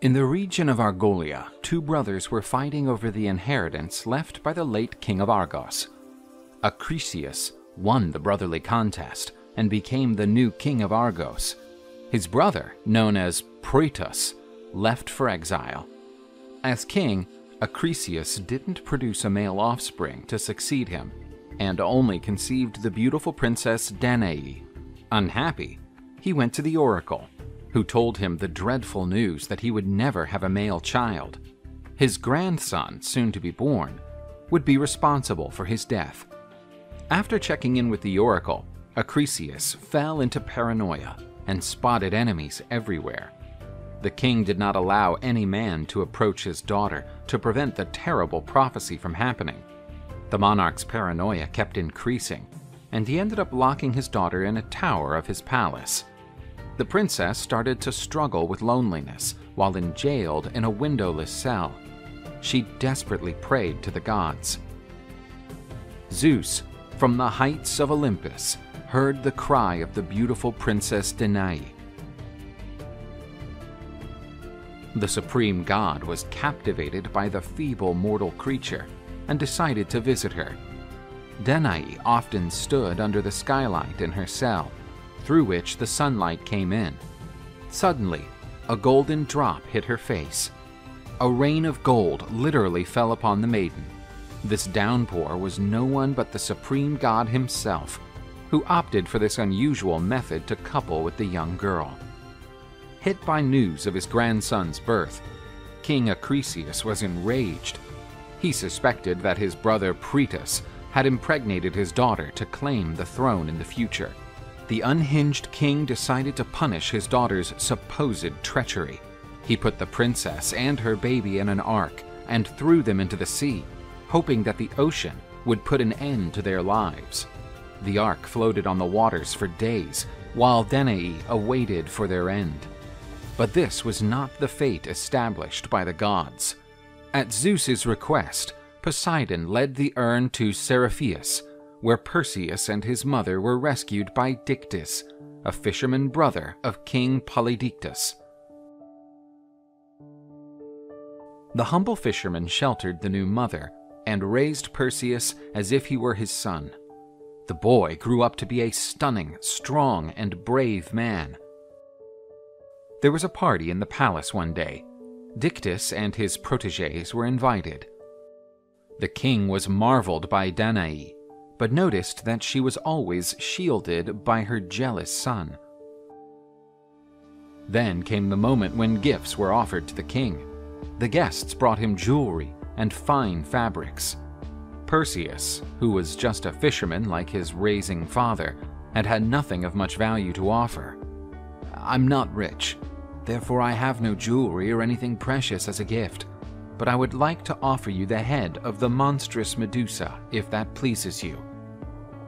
In the region of Argolia, two brothers were fighting over the inheritance left by the late king of Argos. Acrisius won the brotherly contest and became the new king of Argos. His brother, known as Proetus, left for exile. As king, Acrisius didn't produce a male offspring to succeed him, and only conceived the beautiful princess Danae. Unhappy, he went to the oracle, who told him the dreadful news that he would never have a male child. His grandson, soon to be born, would be responsible for his death. After checking in with the oracle, Acrisius fell into paranoia and spotted enemies everywhere. The king did not allow any man to approach his daughter to prevent the terrible prophecy from happening. The monarch's paranoia kept increasing, and he ended up locking his daughter in a tower of his palace. The princess started to struggle with loneliness while jailed in a windowless cell. She desperately prayed to the gods. Zeus, from the heights of Olympus, heard the cry of the beautiful princess Danae. The supreme god was captivated by the feeble mortal creature and decided to visit her. Danae often stood under the skylight in her cell, through which the sunlight came in. Suddenly, a golden drop hit her face. A rain of gold literally fell upon the maiden. This downpour was no one but the supreme god himself, who opted for this unusual method to couple with the young girl. Hit by news of his grandson's birth, King Acrisius was enraged. He suspected that his brother Proetus had impregnated his daughter to claim the throne in the future. The unhinged king decided to punish his daughter's supposed treachery. He put the princess and her baby in an ark and threw them into the sea, hoping that the ocean would put an end to their lives. The ark floated on the waters for days, while Danae awaited for their end. But this was not the fate established by the gods. At Zeus's request, Poseidon led the urn to Seraphius, where Perseus and his mother were rescued by Dictys, a fisherman brother of King Polydectes. The humble fisherman sheltered the new mother and raised Perseus as if he were his son. The boy grew up to be a stunning, strong, and brave man. There was a party in the palace one day. Dictys and his protégés were invited. The king was marveled by Danae, but noticed that she was always shielded by her jealous son. Then came the moment when gifts were offered to the king. The guests brought him jewelry and fine fabrics. Perseus, who was just a fisherman like his raising father, had nothing of much value to offer. "I'm not rich, therefore I have no jewelry or anything precious as a gift, but I would like to offer you the head of the monstrous Medusa, if that pleases you."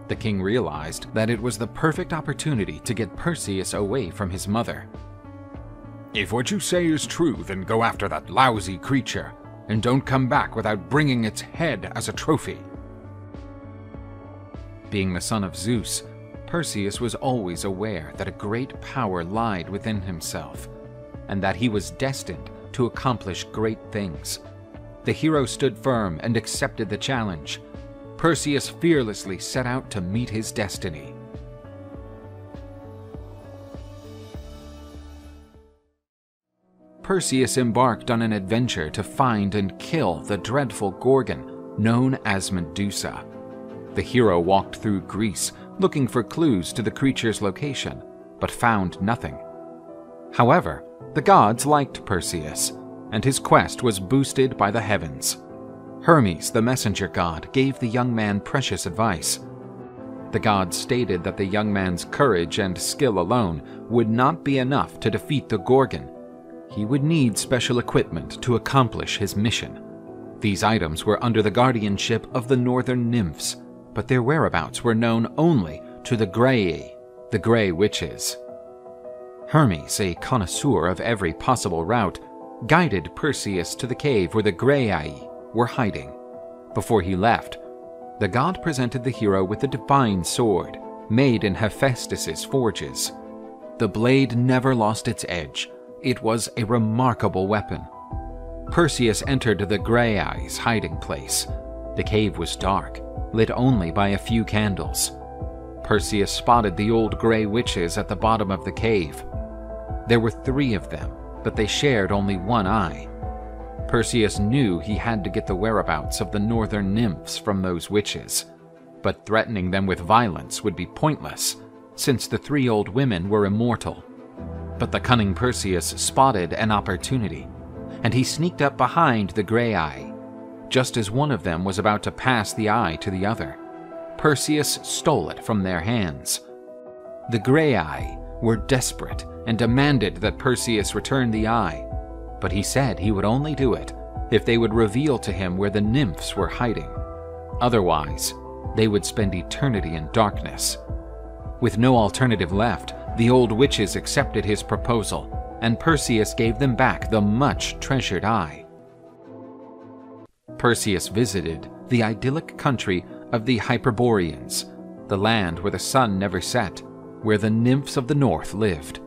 The king realized that it was the perfect opportunity to get Perseus away from his mother. "If what you say is true, then go after that lousy creature, and don't come back without bringing its head as a trophy." Being the son of Zeus, Perseus was always aware that a great power lied within himself, and that he was destined to accomplish great things. The hero stood firm and accepted the challenge. Perseus fearlessly set out to meet his destiny. Perseus embarked on an adventure to find and kill the dreadful Gorgon known as Medusa. The hero walked through Greece looking for clues to the creature's location, but found nothing. However, the gods liked Perseus, and his quest was boosted by the heavens. Hermes, the messenger god, gave the young man precious advice. The gods stated that the young man's courage and skill alone would not be enough to defeat the Gorgon. He would need special equipment to accomplish his mission. These items were under the guardianship of the northern nymphs, but their whereabouts were known only to the Graeae, the Grey Witches. Hermes, a connoisseur of every possible route, guided Perseus to the cave where the Graeae were hiding. Before he left, the god presented the hero with a divine sword made in Hephaestus's forges. The blade never lost its edge, It was a remarkable weapon. Perseus entered the Graiai's hiding place. The cave was dark, lit only by a few candles. Perseus spotted the old gray witches at the bottom of the cave. There were 3 of them, but they shared only one eye. Perseus knew he had to get the whereabouts of the northern nymphs from those witches, but threatening them with violence would be pointless, since the 3 old women were immortal. But the cunning Perseus spotted an opportunity, and he sneaked up behind the Graiai. Just as one of them was about to pass the eye to the other, Perseus stole it from their hands. The Graiai were desperate and demanded that Perseus return the eye, but he said he would only do it if they would reveal to him where the nymphs were hiding. Otherwise, they would spend eternity in darkness. With no alternative left, the old witches accepted his proposal, and Perseus gave them back the much-treasured eye. Perseus visited the idyllic country of the Hyperboreans, the land where the sun never set, where the nymphs of the north lived.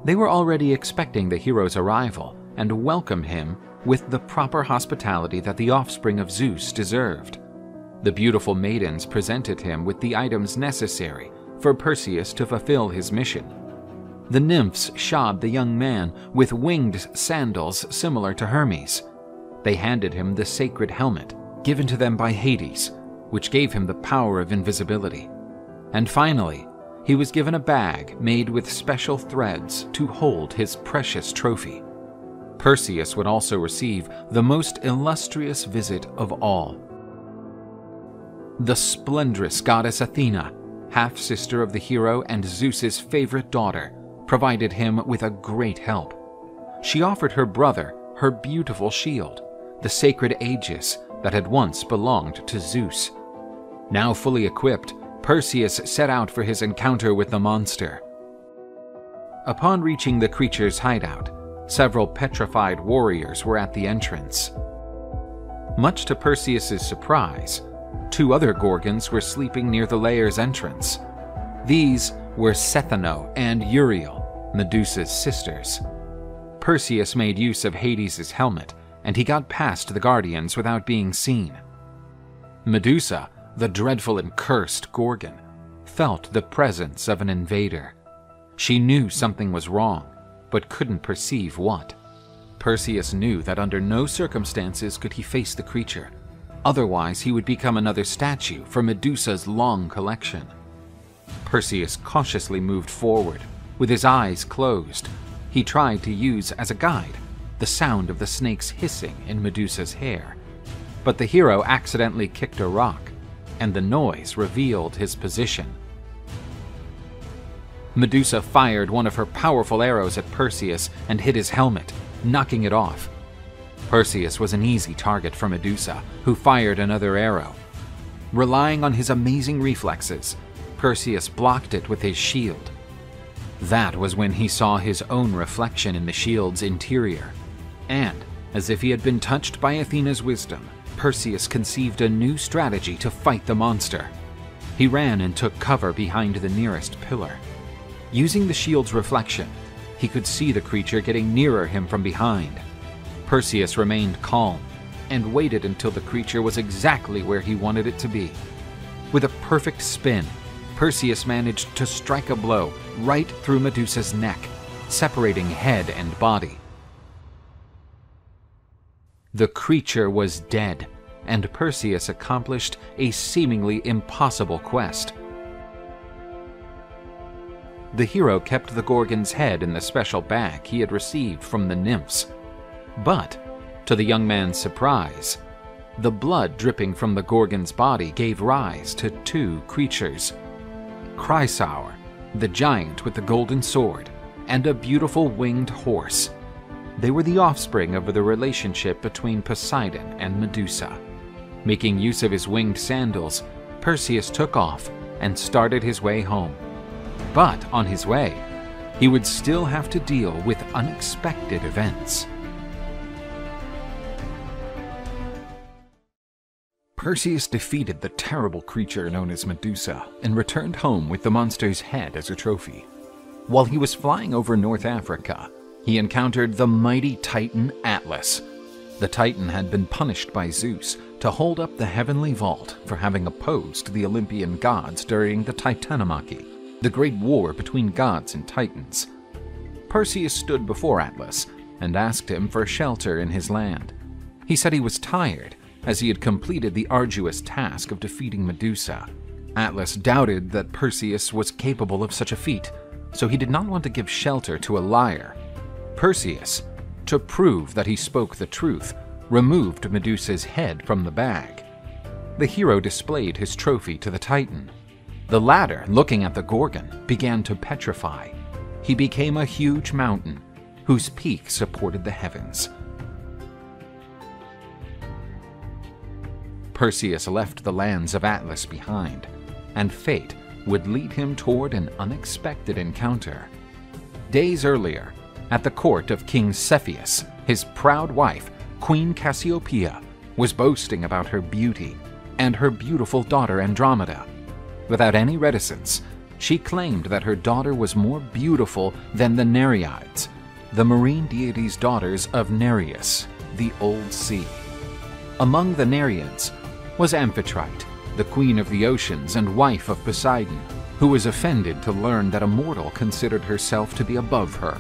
They were already expecting the hero's arrival and welcomed him with the proper hospitality that the offspring of Zeus deserved. The beautiful maidens presented him with the items necessary for Perseus to fulfill his mission. The nymphs shod the young man with winged sandals similar to Hermes. They handed him the sacred helmet given to them by Hades, which gave him the power of invisibility. And finally, he was given a bag made with special threads to hold his precious trophy. Perseus would also receive the most illustrious visit of all. The splendorous goddess Athena, half-sister of the hero and Zeus's favorite daughter, provided him with a great help. She offered her brother her beautiful shield, the sacred Aegis that had once belonged to Zeus. Now fully equipped, Perseus set out for his encounter with the monster. Upon reaching the creature's hideout, several petrified warriors were at the entrance. Much to Perseus's surprise, 2 other Gorgons were sleeping near the lair's entrance. These were Cethano and Uriel, Medusa's sisters. Perseus made use of Hades' helmet, and he got past the guardians without being seen. Medusa, the dreadful and cursed Gorgon, felt the presence of an invader. She knew something was wrong, but couldn't perceive what. Perseus knew that under no circumstances could he face the creature. Otherwise, he would become another statue for Medusa's long collection. Perseus cautiously moved forward, with his eyes closed. He tried to use as a guide the sound of the snakes hissing in Medusa's hair. But the hero accidentally kicked a rock, and the noise revealed his position. Medusa fired one of her powerful arrows at Perseus and hit his helmet, knocking it off. Perseus was an easy target for Medusa, who fired another arrow. Relying on his amazing reflexes, Perseus blocked it with his shield. That was when he saw his own reflection in the shield's interior. And, as if he had been touched by Athena's wisdom, Perseus conceived a new strategy to fight the monster. He ran and took cover behind the nearest pillar. Using the shield's reflection, he could see the creature getting nearer him from behind. Perseus remained calm and waited until the creature was exactly where he wanted it to be. With a perfect spin, Perseus managed to strike a blow right through Medusa's neck, separating head and body. The creature was dead, and Perseus accomplished a seemingly impossible quest. The hero kept the Gorgon's head in the special bag he had received from the nymphs. But, to the young man's surprise, the blood dripping from the Gorgon's body gave rise to 2 creatures: Chrysaor, the giant with the golden sword, and a beautiful winged horse. They were the offspring of the relationship between Poseidon and Medusa. Making use of his winged sandals, Perseus took off and started his way home. But on his way, he would still have to deal with unexpected events. Perseus defeated the terrible creature known as Medusa and returned home with the monster's head as a trophy. While he was flying over North Africa, he encountered the mighty Titan Atlas. The Titan had been punished by Zeus to hold up the heavenly vault for having opposed the Olympian gods during the Titanomachy, the great war between gods and titans. Perseus stood before Atlas and asked him for shelter in his land. He said he was tired, as he had completed the arduous task of defeating Medusa. Atlas doubted that Perseus was capable of such a feat, so he did not want to give shelter to a liar. Perseus, to prove that he spoke the truth, removed Medusa's head from the bag. The hero displayed his trophy to the Titan. The latter, looking at the Gorgon, began to petrify. He became a huge mountain, whose peak supported the heavens. Perseus left the lands of Atlas behind, and fate would lead him toward an unexpected encounter. Days earlier, at the court of King Cepheus, his proud wife, Queen Cassiopeia, was boasting about her beauty and her beautiful daughter Andromeda. Without any reticence, she claimed that her daughter was more beautiful than the Nereids, the marine deities' daughters of Nereus, the Old Sea. Among the Nereids was Amphitrite, the queen of the oceans and wife of Poseidon, who was offended to learn that a mortal considered herself to be above her.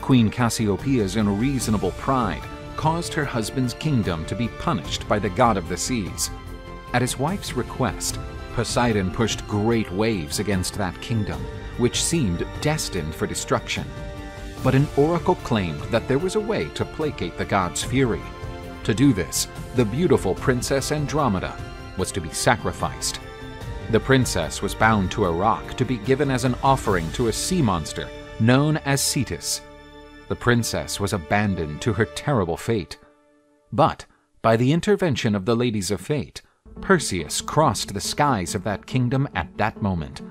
Queen Cassiopeia's unreasonable pride caused her husband's kingdom to be punished by the god of the seas. At his wife's request, Poseidon pushed great waves against that kingdom, which seemed destined for destruction. But an oracle claimed that there was a way to placate the god's fury. To do this, the beautiful Princess Andromeda was to be sacrificed. The princess was bound to a rock to be given as an offering to a sea monster known as Cetus. The princess was abandoned to her terrible fate. But, by the intervention of the Ladies of Fate, Perseus crossed the skies of that kingdom at that moment.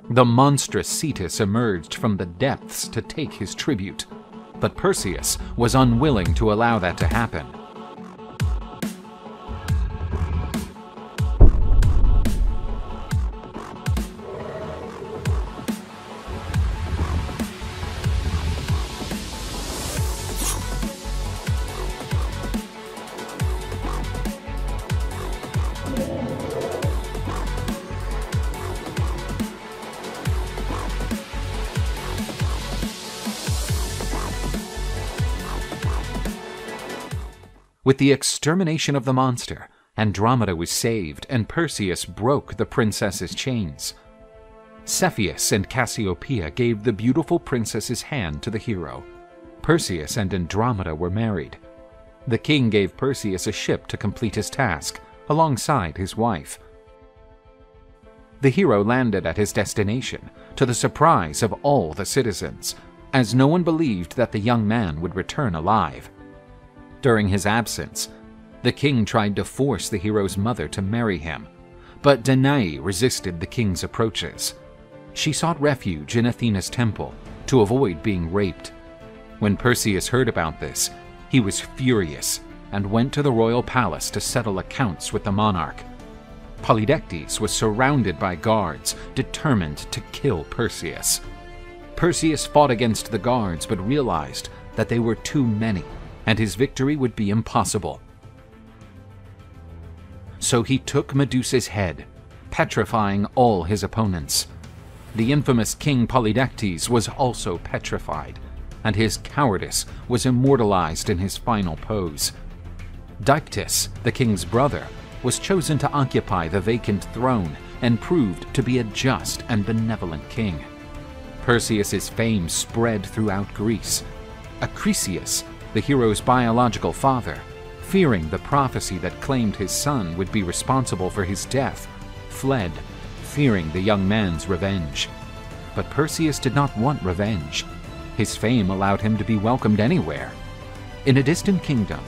The monstrous Cetus emerged from the depths to take his tribute, but Perseus was unwilling to allow that to happen. With the extermination of the monster, Andromeda was saved and Perseus broke the princess's chains. Cepheus and Cassiopeia gave the beautiful princess's hand to the hero. Perseus and Andromeda were married. The king gave Perseus a ship to complete his task, alongside his wife. The hero landed at his destination, to the surprise of all the citizens, as no one believed that the young man would return alive. During his absence, the king tried to force the hero's mother to marry him, but Danae resisted the king's approaches. She sought refuge in Athena's temple to avoid being raped. When Perseus heard about this, he was furious and went to the royal palace to settle accounts with the monarch. Polydectes was surrounded by guards, determined to kill Perseus. Perseus fought against the guards but realized that they were too many, and his victory would be impossible. So he took Medusa's head, petrifying all his opponents. The infamous King Polydectes was also petrified, and his cowardice was immortalized in his final pose. Dictys, the king's brother, was chosen to occupy the vacant throne and proved to be a just and benevolent king. Perseus's fame spread throughout Greece. Acrisius, the hero's biological father, fearing the prophecy that claimed his son would be responsible for his death, fled, fearing the young man's revenge. But Perseus did not want revenge. His fame allowed him to be welcomed anywhere. In a distant kingdom,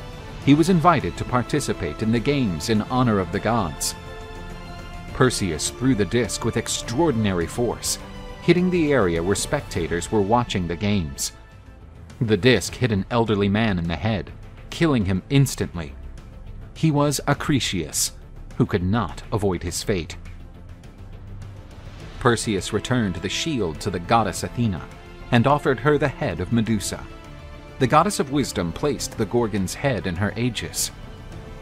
he was invited to participate in the games in honor of the gods. Perseus threw the disc with extraordinary force, hitting the area where spectators were watching the games. The disc hit an elderly man in the head, killing him instantly. He was Acrisius, who could not avoid his fate. Perseus returned the shield to the goddess Athena and offered her the head of Medusa. the goddess of wisdom placed the Gorgon's head in her aegis.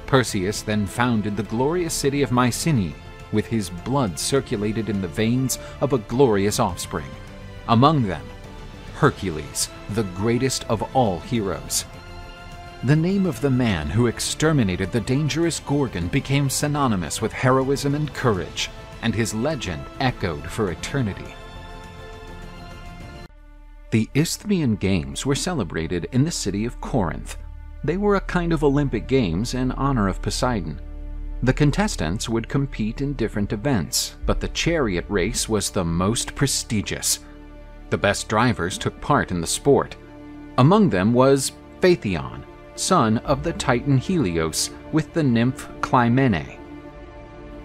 Perseus then founded the glorious city of Mycenae, with his blood circulated in the veins of a glorious offspring. Among them, Hercules, the greatest of all heroes. The name of the man who exterminated the dangerous Gorgon became synonymous with heroism and courage, and his legend echoed for eternity. The Isthmian Games were celebrated in the city of Corinth. They were a kind of Olympic Games in honor of Poseidon. The contestants would compete in different events, but the chariot race was the most prestigious. The best drivers took part in the sport. Among them was Phaethon, son of the Titan Helios, with the nymph Clymene.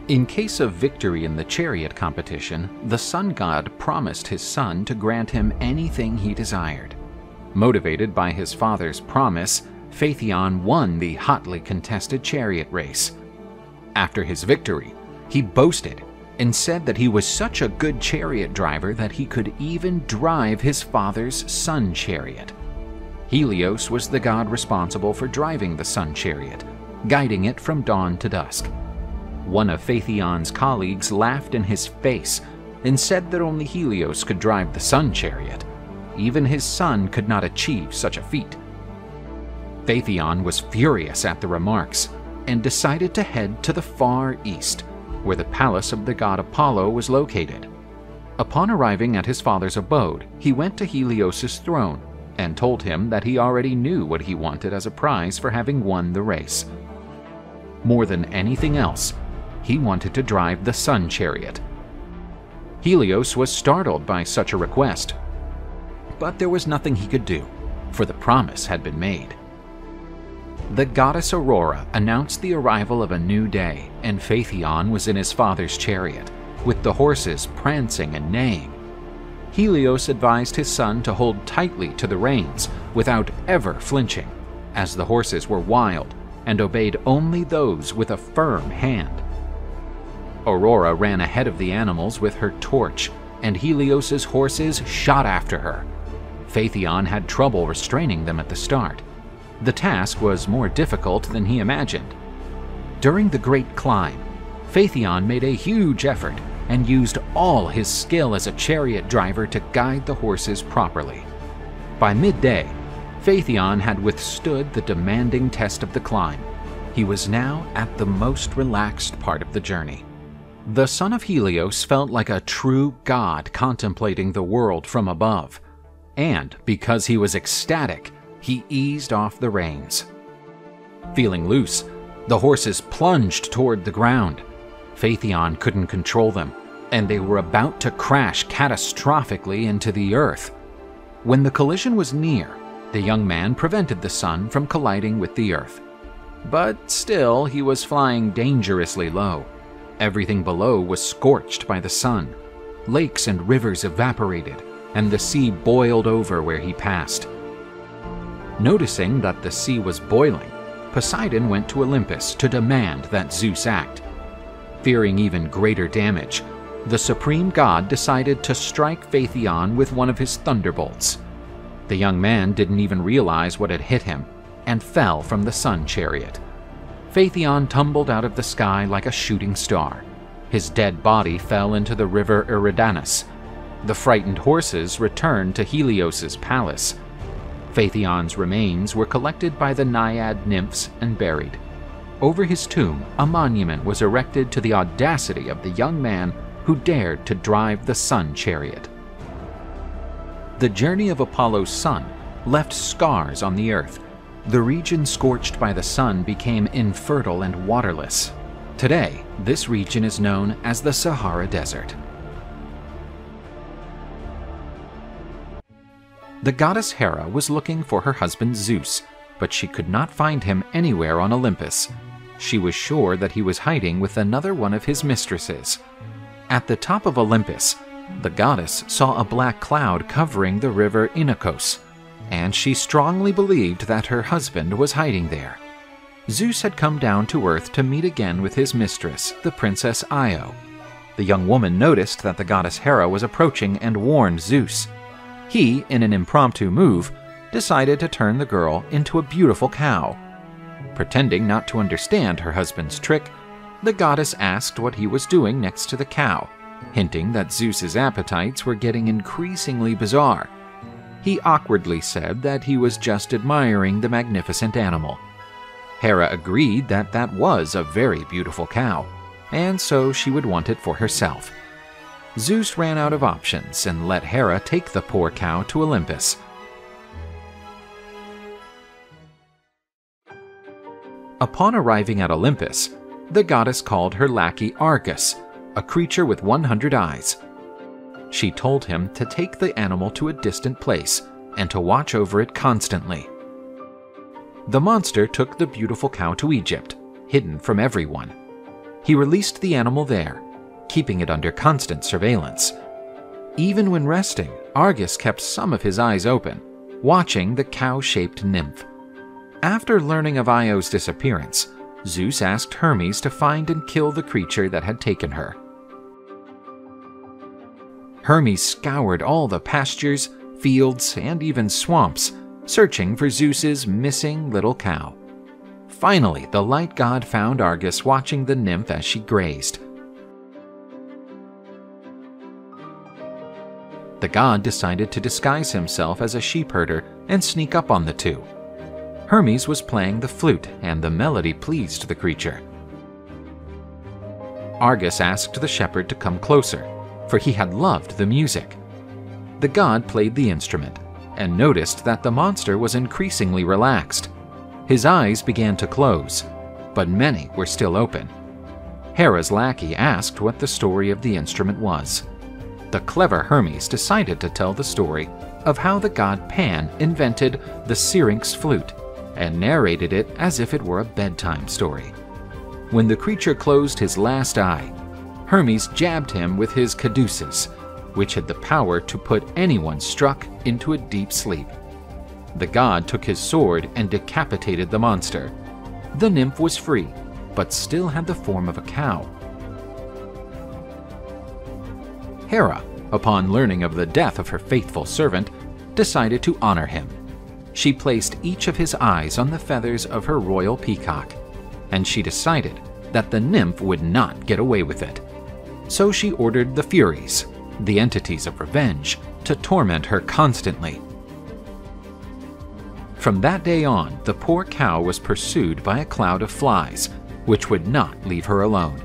In case of victory in the chariot competition, the sun god promised his son to grant him anything he desired. Motivated by his father's promise, Phaethon won the hotly contested chariot race. After his victory, he boasted and said that he was such a good chariot driver that he could even drive his father's sun chariot. Helios was the god responsible for driving the sun chariot, guiding it from dawn to dusk. One of Phaethon's colleagues laughed in his face and said that only Helios could drive the sun chariot. Even his son could not achieve such a feat. Phaethon was furious at the remarks and decided to head to the far east, where the palace of the god Apollo was located. Upon arriving at his father's abode, he went to Helios' throne and told him that he already knew what he wanted as a prize for having won the race. More than anything else, he wanted to drive the sun chariot. Helios was startled by such a request, but there was nothing he could do, for the promise had been made. The goddess Aurora announced the arrival of a new day, and Phaethon was in his father's chariot, with the horses prancing and neighing. Helios advised his son to hold tightly to the reins without ever flinching, as the horses were wild and obeyed only those with a firm hand. Aurora ran ahead of the animals with her torch, and Helios' horses shot after her. Phaethon had trouble restraining them at the start. The task was more difficult than he imagined. During the great climb, Phaethon made a huge effort and used all his skill as a chariot driver to guide the horses properly. By midday, Phaethon had withstood the demanding test of the climb. He was now at the most relaxed part of the journey. The son of Helios felt like a true god contemplating the world from above, and because he was ecstatic, he eased off the reins. Feeling loose, the horses plunged toward the ground. Phaethon couldn't control them, and they were about to crash catastrophically into the earth. When the collision was near, the young man prevented the sun from colliding with the earth. But still, he was flying dangerously low. Everything below was scorched by the sun. Lakes and rivers evaporated, and the sea boiled over where he passed. Noticing that the sea was boiling, Poseidon went to Olympus to demand that Zeus act. Fearing even greater damage, the supreme god decided to strike Phaethon with one of his thunderbolts. The young man didn't even realize what had hit him, and fell from the sun chariot. Phaethon tumbled out of the sky like a shooting star. His dead body fell into the river Eridanus. The frightened horses returned to Helios' palace. Phaethon's remains were collected by the naiad nymphs and buried. Over his tomb, a monument was erected to the audacity of the young man who dared to drive the sun chariot. The journey of Apollo's son left scars on the earth. The region scorched by the sun became infertile and waterless. Today, this region is known as the Sahara Desert. The goddess Hera was looking for her husband Zeus, but she could not find him anywhere on Olympus. She was sure that he was hiding with another one of his mistresses. At the top of Olympus, the goddess saw a black cloud covering the river Inachos, and she strongly believed that her husband was hiding there. Zeus had come down to earth to meet again with his mistress, the princess Io. The young woman noticed that the goddess Hera was approaching and warned Zeus. He, in an impromptu move, decided to turn the girl into a beautiful cow. Pretending not to understand her husband's trick, the goddess asked what he was doing next to the cow, hinting that Zeus's appetites were getting increasingly bizarre. He awkwardly said that he was just admiring the magnificent animal. Hera agreed that that was a very beautiful cow, and so she would want it for herself. Zeus ran out of options and let Hera take the poor cow to Olympus. Upon arriving at Olympus, the goddess called her lackey Argus, a creature with 100 eyes. She told him to take the animal to a distant place and to watch over it constantly. The monster took the beautiful cow to Egypt, hidden from everyone. He released the animal there, keeping it under constant surveillance. Even when resting, Argus kept some of his eyes open, watching the cow-shaped nymph. After learning of Io's disappearance, Zeus asked Hermes to find and kill the creature that had taken her. Hermes scoured all the pastures, fields, and even swamps, searching for Zeus's missing little cow. Finally, the light god found Argus watching the nymph as she grazed. The god decided to disguise himself as a sheepherder and sneak up on the two. Hermes was playing the flute, and the melody pleased the creature. Argus asked the shepherd to come closer, for he had loved the music. The god played the instrument, and noticed that the monster was increasingly relaxed. His eyes began to close, but many were still open. Hera's lackey asked what the story of the instrument was. The clever Hermes decided to tell the story of how the god Pan invented the syrinx flute and narrated it as if it were a bedtime story. When the creature closed his last eye, Hermes jabbed him with his caduceus, which had the power to put anyone struck into a deep sleep. The god took his sword and decapitated the monster. The nymph was free, but still had the form of a cow. Hera, upon learning of the death of her faithful servant, decided to honor him. She placed each of his eyes on the feathers of her royal peacock, and she decided that the nymph would not get away with it. So she ordered the Furies, the entities of revenge, to torment her constantly. From that day on, the poor cow was pursued by a cloud of flies, which would not leave her alone.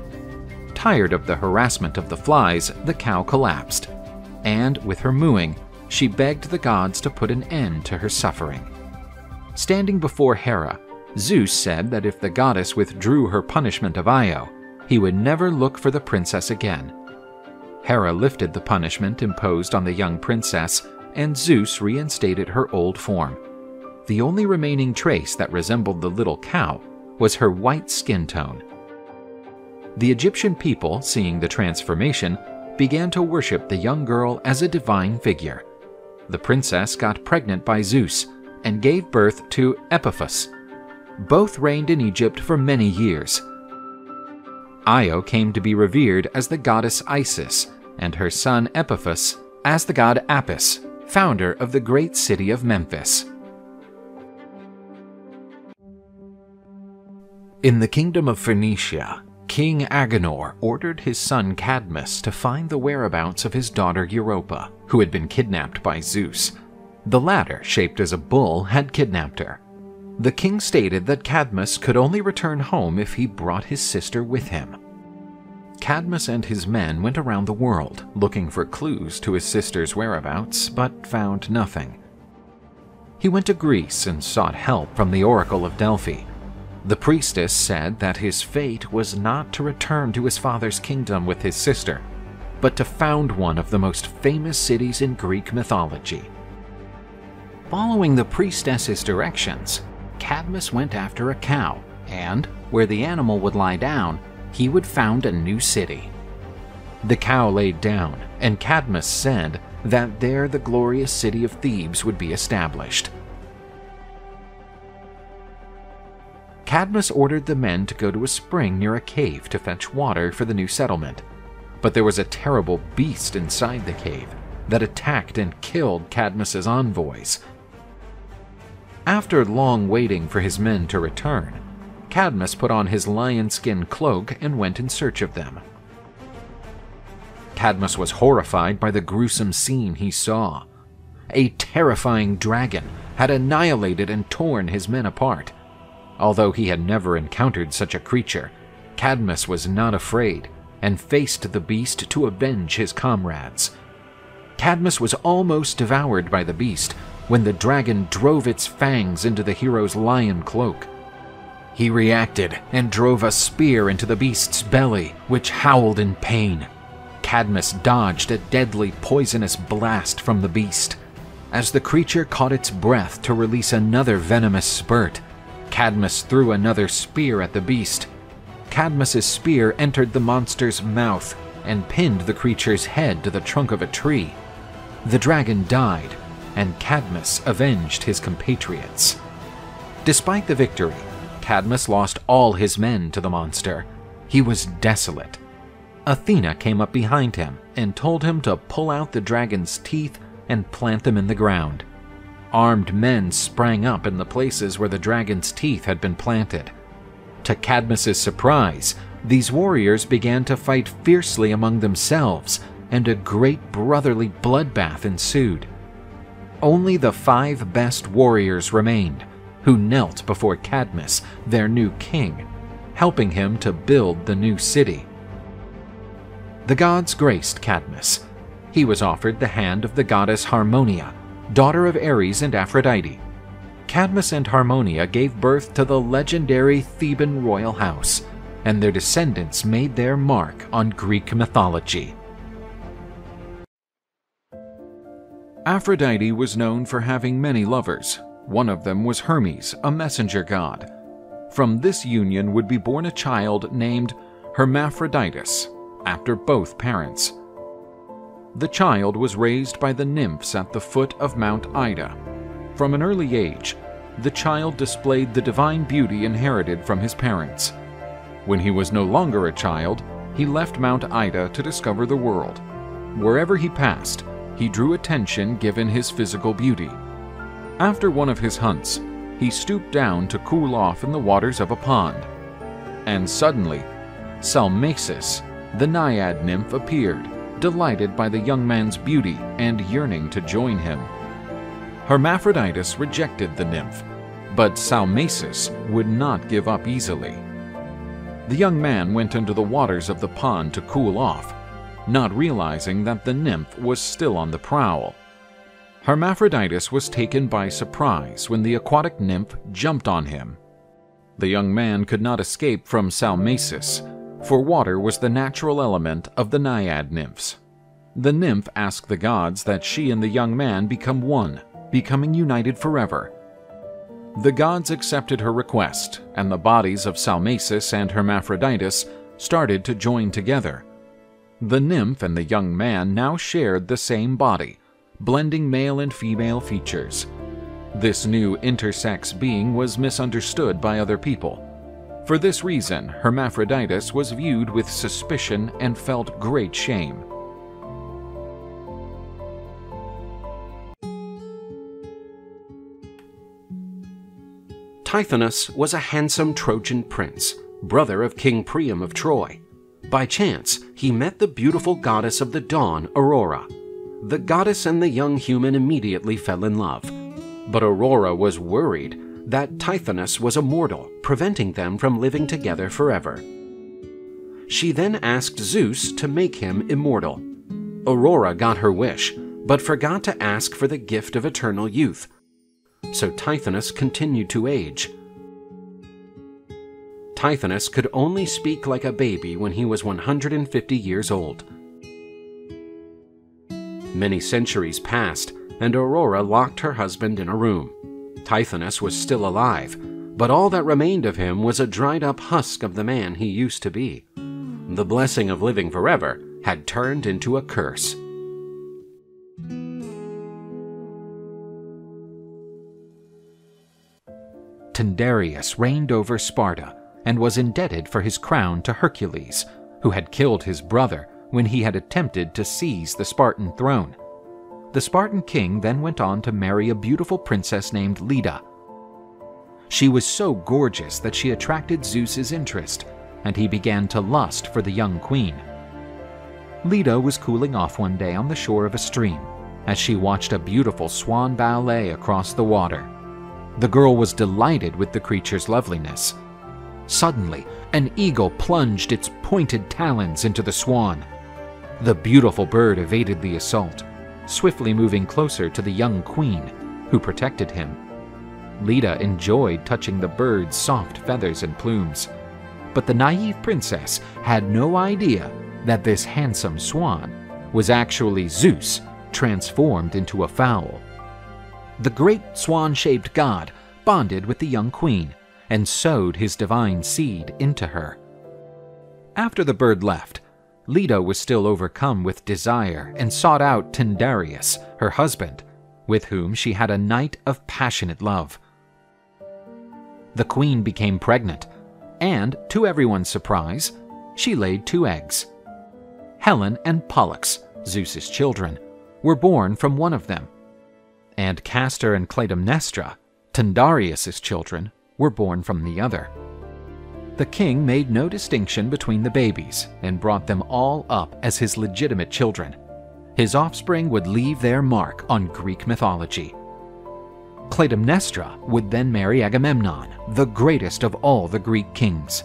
Tired of the harassment of the flies, the cow collapsed, and with her mooing, she begged the gods to put an end to her suffering. Standing before Hera, Zeus said that if the goddess withdrew her punishment of Io, he would never look for the princess again. Hera lifted the punishment imposed on the young princess, and Zeus reinstated her old form. The only remaining trace that resembled the little cow was her white skin tone. The Egyptian people, seeing the transformation, began to worship the young girl as a divine figure. The princess got pregnant by Zeus and gave birth to Epiphus. Both reigned in Egypt for many years. Io came to be revered as the goddess Isis, and her son Epiphus as the god Apis, founder of the great city of Memphis. In the kingdom of Phoenicia, King Agenor ordered his son Cadmus to find the whereabouts of his daughter Europa, who had been kidnapped by Zeus. The latter, shaped as a bull, had kidnapped her. The king stated that Cadmus could only return home if he brought his sister with him. Cadmus and his men went around the world, looking for clues to his sister's whereabouts, but found nothing. He went to Greece and sought help from the Oracle of Delphi. The priestess said that his fate was not to return to his father's kingdom with his sister, but to found one of the most famous cities in Greek mythology. Following the priestess's directions, Cadmus went after a cow, and, where the animal would lie down, he would found a new city. The cow laid down, and Cadmus said that there the glorious city of Thebes would be established. Cadmus ordered the men to go to a spring near a cave to fetch water for the new settlement, but there was a terrible beast inside the cave that attacked and killed Cadmus's envoys. After long waiting for his men to return, Cadmus put on his lion-skin cloak and went in search of them. Cadmus was horrified by the gruesome scene he saw. A terrifying dragon had annihilated and torn his men apart. Although he had never encountered such a creature, Cadmus was not afraid and faced the beast to avenge his comrades. Cadmus was almost devoured by the beast when the dragon drove its fangs into the hero's lion cloak. He reacted and drove a spear into the beast's belly, which howled in pain. Cadmus dodged a deadly poisonous blast from the beast. As the creature caught its breath to release another venomous spurt, Cadmus threw another spear at the beast. Cadmus's spear entered the monster's mouth and pinned the creature's head to the trunk of a tree. The dragon died, and Cadmus avenged his compatriots. Despite the victory, Cadmus lost all his men to the monster. He was desolate. Athena came up behind him and told him to pull out the dragon's teeth and plant them in the ground. Armed men sprang up in the places where the dragon's teeth had been planted. To Cadmus's surprise, these warriors began to fight fiercely among themselves, and a great brotherly bloodbath ensued. Only the 5 best warriors remained, who knelt before Cadmus, their new king, helping him to build the new city. The gods graced Cadmus. He was offered the hand of the goddess Harmonia, daughter of Ares and Aphrodite. Cadmus and Harmonia gave birth to the legendary Theban royal house, and their descendants made their mark on Greek mythology. Aphrodite was known for having many lovers. One of them was Hermes, a messenger god. From this union would be born a child named Hermaphroditus, after both parents. The child was raised by the nymphs at the foot of Mount Ida. From an early age, the child displayed the divine beauty inherited from his parents. When he was no longer a child, he left Mount Ida to discover the world. Wherever he passed, he drew attention given his physical beauty. After one of his hunts, he stooped down to cool off in the waters of a pond. And suddenly, Salmacis, the naiad nymph, appeared, delighted by the young man's beauty and yearning to join him. Hermaphroditus rejected the nymph, but Salmacis would not give up easily. The young man went into the waters of the pond to cool off, not realizing that the nymph was still on the prowl. Hermaphroditus was taken by surprise when the aquatic nymph jumped on him. The young man could not escape from Salmacis, for water was the natural element of the naiad nymphs. The nymph asked the gods that she and the young man become one, becoming united forever. The gods accepted her request, and the bodies of Salmacis and Hermaphroditus started to join together. The nymph and the young man now shared the same body, blending male and female features. This new intersex being was misunderstood by other people. For this reason, Hermaphroditus was viewed with suspicion and felt great shame. Tithonus was a handsome Trojan prince, brother of King Priam of Troy. By chance, he met the beautiful goddess of the dawn, Aurora. The goddess and the young human immediately fell in love. But Aurora was worried that Tithonus was immortal, preventing them from living together forever. She then asked Zeus to make him immortal. Aurora got her wish, but forgot to ask for the gift of eternal youth. So Tithonus continued to age. Tithonus could only speak like a baby when he was 150 years old. Many centuries passed, and Aurora locked her husband in a room. Tithonus was still alive, but all that remained of him was a dried-up husk of the man he used to be. The blessing of living forever had turned into a curse. Tyndareus reigned over Sparta and was indebted for his crown to Hercules, who had killed his brother when he had attempted to seize the Spartan throne. The Spartan king then went on to marry a beautiful princess named Leda. She was so gorgeous that she attracted Zeus's interest, and he began to lust for the young queen. Leda was cooling off one day on the shore of a stream as she watched a beautiful swan ballet across the water. The girl was delighted with the creature's loveliness. Suddenly, an eagle plunged its pointed talons into the swan. The beautiful bird evaded the assault, swiftly moving closer to the young queen, who protected him. Leda enjoyed touching the bird's soft feathers and plumes, but the naive princess had no idea that this handsome swan was actually Zeus transformed into a fowl. The great swan-shaped god bonded with the young queen and sowed his divine seed into her. After the bird left, Leda was still overcome with desire and sought out Tyndareus, her husband, with whom she had a night of passionate love. The queen became pregnant, and, to everyone's surprise, she laid 2 eggs. Helen and Pollux, Zeus's children, were born from one of them, and Castor and Clytemnestra, Tyndareus's children, were born from the other. The king made no distinction between the babies and brought them all up as his legitimate children. His offspring would leave their mark on Greek mythology. Clytemnestra would then marry Agamemnon, the greatest of all the Greek kings.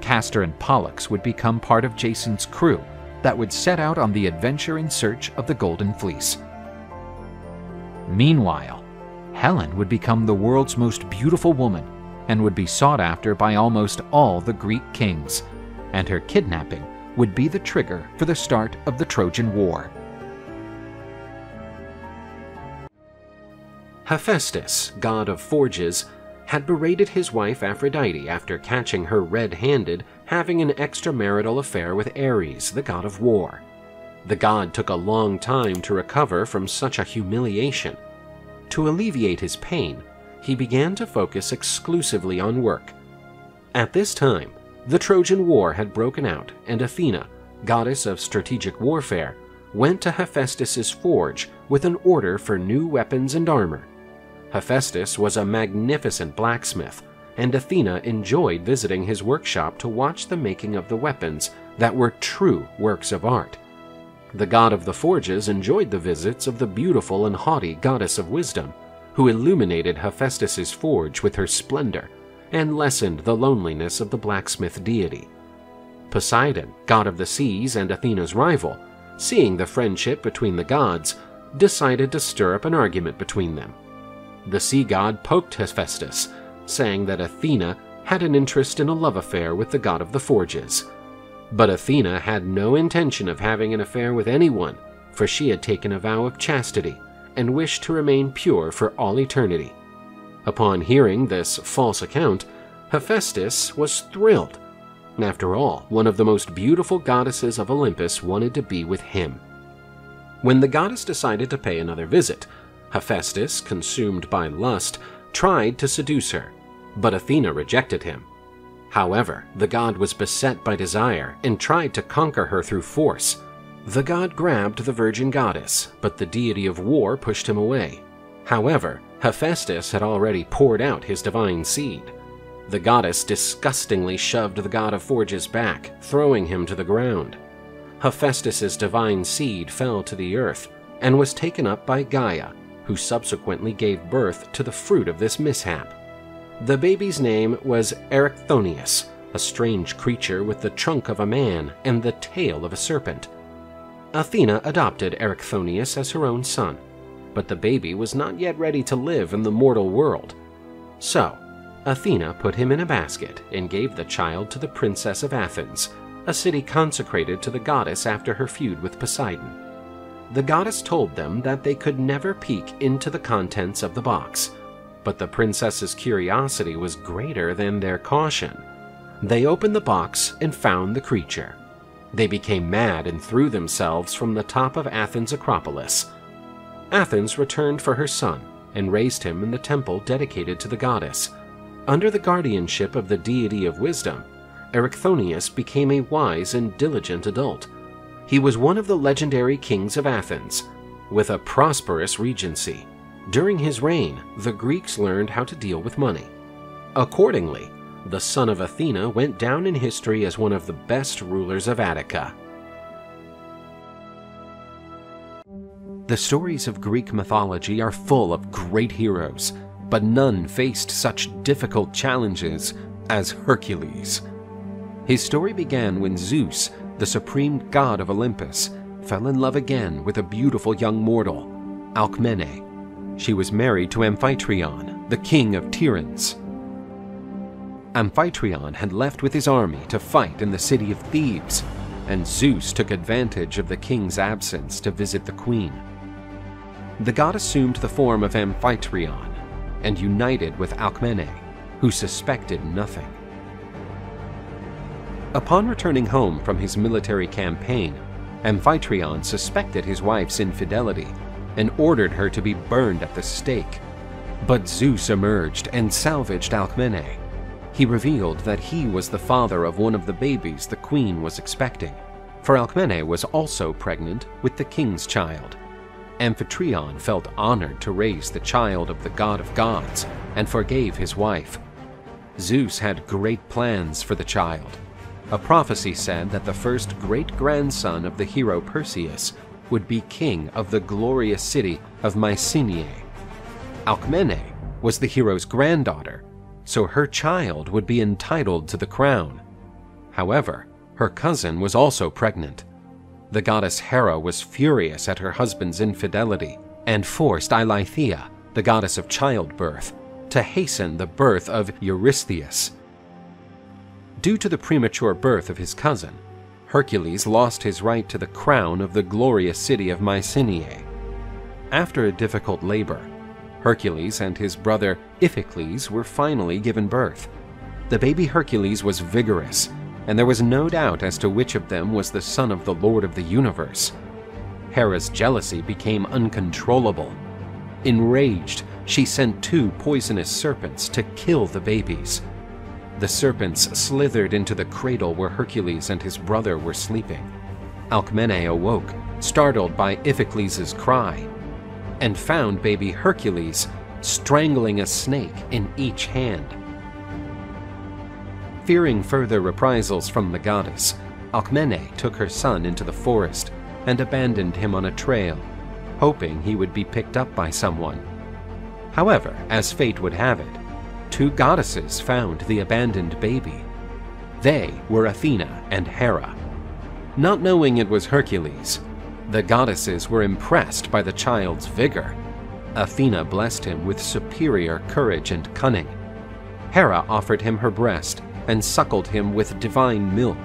Castor and Pollux would become part of Jason's crew that would set out on the adventure in search of the Golden Fleece. Meanwhile, Helen would become the world's most beautiful woman and would be sought after by almost all the Greek kings, and her kidnapping would be the trigger for the start of the Trojan War. Hephaestus, god of forges, had berated his wife Aphrodite after catching her red-handed having an extramarital affair with Ares, the god of war. The god took a long time to recover from such a humiliation. To alleviate his pain, he began to focus exclusively on work. At this time, the Trojan War had broken out, and Athena, goddess of strategic warfare, went to Hephaestus's forge with an order for new weapons and armor. Hephaestus was a magnificent blacksmith, and Athena enjoyed visiting his workshop to watch the making of the weapons that were true works of art. The god of the forges enjoyed the visits of the beautiful and haughty goddess of wisdom, who illuminated Hephaestus's forge with her splendor and lessened the loneliness of the blacksmith deity. Poseidon, god of the seas and Athena's rival, seeing the friendship between the gods, decided to stir up an argument between them. The sea god poked Hephaestus, saying that Athena had an interest in a love affair with the god of the forges. But Athena had no intention of having an affair with anyone, for she had taken a vow of chastity and wished to remain pure for all eternity. Upon hearing this false account, Hephaestus was thrilled. After all, one of the most beautiful goddesses of Olympus wanted to be with him. When the goddess decided to pay another visit, Hephaestus, consumed by lust, tried to seduce her, but Athena rejected him. However, the god was beset by desire and tried to conquer her through force. The god grabbed the virgin goddess, but the deity of war pushed him away. However, Hephaestus had already poured out his divine seed. The goddess disgustingly shoved the god of forges back, throwing him to the ground. Hephaestus's divine seed fell to the earth and was taken up by Gaia, who subsequently gave birth to the fruit of this mishap. The baby's name was Erichthonius, a strange creature with the trunk of a man and the tail of a serpent. Athena adopted Erichthonius as her own son, but the baby was not yet ready to live in the mortal world. So, Athena put him in a basket and gave the child to the princess of Athens, a city consecrated to the goddess after her feud with Poseidon. The goddess told them that they could never peek into the contents of the box, but the princess's curiosity was greater than their caution. They opened the box and found the creature. They became mad and threw themselves from the top of Athens' Acropolis. Athens returned for her son and raised him in the temple dedicated to the goddess. Under the guardianship of the deity of wisdom, Erichthonius became a wise and diligent adult. He was one of the legendary kings of Athens, with a prosperous regency. During his reign, the Greeks learned how to deal with money. Accordingly, the son of Athena went down in history as one of the best rulers of Attica. The stories of Greek mythology are full of great heroes, but none faced such difficult challenges as Hercules. His story began when Zeus, the supreme god of Olympus, fell in love again with a beautiful young mortal, Alcmene. She was married to Amphitryon, the king of Tiryns. Amphitryon had left with his army to fight in the city of Thebes, and Zeus took advantage of the king's absence to visit the queen. The god assumed the form of Amphitryon and united with Alcmene, who suspected nothing. Upon returning home from his military campaign, Amphitryon suspected his wife's infidelity and ordered her to be burned at the stake. But Zeus emerged and salvaged Alcmene. He revealed that he was the father of one of the babies the queen was expecting, for Alcmene was also pregnant with the king's child. Amphitryon felt honored to raise the child of the god of gods and forgave his wife. Zeus had great plans for the child. A prophecy said that the first great-grandson of the hero Perseus would be king of the glorious city of Mycenae. Alcmene was the hero's granddaughter, so her child would be entitled to the crown. However, her cousin was also pregnant. The goddess Hera was furious at her husband's infidelity and forced Eileithyia, the goddess of childbirth, to hasten the birth of Eurystheus. Due to the premature birth of his cousin, Hercules lost his right to the crown of the glorious city of Mycenae. After a difficult labor, Hercules and his brother Iphicles were finally given birth. The baby Hercules was vigorous, and there was no doubt as to which of them was the son of the Lord of the universe. Hera's jealousy became uncontrollable. Enraged, she sent 2 poisonous serpents to kill the babies. The serpents slithered into the cradle where Hercules and his brother were sleeping. Alcmene awoke, startled by Iphicles' cry, and found baby Hercules strangling a snake in each hand. Fearing further reprisals from the goddess, Alcmene took her son into the forest and abandoned him on a trail, hoping he would be picked up by someone. However, as fate would have it, 2 goddesses found the abandoned baby. They were Athena and Hera. Not knowing it was Hercules, the goddesses were impressed by the child's vigor. Athena blessed him with superior courage and cunning. Hera offered him her breast and suckled him with divine milk,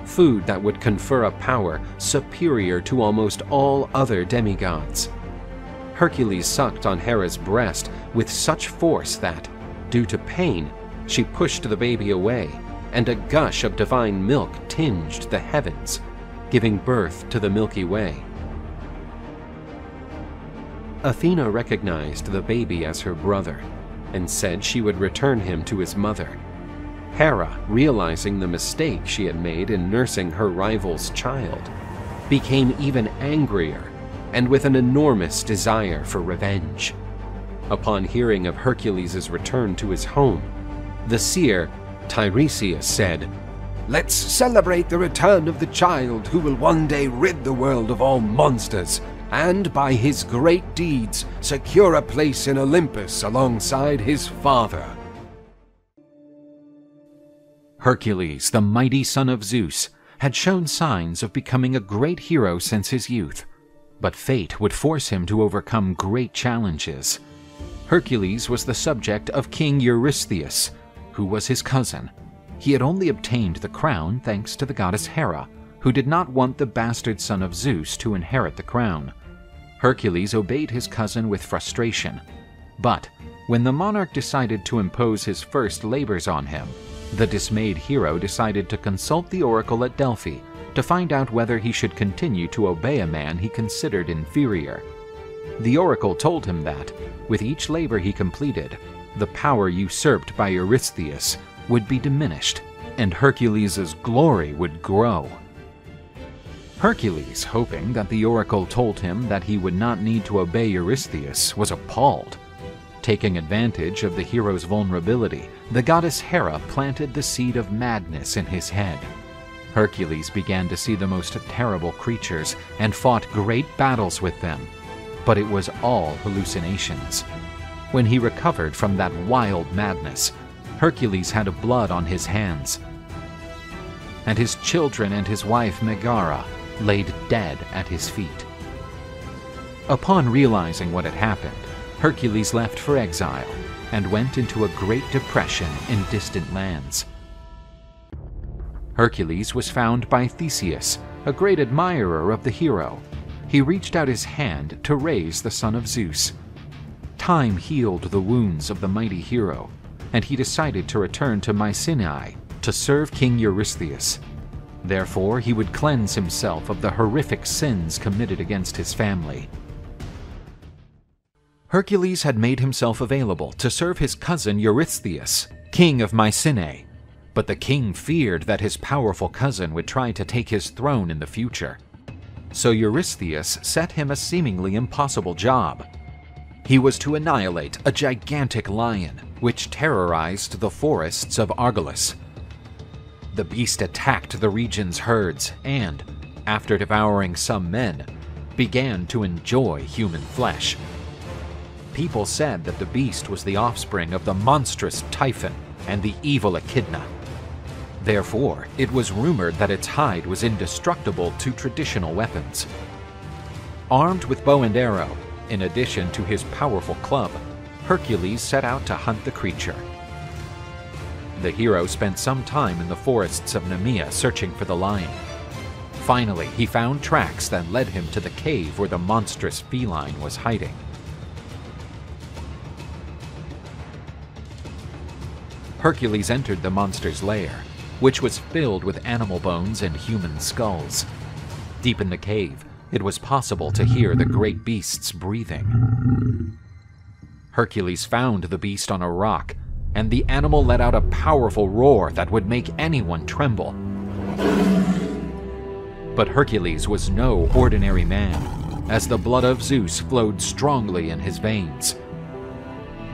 food that would confer a power superior to almost all other demigods. Hercules sucked on Hera's breast with such force that, due to pain, she pushed the baby away, and a gush of divine milk tinged the heavens, giving birth to the Milky Way. Athena recognized the baby as her brother, and said she would return him to his mother. Hera, realizing the mistake she had made in nursing her rival's child, became even angrier and with an enormous desire for revenge. Upon hearing of Hercules' return to his home, the seer Tiresias said, "Let's celebrate the return of the child who will one day rid the world of all monsters, and by his great deeds secure a place in Olympus alongside his father." Hercules, the mighty son of Zeus, had shown signs of becoming a great hero since his youth, but fate would force him to overcome great challenges. Hercules was the subject of King Eurystheus, who was his cousin. He had only obtained the crown thanks to the goddess Hera, who did not want the bastard son of Zeus to inherit the crown. Hercules obeyed his cousin with frustration, but when the monarch decided to impose his first labors on him, the dismayed hero decided to consult the oracle at Delphi to find out whether he should continue to obey a man he considered inferior. The oracle told him that, with each labor he completed, the power usurped by Eurystheus would be diminished, and Hercules' glory would grow. Hercules, hoping that the oracle told him that he would not need to obey Eurystheus, was appalled. Taking advantage of the hero's vulnerability, the goddess Hera planted the seed of madness in his head. Hercules began to see the most terrible creatures and fought great battles with them. But it was all hallucinations. When he recovered from that wild madness, Hercules had blood on his hands, and his children and his wife Megara laid dead at his feet. Upon realizing what had happened, Hercules left for exile and went into a great depression in distant lands. Hercules was found by Theseus, a great admirer of the hero. He reached out his hand to raise the son of Zeus. Time healed the wounds of the mighty hero, and he decided to return to Mycenae to serve King Eurystheus. Therefore, he would cleanse himself of the horrific sins committed against his family. Hercules had made himself available to serve his cousin Eurystheus, king of Mycenae, but the king feared that his powerful cousin would try to take his throne in the future. So Eurystheus set him a seemingly impossible job. He was to annihilate a gigantic lion, which terrorized the forests of Argolis. The beast attacked the region's herds and, after devouring some men, began to enjoy human flesh. People said that the beast was the offspring of the monstrous Typhon and the evil Echidna. Therefore, it was rumored that its hide was indestructible to traditional weapons. Armed with bow and arrow, in addition to his powerful club, Hercules set out to hunt the creature. The hero spent some time in the forests of Nemea searching for the lion. Finally, he found tracks that led him to the cave where the monstrous feline was hiding. Hercules entered the monster's lair, which was filled with animal bones and human skulls. Deep in the cave, it was possible to hear the great beast's breathing. Hercules found the beast on a rock, and the animal let out a powerful roar that would make anyone tremble. But Hercules was no ordinary man, as the blood of Zeus flowed strongly in his veins.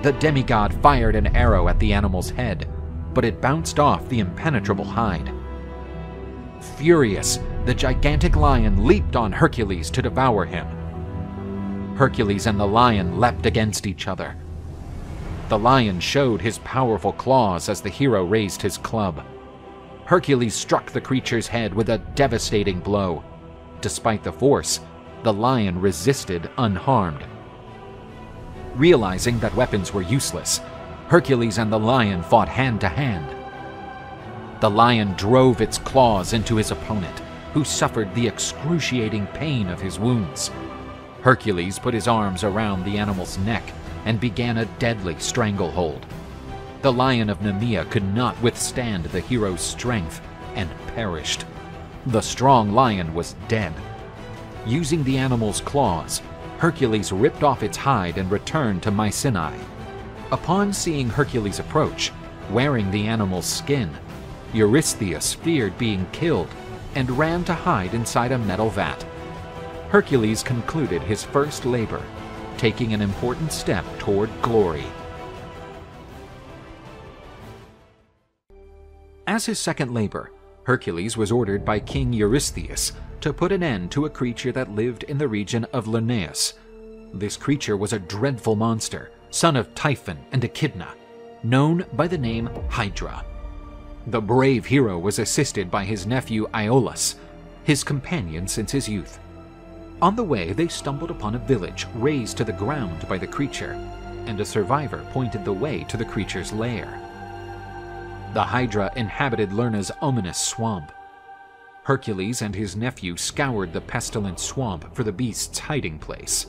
The demigod fired an arrow at the animal's head, but it bounced off the impenetrable hide. Furious, the gigantic lion leaped on Hercules to devour him. Hercules and the lion leapt against each other. The lion showed his powerful claws as the hero raised his club. Hercules struck the creature's head with a devastating blow. Despite the force, the lion resisted unharmed. Realizing that weapons were useless, Hercules and the lion fought hand to hand. The lion drove its claws into his opponent, who suffered the excruciating pain of his wounds. Hercules put his arms around the animal's neck and began a deadly stranglehold. The lion of Nemea could not withstand the hero's strength and perished. The strong lion was dead. Using the animal's claws, Hercules ripped off its hide and returned to Mycenae. Upon seeing Hercules approach, wearing the animal's skin, Eurystheus feared being killed and ran to hide inside a metal vat. Hercules concluded his first labor, taking an important step toward glory. As his second labor, Hercules was ordered by King Eurystheus to put an end to a creature that lived in the region of Lernaeus. This creature was a dreadful monster, son of Typhon and Echidna, known by the name Hydra. The brave hero was assisted by his nephew Iolaus, his companion since his youth. On the way, they stumbled upon a village razed to the ground by the creature, and a survivor pointed the way to the creature's lair. The Hydra inhabited Lerna's ominous swamp. Hercules and his nephew scoured the pestilent swamp for the beast's hiding place.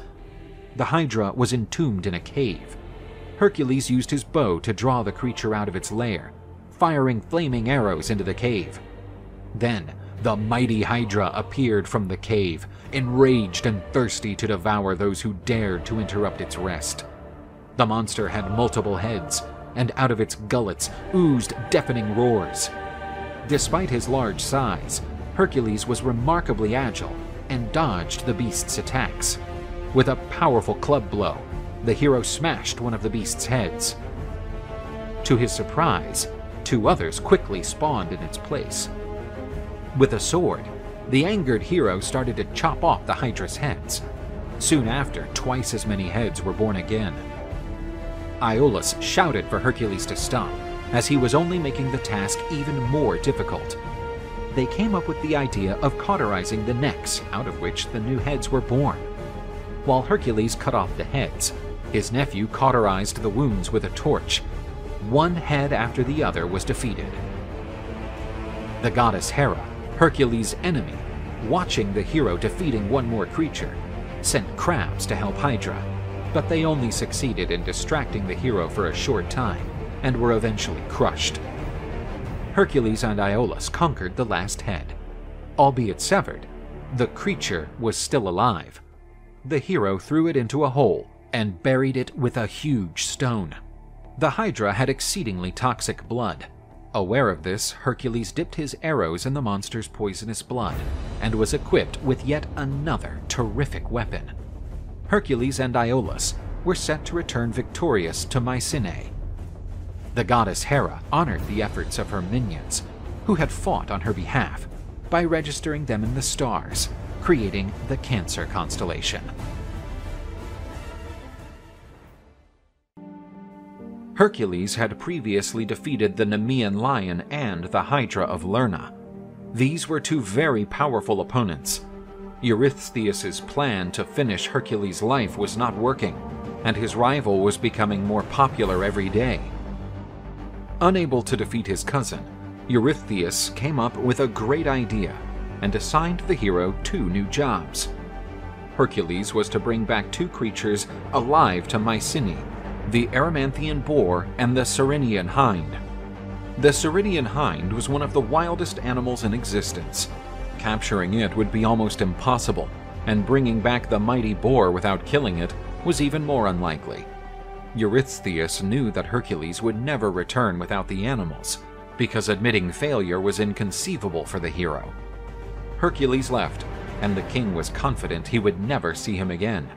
The Hydra was entombed in a cave. Hercules used his bow to draw the creature out of its lair, firing flaming arrows into the cave. Then, the mighty Hydra appeared from the cave, enraged and thirsty to devour those who dared to interrupt its rest. The monster had multiple heads, and out of its gullets oozed deafening roars. Despite his large size, Hercules was remarkably agile and dodged the beast's attacks. With a powerful club blow, the hero smashed one of the beast's heads. To his surprise, 2 others quickly spawned in its place. With a sword, the angered hero started to chop off the Hydra's heads. Soon after, twice as many heads were born again. Iolaus shouted for Hercules to stop, as he was only making the task even more difficult. They came up with the idea of cauterizing the necks out of which the new heads were born. While Hercules cut off the heads, his nephew cauterized the wounds with a torch. One head after the other was defeated. The goddess Hera, Hercules' enemy, watching the hero defeating one more creature, sent crabs to help Hydra, but they only succeeded in distracting the hero for a short time and were eventually crushed. Hercules and Iolaus conquered the last head. Albeit severed, the creature was still alive. The hero threw it into a hole and buried it with a huge stone. The Hydra had exceedingly toxic blood. Aware of this, Hercules dipped his arrows in the monster's poisonous blood and was equipped with yet another terrific weapon. Hercules and Iolaus were set to return victorious to Mycenae. The goddess Hera honored the efforts of her minions, who had fought on her behalf, by registering them in the stars, creating the Cancer constellation. Hercules had previously defeated the Nemean lion and the Hydra of Lerna. These were 2 very powerful opponents. Eurystheus' plan to finish Hercules' life was not working, and his rival was becoming more popular every day. Unable to defeat his cousin, Eurystheus came up with a great idea and assigned the hero 2 new jobs. Hercules was to bring back 2 creatures alive to Mycenae, the Erymanthian boar and the Ceryneian hind. The Ceryneian hind was one of the wildest animals in existence. Capturing it would be almost impossible, and bringing back the mighty boar without killing it was even more unlikely. Eurystheus knew that Hercules would never return without the animals, because admitting failure was inconceivable for the hero. Hercules left, and the king was confident he would never see him again.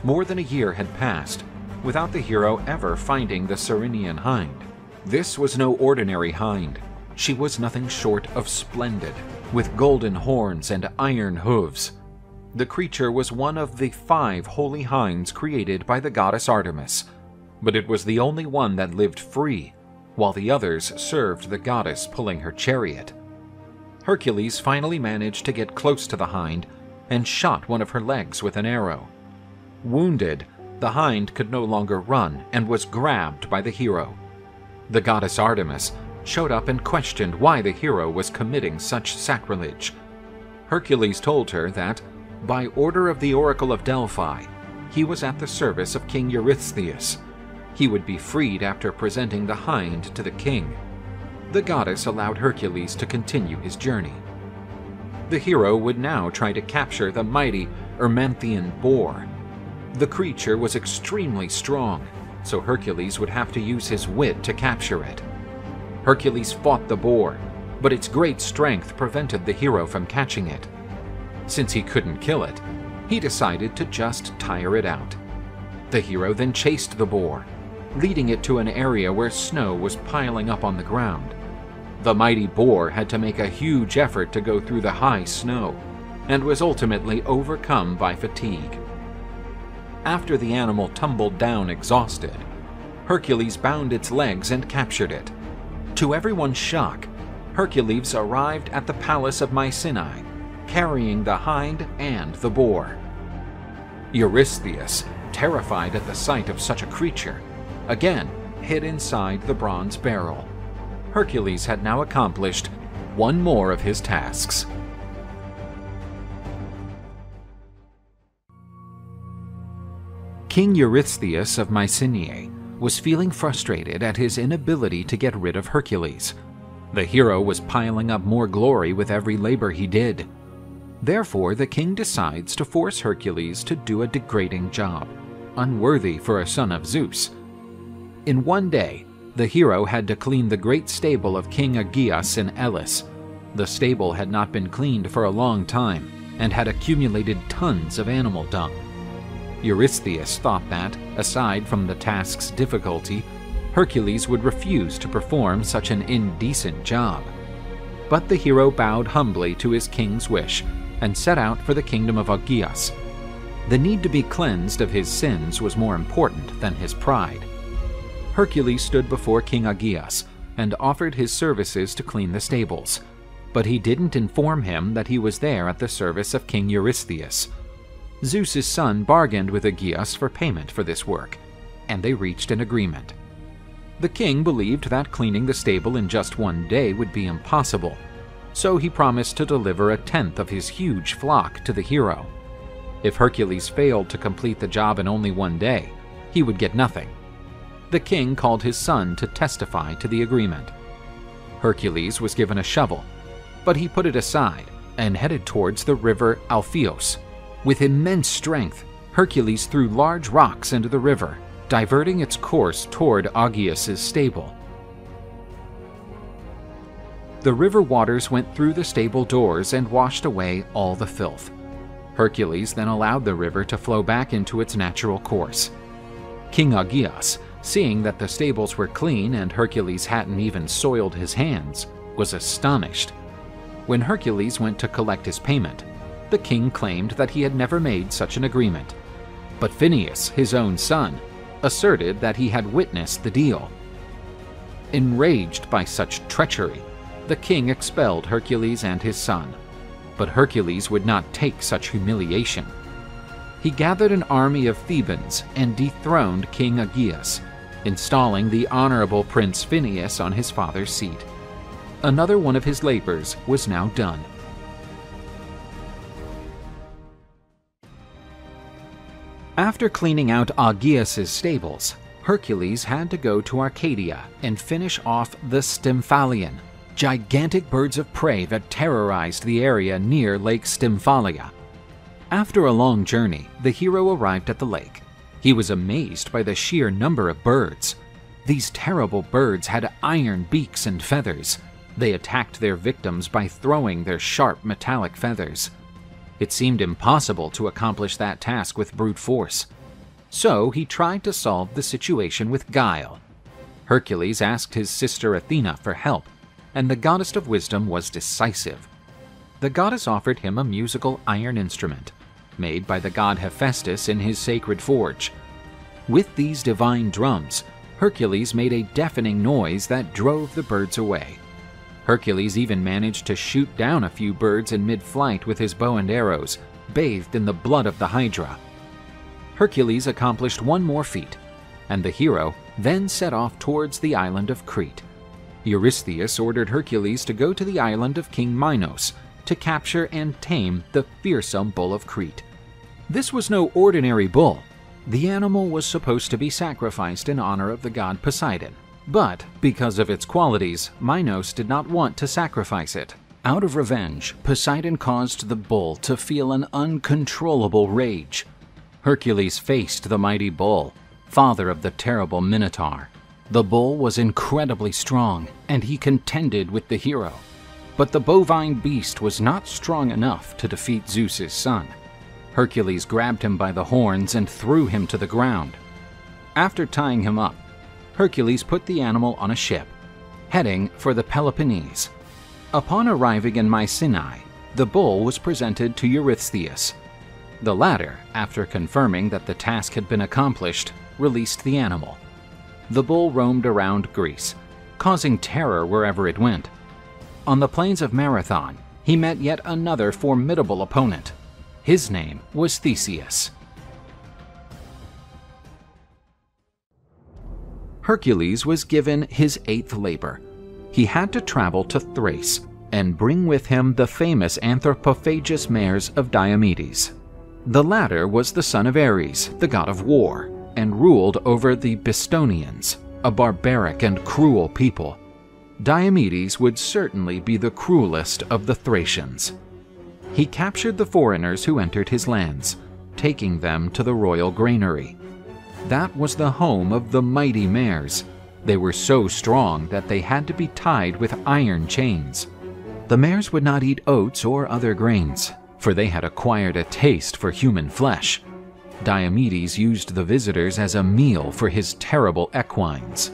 More than a year had passed, without the hero ever finding the Ceryneian hind. This was no ordinary hind. She was nothing short of splendid, with golden horns and iron hooves. The creature was one of the 5 holy hinds created by the goddess Artemis, but it was the only one that lived free, while the others served the goddess pulling her chariot. Hercules finally managed to get close to the hind and shot one of her legs with an arrow. Wounded, the hind could no longer run and was grabbed by the hero. The goddess Artemis showed up and questioned why the hero was committing such sacrilege. Hercules told her that, by order of the Oracle of Delphi, he was at the service of King Eurystheus. He would be freed after presenting the hind to the king. The goddess allowed Hercules to continue his journey. The hero would now try to capture the mighty Erymanthian boar. The creature was extremely strong, so Hercules would have to use his wit to capture it. Hercules fought the boar, but its great strength prevented the hero from catching it. Since he couldn't kill it, he decided to just tire it out. The hero then chased the boar, leading it to an area where snow was piling up on the ground. The mighty boar had to make a huge effort to go through the high snow, and was ultimately overcome by fatigue. After the animal tumbled down exhausted, Hercules bound its legs and captured it. To everyone's shock, Hercules arrived at the palace of Mycenae, carrying the hind and the boar. Eurystheus, terrified at the sight of such a creature, again hid inside the bronze barrel. Hercules had now accomplished one more of his tasks. King Eurystheus of Mycenae was feeling frustrated at his inability to get rid of Hercules. The hero was piling up more glory with every labor he did. Therefore, the king decides to force Hercules to do a degrading job, unworthy for a son of Zeus. In one day, the hero had to clean the great stable of King Aegeus in Elis. The stable had not been cleaned for a long time and had accumulated tons of animal dung. Eurystheus thought that, aside from the task's difficulty, Hercules would refuse to perform such an indecent job. But the hero bowed humbly to his king's wish and set out for the kingdom of Aegeus. The need to be cleansed of his sins was more important than his pride. Hercules stood before King Aegeus and offered his services to clean the stables, but he didn't inform him that he was there at the service of King Eurystheus. Zeus's son bargained with Aegeus for payment for this work, and they reached an agreement. The king believed that cleaning the stable in just one day would be impossible, so he promised to deliver a tenth of his huge flock to the hero. If Hercules failed to complete the job in only one day, he would get nothing. The king called his son to testify to the agreement. Hercules was given a shovel, but he put it aside and headed towards the river Alpheus. With immense strength, Hercules threw large rocks into the river, diverting its course toward Aegeus's stable. The river waters went through the stable doors and washed away all the filth. Hercules then allowed the river to flow back into its natural course. King Aegeus, seeing that the stables were clean and Hercules hadn't even soiled his hands, was astonished. When Hercules went to collect his payment, the king claimed that he had never made such an agreement. But Phineus, his own son, asserted that he had witnessed the deal. Enraged by such treachery, the king expelled Hercules and his son. But Hercules would not take such humiliation. He gathered an army of Thebans and dethroned King Aegeus, installing the honorable Prince Phineus on his father's seat. Another one of his labors was now done. After cleaning out Aegeus's stables, Hercules had to go to Arcadia and finish off the Stymphalian, gigantic birds of prey that terrorized the area near Lake Stymphalia. After a long journey, the hero arrived at the lake. He was amazed by the sheer number of birds. These terrible birds had iron beaks and feathers. They attacked their victims by throwing their sharp metallic feathers. It seemed impossible to accomplish that task with brute force. So he tried to solve the situation with guile. Hercules asked his sister Athena for help, and the goddess of wisdom was decisive. The goddess offered him a musical iron instrument, made by the god Hephaestus in his sacred forge. With these divine drums, Hercules made a deafening noise that drove the birds away. Hercules even managed to shoot down a few birds in mid-flight with his bow and arrows, bathed in the blood of the Hydra. Hercules accomplished one more feat, and the hero then set off towards the island of Crete. Eurystheus ordered Hercules to go to the island of King Minos to capture and tame the fearsome bull of Crete. This was no ordinary bull. The animal was supposed to be sacrificed in honor of the god Poseidon. But, because of its qualities, Minos did not want to sacrifice it. Out of revenge, Poseidon caused the bull to feel an uncontrollable rage. Hercules faced the mighty bull, father of the terrible Minotaur. The bull was incredibly strong, and he contended with the hero. But the bovine beast was not strong enough to defeat Zeus's son. Hercules grabbed him by the horns and threw him to the ground. After tying him up, Hercules put the animal on a ship, heading for the Peloponnese. Upon arriving in Mycenae, the bull was presented to Eurystheus. The latter, after confirming that the task had been accomplished, released the animal. The bull roamed around Greece, causing terror wherever it went. On the plains of Marathon, he met yet another formidable opponent. His name was Theseus. Hercules was given his 8th labor. He had to travel to Thrace and bring with him the famous anthropophagous mares of Diomedes. The latter was the son of Ares, the god of war, and ruled over the Bistonians, a barbaric and cruel people. Diomedes would certainly be the cruelest of the Thracians. He captured the foreigners who entered his lands, taking them to the royal granary. That was the home of the mighty mares. They were so strong that they had to be tied with iron chains. The mares would not eat oats or other grains, for they had acquired a taste for human flesh. Diomedes used the visitors as a meal for his terrible equines.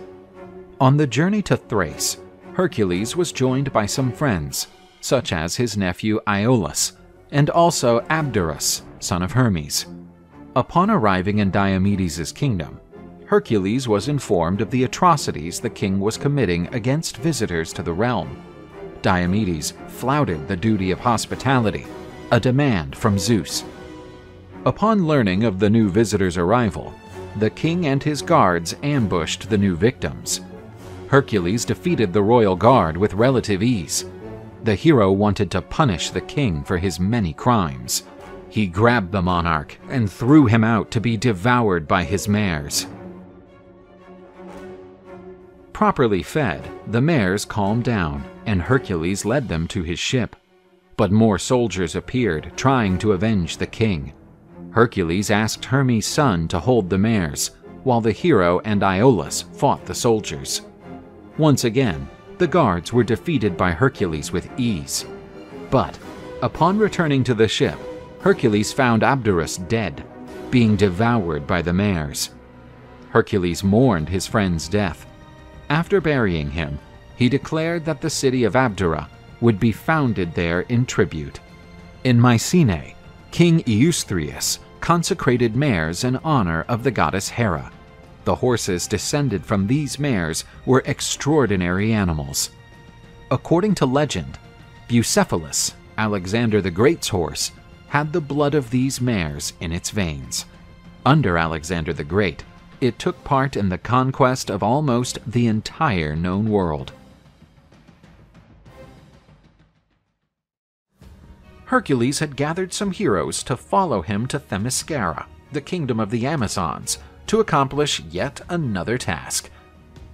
On the journey to Thrace, Hercules was joined by some friends, such as his nephew Iolaus, and also Abderus, son of Hermes. Upon arriving in Diomedes' kingdom, Hercules was informed of the atrocities the king was committing against visitors to the realm. Diomedes flouted the duty of hospitality, a demand from Zeus. Upon learning of the new visitors' arrival, the king and his guards ambushed the new victims. Hercules defeated the royal guard with relative ease. The hero wanted to punish the king for his many crimes. He grabbed the monarch and threw him out to be devoured by his mares. Properly fed, the mares calmed down, and Hercules led them to his ship. But more soldiers appeared, trying to avenge the king. Hercules asked Hermes' son to hold the mares, while the hero and Iolaus fought the soldiers. Once again, the guards were defeated by Hercules with ease. But, upon returning to the ship, Hercules found Abderus dead, being devoured by the mares. Hercules mourned his friend's death. After burying him, he declared that the city of Abdera would be founded there in tribute. In Mycenae, King Eusthrius consecrated mares in honor of the goddess Hera. The horses descended from these mares were extraordinary animals. According to legend, Bucephalus, Alexander the Great's horse, had the blood of these mares in its veins. Under Alexander the Great, it took part in the conquest of almost the entire known world. Hercules had gathered some heroes to follow him to Themyscira, the kingdom of the Amazons, to accomplish yet another task.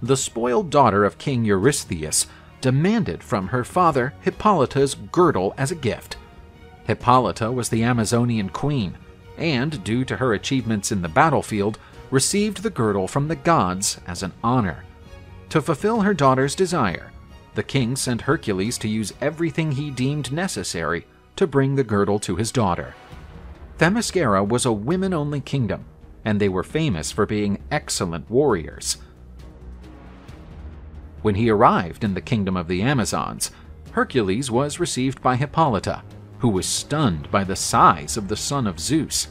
The spoiled daughter of King Eurystheus demanded from her father Hippolyta's girdle as a gift. Hippolyta was the Amazonian queen, and due to her achievements in the battlefield, received the girdle from the gods as an honor. To fulfill her daughter's desire, the king sent Hercules to use everything he deemed necessary to bring the girdle to his daughter. Themyscira was a women-only kingdom, and they were famous for being excellent warriors. When he arrived in the kingdom of the Amazons, Hercules was received by Hippolyta, who was stunned by the size of the son of Zeus.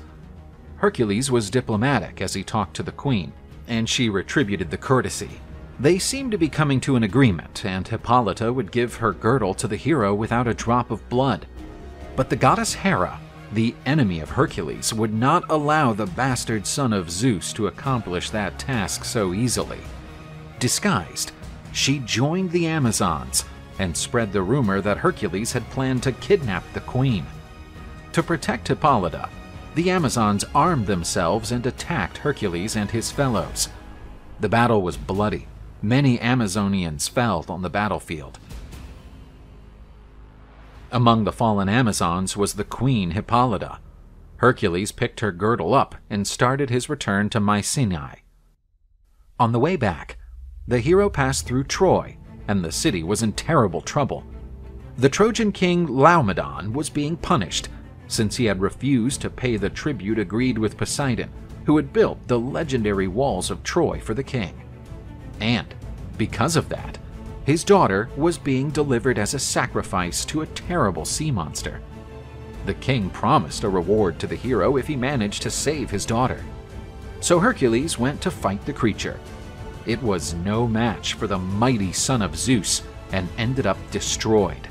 Hercules was diplomatic as he talked to the queen, and she retributed the courtesy. They seemed to be coming to an agreement, and Hippolyta would give her girdle to the hero without a drop of blood. But the goddess Hera, the enemy of Hercules, would not allow the bastard son of Zeus to accomplish that task so easily. Disguised, she joined the Amazons and spread the rumor that Hercules had planned to kidnap the queen. To protect Hippolyta, the Amazons armed themselves and attacked Hercules and his fellows. The battle was bloody. Many Amazonians fell on the battlefield. Among the fallen Amazons was the queen Hippolyta. Hercules picked her girdle up and started his return to Mycenae. On the way back, the hero passed through Troy, and the city was in terrible trouble. The Trojan king Laomedon was being punished, since he had refused to pay the tribute agreed with Poseidon, who had built the legendary walls of Troy for the king. And, because of that, his daughter was being delivered as a sacrifice to a terrible sea monster. The king promised a reward to the hero if he managed to save his daughter. So Hercules went to fight the creature. It was no match for the mighty son of Zeus and ended up destroyed.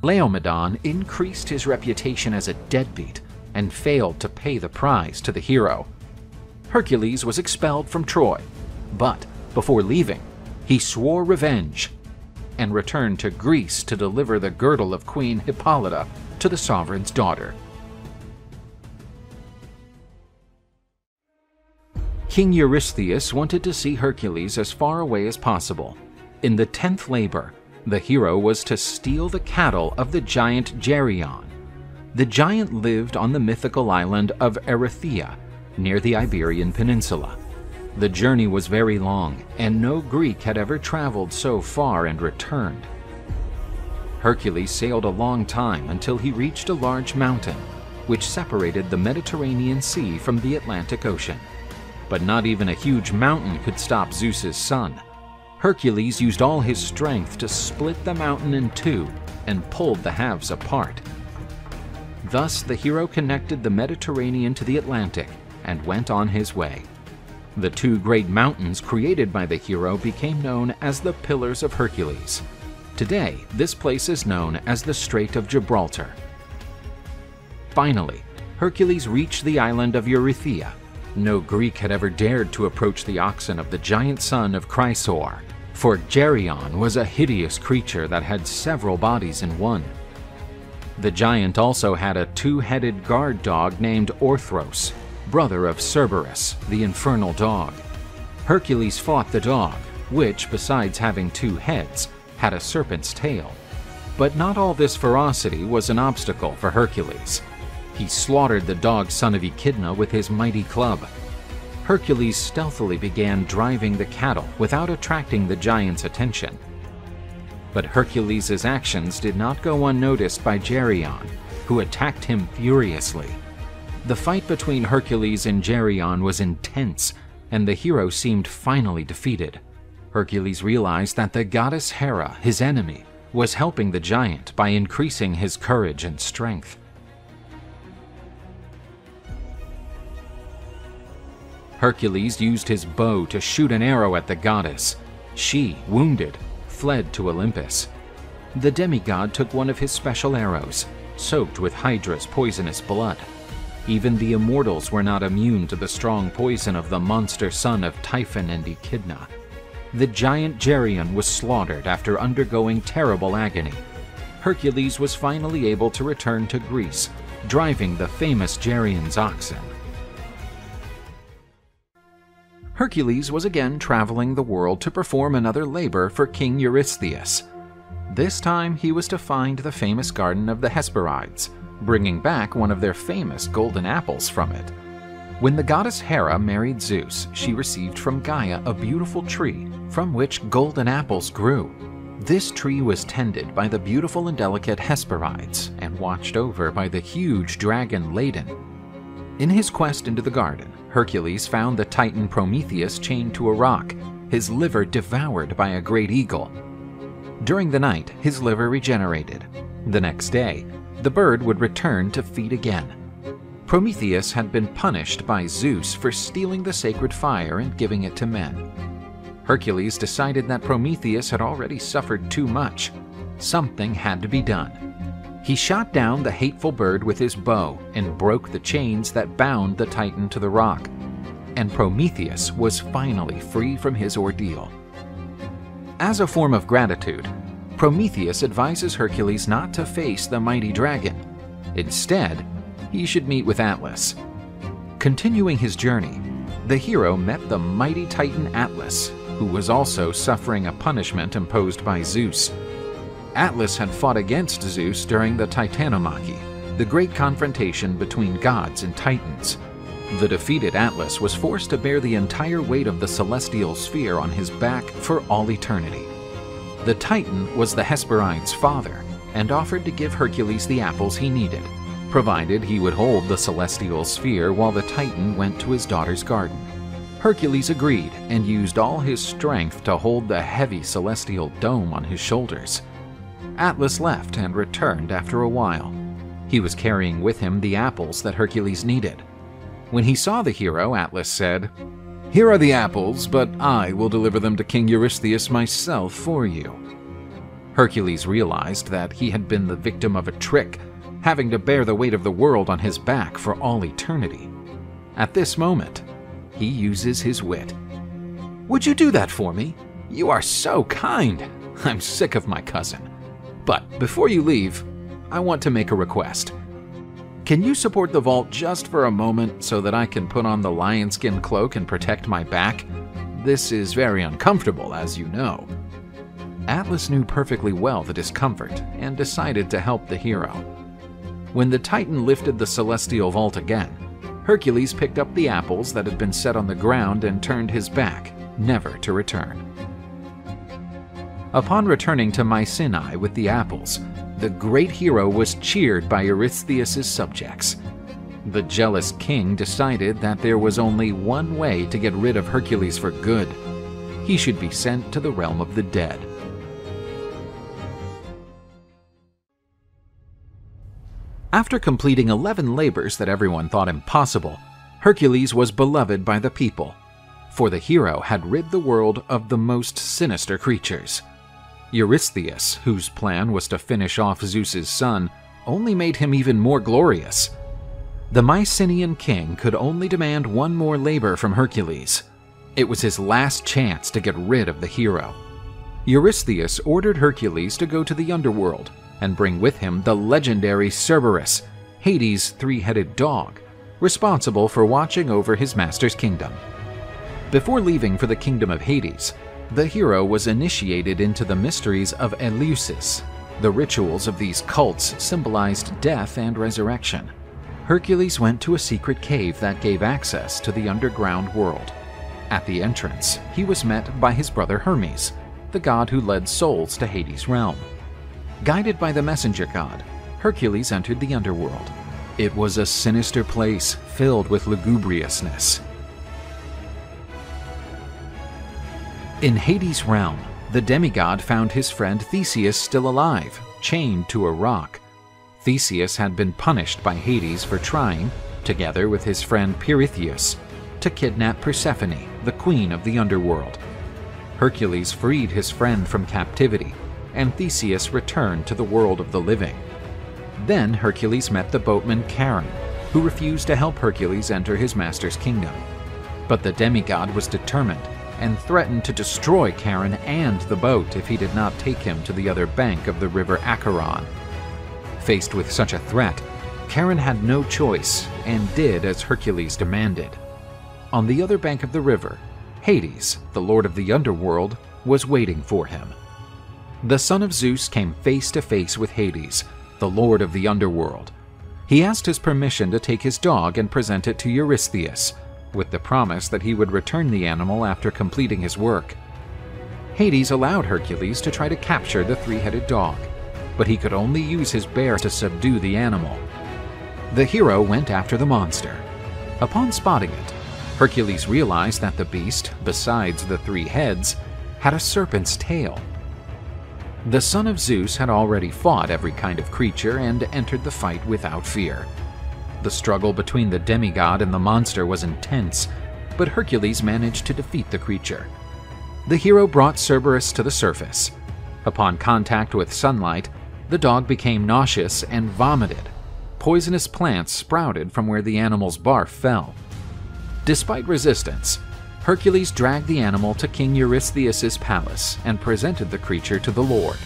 Laomedon increased his reputation as a deadbeat and failed to pay the prize to the hero. Hercules was expelled from Troy, but before leaving, he swore revenge and returned to Greece to deliver the girdle of Queen Hippolyta to the sovereign's daughter. King Eurystheus wanted to see Hercules as far away as possible. In the 10th labor, the hero was to steal the cattle of the giant Geryon. The giant lived on the mythical island of Erythea near the Iberian Peninsula. The journey was very long, and no Greek had ever traveled so far and returned. Hercules sailed a long time until he reached a large mountain, which separated the Mediterranean Sea from the Atlantic Ocean. But not even a huge mountain could stop Zeus's son. Hercules used all his strength to split the mountain in two and pulled the halves apart. Thus, the hero connected the Mediterranean to the Atlantic and went on his way. The two great mountains created by the hero became known as the Pillars of Hercules. Today, this place is known as the Strait of Gibraltar. Finally, Hercules reached the island of Eurythia. No Greek had ever dared to approach the oxen of the giant son of Chrysaor, for Geryon was a hideous creature that had several bodies in one. The giant also had a two-headed guard dog named Orthros, brother of Cerberus, the infernal dog. Hercules fought the dog, which, besides having two heads, had a serpent's tail. But not all this ferocity was an obstacle for Hercules. He slaughtered the dog son of Echidna with his mighty club. Hercules stealthily began driving the cattle without attracting the giant's attention. But Hercules' actions did not go unnoticed by Geryon, who attacked him furiously. The fight between Hercules and Geryon was intense, and the hero seemed finally defeated. Hercules realized that the goddess Hera, his enemy, was helping the giant by increasing his courage and strength. Hercules used his bow to shoot an arrow at the goddess. She, wounded, fled to Olympus. The demigod took one of his special arrows, soaked with Hydra's poisonous blood. Even the immortals were not immune to the strong poison of the monster son of Typhon and Echidna. The giant Geryon was slaughtered after undergoing terrible agony. Hercules was finally able to return to Greece, driving the famous Geryon's oxen. Hercules was again traveling the world to perform another labor for King Eurystheus. This time he was to find the famous garden of the Hesperides, bringing back one of their famous golden apples from it. When the goddess Hera married Zeus, she received from Gaia a beautiful tree from which golden apples grew. This tree was tended by the beautiful and delicate Hesperides and watched over by the huge dragon Ladon. In his quest into the garden, Hercules found the Titan Prometheus chained to a rock, his liver devoured by a great eagle. During the night, his liver regenerated. The next day, the bird would return to feed again. Prometheus had been punished by Zeus for stealing the sacred fire and giving it to men. Hercules decided that Prometheus had already suffered too much. Something had to be done. He shot down the hateful bird with his bow and broke the chains that bound the Titan to the rock. And Prometheus was finally free from his ordeal. As a form of gratitude, Prometheus advises Hercules not to face the mighty dragon. Instead, he should meet with Atlas. Continuing his journey, the hero met the mighty Titan Atlas, who was also suffering a punishment imposed by Zeus. Atlas had fought against Zeus during the Titanomachy, the great confrontation between gods and titans. The defeated Atlas was forced to bear the entire weight of the celestial sphere on his back for all eternity. The Titan was the Hesperides' father and offered to give Hercules the apples he needed, provided he would hold the celestial sphere while the Titan went to his daughter's garden. Hercules agreed and used all his strength to hold the heavy celestial dome on his shoulders. Atlas left and returned after a while. He was carrying with him the apples that Hercules needed. When he saw the hero, Atlas said, "Here are the apples, but I will deliver them to King Eurystheus myself for you." Hercules realized that he had been the victim of a trick, having to bear the weight of the world on his back for all eternity. At this moment, he uses his wit. "Would you do that for me? You are so kind. I'm sick of my cousin. But before you leave, I want to make a request. Can you support the vault just for a moment so that I can put on the lionskin cloak and protect my back? This is very uncomfortable, as you know." Atlas knew perfectly well the discomfort and decided to help the hero. When the Titan lifted the celestial vault again, Hercules picked up the apples that had been set on the ground and turned his back, never to return. Upon returning to Mycenae with the apples, the great hero was cheered by Eurystheus' subjects. The jealous king decided that there was only one way to get rid of Hercules for good. He should be sent to the realm of the dead. After completing 11 labors that everyone thought impossible, Hercules was beloved by the people, for the hero had rid the world of the most sinister creatures. Eurystheus, whose plan was to finish off Zeus's son, only made him even more glorious. The Mycenaean king could only demand one more labor from Hercules. It was his last chance to get rid of the hero. Eurystheus ordered Hercules to go to the underworld and bring with him the legendary Cerberus, Hades' three-headed dog, responsible for watching over his master's kingdom. Before leaving for the kingdom of Hades, the hero was initiated into the mysteries of Eleusis. The rituals of these cults symbolized death and resurrection. Hercules went to a secret cave that gave access to the underground world. At the entrance, he was met by his brother Hermes, the god who led souls to Hades' realm. Guided by the messenger god, Hercules entered the underworld. It was a sinister place filled with lugubriousness. In Hades' realm, the demigod found his friend Theseus still alive, chained to a rock. Theseus had been punished by Hades for trying, together with his friend Pirithous, to kidnap Persephone, the queen of the underworld. Hercules freed his friend from captivity, and Theseus returned to the world of the living. Then Hercules met the boatman Charon, who refused to help Hercules enter his master's kingdom. But the demigod was determined and threatened to destroy Charon and the boat if he did not take him to the other bank of the river Acheron. Faced with such a threat, Charon had no choice and did as Hercules demanded. On the other bank of the river, Hades, the lord of the underworld, was waiting for him. The son of Zeus came face to face with Hades, the lord of the underworld. He asked his permission to take his dog and present it to Eurystheus, with the promise that he would return the animal after completing his work. Hades allowed Hercules to try to capture the three-headed dog, but he could only use his bear to subdue the animal. The hero went after the monster. Upon spotting it, Hercules realized that the beast, besides the three heads, had a serpent's tail. The son of Zeus had already fought every kind of creature and entered the fight without fear. The struggle between the demigod and the monster was intense, but Hercules managed to defeat the creature. The hero brought Cerberus to the surface. Upon contact with sunlight, the dog became nauseous and vomited. Poisonous plants sprouted from where the animal's barf fell. Despite resistance, Hercules dragged the animal to King Eurystheus' palace and presented the creature to the Lord.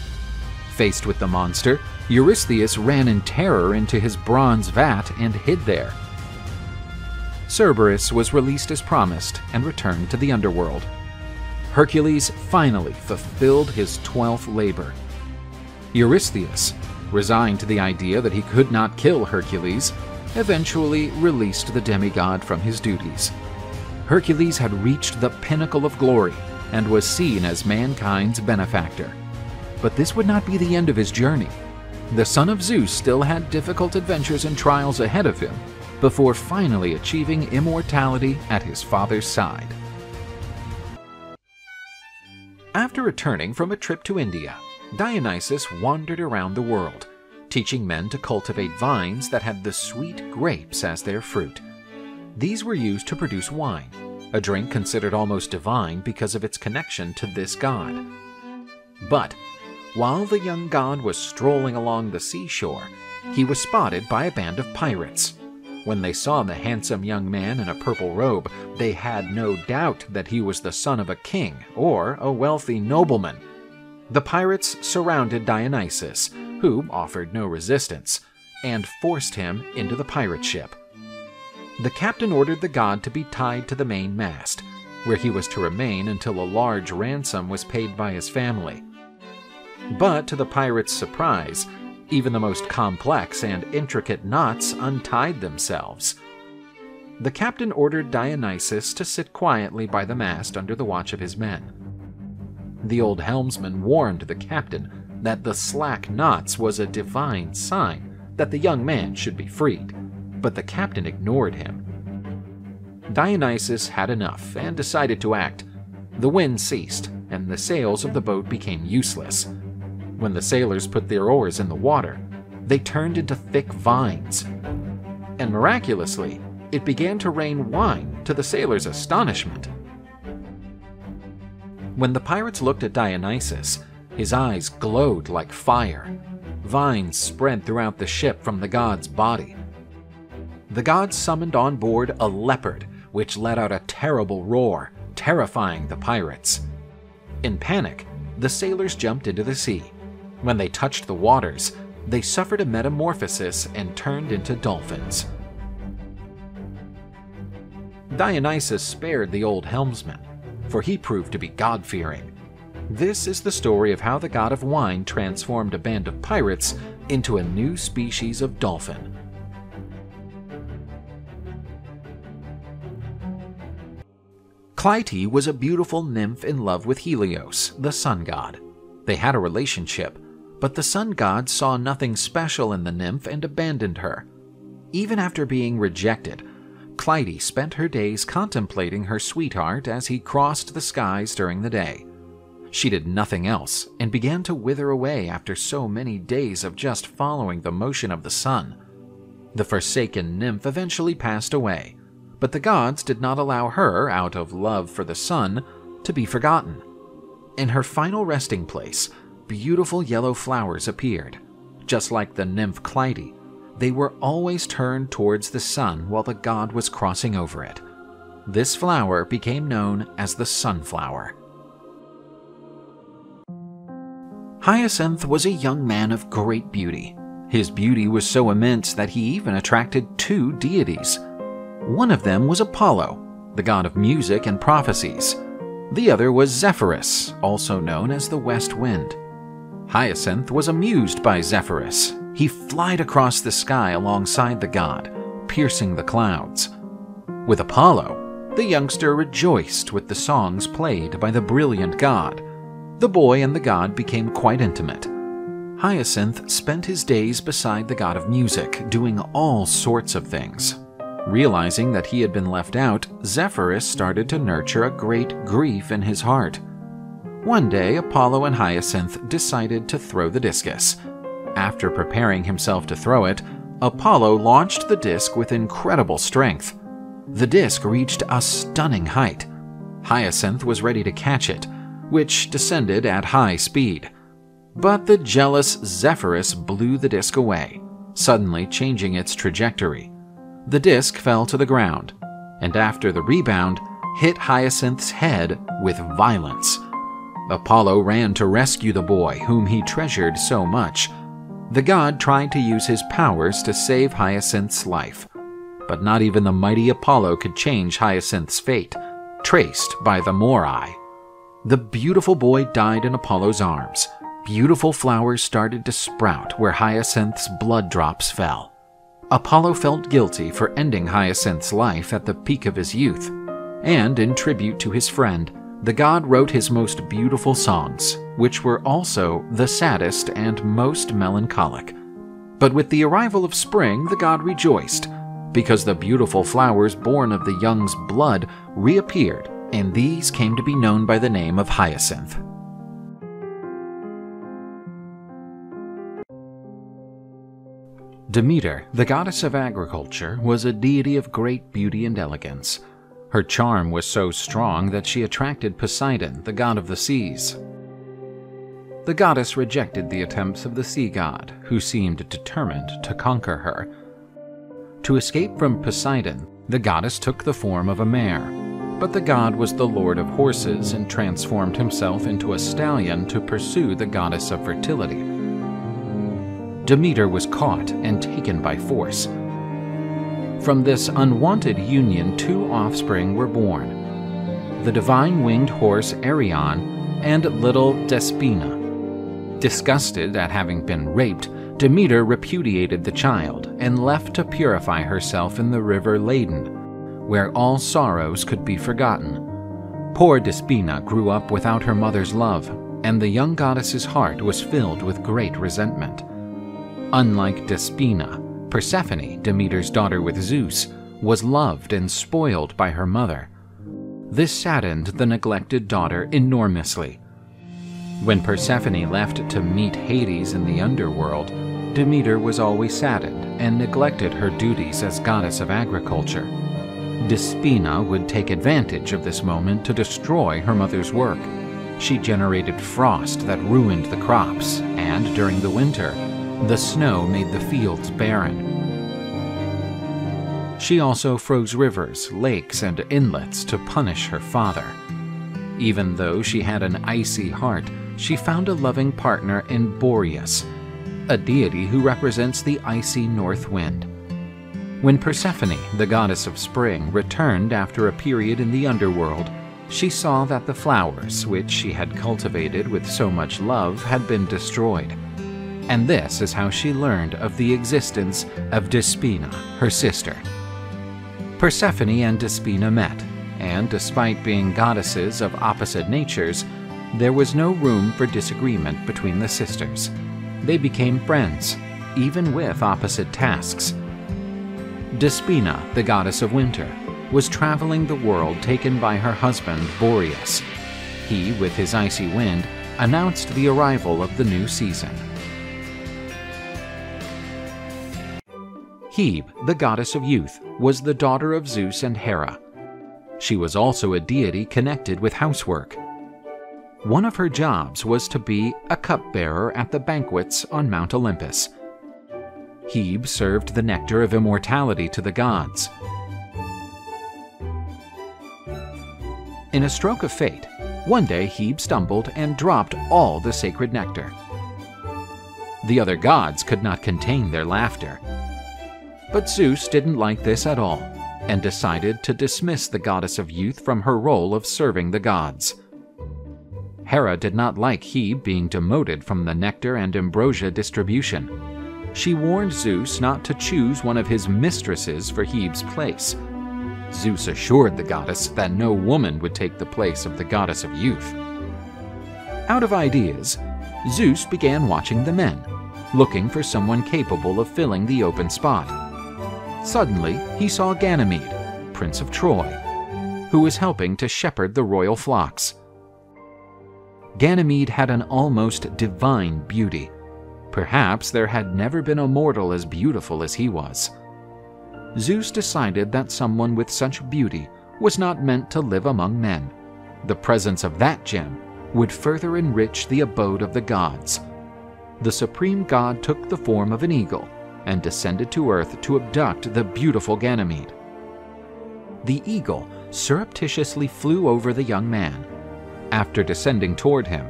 Faced with the monster, Eurystheus ran in terror into his bronze vat and hid there. Cerberus was released as promised and returned to the underworld. Hercules finally fulfilled his 12th labor. Eurystheus, resigned to the idea that he could not kill Hercules, eventually released the demigod from his duties. Hercules had reached the pinnacle of glory and was seen as mankind's benefactor. But this would not be the end of his journey. The son of Zeus still had difficult adventures and trials ahead of him before finally achieving immortality at his father's side. After returning from a trip to India, Dionysus wandered around the world, teaching men to cultivate vines that had the sweet grapes as their fruit. These were used to produce wine, a drink considered almost divine because of its connection to this god. But while the young god was strolling along the seashore, he was spotted by a band of pirates. When they saw the handsome young man in a purple robe, they had no doubt that he was the son of a king or a wealthy nobleman. The pirates surrounded Dionysus, who offered no resistance, and forced him into the pirate ship. The captain ordered the god to be tied to the main mast, where he was to remain until a large ransom was paid by his family. But to the pirates' surprise, even the most complex and intricate knots untied themselves. The captain ordered Dionysus to sit quietly by the mast under the watch of his men. The old helmsman warned the captain that the slack knots was a divine sign that the young man should be freed, but the captain ignored him. Dionysus had enough and decided to act. The wind ceased, and the sails of the boat became useless. When the sailors put their oars in the water, they turned into thick vines. And miraculously, it began to rain wine to the sailors' astonishment. When the pirates looked at Dionysus, his eyes glowed like fire. Vines spread throughout the ship from the god's body. The gods summoned on board a leopard, which let out a terrible roar, terrifying the pirates. In panic, the sailors jumped into the sea. When they touched the waters, they suffered a metamorphosis and turned into dolphins. Dionysus spared the old helmsman, for he proved to be God-fearing. This is the story of how the god of wine transformed a band of pirates into a new species of dolphin. Clytie was a beautiful nymph in love with Helios, the sun god. They had a relationship, but the sun god saw nothing special in the nymph and abandoned her. Even after being rejected, Clytie spent her days contemplating her sweetheart as he crossed the skies during the day. She did nothing else and began to wither away after so many days of just following the motion of the sun. The forsaken nymph eventually passed away, but the gods did not allow her, out of love for the sun, to be forgotten. In her final resting place, beautiful yellow flowers appeared. Just like the nymph Clytie, they were always turned towards the sun while the god was crossing over it. This flower became known as the sunflower. Hyacinth was a young man of great beauty. His beauty was so immense that he even attracted two deities. One of them was Apollo, the god of music and prophecies. The other was Zephyrus, also known as the West Wind. Hyacinth was amused by Zephyrus. He flied across the sky alongside the god, piercing the clouds. With Apollo, the youngster rejoiced with the songs played by the brilliant god. The boy and the god became quite intimate. Hyacinth spent his days beside the god of music, doing all sorts of things. Realizing that he had been left out, Zephyrus started to nurture a great grief in his heart. One day, Apollo and Hyacinth decided to throw the discus. After preparing himself to throw it, Apollo launched the disc with incredible strength. The disc reached a stunning height. Hyacinth was ready to catch it, which descended at high speed. But the jealous Zephyrus blew the disc away, suddenly changing its trajectory. The disc fell to the ground, and after the rebound, hit Hyacinth's head with violence. Apollo ran to rescue the boy, whom he treasured so much. The god tried to use his powers to save Hyacinth's life, but not even the mighty Apollo could change Hyacinth's fate, traced by the Moirai. The beautiful boy died in Apollo's arms. Beautiful flowers started to sprout where Hyacinth's blood drops fell. Apollo felt guilty for ending Hyacinth's life at the peak of his youth, and in tribute to his friend, the god wrote his most beautiful songs, which were also the saddest and most melancholic. But with the arrival of spring, the god rejoiced, because the beautiful flowers born of the young's blood reappeared, and these came to be known by the name of Hyacinth. Demeter, the goddess of agriculture, was a deity of great beauty and elegance. Her charm was so strong that she attracted Poseidon, the god of the seas. The goddess rejected the attempts of the sea god, who seemed determined to conquer her. To escape from Poseidon, the goddess took the form of a mare, but the god was the lord of horses and transformed himself into a stallion to pursue the goddess of fertility. Demeter was caught and taken by force. From this unwanted union, two offspring were born: the divine winged horse Arion and little Despina. Disgusted at having been raped, Demeter repudiated the child and left to purify herself in the river Ladon. where all sorrows could be forgotten. Poor Despina grew up without her mother's love, and the young goddess's heart was filled with great resentment. Unlike Despina, Persephone, Demeter's daughter with Zeus, was loved and spoiled by her mother. This saddened the neglected daughter enormously. When Persephone left to meet Hades in the underworld, Demeter was always saddened and neglected her duties as goddess of agriculture. Despina would take advantage of this moment to destroy her mother's work. She generated frost that ruined the crops, and during the winter, the snow made the fields barren. She also froze rivers, lakes, and inlets to punish her father. Even though she had an icy heart, she found a loving partner in Boreas, a deity who represents the icy north wind. When Persephone, the goddess of spring, returned after a period in the underworld, she saw that the flowers, which she had cultivated with so much love, had been destroyed. And this is how she learned of the existence of Despina, her sister. Persephone and Despina met, and despite being goddesses of opposite natures, there was no room for disagreement between the sisters. They became friends, even with opposite tasks. Despina, the goddess of winter, was traveling the world taken by her husband Boreas. He, with his icy wind, announced the arrival of the new season. Hebe, the goddess of youth, was the daughter of Zeus and Hera. She was also a deity connected with housework. One of her jobs was to be a cupbearer at the banquets on Mount Olympus. Hebe served the nectar of immortality to the gods. In a stroke of fate, one day Hebe stumbled and dropped all the sacred nectar. The other gods could not contain their laughter. But Zeus didn't like this at all, and decided to dismiss the goddess of youth from her role of serving the gods. Hera did not like Hebe being demoted from the nectar and ambrosia distribution. She warned Zeus not to choose one of his mistresses for Hebe's place. Zeus assured the goddess that no woman would take the place of the goddess of youth. Out of ideas, Zeus began watching the men, looking for someone capable of filling the open spot. Suddenly, he saw Ganymede, Prince of Troy, who was helping to shepherd the royal flocks. Ganymede had an almost divine beauty. Perhaps there had never been a mortal as beautiful as he was. Zeus decided that someone with such beauty was not meant to live among men. The presence of that gem would further enrich the abode of the gods. The supreme god took the form of an eagle and descended to earth to abduct the beautiful Ganymede. The eagle surreptitiously flew over the young man. After descending toward him,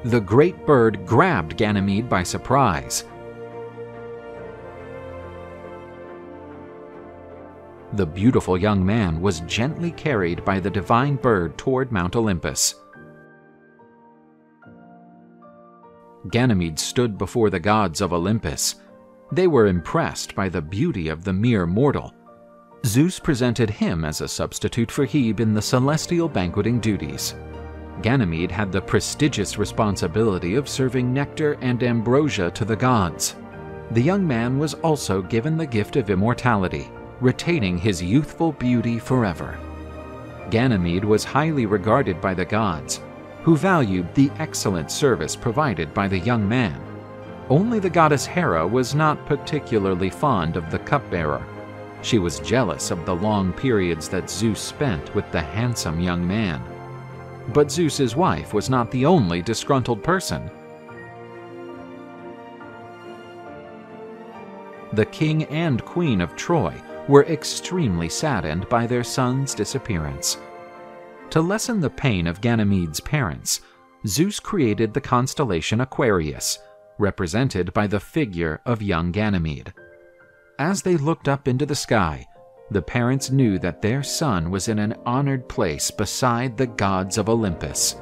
the great bird grabbed Ganymede by surprise. The beautiful young man was gently carried by the divine bird toward Mount Olympus. Ganymede stood before the gods of Olympus. They were impressed by the beauty of the mere mortal. Zeus presented him as a substitute for Hebe in the celestial banqueting duties. Ganymede had the prestigious responsibility of serving nectar and ambrosia to the gods. The young man was also given the gift of immortality, retaining his youthful beauty forever. Ganymede was highly regarded by the gods, who valued the excellent service provided by the young man. Only the goddess Hera was not particularly fond of the cupbearer. She was jealous of the long periods that Zeus spent with the handsome young man. But Zeus's wife was not the only disgruntled person. The king and queen of Troy were extremely saddened by their son's disappearance. To lessen the pain of Ganymede's parents, Zeus created the constellation Aquarius, represented by the figure of young Ganymede. As they looked up into the sky, the parents knew that their son was in an honored place beside the gods of Olympus.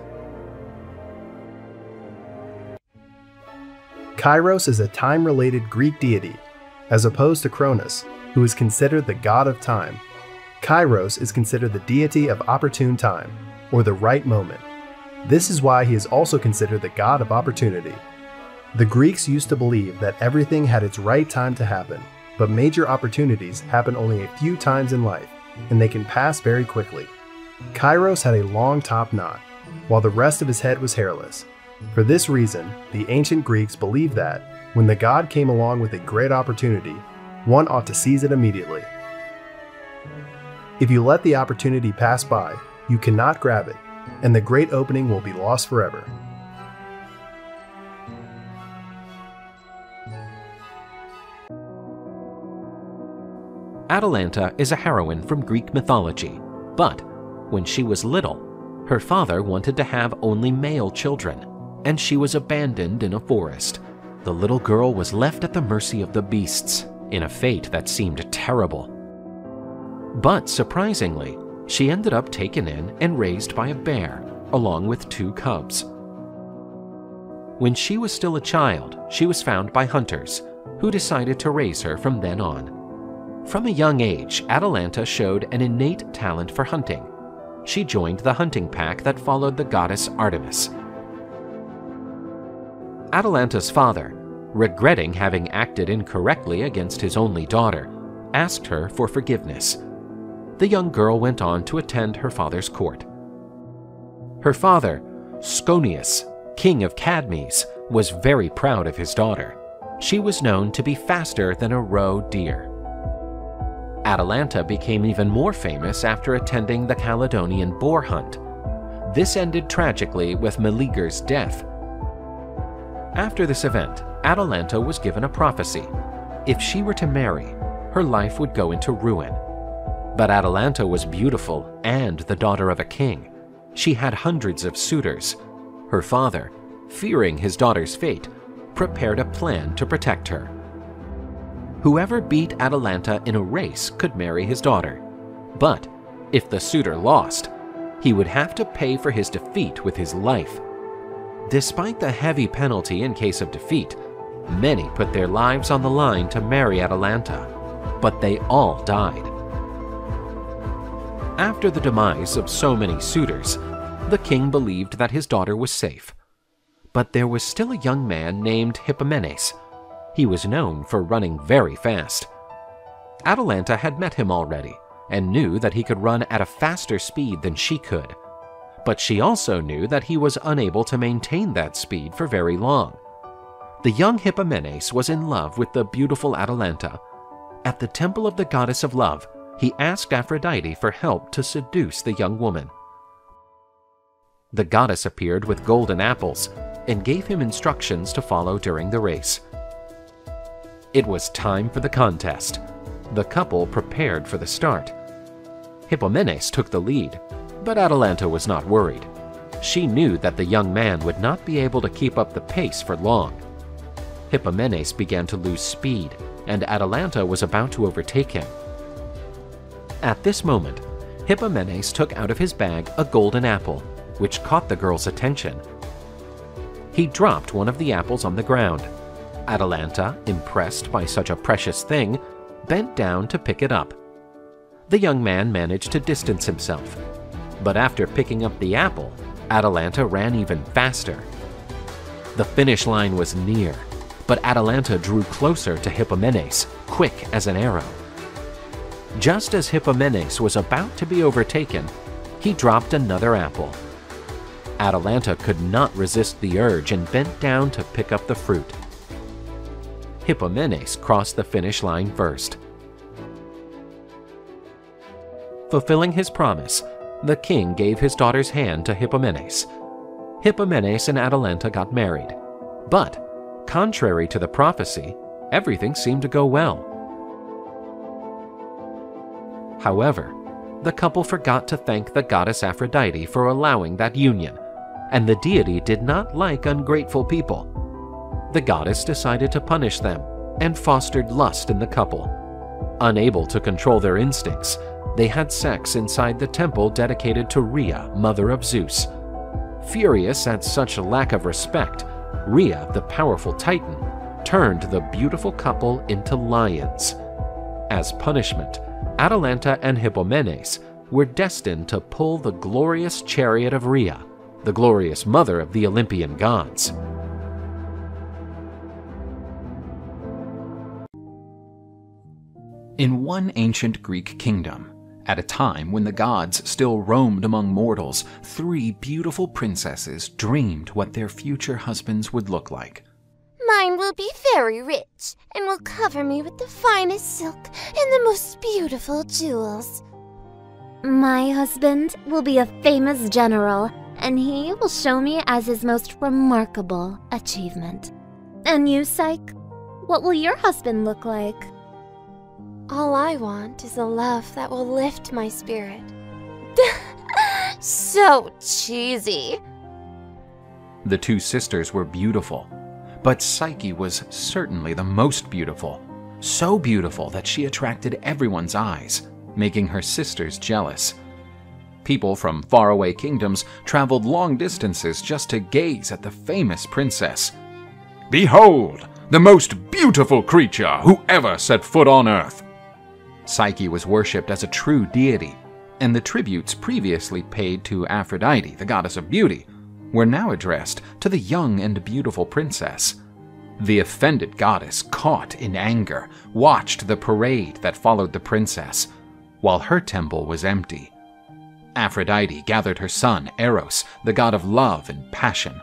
Kairos is a time-related Greek deity, as opposed to Cronus, who is considered the god of time. Kairos is considered the deity of opportune time, or the right moment. This is why he is also considered the god of opportunity. The Greeks used to believe that everything had its right time to happen, but major opportunities happen only a few times in life, and they can pass very quickly. Kairos had a long top knot, while the rest of his head was hairless. For this reason, the ancient Greeks believed that, when the god came along with a great opportunity, one ought to seize it immediately. If you let the opportunity pass by, you cannot grab it, and the great opening will be lost forever. Atalanta is a heroine from Greek mythology, but when she was little, her father wanted to have only male children, and she was abandoned in a forest. The little girl was left at the mercy of the beasts, in a fate that seemed terrible. But surprisingly, she ended up taken in and raised by a bear, along with 2 cubs. When she was still a child, she was found by hunters, who decided to raise her from then on. From a young age, Atalanta showed an innate talent for hunting. She joined the hunting pack that followed the goddess Artemis. Atalanta's father, regretting having acted incorrectly against his only daughter, asked her for forgiveness. The young girl went on to attend her father's court. Her father, Sconius, king of Cadmes, was very proud of his daughter. She was known to be faster than a roe deer. Atalanta became even more famous after attending the Caledonian boar hunt. This ended tragically with Meleager's death. After this event, Atalanta was given a prophecy. If she were to marry, her life would go into ruin. But Atalanta was beautiful and the daughter of a king. She had hundreds of suitors. Her father, fearing his daughter's fate, prepared a plan to protect her. Whoever beat Atalanta in a race could marry his daughter. But if the suitor lost, he would have to pay for his defeat with his life. Despite the heavy penalty in case of defeat, many put their lives on the line to marry Atalanta, but they all died. After the demise of so many suitors, the king believed that his daughter was safe. But there was still a young man named Hippomenes. He was known for running very fast. Atalanta had met him already and knew that he could run at a faster speed than she could. But she also knew that he was unable to maintain that speed for very long. The young Hippomenes was in love with the beautiful Atalanta. At the temple of the goddess of love, he asked Aphrodite for help to seduce the young woman. The goddess appeared with golden apples and gave him instructions to follow during the race. It was time for the contest. The couple prepared for the start. Hippomenes took the lead, but Atalanta was not worried. She knew that the young man would not be able to keep up the pace for long. Hippomenes began to lose speed, and Atalanta was about to overtake him. At this moment, Hippomenes took out of his bag a golden apple, which caught the girl's attention. He dropped one of the apples on the ground. Atalanta, impressed by such a precious thing, bent down to pick it up. The young man managed to distance himself, but after picking up the apple, Atalanta ran even faster. The finish line was near, but Atalanta drew closer to Hippomenes, quick as an arrow. Just as Hippomenes was about to be overtaken, he dropped another apple. Atalanta could not resist the urge and bent down to pick up the fruit. Hippomenes crossed the finish line first. Fulfilling his promise, the king gave his daughter's hand to Hippomenes. Hippomenes and Atalanta got married, but, contrary to the prophecy, everything seemed to go well. However, the couple forgot to thank the goddess Aphrodite for allowing that union, and the deity did not like ungrateful people. The goddess decided to punish them and fostered lust in the couple. Unable to control their instincts, they had sex inside the temple dedicated to Rhea, mother of Zeus. Furious at such a lack of respect, Rhea, the powerful Titan, turned the beautiful couple into lions. As punishment, Atalanta and Hippomenes were destined to pull the glorious chariot of Rhea, the glorious mother of the Olympian gods. In one ancient Greek kingdom, at a time when the gods still roamed among mortals, 3 beautiful princesses dreamed what their future husbands would look like. Mine will be very rich and will cover me with the finest silk and the most beautiful jewels. My husband will be a famous general, and he will show me as his most remarkable achievement. And you, Psyche, what will your husband look like? All I want is a love that will lift my spirit. So cheesy. The 2 sisters were beautiful, but Psyche was certainly the most beautiful. So beautiful that she attracted everyone's eyes, making her sisters jealous. People from faraway kingdoms traveled long distances just to gaze at the famous princess. "Behold, the most beautiful creature who ever set foot on earth!" Psyche was worshipped as a true deity, and the tributes previously paid to Aphrodite, the goddess of beauty, were now addressed to the young and beautiful princess. The offended goddess, caught in anger, watched the parade that followed the princess, while her temple was empty. Aphrodite gathered her son, Eros, the god of love and passion.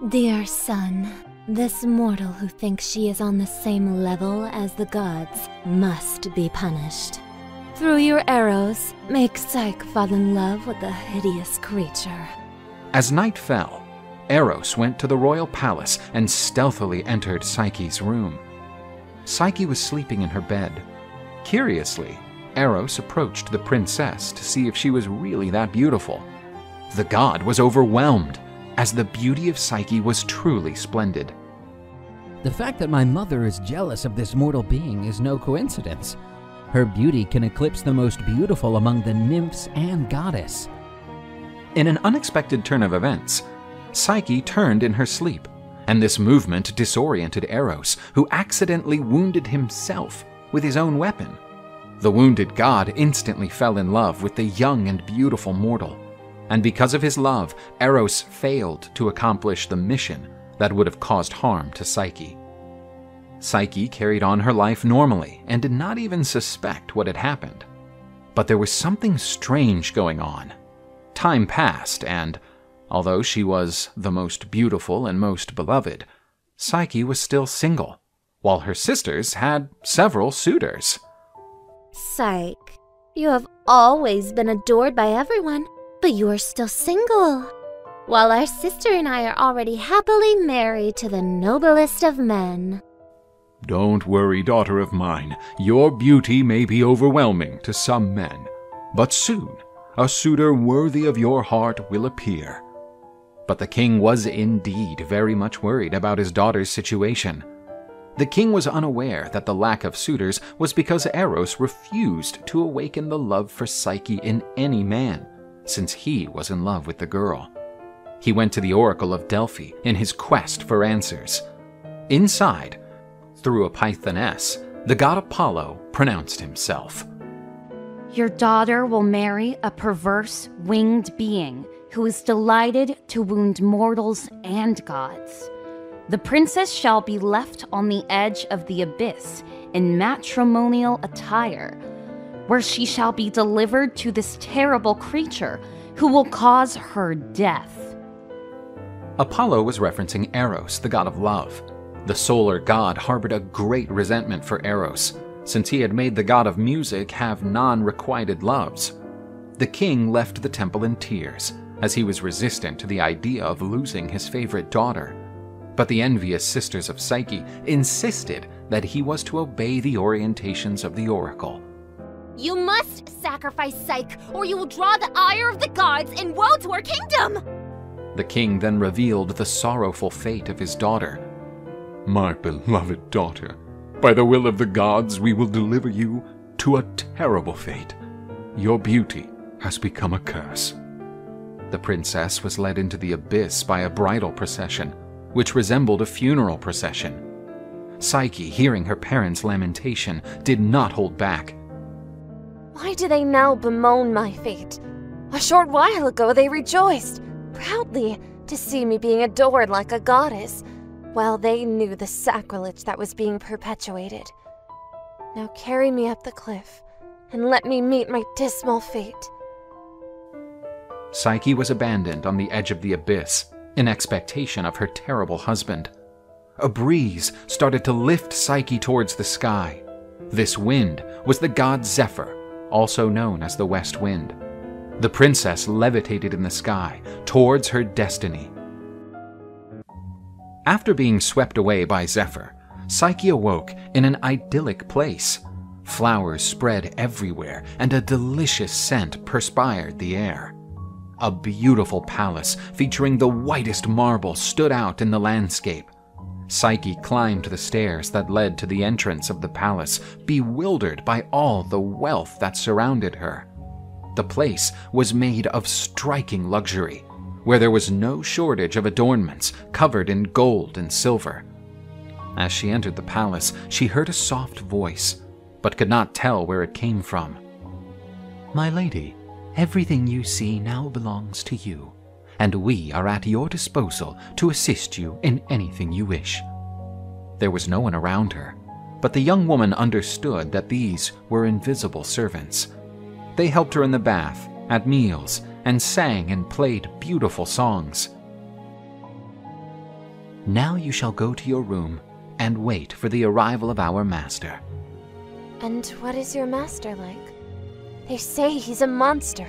Dear son, this mortal who thinks she is on the same level as the gods must be punished. Through your arrows, make Psyche fall in love with the hideous creature. As night fell, Eros went to the royal palace and stealthily entered Psyche's room. Psyche was sleeping in her bed. Curiously, Eros approached the princess to see if she was really that beautiful. The god was overwhelmed, as the beauty of Psyche was truly splendid. The fact that my mother is jealous of this mortal being is no coincidence. Her beauty can eclipse the most beautiful among the nymphs and goddess. In an unexpected turn of events, Psyche turned in her sleep, and this movement disoriented Eros, who accidentally wounded himself with his own weapon. The wounded god instantly fell in love with the young and beautiful mortal, and because of his love, Eros failed to accomplish the mission that would have caused harm to Psyche. Psyche carried on her life normally and did not even suspect what had happened. But there was something strange going on. Time passed, and although she was the most beautiful and most beloved, Psyche was still single, while her sisters had several suitors. Psyche, you have always been adored by everyone, but you are still single, while our sister and I are already happily married to the noblest of men. Don't worry, daughter of mine. Your beauty may be overwhelming to some men, but soon a suitor worthy of your heart will appear. But the king was indeed very much worried about his daughter's situation. The king was unaware that the lack of suitors was because Eros refused to awaken the love for Psyche in any man, since he was in love with the girl. He went to the Oracle of Delphi in his quest for answers. Inside, through a pythoness, the god Apollo pronounced himself. Your daughter will marry a perverse, winged being who is delighted to wound mortals and gods. The princess shall be left on the edge of the abyss in matrimonial attire, where she shall be delivered to this terrible creature who will cause her death. Apollo was referencing Eros, the god of love. The solar god harbored a great resentment for Eros, since he had made the god of music have non-requited loves. The king left the temple in tears, as he was resistant to the idea of losing his favorite daughter. But the envious sisters of Psyche insisted that he was to obey the orientations of the oracle. You must sacrifice Psyche, or you will draw the ire of the gods and woe to our kingdom! The king then revealed the sorrowful fate of his daughter. My beloved daughter, by the will of the gods we will deliver you to a terrible fate. Your beauty has become a curse. The princess was led into the abyss by a bridal procession, which resembled a funeral procession. Psyche, hearing her parents' lamentation, did not hold back. Why do they now bemoan my fate? A short while ago they rejoiced, proudly, to see me being adored like a goddess, while they knew the sacrilege that was being perpetuated. Now carry me up the cliff, and let me meet my dismal fate. Psyche was abandoned on the edge of the abyss in expectation of her terrible husband. A breeze started to lift Psyche towards the sky. This wind was the god Zephyr, also known as the West Wind. The princess levitated in the sky towards her destiny. After being swept away by Zephyr, Psyche awoke in an idyllic place. Flowers spread everywhere, and a delicious scent perspired the air. A beautiful palace featuring the whitest marble stood out in the landscape. Psyche climbed the stairs that led to the entrance of the palace, bewildered by all the wealth that surrounded her. The place was made of striking luxury, where there was no shortage of adornments covered in gold and silver. As she entered the palace, she heard a soft voice, but could not tell where it came from. "My lady, everything you see now belongs to you, and we are at your disposal to assist you in anything you wish." There was no one around her, but the young woman understood that these were invisible servants. They helped her in the bath, at meals, and sang and played beautiful songs. "Now you shall go to your room and wait for the arrival of our master." And what is your master like? They say he's a monster.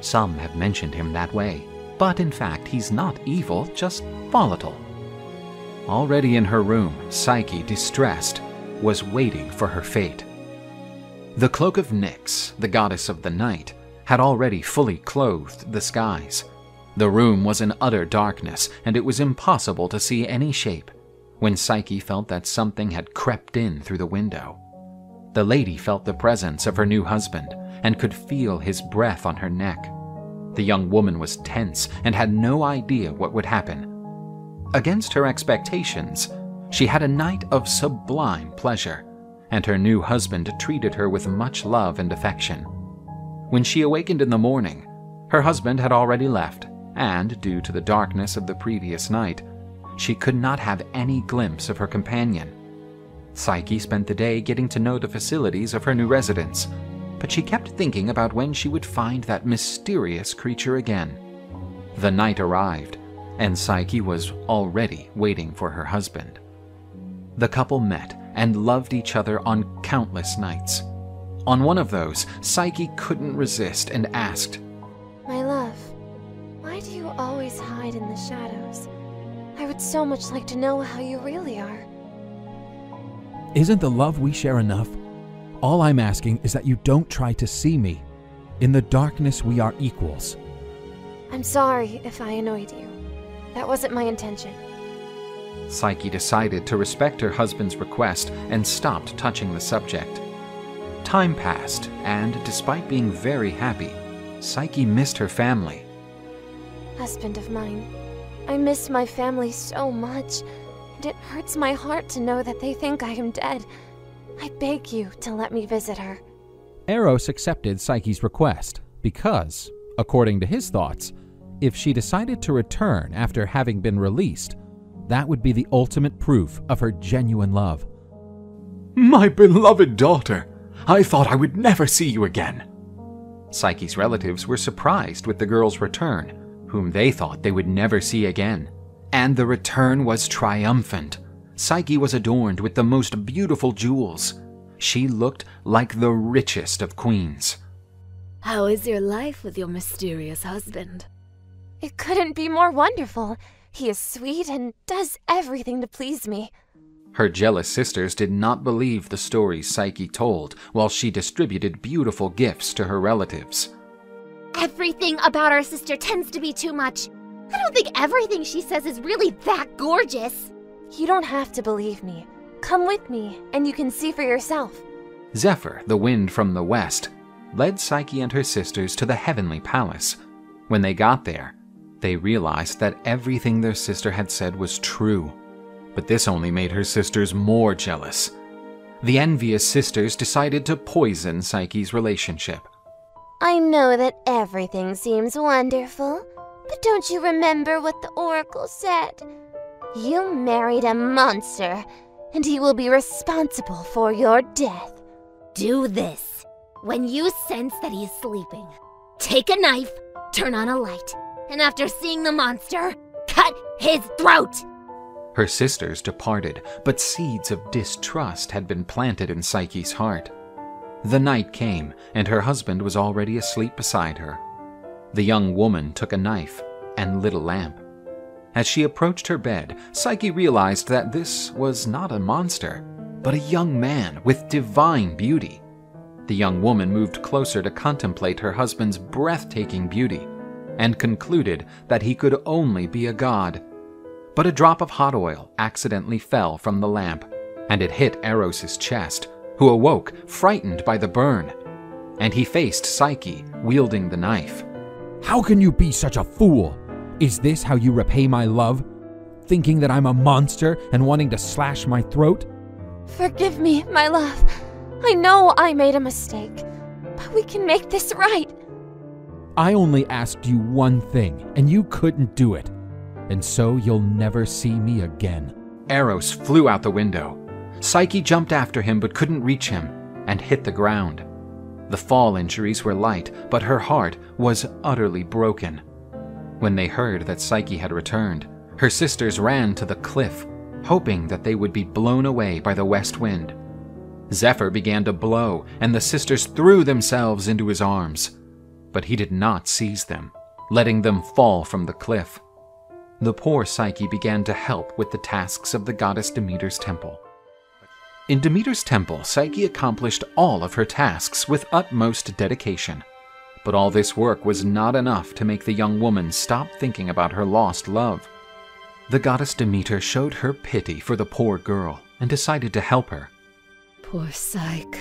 Some have mentioned him that way, but in fact he's not evil, just volatile. Already in her room, Psyche, distressed, was waiting for her fate. The cloak of Nyx, the goddess of the night, had already fully clothed the skies. The room was in utter darkness, and it was impossible to see any shape, when Psyche felt that something had crept in through the window. The lady felt the presence of her new husband, and could feel his breath on her neck. The young woman was tense and had no idea what would happen. Against her expectations, she had a night of sublime pleasure, and her new husband treated her with much love and affection. When she awakened in the morning, her husband had already left, and due to the darkness of the previous night, she could not have any glimpse of her companion. Psyche spent the day getting to know the facilities of her new residence, but she kept thinking about when she would find that mysterious creature again. The night arrived, and Psyche was already waiting for her husband. The couple met and loved each other on countless nights. On one of those, Psyche couldn't resist and asked, My love, why do you always hide in the shadows? I would so much like to know how you really are. Isn't the love we share enough? All I'm asking is that you don't try to see me. In the darkness, we are equals. I'm sorry if I annoyed you. That wasn't my intention. Psyche decided to respect her husband's request and stopped touching the subject. Time passed, and despite being very happy, Psyche missed her family. Husband of mine, I miss my family so much, and it hurts my heart to know that they think I am dead. I beg you to let me visit her. Eros accepted Psyche's request because, according to his thoughts, if she decided to return after having been released, that would be the ultimate proof of her genuine love. My beloved daughter, I thought I would never see you again. Psyche's relatives were surprised with the girl's return, whom they thought they would never see again. And the return was triumphant. Psyche was adorned with the most beautiful jewels. She looked like the richest of queens. How is your life with your mysterious husband? It couldn't be more wonderful. He is sweet and does everything to please me. Her jealous sisters did not believe the stories Psyche told while she distributed beautiful gifts to her relatives. Everything about our sister tends to be too much. I don't think everything she says is really that gorgeous. You don't have to believe me. Come with me, and you can see for yourself. Zephyr, the wind from the west, led Psyche and her sisters to the heavenly palace. When they got there, they realized that everything their sister had said was true. But this only made her sisters more jealous. the envious sisters decided to poison Psyche's relationship. I know that everything seems wonderful, but don't you remember what the oracle said? You married a monster, and he will be responsible for your death. Do this. When you sense that he is sleeping, take a knife, turn on a light, and after seeing the monster, cut his throat! Her sisters departed, but seeds of distrust had been planted in Psyche's heart. The night came, and her husband was already asleep beside her. The young woman took a knife and lit a lamp. As she approached her bed, Psyche realized that this was not a monster, but a young man with divine beauty. The young woman moved closer to contemplate her husband's breathtaking beauty, and concluded that he could only be a god. But a drop of hot oil accidentally fell from the lamp, and it hit Eros's chest, who awoke, frightened by the burn. And he faced Psyche, wielding the knife. How can you be such a fool? Is this how you repay my love? Thinking that I'm a monster and wanting to slash my throat? Forgive me, my love. I know I made a mistake, but we can make this right. I only asked you one thing, and you couldn't do it. And so you'll never see me again. Eros flew out the window. Psyche jumped after him but couldn't reach him, and hit the ground. The fall injuries were light, but her heart was utterly broken. When they heard that Psyche had returned, her sisters ran to the cliff, hoping that they would be blown away by the west wind. Zephyr began to blow, and the sisters threw themselves into his arms. But he did not seize them, letting them fall from the cliff. The poor Psyche began to help with the tasks of the goddess Demeter's temple. In Demeter's temple, Psyche accomplished all of her tasks with utmost dedication. But all this work was not enough to make the young woman stop thinking about her lost love. The goddess Demeter showed her pity for the poor girl and decided to help her. Poor Psyche.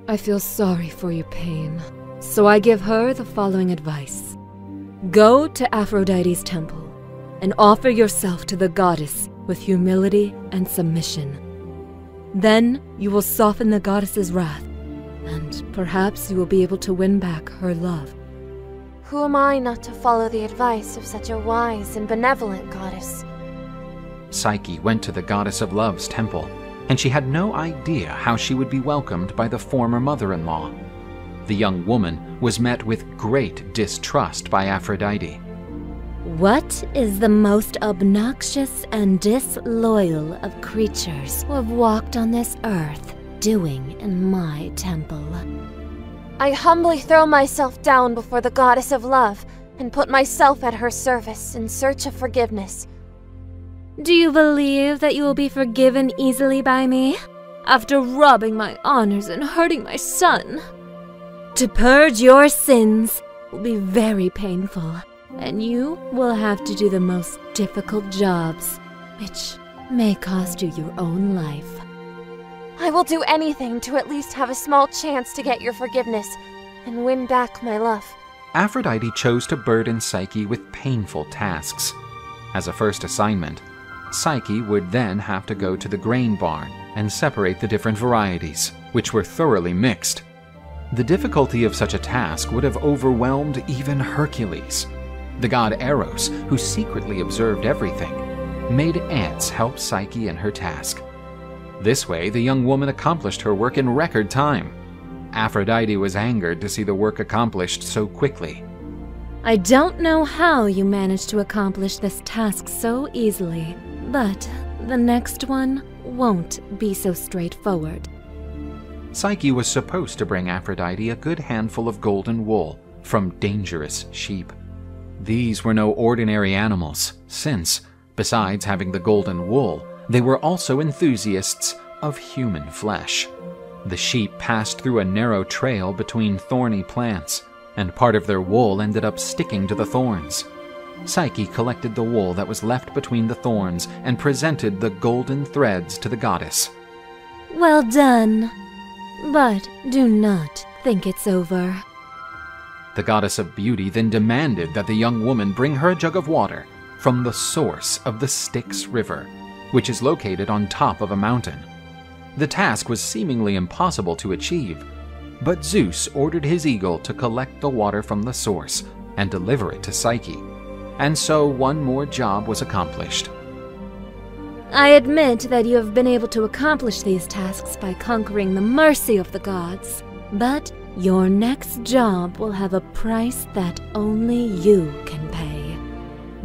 I feel sorry for your pain, so I give her the following advice. Go to Aphrodite's temple and offer yourself to the goddess with humility and submission. Then you will soften the goddess's wrath, and perhaps you will be able to win back her love. Who am I not to follow the advice of such a wise and benevolent goddess? Psyche went to the goddess of love's temple, and she had no idea how she would be welcomed by the former mother-in-law. The young woman was met with great distrust by Aphrodite. What is the most obnoxious and disloyal of creatures who have walked on this earth doing in my temple? I humbly throw myself down before the goddess of love and put myself at her service in search of forgiveness. Do you believe that you will be forgiven easily by me, after robbing my honors and hurting my son? To purge your sins will be very painful, and you will have to do the most difficult jobs, which may cost you your own life. I will do anything to at least have a small chance to get your forgiveness and win back my love. Aphrodite chose to burden Psyche with painful tasks. As a first assignment, Psyche would then have to go to the grain barn and separate the different varieties, which were thoroughly mixed. The difficulty of such a task would have overwhelmed even Hercules. The god Eros, who secretly observed everything, made ants help Psyche in her task. This way, the young woman accomplished her work in record time. Aphrodite was angered to see the work accomplished so quickly. I don't know how you managed to accomplish this task so easily, but the next one won't be so straightforward. Psyche was supposed to bring Aphrodite a good handful of golden wool from dangerous sheep. These were no ordinary animals, since, besides having the golden wool, they were also enthusiasts of human flesh. The sheep passed through a narrow trail between thorny plants, and part of their wool ended up sticking to the thorns. Psyche collected the wool that was left between the thorns and presented the golden threads to the goddess. Well done, but do not think it's over. The goddess of beauty then demanded that the young woman bring her a jug of water from the source of the Styx River, which is located on top of a mountain. The task was seemingly impossible to achieve, but Zeus ordered his eagle to collect the water from the source and deliver it to Psyche, and so one more job was accomplished. I admit that you have been able to accomplish these tasks by conquering the mercy of the gods, but your next job will have a price that only you can pay.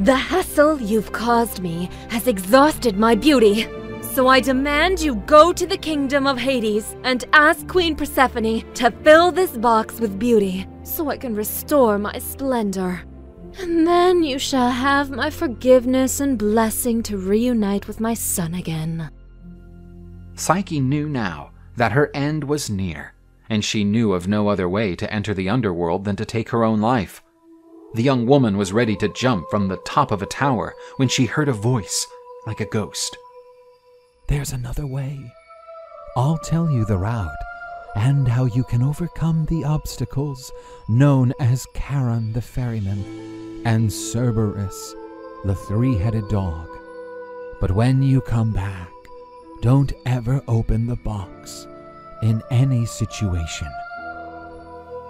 The hassle you've caused me has exhausted my beauty, so I demand you go to the kingdom of Hades and ask Queen Persephone to fill this box with beauty so I can restore my splendor. And then you shall have my forgiveness and blessing to reunite with my son again. Psyche knew now that her end was near, and she knew of no other way to enter the underworld than to take her own life. The young woman was ready to jump from the top of a tower when she heard a voice like a ghost. There's another way. I'll tell you the route, and how you can overcome the obstacles known as Charon the ferryman and Cerberus, the three-headed dog. But when you come back, don't ever open the box in any situation.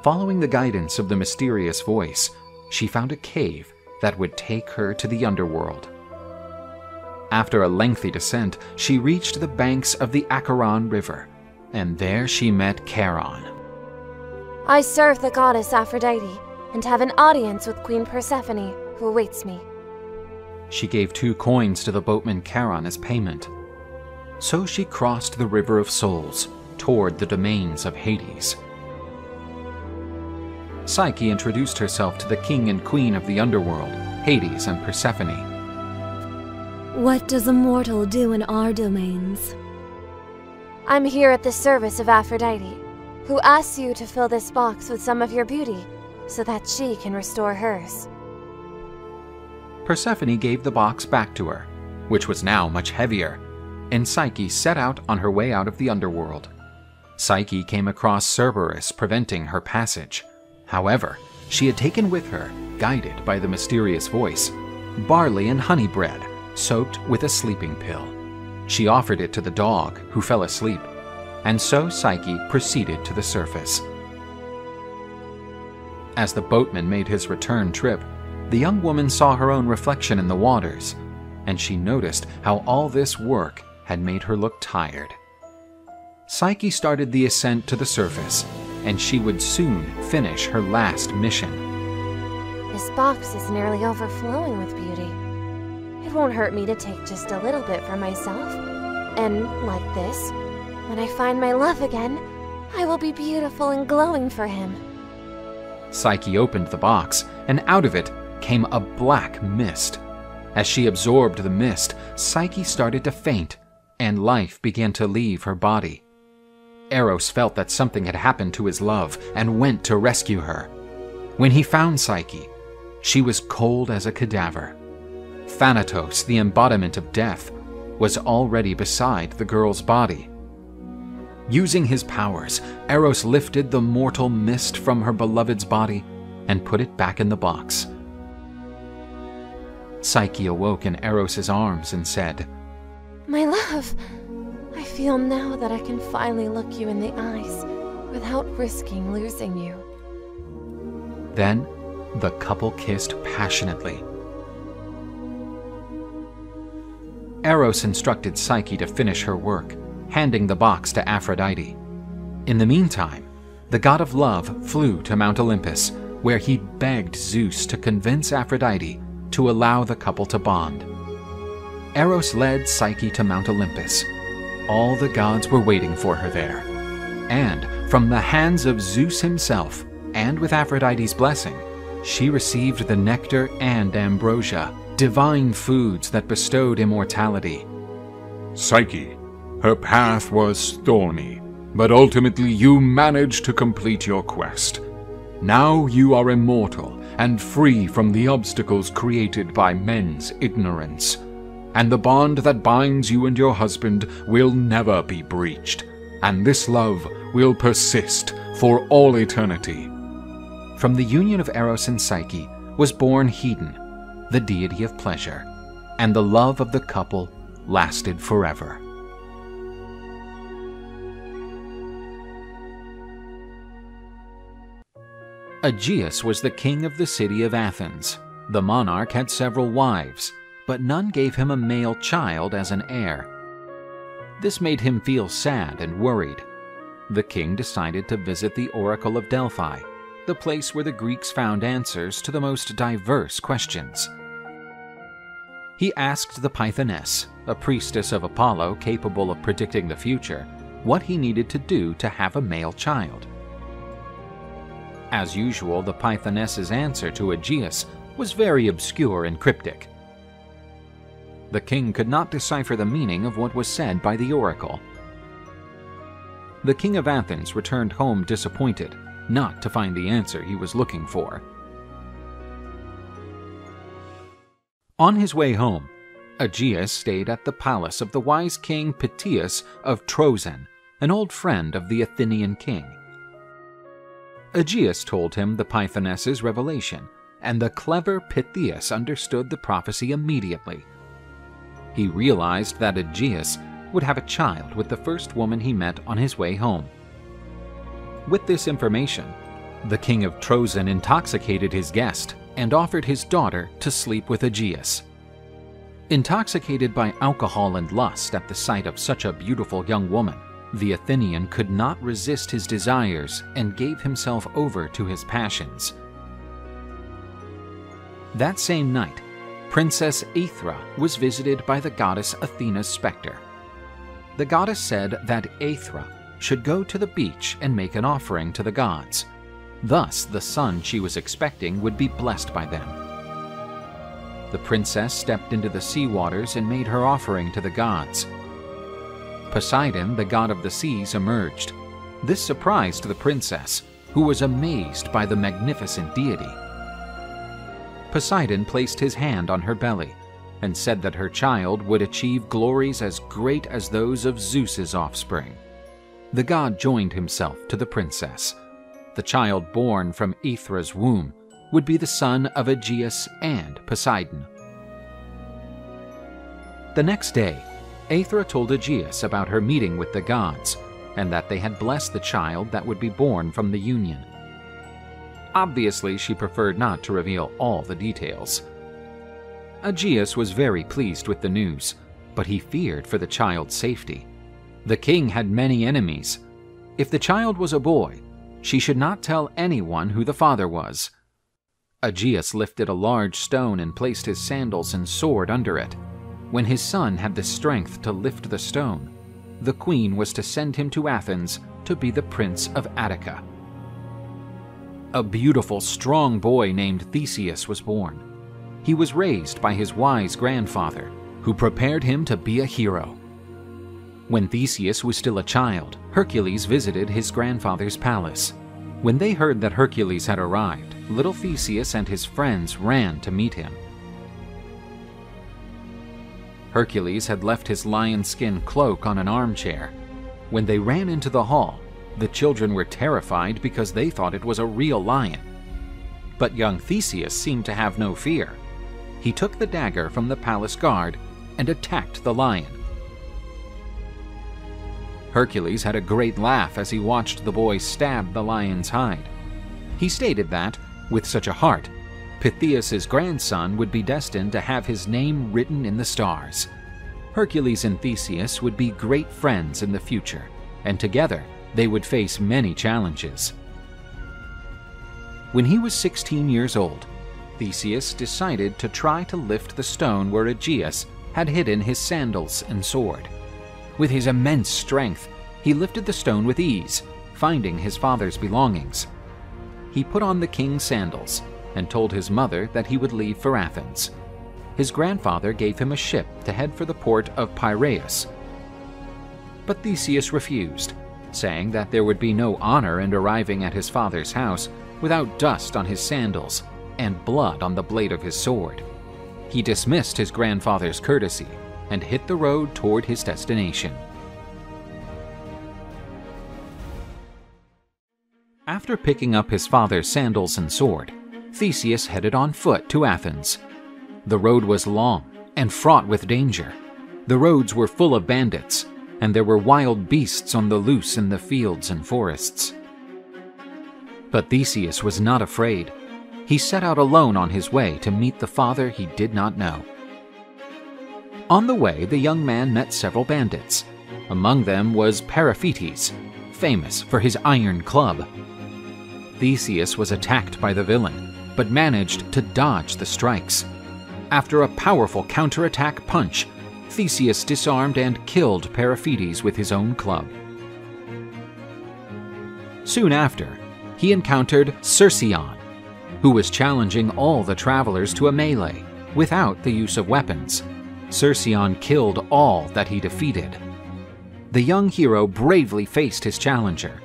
Following the guidance of the mysterious voice, she found a cave that would take her to the underworld. After a lengthy descent, she reached the banks of the Acheron River, and there she met Charon. I serve the goddess Aphrodite and have an audience with Queen Persephone, who awaits me. She gave 2 coins to the boatman Charon as payment. So she crossed the River of Souls toward the domains of Hades. Psyche introduced herself to the king and queen of the underworld, Hades and Persephone. What does a mortal do in our domains? I'm here at the service of Aphrodite, who asks you to fill this box with some of your beauty so that she can restore hers. Persephone gave the box back to her, which was now much heavier, and Psyche set out on her way out of the underworld. Psyche came across Cerberus, preventing her passage. However, she had taken with her, guided by the mysterious voice, barley and honey bread, soaked with a sleeping pill. She offered it to the dog, who fell asleep, and so Psyche proceeded to the surface. As the boatman made his return trip, the young woman saw her own reflection in the waters, and she noticed how all this work had made her look tired. Psyche started the ascent to the surface, and she would soon finish her last mission. This box is nearly overflowing with beauty. It won't hurt me to take just a little bit for myself. And like this, when I find my love again, I will be beautiful and glowing for him. Psyche opened the box, and out of it came a black mist. As she absorbed the mist, Psyche started to faint, and life began to leave her body. Eros felt that something had happened to his love and went to rescue her. When he found Psyche, she was cold as a cadaver. Thanatos, the embodiment of death, was already beside the girl's body. Using his powers, Eros lifted the mortal mist from her beloved's body and put it back in the box. Psyche awoke in Eros's arms and said, My love, I feel now that I can finally look you in the eyes without risking losing you. Then, the couple kissed passionately. Eros instructed Psyche to finish her work, handing the box to Aphrodite. In the meantime, the god of love flew to Mount Olympus, where he begged Zeus to convince Aphrodite to allow the couple to bond. Eros led Psyche to Mount Olympus. All the gods were waiting for her there. And from the hands of Zeus himself, and with Aphrodite's blessing, she received the nectar and ambrosia, divine foods that bestowed immortality. Psyche, her path was thorny, but ultimately you managed to complete your quest. Now you are immortal and free from the obstacles created by men's ignorance, and the bond that binds you and your husband will never be breached, and this love will persist for all eternity. From the union of Eros and Psyche was born Hedon, the deity of pleasure, and the love of the couple lasted forever. Aegeus was the king of the city of Athens. The monarch had several wives, but none gave him a male child as an heir. This made him feel sad and worried. The king decided to visit the Oracle of Delphi, the place where the Greeks found answers to the most diverse questions. He asked the Pythoness, a priestess of Apollo capable of predicting the future, what he needed to do to have a male child. As usual, the Pythoness's answer to Aegeus was very obscure and cryptic. The king could not decipher the meaning of what was said by the oracle. The king of Athens returned home disappointed, not to find the answer he was looking for. On his way home, Aegeus stayed at the palace of the wise king Pythias of Troezen, an old friend of the Athenian king. Aegeus told him the Pythoness's revelation, and the clever Pythias understood the prophecy immediately. He realized that Aegeus would have a child with the first woman he met on his way home. With this information, the king of Troezen intoxicated his guest and offered his daughter to sleep with Aegeus. Intoxicated by alcohol and lust at the sight of such a beautiful young woman, the Athenian could not resist his desires and gave himself over to his passions. That same night, Princess Aethra was visited by the goddess Athena's specter. The goddess said that Aethra should go to the beach and make an offering to the gods. Thus, the son she was expecting would be blessed by them. The princess stepped into the sea waters and made her offering to the gods. Poseidon, the god of the seas, emerged. This surprised the princess, who was amazed by the magnificent deity. Poseidon placed his hand on her belly and said that her child would achieve glories as great as those of Zeus's offspring. The god joined himself to the princess. The child born from Aethra's womb would be the son of Aegeus and Poseidon. The next day, Aethra told Aegeus about her meeting with the gods and that they had blessed the child that would be born from the union. Obviously, she preferred not to reveal all the details. Aegeus was very pleased with the news, but he feared for the child's safety. The king had many enemies. If the child was a boy, she should not tell anyone who the father was. Aegeus lifted a large stone and placed his sandals and sword under it. When his son had the strength to lift the stone, the queen was to send him to Athens to be the prince of Attica. A beautiful, strong boy named Theseus was born. He was raised by his wise grandfather, who prepared him to be a hero. When Theseus was still a child, Hercules visited his grandfather's palace. When they heard that Hercules had arrived, little Theseus and his friends ran to meet him. Hercules had left his lion-skin cloak on an armchair. When they ran into the hall, the children were terrified because they thought it was a real lion. But young Theseus seemed to have no fear. He took the dagger from the palace guard and attacked the lion. Hercules had a great laugh as he watched the boy stab the lion's hide. He stated that, with such a heart, Pythias' grandson would be destined to have his name written in the stars. Hercules and Theseus would be great friends in the future, and together they would face many challenges. When he was 16 years old, Theseus decided to try to lift the stone where Aegeus had hidden his sandals and sword. With his immense strength, he lifted the stone with ease, finding his father's belongings. He put on the king's sandals and told his mother that he would leave for Athens. His grandfather gave him a ship to head for the port of Piraeus. But Theseus refused, saying that there would be no honor in arriving at his father's house without dust on his sandals and blood on the blade of his sword. He dismissed his grandfather's courtesy and hit the road toward his destination. After picking up his father's sandals and sword, Theseus headed on foot to Athens. The road was long and fraught with danger. The roads were full of bandits, and there were wild beasts on the loose in the fields and forests. But Theseus was not afraid. He set out alone on his way to meet the father he did not know. On the way, the young man met several bandits. Among them was Periphetes, famous for his iron club. Theseus was attacked by the villain, but managed to dodge the strikes. After a powerful counterattack punch, Theseus disarmed and killed Periphetes with his own club. Soon after, he encountered Cercyon, who was challenging all the travelers to a melee without the use of weapons. Cercyon killed all that he defeated. The young hero bravely faced his challenger.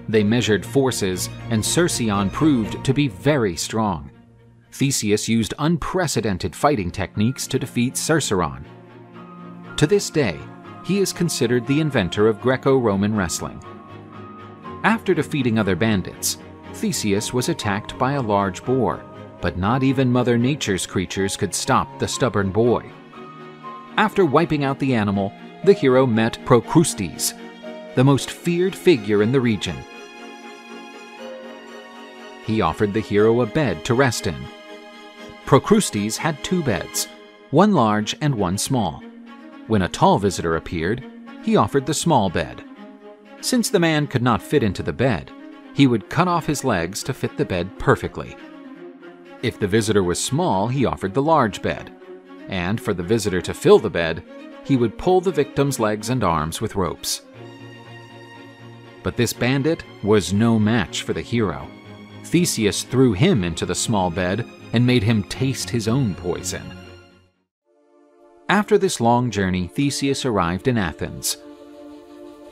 They measured forces, and Cercyon proved to be very strong. Theseus used unprecedented fighting techniques to defeat Cerceron. To this day, he is considered the inventor of Greco-Roman wrestling. After defeating other bandits, Theseus was attacked by a large boar, but not even Mother Nature's creatures could stop the stubborn boy. After wiping out the animal, the hero met Procrustes, the most feared figure in the region. He offered the hero a bed to rest in. Procrustes had 2 beds, one large and one small. When a tall visitor appeared, he offered the small bed. Since the man could not fit into the bed, he would cut off his legs to fit the bed perfectly. If the visitor was small, he offered the large bed. And for the visitor to fill the bed, he would pull the victim's legs and arms with ropes. But this bandit was no match for the hero. Theseus threw him into the small bed and made him taste his own poison. After this long journey, Theseus arrived in Athens.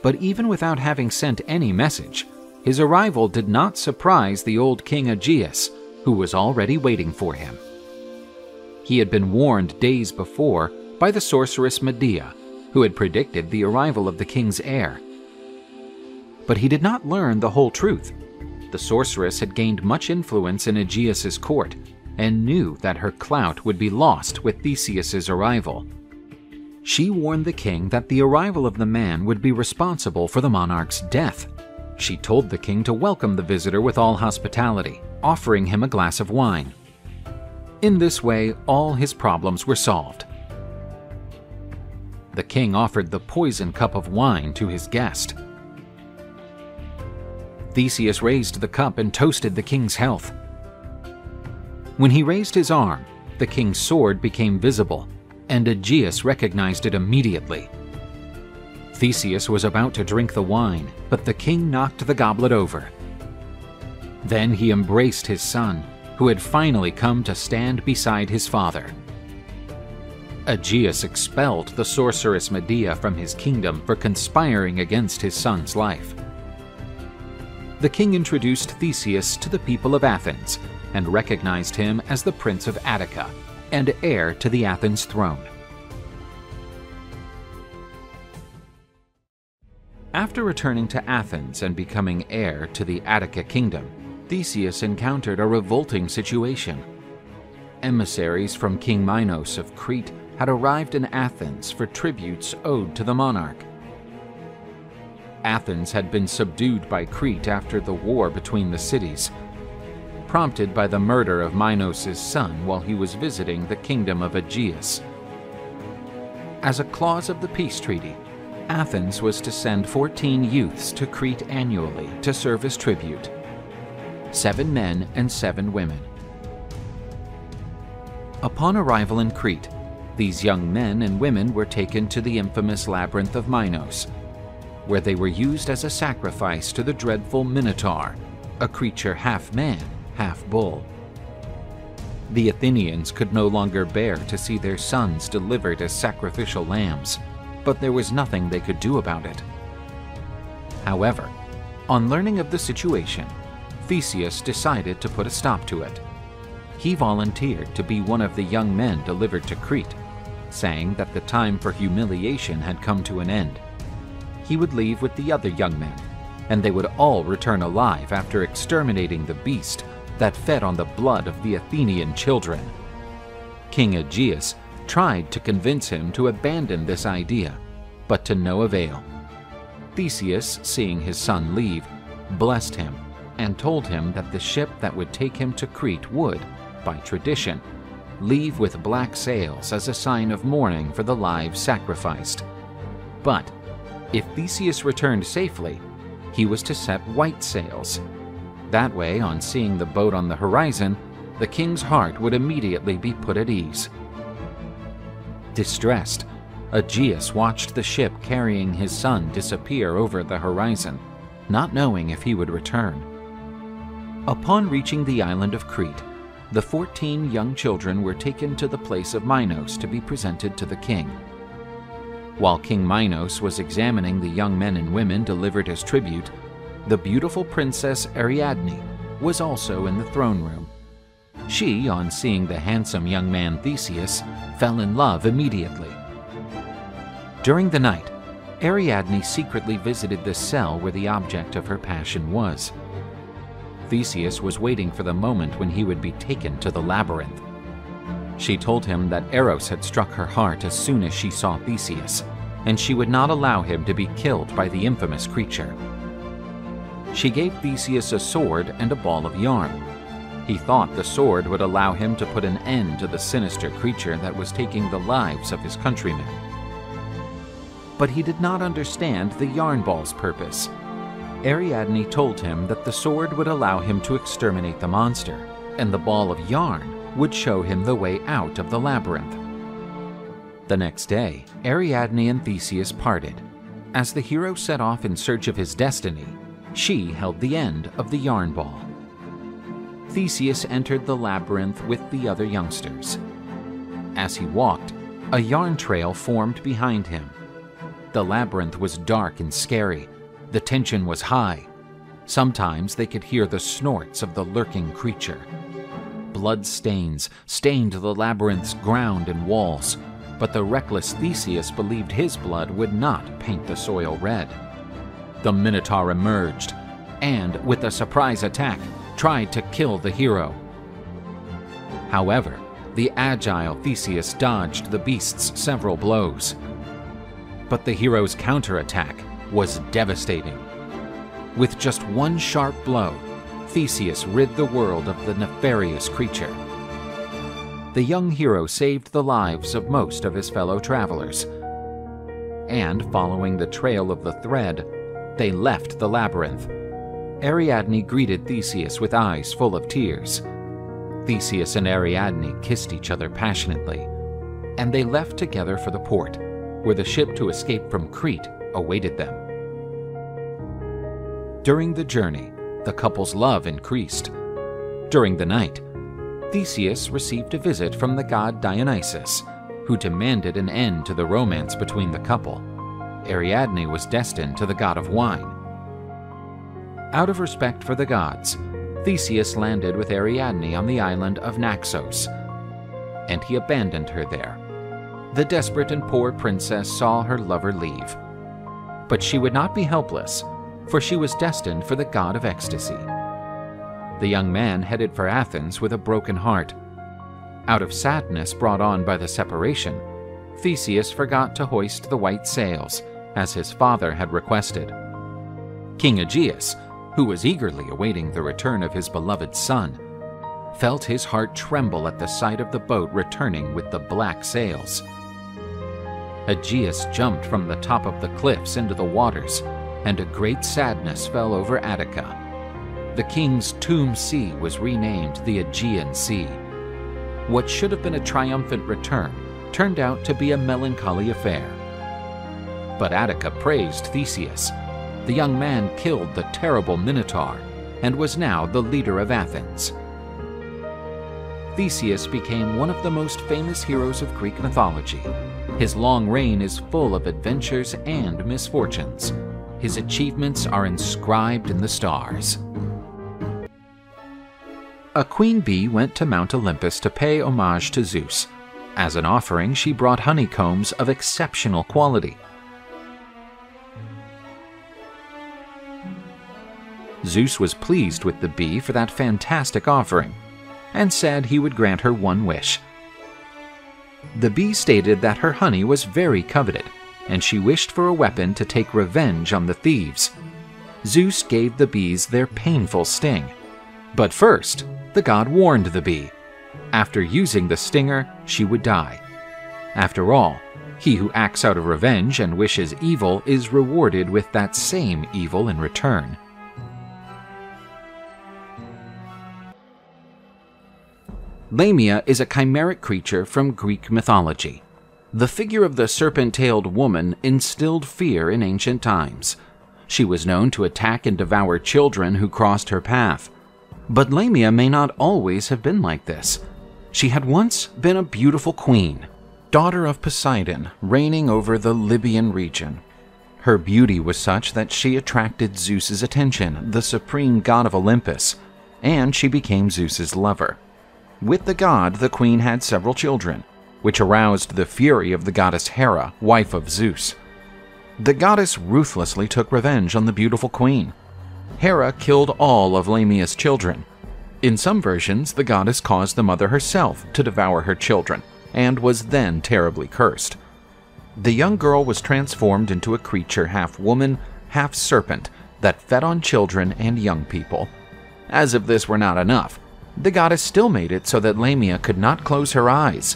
But even without having sent any message, his arrival did not surprise the old king Aegeus, who was already waiting for him. He had been warned days before by the sorceress Medea, who had predicted the arrival of the king's heir. But he did not learn the whole truth. The sorceress had gained much influence in Aegeus's court and knew that her clout would be lost with Theseus's arrival. She warned the king that the arrival of the man would be responsible for the monarch's death. She told the king to welcome the visitor with all hospitality, offering him a glass of wine. In this way, all his problems were solved. The king offered the poison cup of wine to his guest. Theseus raised the cup and toasted the king's health. When he raised his arm, the king's sword became visible, and Aegeus recognized it immediately. Theseus was about to drink the wine, but the king knocked the goblet over. Then he embraced his son, who had finally come to stand beside his father. Aegeus expelled the sorceress Medea from his kingdom for conspiring against his son's life. The king introduced Theseus to the people of Athens and recognized him as the Prince of Attica and heir to the Athens throne. After returning to Athens and becoming heir to the Attica kingdom, Theseus encountered a revolting situation. Emissaries from King Minos of Crete had arrived in Athens for tributes owed to the monarch. Athens had been subdued by Crete after the war between the cities, prompted by the murder of Minos' son while he was visiting the kingdom of Aegeus. As a clause of the peace treaty, Athens was to send 14 youths to Crete annually to serve as tribute, 7 men and 7 women. Upon arrival in Crete, these young men and women were taken to the infamous labyrinth of Minos, where they were used as a sacrifice to the dreadful Minotaur, a creature half man, half bull. The Athenians could no longer bear to see their sons delivered as sacrificial lambs, but there was nothing they could do about it. However, on learning of the situation, Theseus decided to put a stop to it. He volunteered to be one of the young men delivered to Crete, saying that the time for humiliation had come to an end. He would leave with the other young men, and they would all return alive after exterminating the beast that fed on the blood of the Athenian children. King Aegeus tried to convince him to abandon this idea, but to no avail. Theseus, seeing his son leave, blessed him and told him that the ship that would take him to Crete would, by tradition, leave with black sails as a sign of mourning for the lives sacrificed. But if Theseus returned safely, he was to set white sails. That way, on seeing the boat on the horizon, the king's heart would immediately be put at ease. Distressed, Aegeus watched the ship carrying his son disappear over the horizon, not knowing if he would return. Upon reaching the island of Crete, the 14 young children were taken to the place of Minos to be presented to the king. While King Minos was examining the young men and women delivered as tribute, the beautiful princess Ariadne was also in the throne room. She, on seeing the handsome young man Theseus, fell in love immediately. During the night, Ariadne secretly visited the cell where the object of her passion was. Theseus was waiting for the moment when he would be taken to the labyrinth. She told him that Eros had struck her heart as soon as she saw Theseus, and she would not allow him to be killed by the infamous creature. She gave Theseus a sword and a ball of yarn. He thought the sword would allow him to put an end to the sinister creature that was taking the lives of his countrymen. But he did not understand the yarn ball's purpose. Ariadne told him that the sword would allow him to exterminate the monster, and the ball of yarn would show him the way out of the labyrinth. The next day, Ariadne and Theseus parted. As the hero set off in search of his destiny, she held the end of the yarn ball. Theseus entered the labyrinth with the other youngsters. As he walked, a yarn trail formed behind him. The labyrinth was dark and scary. The tension was high. Sometimes they could hear the snorts of the lurking creature. Blood stains stained the labyrinth's ground and walls, but the reckless Theseus believed his blood would not paint the soil red. The Minotaur emerged, and, with a surprise attack, tried to kill the hero. However, the agile Theseus dodged the beast's several blows. But the hero's counterattack was devastating. With just one sharp blow, Theseus rid the world of the nefarious creature. The young hero saved the lives of most of his fellow travelers. And following the trail of the thread, they left the labyrinth. Ariadne greeted Theseus with eyes full of tears. Theseus and Ariadne kissed each other passionately, and they left together for the port, where the ship to escape from Crete awaited them. During the journey, the couple's love increased. During the night, Theseus received a visit from the god Dionysus, who demanded an end to the romance between the couple. Ariadne was destined to the god of wine. Out of respect for the gods, Theseus landed with Ariadne on the island of Naxos, and he abandoned her there. The desperate and poor princess saw her lover leave. But she would not be helpless, for she was destined for the god of ecstasy. The young man headed for Athens with a broken heart. Out of sadness brought on by the separation, Theseus forgot to hoist the white sails, as his father had requested. King Aegeus, who was eagerly awaiting the return of his beloved son, felt his heart tremble at the sight of the boat returning with the black sails. Aegeus jumped from the top of the cliffs into the waters, and a great sadness fell over Attica. The king's tomb sea was renamed the Aegean Sea. What should have been a triumphant return turned out to be a melancholy affair. But Attica praised Theseus. The young man killed the terrible Minotaur and was now the leader of Athens. Theseus became one of the most famous heroes of Greek mythology. His long reign is full of adventures and misfortunes. His achievements are inscribed in the stars. A queen bee went to Mount Olympus to pay homage to Zeus. As an offering, she brought honeycombs of exceptional quality. Zeus was pleased with the bee for that fantastic offering, and said he would grant her one wish. The bee stated that her honey was very coveted, and she wished for a weapon to take revenge on the thieves. Zeus gave the bees their painful sting. But first, the god warned the bee. After using the stinger, she would die. After all, he who acts out of revenge and wishes evil is rewarded with that same evil in return. Lamia is a chimeric creature from Greek mythology. The figure of the serpent-tailed woman instilled fear in ancient times. She was known to attack and devour children who crossed her path. But Lamia may not always have been like this. She had once been a beautiful queen, daughter of Poseidon, reigning over the Libyan region. Her beauty was such that she attracted Zeus's attention, the supreme god of Olympus, and she became Zeus's lover. With the god, the queen had several children, which aroused the fury of the goddess Hera, wife of Zeus. The goddess ruthlessly took revenge on the beautiful queen. Hera killed all of Lamia's children. In some versions, the goddess caused the mother herself to devour her children, and was then terribly cursed. The young girl was transformed into a creature half woman, half serpent that fed on children and young people. As if this were not enough, the goddess still made it so that Lamia could not close her eyes.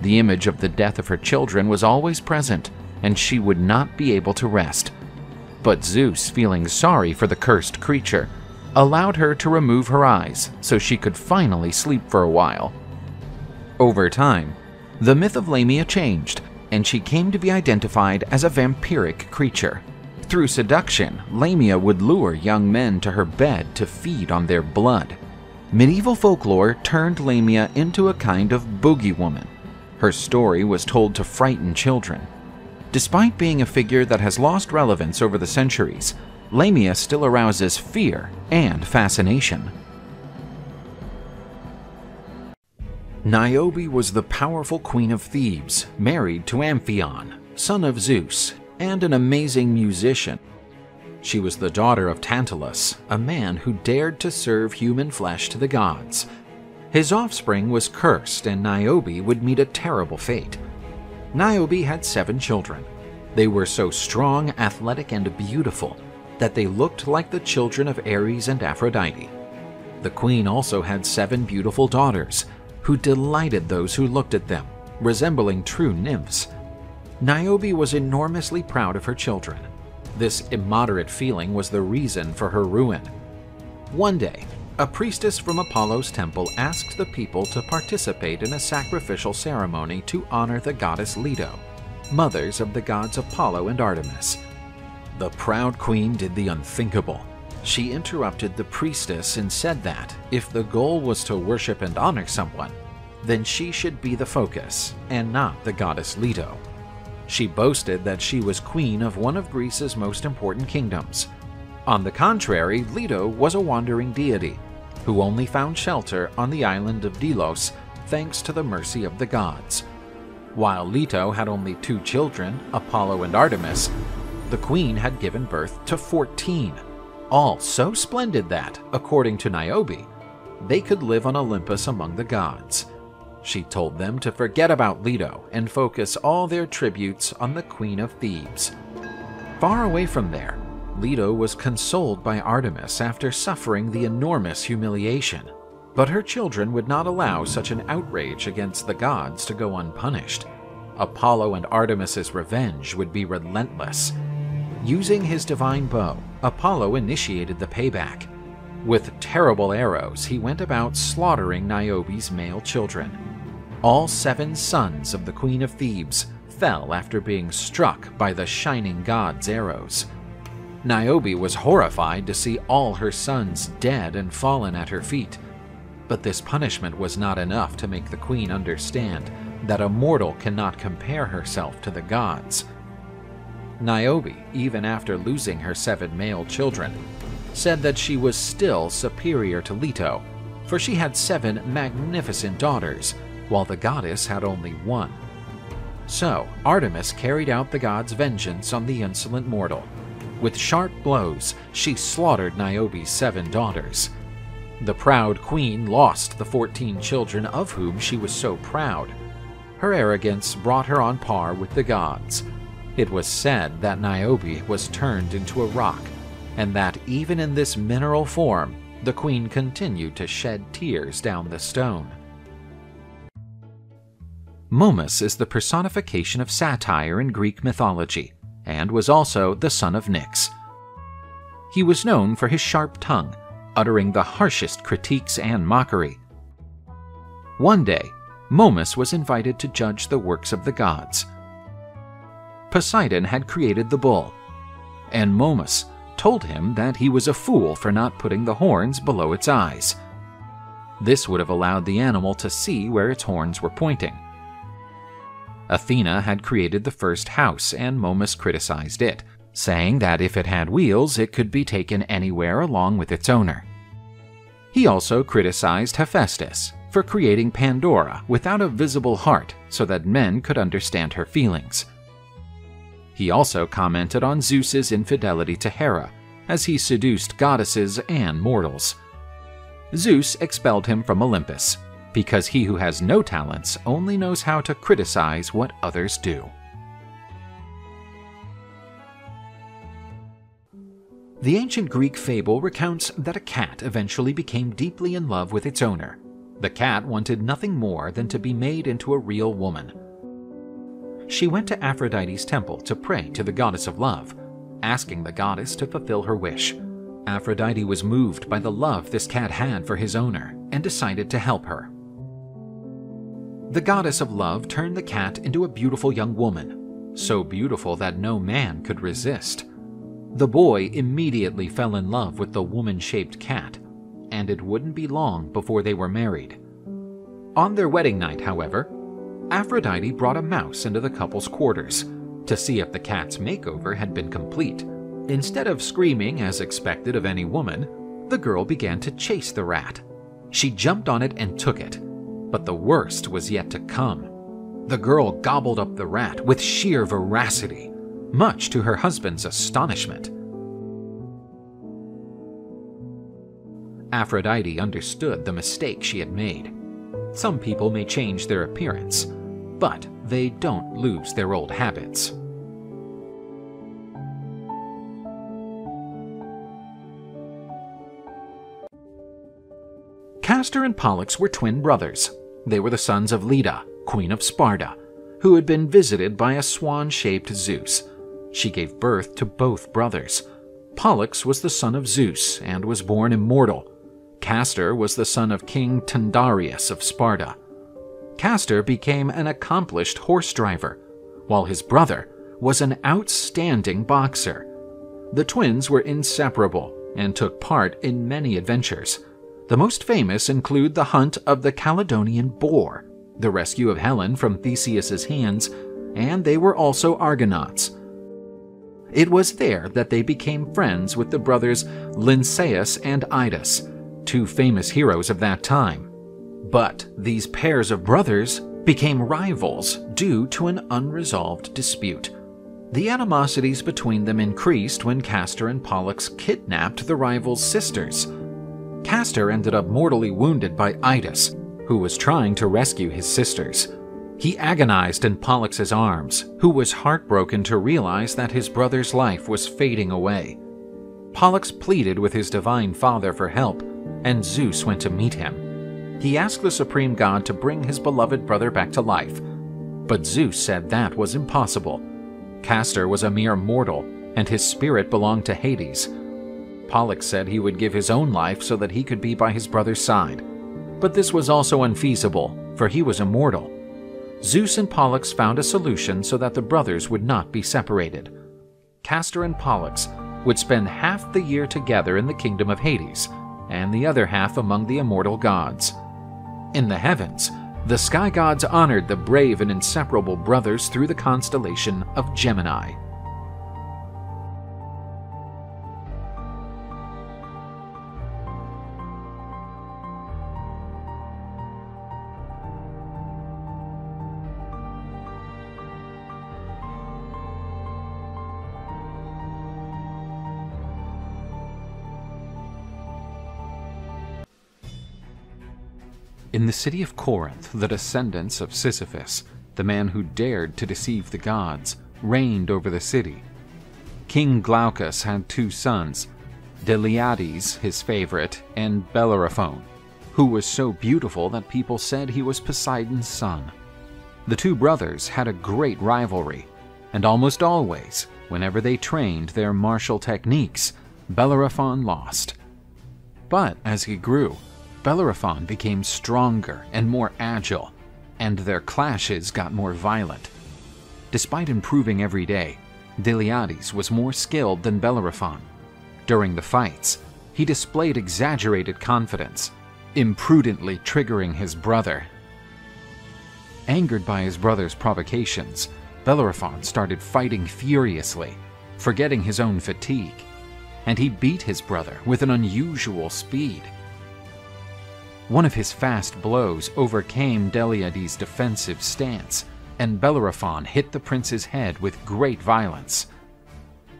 The image of the death of her children was always present, and she would not be able to rest. But Zeus, feeling sorry for the cursed creature, allowed her to remove her eyes so she could finally sleep for a while. Over time, the myth of Lamia changed, and she came to be identified as a vampiric creature. Through seduction, Lamia would lure young men to her bed to feed on their blood. Medieval folklore turned Lamia into a kind of boogie woman. Her story was told to frighten children. Despite being a figure that has lost relevance over the centuries, Lamia still arouses fear and fascination. Niobe was the powerful queen of Thebes, married to Amphion, son of Zeus, and an amazing musician. She was the daughter of Tantalus, a man who dared to serve human flesh to the gods. His offspring was cursed, and Niobe would meet a terrible fate. Niobe had 7 children. They were so strong, athletic, and beautiful that they looked like the children of Ares and Aphrodite. The queen also had 7 beautiful daughters, who delighted those who looked at them, resembling true nymphs. Niobe was enormously proud of her children. This immoderate feeling was the reason for her ruin. One day, a priestess from Apollo's temple asked the people to participate in a sacrificial ceremony to honor the goddess Leto, mothers of the gods Apollo and Artemis. The proud queen did the unthinkable. She interrupted the priestess and said that, if the goal was to worship and honor someone, then she should be the focus, and not the goddess Leto. She boasted that she was queen of one of Greece's most important kingdoms. On the contrary, Leto was a wandering deity, who only found shelter on the island of Delos thanks to the mercy of the gods. While Leto had only 2 children, Apollo and Artemis, the queen had given birth to 14, all so splendid that, according to Niobe, they could live on Olympus among the gods. She told them to forget about Leto and focus all their tributes on the Queen of Thebes. Far away from there, Leto was consoled by Artemis after suffering the enormous humiliation. But her children would not allow such an outrage against the gods to go unpunished. Apollo and Artemis's revenge would be relentless. Using his divine bow, Apollo initiated the payback. With terrible arrows, he went about slaughtering Niobe's male children. All 7 sons of the Queen of Thebes fell after being struck by the shining god's arrows. Niobe was horrified to see all her sons dead and fallen at her feet. But this punishment was not enough to make the queen understand that a mortal cannot compare herself to the gods. Niobe, even after losing her 7 male children, said that she was still superior to Leto, for she had 7 magnificent daughters, while the goddess had only 1. So, Artemis carried out the god's vengeance on the insolent mortal. With sharp blows, she slaughtered Niobe's 7 daughters. The proud queen lost the 14 children of whom she was so proud. Her arrogance brought her on par with the gods. It was said that Niobe was turned into a rock, and that even in this mineral form, the queen continued to shed tears down the stone. Momus is the personification of satire in Greek mythology, and was also the son of Nyx. He was known for his sharp tongue, uttering the harshest critiques and mockery. One day, Momus was invited to judge the works of the gods. Poseidon had created the bull, and Momus told him that he was a fool for not putting the horns below its eyes. This would have allowed the animal to see where its horns were pointing. Athena had created the first house, and Momus criticized it, saying that if it had wheels, it could be taken anywhere along with its owner. He also criticized Hephaestus for creating Pandora without a visible heart so that men could understand her feelings. He also commented on Zeus's infidelity to Hera, as he seduced goddesses and mortals. Zeus expelled him from Olympus, because he who has no talents only knows how to criticize what others do. The ancient Greek fable recounts that a cat eventually became deeply in love with its owner. The cat wanted nothing more than to be made into a real woman. She went to Aphrodite's temple to pray to the goddess of love, asking the goddess to fulfill her wish. Aphrodite was moved by the love this cat had for his owner and decided to help her. The goddess of love turned the cat into a beautiful young woman, so beautiful that no man could resist. The boy immediately fell in love with the woman-shaped cat, and it wouldn't be long before they were married. On their wedding night, however, Aphrodite brought a mouse into the couple's quarters to see if the cat's makeover had been complete. Instead of screaming as expected of any woman, the girl began to chase the rat. She jumped on it and took it, but the worst was yet to come. The girl gobbled up the rat with sheer voracity, much to her husband's astonishment. Aphrodite understood the mistake she had made. Some people may change their appearance, but they don't lose their old habits. Castor and Pollux were twin brothers. They were the sons of Leda, queen of Sparta, who had been visited by a swan-shaped Zeus. She gave birth to both brothers. Pollux was the son of Zeus and was born immortal. Castor was the son of King Tyndareus of Sparta. Castor became an accomplished horse driver, while his brother was an outstanding boxer. The twins were inseparable and took part in many adventures. The most famous include the hunt of the Caledonian boar, the rescue of Helen from Theseus's hands, and they were also Argonauts. It was there that they became friends with the brothers Lynceus and Idas, two famous heroes of that time. But these pairs of brothers became rivals due to an unresolved dispute. The animosities between them increased when Castor and Pollux kidnapped the rivals' sisters. Castor ended up mortally wounded by Idas, who was trying to rescue his sisters. He agonized in Pollux's arms, who was heartbroken to realize that his brother's life was fading away. Pollux pleaded with his divine father for help, and Zeus went to meet him. He asked the supreme god to bring his beloved brother back to life, but Zeus said that was impossible. Castor was a mere mortal, and his spirit belonged to Hades. Pollux said he would give his own life so that he could be by his brother's side, but this was also unfeasible, for he was immortal. Zeus and Pollux found a solution so that the brothers would not be separated. Castor and Pollux would spend half the year together in the kingdom of Hades, and the other half among the immortal gods. In the heavens, the sky gods honored the brave and inseparable brothers through the constellation of Gemini. In the city of Corinth, the descendants of Sisyphus, the man who dared to deceive the gods, reigned over the city. King Glaucus had two sons, Deliades, his favorite, and Bellerophon, who was so beautiful that people said he was Poseidon's son. The two brothers had a great rivalry, and almost always, whenever they trained their martial techniques, Bellerophon lost. But as he grew, Bellerophon became stronger and more agile, and their clashes got more violent. Despite improving every day, Deliades was more skilled than Bellerophon. During the fights, he displayed exaggerated confidence, imprudently triggering his brother. Angered by his brother's provocations, Bellerophon started fighting furiously, forgetting his own fatigue, and he beat his brother with an unusual speed. One of his fast blows overcame Deliades' defensive stance, and Bellerophon hit the prince's head with great violence.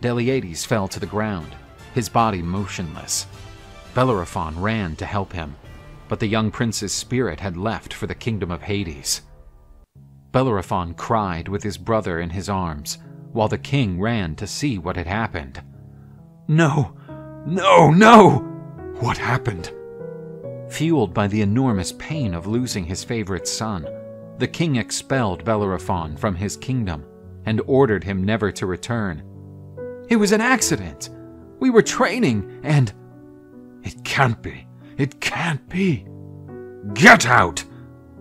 Deliades fell to the ground, his body motionless. Bellerophon ran to help him, but the young prince's spirit had left for the kingdom of Hades. Bellerophon cried with his brother in his arms, while the king ran to see what had happened. No! No! No! What happened? Fueled by the enormous pain of losing his favorite son, the king expelled Bellerophon from his kingdom and ordered him never to return. It was an accident! We were training, and... It can't be! It can't be! Get out!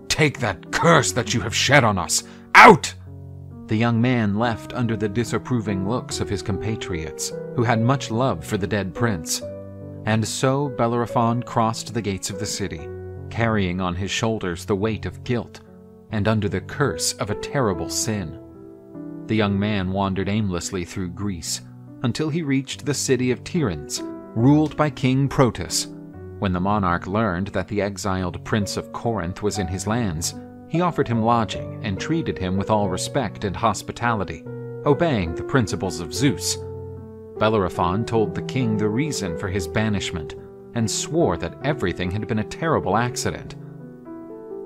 Take that curse that you have shed on us! Out! The young man left under the disapproving looks of his compatriots, who had much love for the dead prince. And so Bellerophon crossed the gates of the city, carrying on his shoulders the weight of guilt, and under the curse of a terrible sin. The young man wandered aimlessly through Greece, until he reached the city of Tiryns, ruled by King Protus. When the monarch learned that the exiled prince of Corinth was in his lands, he offered him lodging and treated him with all respect and hospitality, obeying the principles of Zeus. Bellerophon told the king the reason for his banishment and swore that everything had been a terrible accident.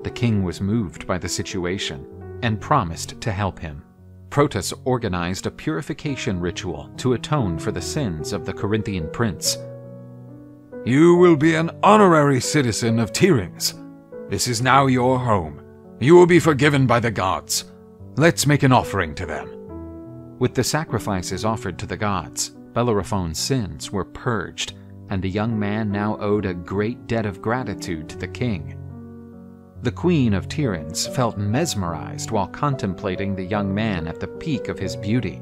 The king was moved by the situation and promised to help him. Protus organized a purification ritual to atone for the sins of the Corinthian prince. You will be an honorary citizen of Tiryns. This is now your home. You will be forgiven by the gods. Let's make an offering to them. With the sacrifices offered to the gods, Bellerophon's sins were purged, and the young man now owed a great debt of gratitude to the king. The queen of Tiryns felt mesmerized while contemplating the young man at the peak of his beauty.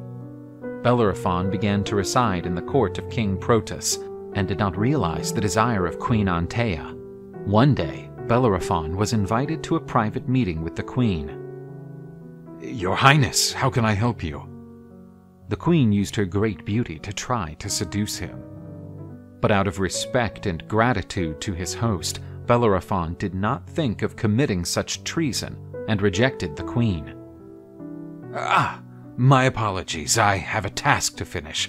Bellerophon began to reside in the court of King Protus, and did not realize the desire of Queen Antea. One day, Bellerophon was invited to a private meeting with the queen. Your Highness, how can I help you? The queen used her great beauty to try to seduce him. But out of respect and gratitude to his host, Bellerophon did not think of committing such treason and rejected the queen. My apologies, I have a task to finish.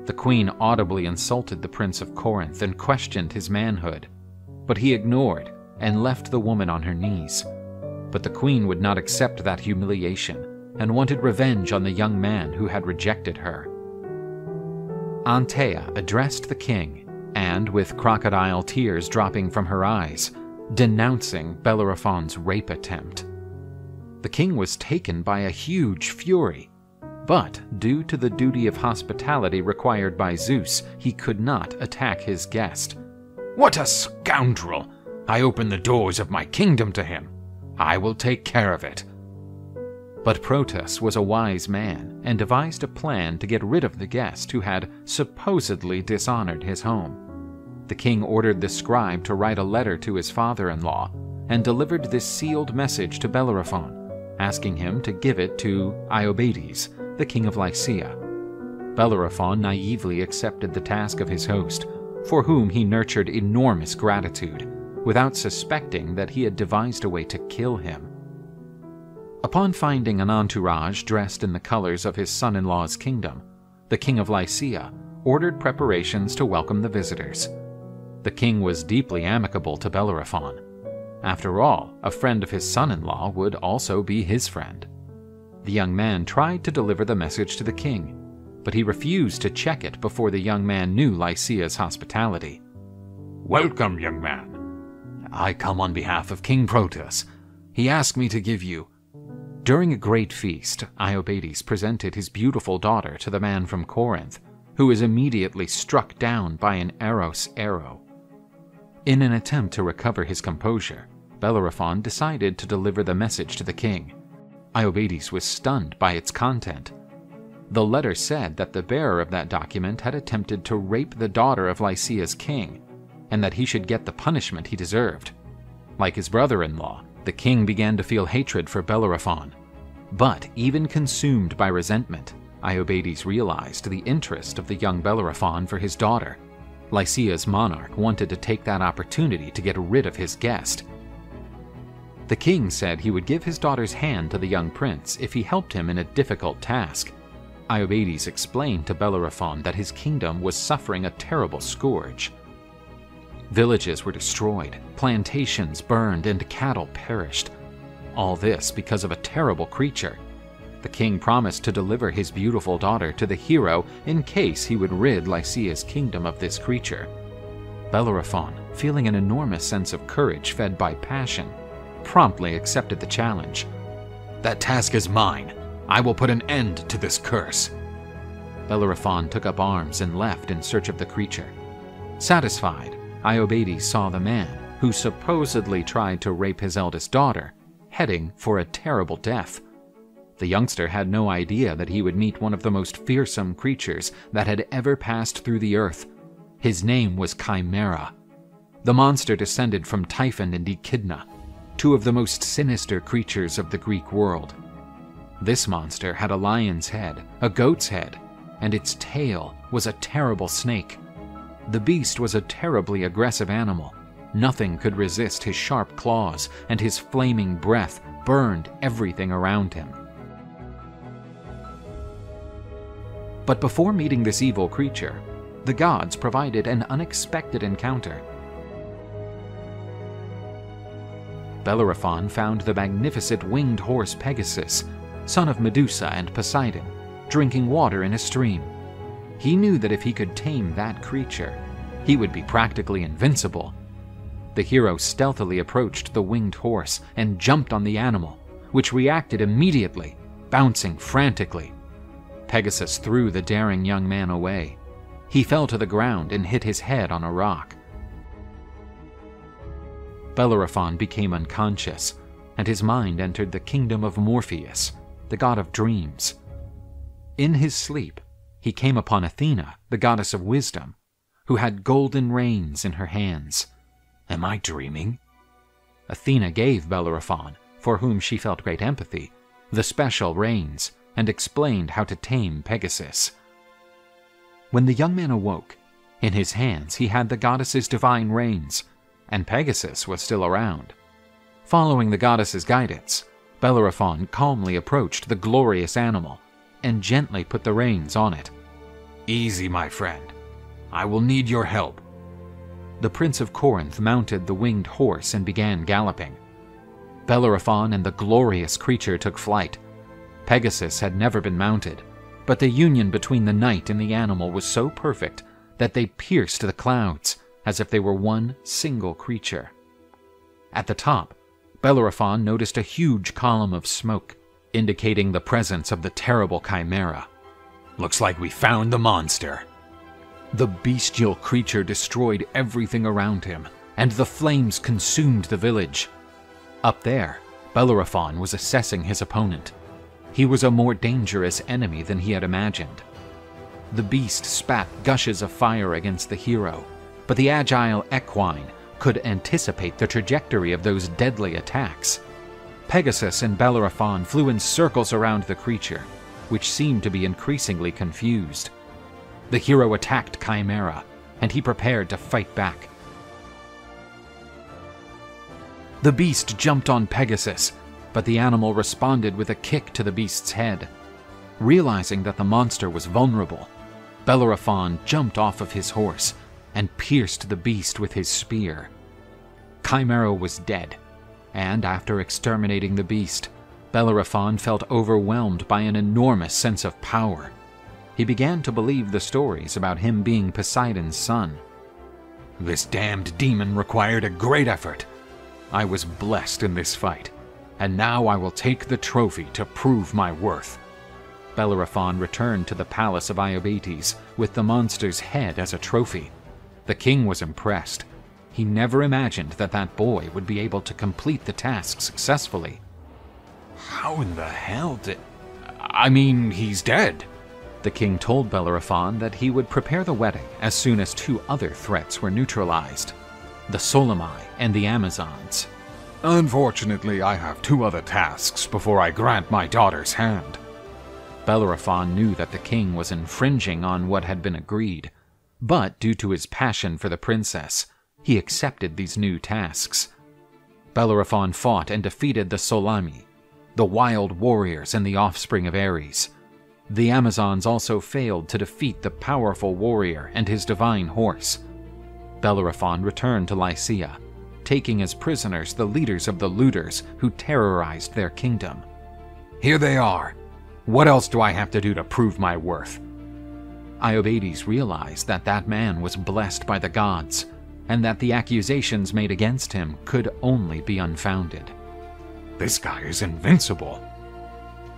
The queen audibly insulted the Prince of Corinth and questioned his manhood, but he ignored and left the woman on her knees. But the queen would not accept that humiliation and wanted revenge on the young man who had rejected her. Antea addressed the king and, with crocodile tears dropping from her eyes, denouncing Bellerophon's rape attempt. The king was taken by a huge fury, but due to the duty of hospitality required by Zeus, he could not attack his guest. What a scoundrel! I open the doors of my kingdom to him. I will take care of it. But Protus was a wise man and devised a plan to get rid of the guest who had supposedly dishonored his home. The king ordered the scribe to write a letter to his father-in-law and delivered this sealed message to Bellerophon, asking him to give it to Iobates, the king of Lycia. Bellerophon naively accepted the task of his host, for whom he nurtured enormous gratitude, without suspecting that he had devised a way to kill him. Upon finding an entourage dressed in the colors of his son-in-law's kingdom, the king of Lycia ordered preparations to welcome the visitors. The king was deeply amicable to Bellerophon. After all, a friend of his son-in-law would also be his friend. The young man tried to deliver the message to the king, but he refused to check it before the young man knew Lycia's hospitality. Welcome, young man. I come on behalf of King Proteus. He asked me to give you... During a great feast, Iobates presented his beautiful daughter to the man from Corinth, who was immediately struck down by an Eros arrow. In an attempt to recover his composure, Bellerophon decided to deliver the message to the king. Iobates was stunned by its content. The letter said that the bearer of that document had attempted to rape the daughter of Lycia's king, and that he should get the punishment he deserved. Like his brother-in-law, the king began to feel hatred for Bellerophon. But even consumed by resentment, Iobates realized the interest of the young Bellerophon for his daughter. Lycia's monarch wanted to take that opportunity to get rid of his guest. The king said he would give his daughter's hand to the young prince if he helped him in a difficult task. Iobates explained to Bellerophon that his kingdom was suffering a terrible scourge. Villages were destroyed, plantations burned, and cattle perished. All this because of a terrible creature. The king promised to deliver his beautiful daughter to the hero in case he would rid Lycia's kingdom of this creature. Bellerophon, feeling an enormous sense of courage fed by passion, promptly accepted the challenge. That task is mine. I will put an end to this curse. Bellerophon took up arms and left in search of the creature. Satisfied, Iobates saw the man, who supposedly tried to rape his eldest daughter, heading for a terrible death. The youngster had no idea that he would meet one of the most fearsome creatures that had ever passed through the earth. His name was Chimera. The monster descended from Typhon and Echidna, two of the most sinister creatures of the Greek world. This monster had a lion's head, a goat's head, and its tail was a terrible snake. The beast was a terribly aggressive animal. Nothing could resist his sharp claws, and his flaming breath burned everything around him. But before meeting this evil creature, the gods provided an unexpected encounter. Bellerophon found the magnificent winged horse Pegasus, son of Medusa and Poseidon, drinking water in a stream. He knew that if he could tame that creature, he would be practically invincible. The hero stealthily approached the winged horse and jumped on the animal, which reacted immediately, bouncing frantically. Pegasus threw the daring young man away. He fell to the ground and hit his head on a rock. Bellerophon became unconscious, and his mind entered the kingdom of Morpheus, the god of dreams. In his sleep, he came upon Athena, the goddess of wisdom, who had golden reins in her hands. Am I dreaming? Athena gave Bellerophon, for whom she felt great empathy, the special reins, and explained how to tame Pegasus. When the young man awoke, in his hands he had the goddess's divine reins, and Pegasus was still around. Following the goddess's guidance, Bellerophon calmly approached the glorious animal and gently put the reins on it. Easy, my friend. I will need your help. The Prince of Corinth mounted the winged horse and began galloping. Bellerophon and the glorious creature took flight. Pegasus had never been mounted, but the union between the knight and the animal was so perfect that they pierced the clouds as if they were one single creature. At the top, Bellerophon noticed a huge column of smoke, indicating the presence of the terrible Chimera. Looks like we found the monster. The bestial creature destroyed everything around him, and the flames consumed the village. Up there, Bellerophon was assessing his opponent. He was a more dangerous enemy than he had imagined. The beast spat gushes of fire against the hero, but the agile equine could anticipate the trajectory of those deadly attacks. Pegasus and Bellerophon flew in circles around the creature, which seemed to be increasingly confused. The hero attacked Chimera, and he prepared to fight back. The beast jumped on Pegasus, but the animal responded with a kick to the beast's head. Realizing that the monster was vulnerable, Bellerophon jumped off of his horse and pierced the beast with his spear. Chimera was dead, and after exterminating the beast, Bellerophon felt overwhelmed by an enormous sense of power. He began to believe the stories about him being Poseidon's son. This damned demon required a great effort. I was blessed in this fight, and now I will take the trophy to prove my worth. Bellerophon returned to the palace of Iobates with the monster's head as a trophy. The king was impressed. He never imagined that that boy would be able to complete the task successfully. How in the hell did... I mean, he's dead. The king told Bellerophon that he would prepare the wedding as soon as two other threats were neutralized, the Solymi and the Amazons. Unfortunately, I have two other tasks before I grant my daughter's hand. Bellerophon knew that the king was infringing on what had been agreed, but due to his passion for the princess, he accepted these new tasks. Bellerophon fought and defeated the Solymi, the wild warriors and the offspring of Ares. The Amazons also failed to defeat the powerful warrior and his divine horse. Bellerophon returned to Lycia, taking as prisoners the leaders of the looters who terrorized their kingdom. Here they are. What else do I have to do to prove my worth? Iobates realized that that man was blessed by the gods, and that the accusations made against him could only be unfounded. This guy is invincible.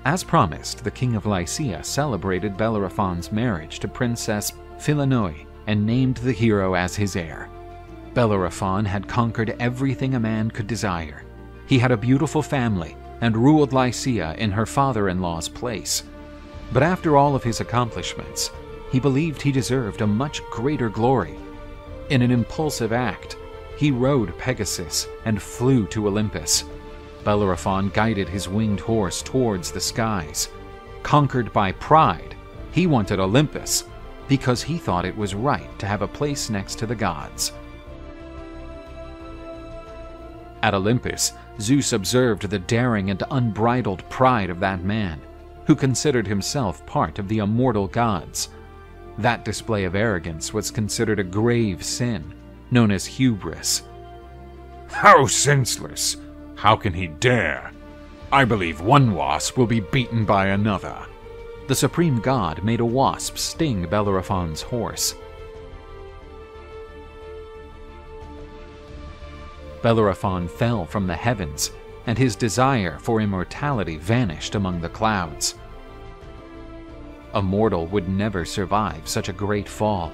As promised, the king of Lycia celebrated Bellerophon's marriage to Princess Philonoe and named the hero as his heir. Bellerophon had conquered everything a man could desire. He had a beautiful family and ruled Lycia in her father-in-law's place. But after all of his accomplishments, he believed he deserved a much greater glory. In an impulsive act, he rode Pegasus and flew to Olympus. Bellerophon guided his winged horse towards the skies. Conquered by pride, he wanted Olympus because he thought it was right to have a place next to the gods. At Olympus, Zeus observed the daring and unbridled pride of that man, who considered himself part of the immortal gods. That display of arrogance was considered a grave sin, known as hubris. How senseless! How can he dare? I believe one wasp will be beaten by another. The supreme god made a wasp sting Bellerophon's horse. Bellerophon fell from the heavens, and his desire for immortality vanished among the clouds. A mortal would never survive such a great fall.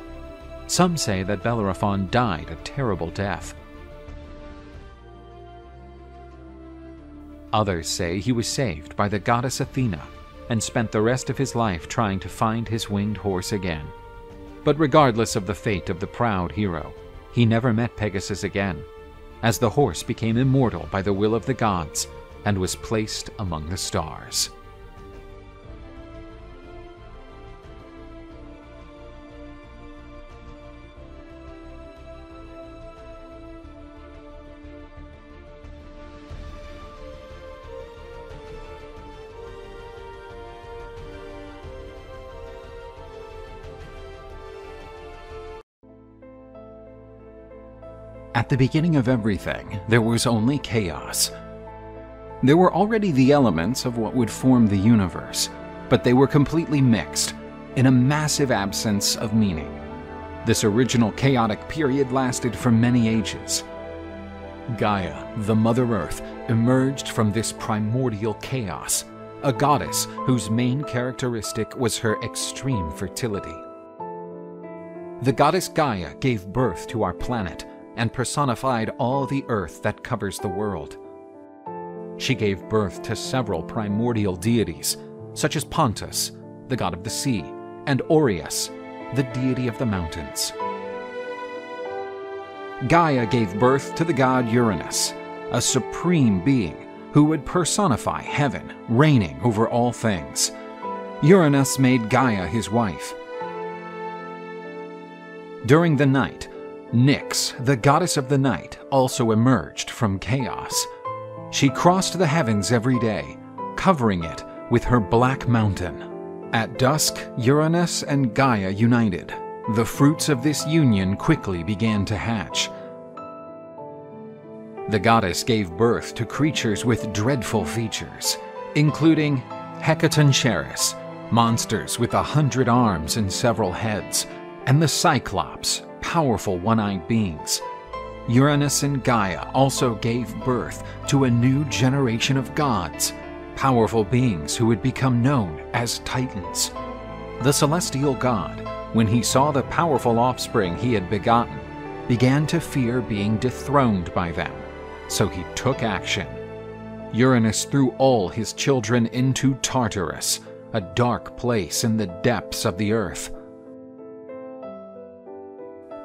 Some say that Bellerophon died a terrible death. Others say he was saved by the goddess Athena and spent the rest of his life trying to find his winged horse again. But regardless of the fate of the proud hero, he never met Pegasus again, as the horse became immortal by the will of the gods and was placed among the stars. At the beginning of everything, there was only chaos. There were already the elements of what would form the universe, but they were completely mixed, in a massive absence of meaning. This original chaotic period lasted for many ages. Gaia, the Mother Earth, emerged from this primordial chaos, a goddess whose main characteristic was her extreme fertility. The goddess Gaia gave birth to our planet, and personified all the earth that covers the world. She gave birth to several primordial deities, such as Pontus, the god of the sea, and Aureus, the deity of the mountains. Gaia gave birth to the god Uranus, a supreme being who would personify heaven, reigning over all things. Uranus made Gaia his wife. During the night, Nyx, the goddess of the night, also emerged from chaos. She crossed the heavens every day, covering it with her black mountain. At dusk, Uranus and Gaia united. The fruits of this union quickly began to hatch. The goddess gave birth to creatures with dreadful features, including Hecatoncheirus, monsters with 100 arms and several heads, and the Cyclops, powerful one-eyed beings. Uranus and Gaia also gave birth to a new generation of gods, powerful beings who would become known as Titans. The celestial god, when he saw the powerful offspring he had begotten, began to fear being dethroned by them, so he took action. Uranus threw all his children into Tartarus, a dark place in the depths of the earth.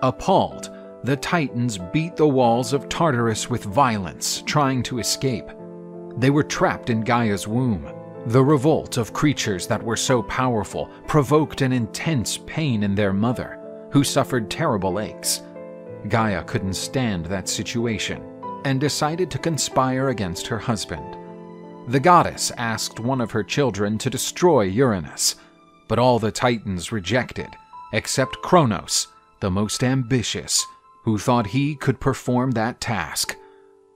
Appalled, the Titans beat the walls of Tartarus with violence, trying to escape. They were trapped in Gaia's womb. The revolt of creatures that were so powerful provoked an intense pain in their mother, who suffered terrible aches. Gaia couldn't stand that situation and decided to conspire against her husband. The goddess asked one of her children to destroy Uranus, but all the Titans rejected, except Kronos, the most ambitious, who thought he could perform that task.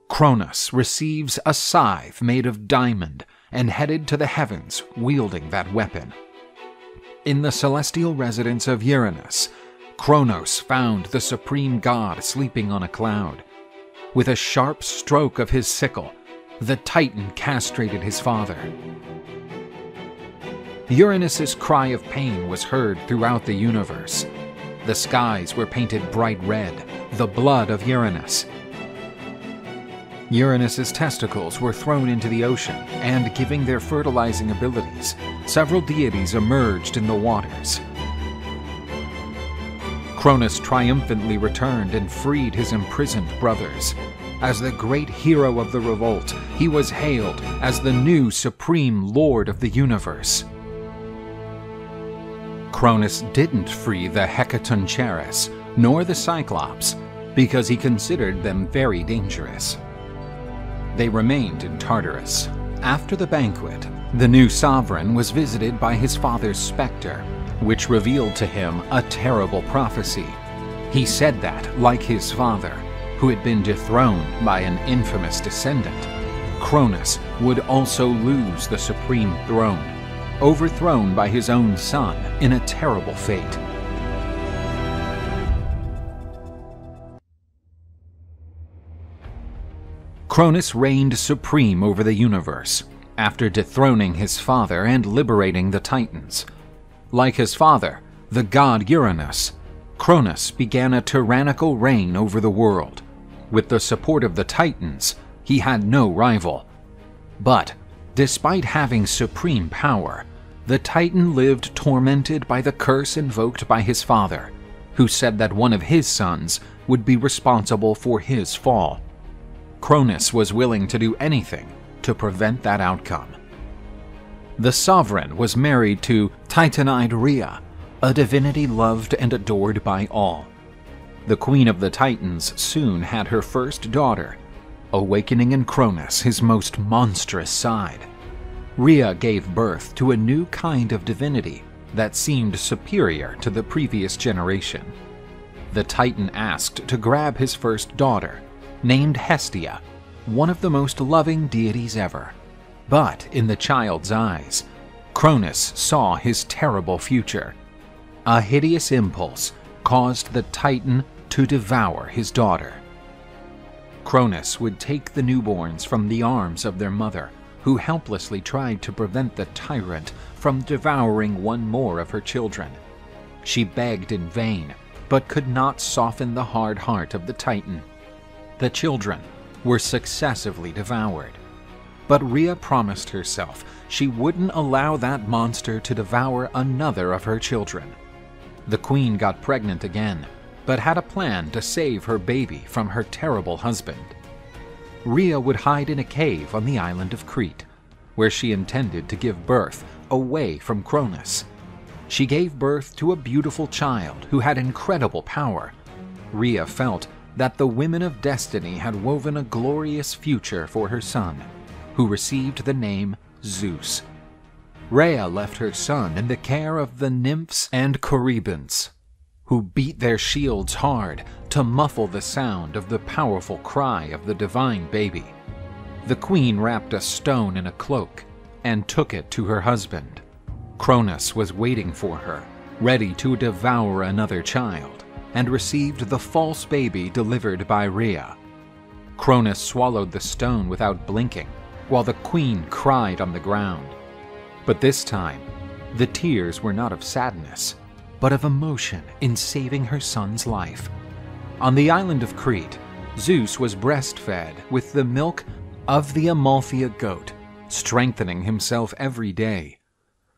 Kronos receives a scythe made of diamond and headed to the heavens wielding that weapon. In the celestial residence of Uranus, Kronos found the supreme god sleeping on a cloud. With a sharp stroke of his sickle, the Titan castrated his father. Uranus's cry of pain was heard throughout the universe. The skies were painted bright red, the blood of Uranus. Uranus's testicles were thrown into the ocean, and giving their fertilizing abilities, several deities emerged in the waters. Cronus triumphantly returned and freed his imprisoned brothers. As the great hero of the revolt, he was hailed as the new supreme lord of the universe. Cronus didn't free the Hecatoncheires, nor the Cyclops, because he considered them very dangerous. They remained in Tartarus. After the banquet, the new sovereign was visited by his father's specter, which revealed to him a terrible prophecy. He said that, like his father, who had been dethroned by an infamous descendant, Cronus would also lose the supreme throne, overthrown by his own son in a terrible fate. Cronus reigned supreme over the universe, after dethroning his father and liberating the Titans. Like his father, the god Uranus, Cronus began a tyrannical reign over the world. With the support of the Titans, he had no rival. But, despite having supreme power, the Titan lived tormented by the curse invoked by his father, who said that one of his sons would be responsible for his fall. Cronus was willing to do anything to prevent that outcome. The sovereign was married to Titanide Rhea, a divinity loved and adored by all. The queen of the Titans soon had her first daughter, awakening in Cronus his most monstrous side. Rhea gave birth to a new kind of divinity that seemed superior to the previous generation. The Titan asked to grab his first daughter, named Hestia, one of the most loving deities ever. But in the child's eyes, Cronus saw his terrible future. A hideous impulse caused the Titan to devour his daughter. Cronus would take the newborns from the arms of their mother, who helplessly tried to prevent the tyrant from devouring one more of her children. She begged in vain, but could not soften the hard heart of the Titan. The children were successively devoured. But Rhea promised herself she wouldn't allow that monster to devour another of her children. The queen got pregnant again, but had a plan to save her baby from her terrible husband. Rhea would hide in a cave on the island of Crete, where she intended to give birth away from Cronus. She gave birth to a beautiful child who had incredible power. Rhea felt that the women of destiny had woven a glorious future for her son, who received the name Zeus. Rhea left her son in the care of the nymphs and Corybants, who beat their shields hard to muffle the sound of the powerful cry of the divine baby. The queen wrapped a stone in a cloak and took it to her husband. Cronus was waiting for her, ready to devour another child, and received the false baby delivered by Rhea. Cronus swallowed the stone without blinking, while the queen cried on the ground. But this time, the tears were not of sadness, but of emotion in saving her son's life. On the island of Crete, Zeus was breastfed with the milk of the Amalthea goat, strengthening himself every day.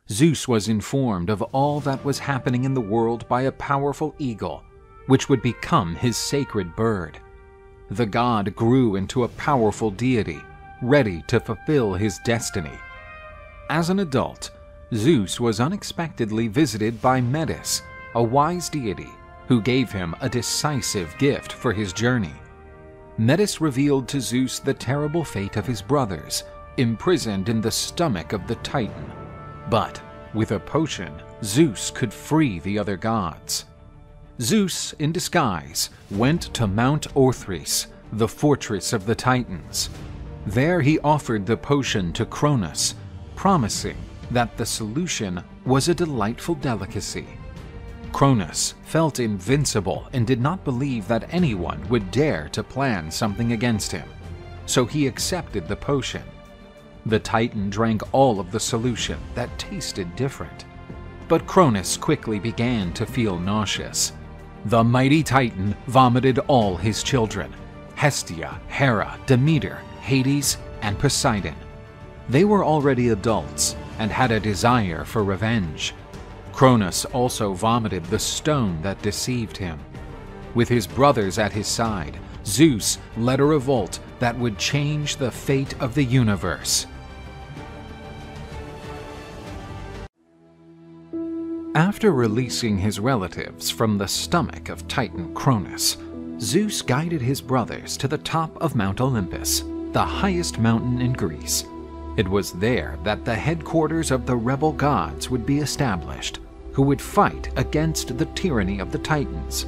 Zeus was informed of all that was happening in the world by a powerful eagle, which would become his sacred bird. The god grew into a powerful deity, ready to fulfill his destiny. As an adult, Zeus was unexpectedly visited by Metis, a wise deity, who gave him a decisive gift for his journey. Metis revealed to Zeus the terrible fate of his brothers, imprisoned in the stomach of the Titan. But with a potion, Zeus could free the other gods. Zeus, in disguise, went to Mount Orthris, the fortress of the Titans. There he offered the potion to Cronus, promising that the solution was a delightful delicacy. Cronus felt invincible and did not believe that anyone would dare to plan something against him, so he accepted the potion. The Titan drank all of the solution that tasted different, but Cronus quickly began to feel nauseous. The mighty Titan vomited all his children: Hestia, Hera, Demeter, Hades, and Poseidon. They were already adults and had a desire for revenge. Cronus also vomited the stone that deceived him. With his brothers at his side, Zeus led a revolt that would change the fate of the universe. After releasing his relatives from the stomach of Titan Cronus, Zeus guided his brothers to the top of Mount Olympus, the highest mountain in Greece. It was there that the headquarters of the rebel gods would be established, who would fight against the tyranny of the Titans.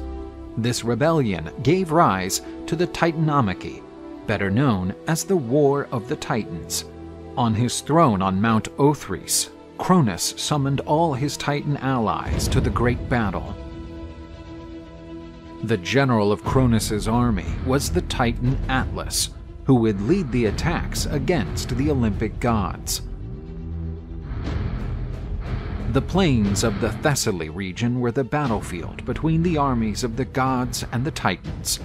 This rebellion gave rise to the Titanomachy, better known as the War of the Titans. On his throne on Mount Orthris, Cronus summoned all his Titan allies to the great battle. The general of Cronus's army was the Titan Atlas, who would lead the attacks against the Olympic gods. The plains of the Thessaly region were the battlefield between the armies of the gods and the Titans.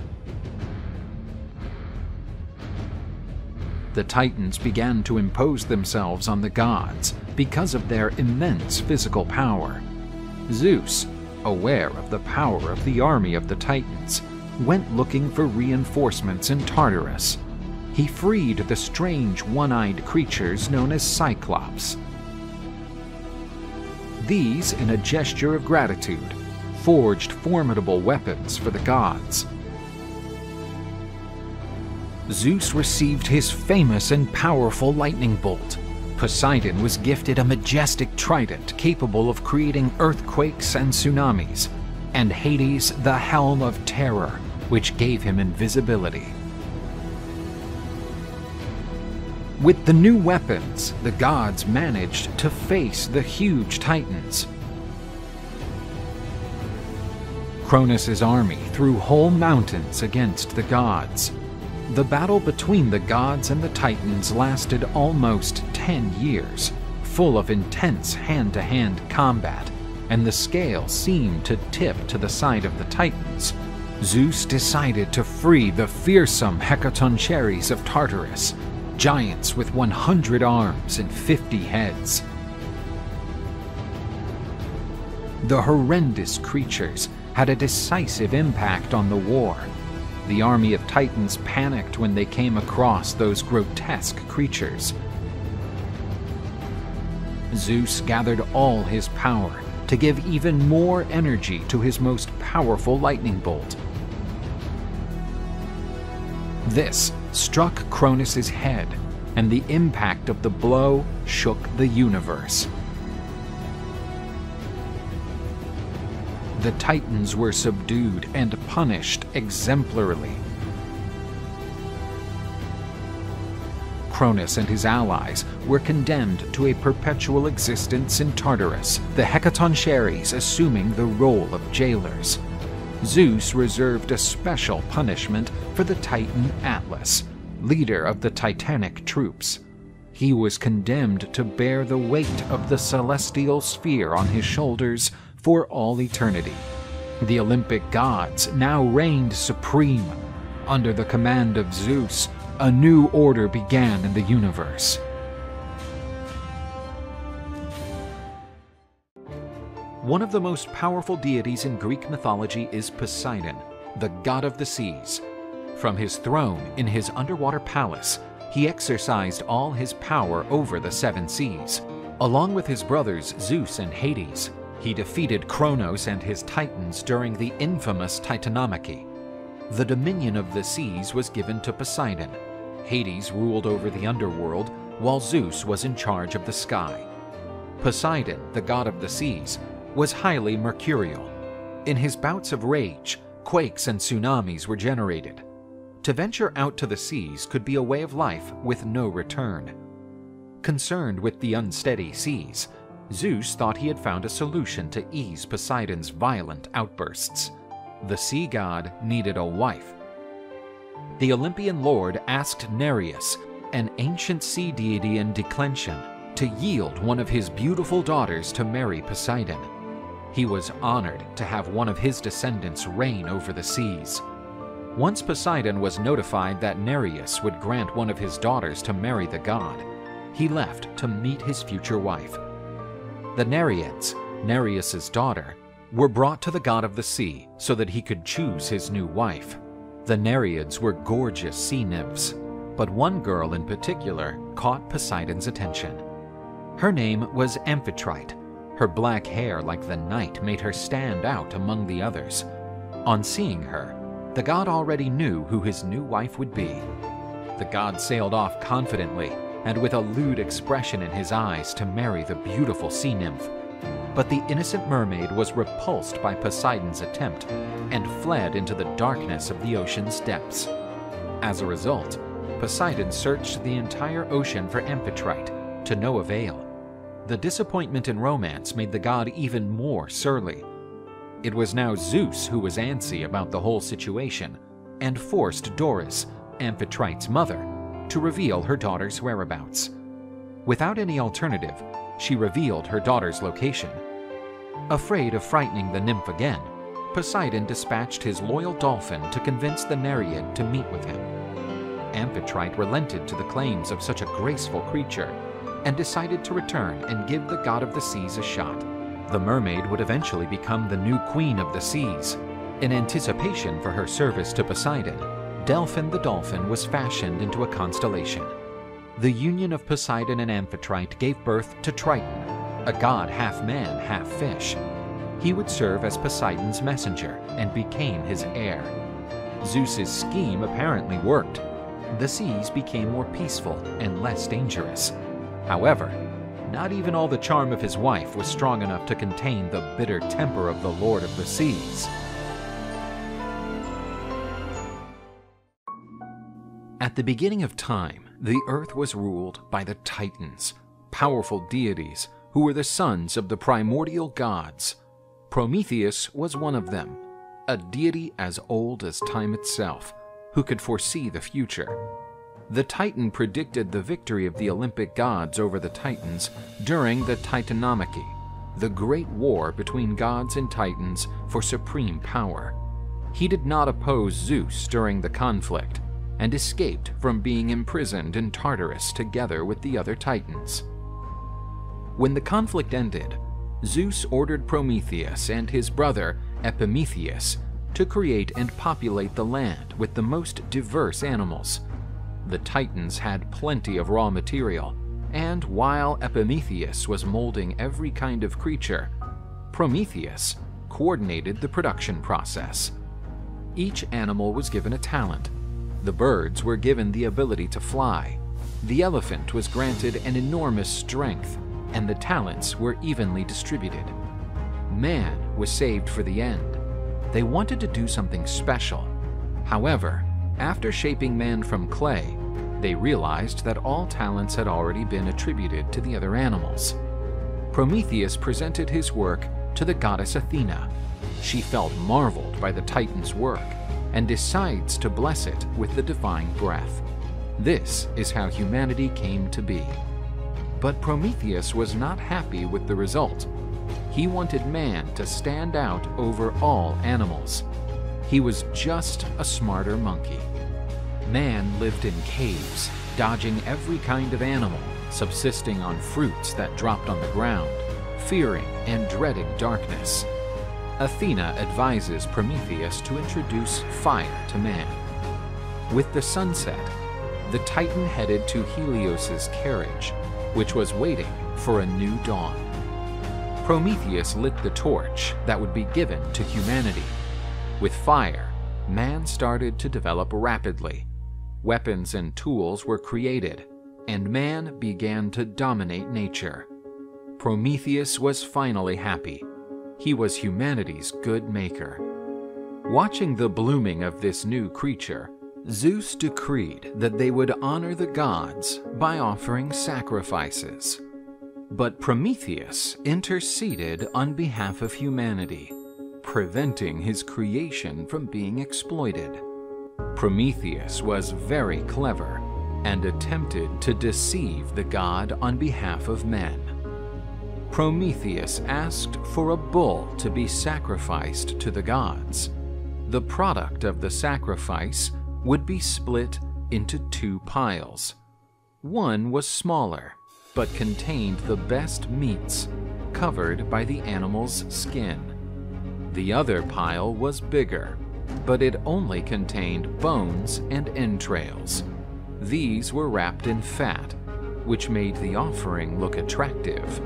The Titans began to impose themselves on the gods because of their immense physical power. Zeus, aware of the power of the army of the Titans, went looking for reinforcements in Tartarus. He freed the strange one-eyed creatures known as Cyclops. These, in a gesture of gratitude, forged formidable weapons for the gods. Zeus received his famous and powerful lightning bolt. Poseidon was gifted a majestic trident capable of creating earthquakes and tsunamis, and Hades the Helm of Terror, which gave him invisibility. With the new weapons, the gods managed to face the huge Titans. Cronus's army threw whole mountains against the gods. The battle between the gods and the Titans lasted almost 10 years, full of intense hand-to-hand combat, and the scale seemed to tip to the side of the Titans. Zeus decided to free the fearsome Hecatoncheires of Tartarus, giants with 100 arms and 50 heads. The horrendous creatures had a decisive impact on the war. The army of Titans panicked when they came across those grotesque creatures. Zeus gathered all his power to give even more energy to his most powerful lightning bolt. This struck Cronus's head, and the impact of the blow shook the universe. The Titans were subdued and punished exemplarily. Cronus and his allies were condemned to a perpetual existence in Tartarus, the Hecatoncheires assuming the role of jailers. Zeus reserved a special punishment for the Titan Atlas, leader of the Titanic troops. He was condemned to bear the weight of the celestial sphere on his shoulders for all eternity. The Olympic gods now reigned supreme. Under the command of Zeus, a new order began in the universe. One of the most powerful deities in Greek mythology is Poseidon, the god of the seas. From his throne in his underwater palace, he exercised all his power over the seven seas. Along with his brothers Zeus and Hades, he defeated Kronos and his titans during the infamous Titanomachy. The dominion of the seas was given to Poseidon. Hades ruled over the underworld, while Zeus was in charge of the sky. Poseidon, the god of the seas, was highly mercurial. In his bouts of rage, quakes and tsunamis were generated. To venture out to the seas could be a way of life with no return. Concerned with the unsteady seas, Zeus thought he had found a solution to ease Poseidon's violent outbursts. The sea god needed a wife. The Olympian lord asked Nereus, an ancient sea deity in declension, to yield one of his beautiful daughters to marry Poseidon. He was honored to have one of his descendants reign over the seas. Once Poseidon was notified that Nereus would grant one of his daughters to marry the god, he left to meet his future wife. The Nereids, Nereus's daughter, were brought to the god of the sea so that he could choose his new wife. The Nereids were gorgeous sea nymphs, but one girl in particular caught Poseidon's attention. Her name was Amphitrite. Her black hair like the night made her stand out among the others. On seeing her, the god already knew who his new wife would be. The god sailed off confidently and with a lewd expression in his eyes to marry the beautiful sea nymph. But the innocent mermaid was repulsed by Poseidon's attempt and fled into the darkness of the ocean's depths. As a result, Poseidon searched the entire ocean for Amphitrite, to no avail. The disappointment in romance made the god even more surly. It was now Zeus who was antsy about the whole situation and forced Doris, Amphitrite's mother, to reveal her daughter's whereabouts. Without any alternative, she revealed her daughter's location. Afraid of frightening the nymph again, Poseidon dispatched his loyal dolphin to convince the Nereid to meet with him. Amphitrite relented to the claims of such a graceful creature and decided to return and give the god of the seas a shot. The mermaid would eventually become the new queen of the seas. In anticipation for her service to Poseidon, Delphin the dolphin was fashioned into a constellation. The union of Poseidon and Amphitrite gave birth to Triton, a god half man, half fish. He would serve as Poseidon's messenger and became his heir. Zeus's scheme apparently worked. The seas became more peaceful and less dangerous. However, not even all the charm of his wife was strong enough to contain the bitter temper of the Lord of the Seas. At the beginning of time, the earth was ruled by the Titans, powerful deities who were the sons of the primordial gods. Prometheus was one of them, a deity as old as time itself, who could foresee the future. The Titan predicted the victory of the Olympic gods over the Titans during the Titanomachy, the great war between gods and Titans for supreme power. He did not oppose Zeus during the conflict and escaped from being imprisoned in Tartarus together with the other Titans. When the conflict ended, Zeus ordered Prometheus and his brother Epimetheus to create and populate the land with the most diverse animals. The Titans had plenty of raw material, and while Epimetheus was molding every kind of creature, Prometheus coordinated the production process. Each animal was given a talent. The birds were given the ability to fly. The elephant was granted an enormous strength, and the talents were evenly distributed. Man was saved for the end. They wanted to do something special. However, after shaping man from clay, They realized that all talents had already been attributed to the other animals. Prometheus presented his work to the goddess Athena. She felt marveled by the Titan's work and decides to bless it with the divine breath. This is how humanity came to be. But Prometheus was not happy with the result. He wanted man to stand out over all animals. He was just a smarter monkey. Man lived in caves, dodging every kind of animal, subsisting on fruits that dropped on the ground, fearing and dreading darkness. Athena advises Prometheus to introduce fire to man. With the sunset, the Titan headed to Helios's carriage, which was waiting for a new dawn. Prometheus lit the torch that would be given to humanity. With fire, man started to develop rapidly. Weapons and tools were created, and man began to dominate nature. Prometheus was finally happy. He was humanity's good maker. Watching the blooming of this new creature, Zeus decreed that they would honor the gods by offering sacrifices. But Prometheus interceded on behalf of humanity, preventing his creation from being exploited. Prometheus was very clever and attempted to deceive the god on behalf of men. Prometheus asked for a bull to be sacrificed to the gods. The product of the sacrifice would be split into 2 piles. One was smaller, but contained the best meats, covered by the animal's skin. The other pile was bigger, but it only contained bones and entrails. These were wrapped in fat, which made the offering look attractive.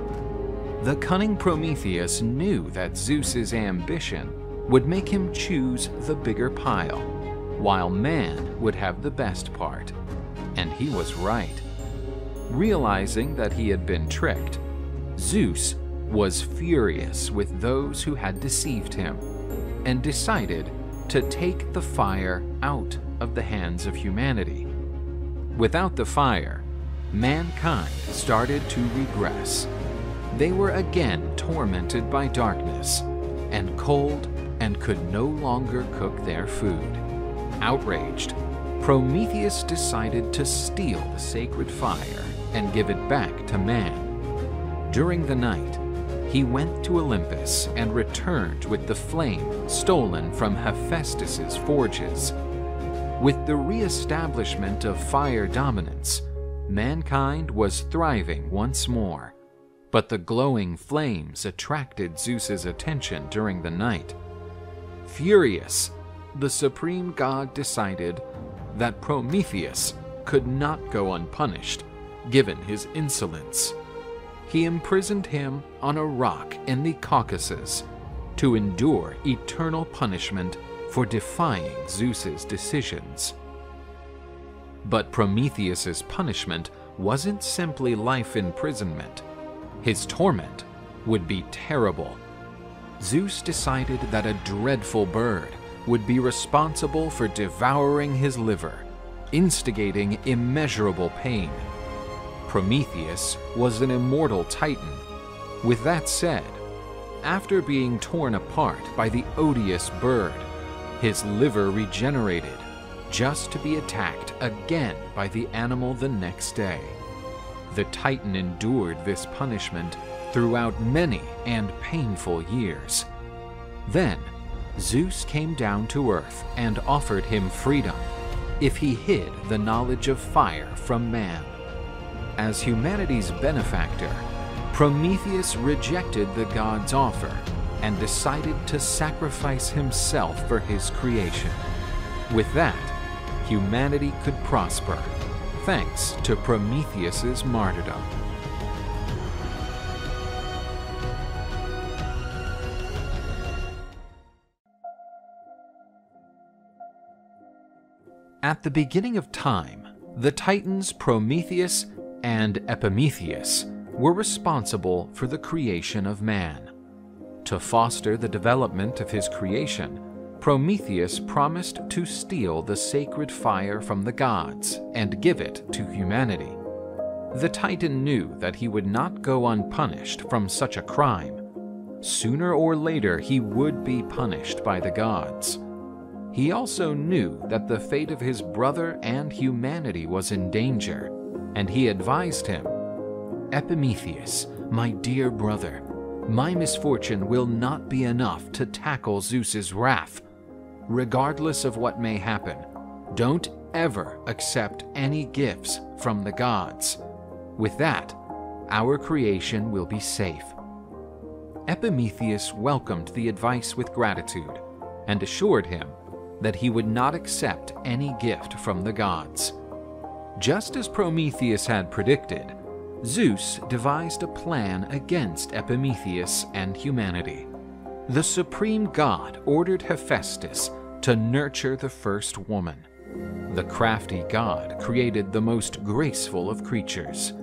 The cunning Prometheus knew that Zeus's ambition would make him choose the bigger pile, while man would have the best part. And he was right. Realizing that he had been tricked, Zeus was furious with those who had deceived him and decided to take the fire out of the hands of humanity. Without the fire, mankind started to regress. They were again tormented by darkness and cold and could no longer cook their food. Outraged, Prometheus decided to steal the sacred fire and give it back to man. During the night, he went to Olympus and returned with the flame stolen from Hephaestus's forges. With the re-establishment of fire dominance, mankind was thriving once more. But the glowing flames attracted Zeus's attention during the night. Furious, the supreme god decided that Prometheus could not go unpunished, given his insolence. He imprisoned him on a rock in the Caucasus to endure eternal punishment for defying Zeus's decisions. But Prometheus's punishment wasn't simply life imprisonment. His torment would be terrible. Zeus decided that a dreadful bird would be responsible for devouring his liver, instigating immeasurable pain. Prometheus was an immortal titan. With that said, after being torn apart by the odious bird, his liver regenerated, just to be attacked again by the animal the next day. The Titan endured this punishment throughout many and painful years. Then, Zeus came down to earth and offered him freedom if he hid the knowledge of fire from man. As humanity's benefactor, Prometheus rejected the god's offer and decided to sacrifice himself for his creation. With that, humanity could prosper, thanks to Prometheus's martyrdom. At the beginning of time, the Titans Prometheus and Epimetheus were responsible for the creation of man. To foster the development of his creation, Prometheus promised to steal the sacred fire from the gods and give it to humanity. The Titan knew that he would not go unpunished from such a crime. Sooner or later he would be punished by the gods. He also knew that the fate of his brother and humanity was in danger, and he advised him, "Epimetheus, my dear brother, my misfortune will not be enough to tackle Zeus's wrath. Regardless of what may happen, don't ever accept any gifts from the gods. With that, our creation will be safe." Epimetheus welcomed the advice with gratitude and assured him that he would not accept any gift from the gods. Just as Prometheus had predicted, Zeus devised a plan against Epimetheus and humanity. The supreme god ordered Hephaestus to nurture the first woman. The crafty god created the most graceful of creatures.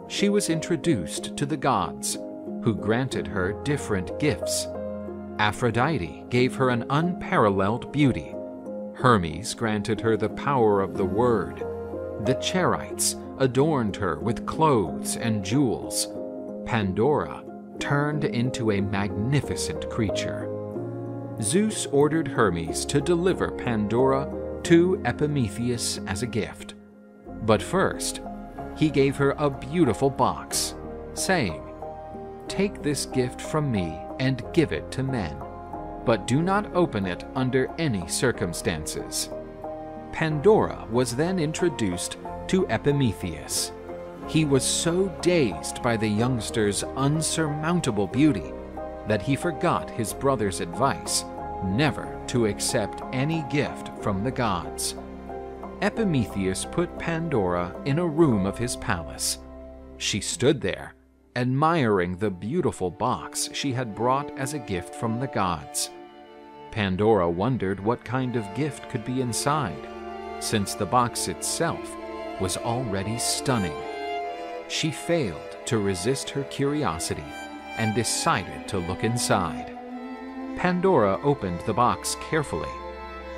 She was introduced to the gods, who granted her different gifts. Aphrodite gave her an unparalleled beauty. Hermes granted her the power of the word. The Charites adorned her with clothes and jewels. Pandora turned into a magnificent creature. Zeus ordered Hermes to deliver Pandora to Epimetheus as a gift. But first, he gave her a beautiful box, saying, "Take this gift from me and give it to men, but do not open it under any circumstances." Pandora was then introduced to Epimetheus. He was so dazed by the youngster's unsurmountable beauty that he forgot his brother's advice never to accept any gift from the gods. Epimetheus put Pandora in a room of his palace. She stood there, admiring the beautiful box she had brought as a gift from the gods. Pandora wondered what kind of gift could be inside, since the box itself was already stunning. She failed to resist her curiosity and decided to look inside. Pandora opened the box carefully.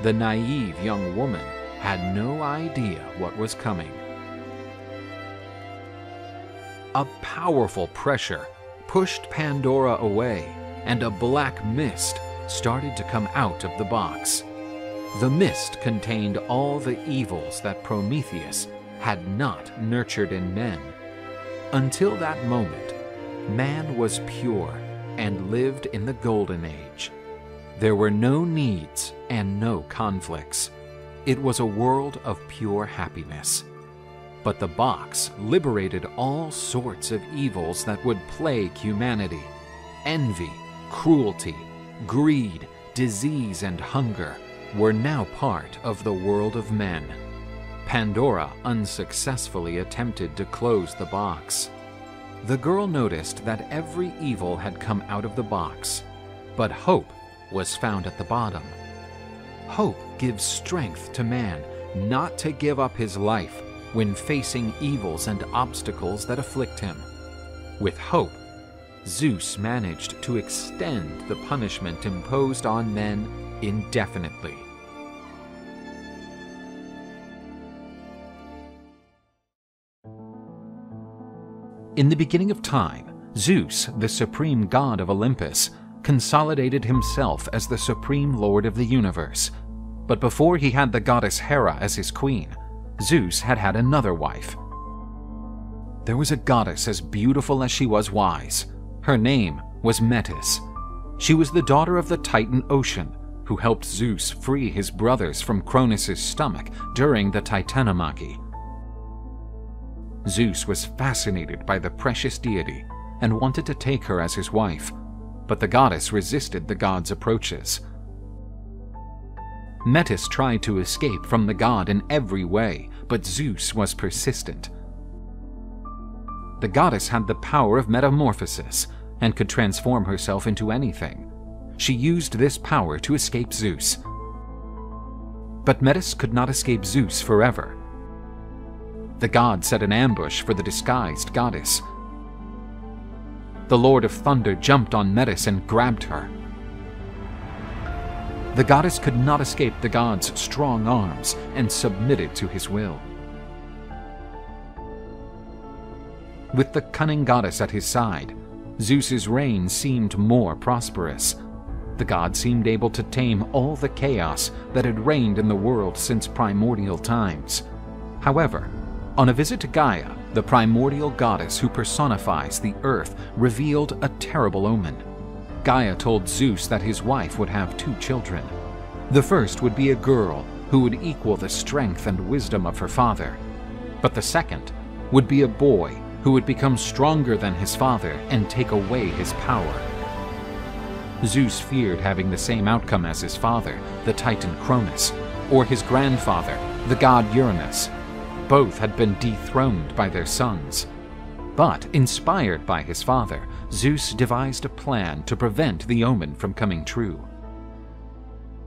The naive young woman had no idea what was coming. A powerful pressure pushed Pandora away, and a black mist started to come out of the box. The mist contained all the evils that Prometheus had not nurtured in men. Until that moment, man was pure and lived in the Golden Age. There were no needs and no conflicts. It was a world of pure happiness. But the box liberated all sorts of evils that would plague humanity. Envy, cruelty, greed, disease, and hunger were now part of the world of men. Pandora unsuccessfully attempted to close the box. The girl noticed that every evil had come out of the box, but hope was found at the bottom. Hope gives strength to man not to give up his life when facing evils and obstacles that afflict him. With hope, Zeus managed to extend the punishment imposed on men indefinitely. In the beginning of time, Zeus, the supreme god of Olympus, consolidated himself as the supreme lord of the universe. But before he had the goddess Hera as his queen, Zeus had had another wife. There was a goddess as beautiful as she was wise. Her name was Metis. She was the daughter of the Titan Ocean, who helped Zeus free his brothers from Cronus' stomach during the Titanomachy. Zeus was fascinated by the precious deity and wanted to take her as his wife, but the goddess resisted the god's approaches. Metis tried to escape from the god in every way, but Zeus was persistent. The goddess had the power of metamorphosis and could transform herself into anything. She used this power to escape Zeus. But Metis could not escape Zeus forever. The god set an ambush for the disguised goddess. The Lord of Thunder jumped on Metis and grabbed her. The goddess could not escape the god's strong arms and submitted to his will. With the cunning goddess at his side, Zeus's reign seemed more prosperous. The god seemed able to tame all the chaos that had reigned in the world since primordial times. However, on a visit to Gaia, the primordial goddess who personifies the earth revealed a terrible omen. Gaia told Zeus that his wife would have 2 children. The first would be a girl who would equal the strength and wisdom of her father. But the second would be a boy who would become stronger than his father and take away his power. Zeus feared having the same outcome as his father, the Titan Cronus, or his grandfather, the god Uranus. Both had been dethroned by their sons. But, inspired by his father, Zeus devised a plan to prevent the omen from coming true.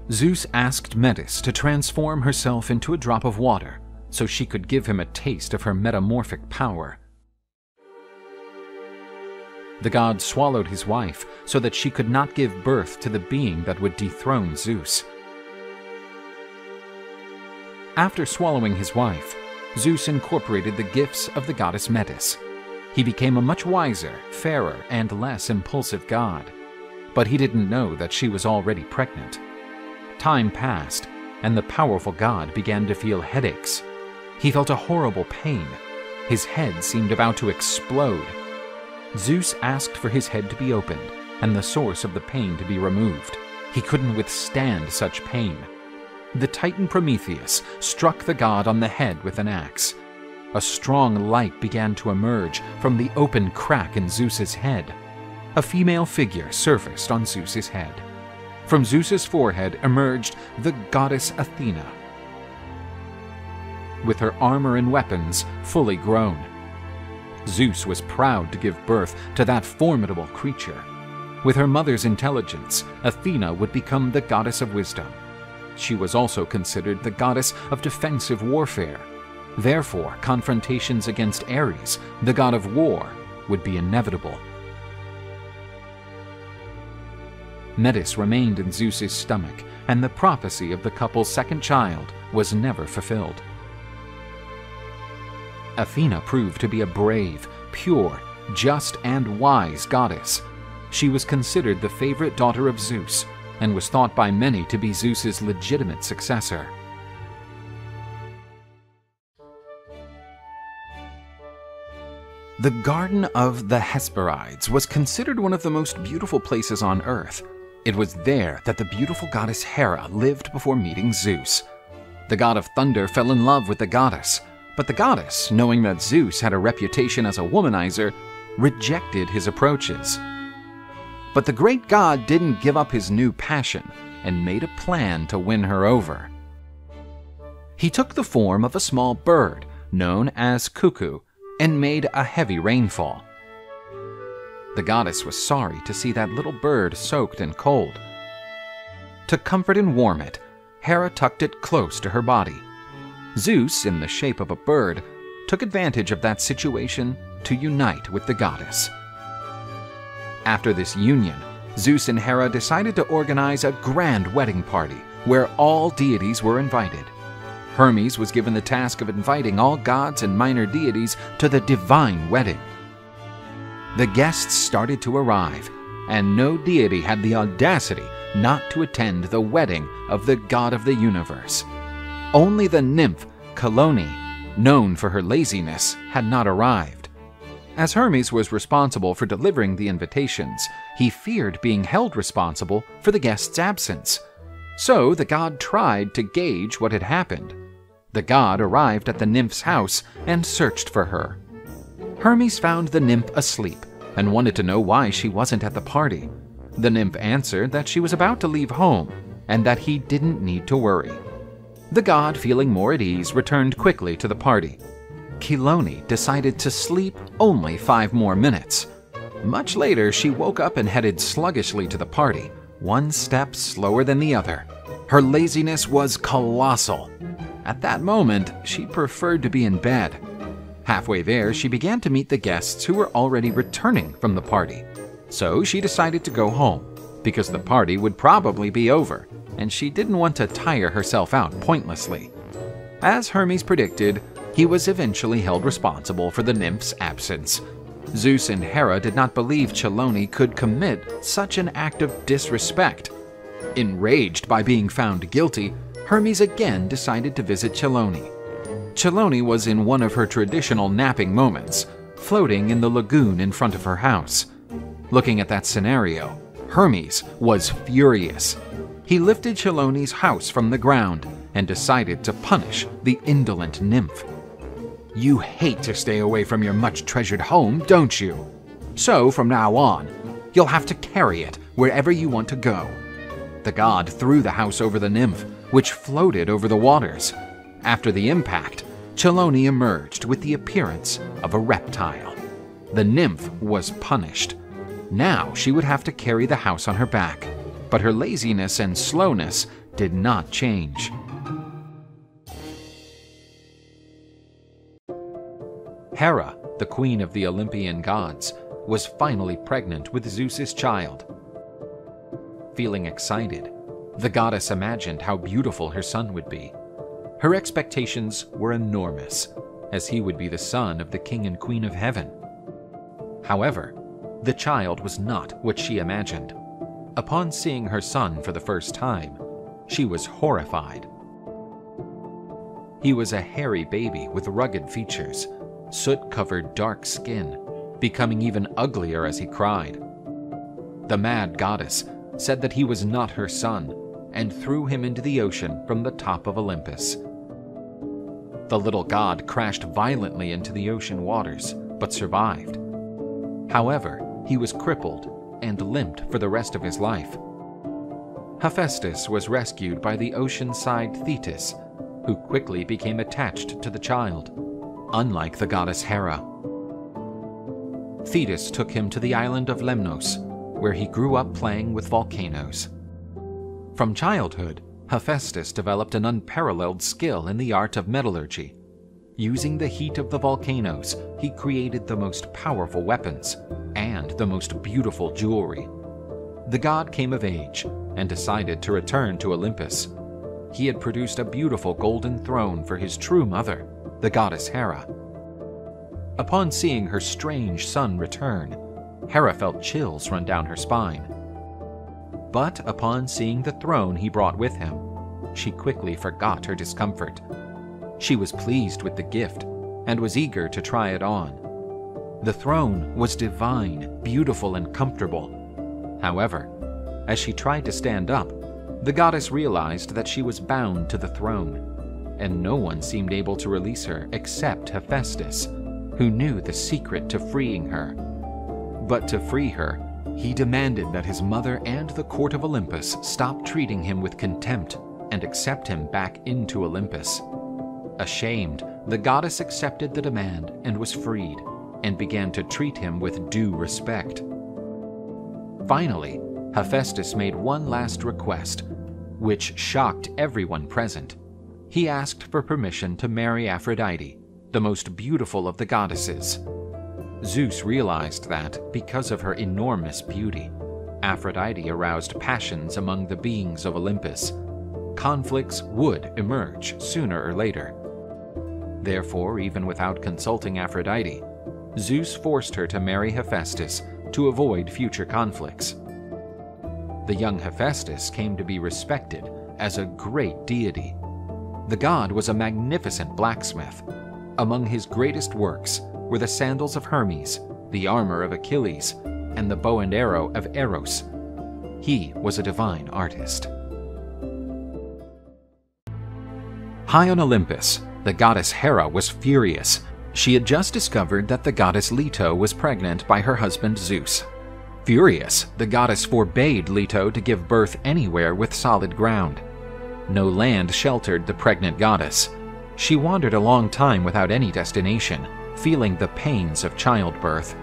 Zeus asked Metis to transform herself into a drop of water so she could give him a taste of her metamorphic power. The god swallowed his wife so that she could not give birth to the being that would dethrone Zeus. After swallowing his wife, Zeus incorporated the gifts of the goddess Metis. He became a much wiser, fairer, and less impulsive god. But he didn't know that she was already pregnant. Time passed, and the powerful god began to feel headaches. He felt a horrible pain. His head seemed about to explode. Zeus asked for his head to be opened and the source of the pain to be removed. He couldn't withstand such pain. The Titan Prometheus struck the god on the head with an axe. A strong light began to emerge from the open crack in Zeus's head. A female figure surfaced on Zeus's head. From Zeus's forehead emerged the goddess Athena, with her armor and weapons fully grown. Zeus was proud to give birth to that formidable creature. With her mother's intelligence, Athena would become the goddess of wisdom. She was also considered the goddess of defensive warfare. Therefore, confrontations against Ares, the god of war, would be inevitable. Metis remained in Zeus's stomach, and the prophecy of the couple's second child was never fulfilled. Athena proved to be a brave, pure, just, and wise goddess. She was considered the favorite daughter of Zeus, and was thought by many to be Zeus's legitimate successor. The Garden of the Hesperides was considered one of the most beautiful places on Earth. It was there that the beautiful goddess Hera lived before meeting Zeus. The god of thunder fell in love with the goddess, but the goddess, knowing that Zeus had a reputation as a womanizer, rejected his approaches. But the great god didn't give up his new passion and made a plan to win her over. He took the form of a small bird known as Cuckoo and made a heavy rainfall. The goddess was sorry to see that little bird soaked and cold. To comfort and warm it, Hera tucked it close to her body. Zeus, in the shape of a bird, took advantage of that situation to unite with the goddess. After this union, Zeus and Hera decided to organize a grand wedding party where all deities were invited. Hermes was given the task of inviting all gods and minor deities to the divine wedding. The guests started to arrive, and no deity had the audacity not to attend the wedding of the god of the universe. Only the nymph Calliope, known for her laziness, had not arrived. As Hermes was responsible for delivering the invitations, he feared being held responsible for the guests' absence. So the god tried to gauge what had happened. The god arrived at the nymph's house and searched for her. Hermes found the nymph asleep and wanted to know why she wasn't at the party. The nymph answered that she was about to leave home and that he didn't need to worry. The god, feeling more at ease, returned quickly to the party. Calliope decided to sleep only 5 more minutes. Much later, she woke up and headed sluggishly to the party, one step slower than the other. Her laziness was colossal. At that moment, she preferred to be in bed. Halfway there, she began to meet the guests who were already returning from the party. So she decided to go home, because the party would probably be over. and she didn't want to tire herself out pointlessly. As Hermes predicted, he was eventually held responsible for the nymph's absence. Zeus and Hera did not believe Chelone could commit such an act of disrespect. Enraged by being found guilty, Hermes again decided to visit Chelone. Chelone was in one of her traditional napping moments, floating in the lagoon in front of her house. Looking at that scenario, Hermes was furious. He lifted Chelone's house from the ground and decided to punish the indolent nymph. You hate to stay away from your much-treasured home, don't you? So from now on, you'll have to carry it wherever you want to go. The god threw the house over the nymph, which floated over the waters. After the impact, Chelone emerged with the appearance of a reptile. The nymph was punished. Now she would have to carry the house on her back, but her laziness and slowness did not change. Hera, the queen of the Olympian gods, was finally pregnant with Zeus's child. Feeling excited, the goddess imagined how beautiful her son would be. Her expectations were enormous, as he would be the son of the king and queen of heaven. However, the child was not what she imagined. Upon seeing her son for the first time, she was horrified. He was a hairy baby with rugged features, soot-covered dark skin, becoming even uglier as he cried. The mad goddess said that he was not her son and threw him into the ocean from the top of Olympus. The little god crashed violently into the ocean waters, but survived. However, he was crippled and limped for the rest of his life. Hephaestus was rescued by the ocean-side Thetis, who quickly became attached to the child, unlike the goddess Hera. Thetis took him to the island of Lemnos, where he grew up playing with volcanoes. From childhood, Hephaestus developed an unparalleled skill in the art of metallurgy. Using the heat of the volcanoes, he created the most powerful weapons and the most beautiful jewelry. The god came of age and decided to return to Olympus. He had produced a beautiful golden throne for his true mother, the goddess Hera. Upon seeing her strange son return, Hera felt chills run down her spine. But upon seeing the throne he brought with him, she quickly forgot her discomfort. She was pleased with the gift and was eager to try it on. The throne was divine, beautiful, and comfortable. However, as she tried to stand up, the goddess realized that she was bound to the throne, and no one seemed able to release her except Hephaestus, who knew the secret to freeing her. But to free her, he demanded that his mother and the court of Olympus stop treating him with contempt and accept him back into Olympus. Ashamed, the goddess accepted the demand and was freed, and began to treat him with due respect. Finally, Hephaestus made one last request, which shocked everyone present. He asked for permission to marry Aphrodite, the most beautiful of the goddesses. Zeus realized that, because of her enormous beauty, Aphrodite aroused passions among the beings of Olympus. Conflicts would emerge sooner or later. Therefore, even without consulting Aphrodite, Zeus forced her to marry Hephaestus to avoid future conflicts. The young Hephaestus came to be respected as a great deity. The god was a magnificent blacksmith. Among his greatest works were the sandals of Hermes, the armor of Achilles, and the bow and arrow of Eros. He was a divine artist. High on Olympus, the goddess Hera was furious. She had just discovered that the goddess Leto was pregnant by her husband Zeus. Furious, the goddess forbade Leto to give birth anywhere with solid ground. No land sheltered the pregnant goddess. She wandered a long time without any destination, feeling the pains of childbirth.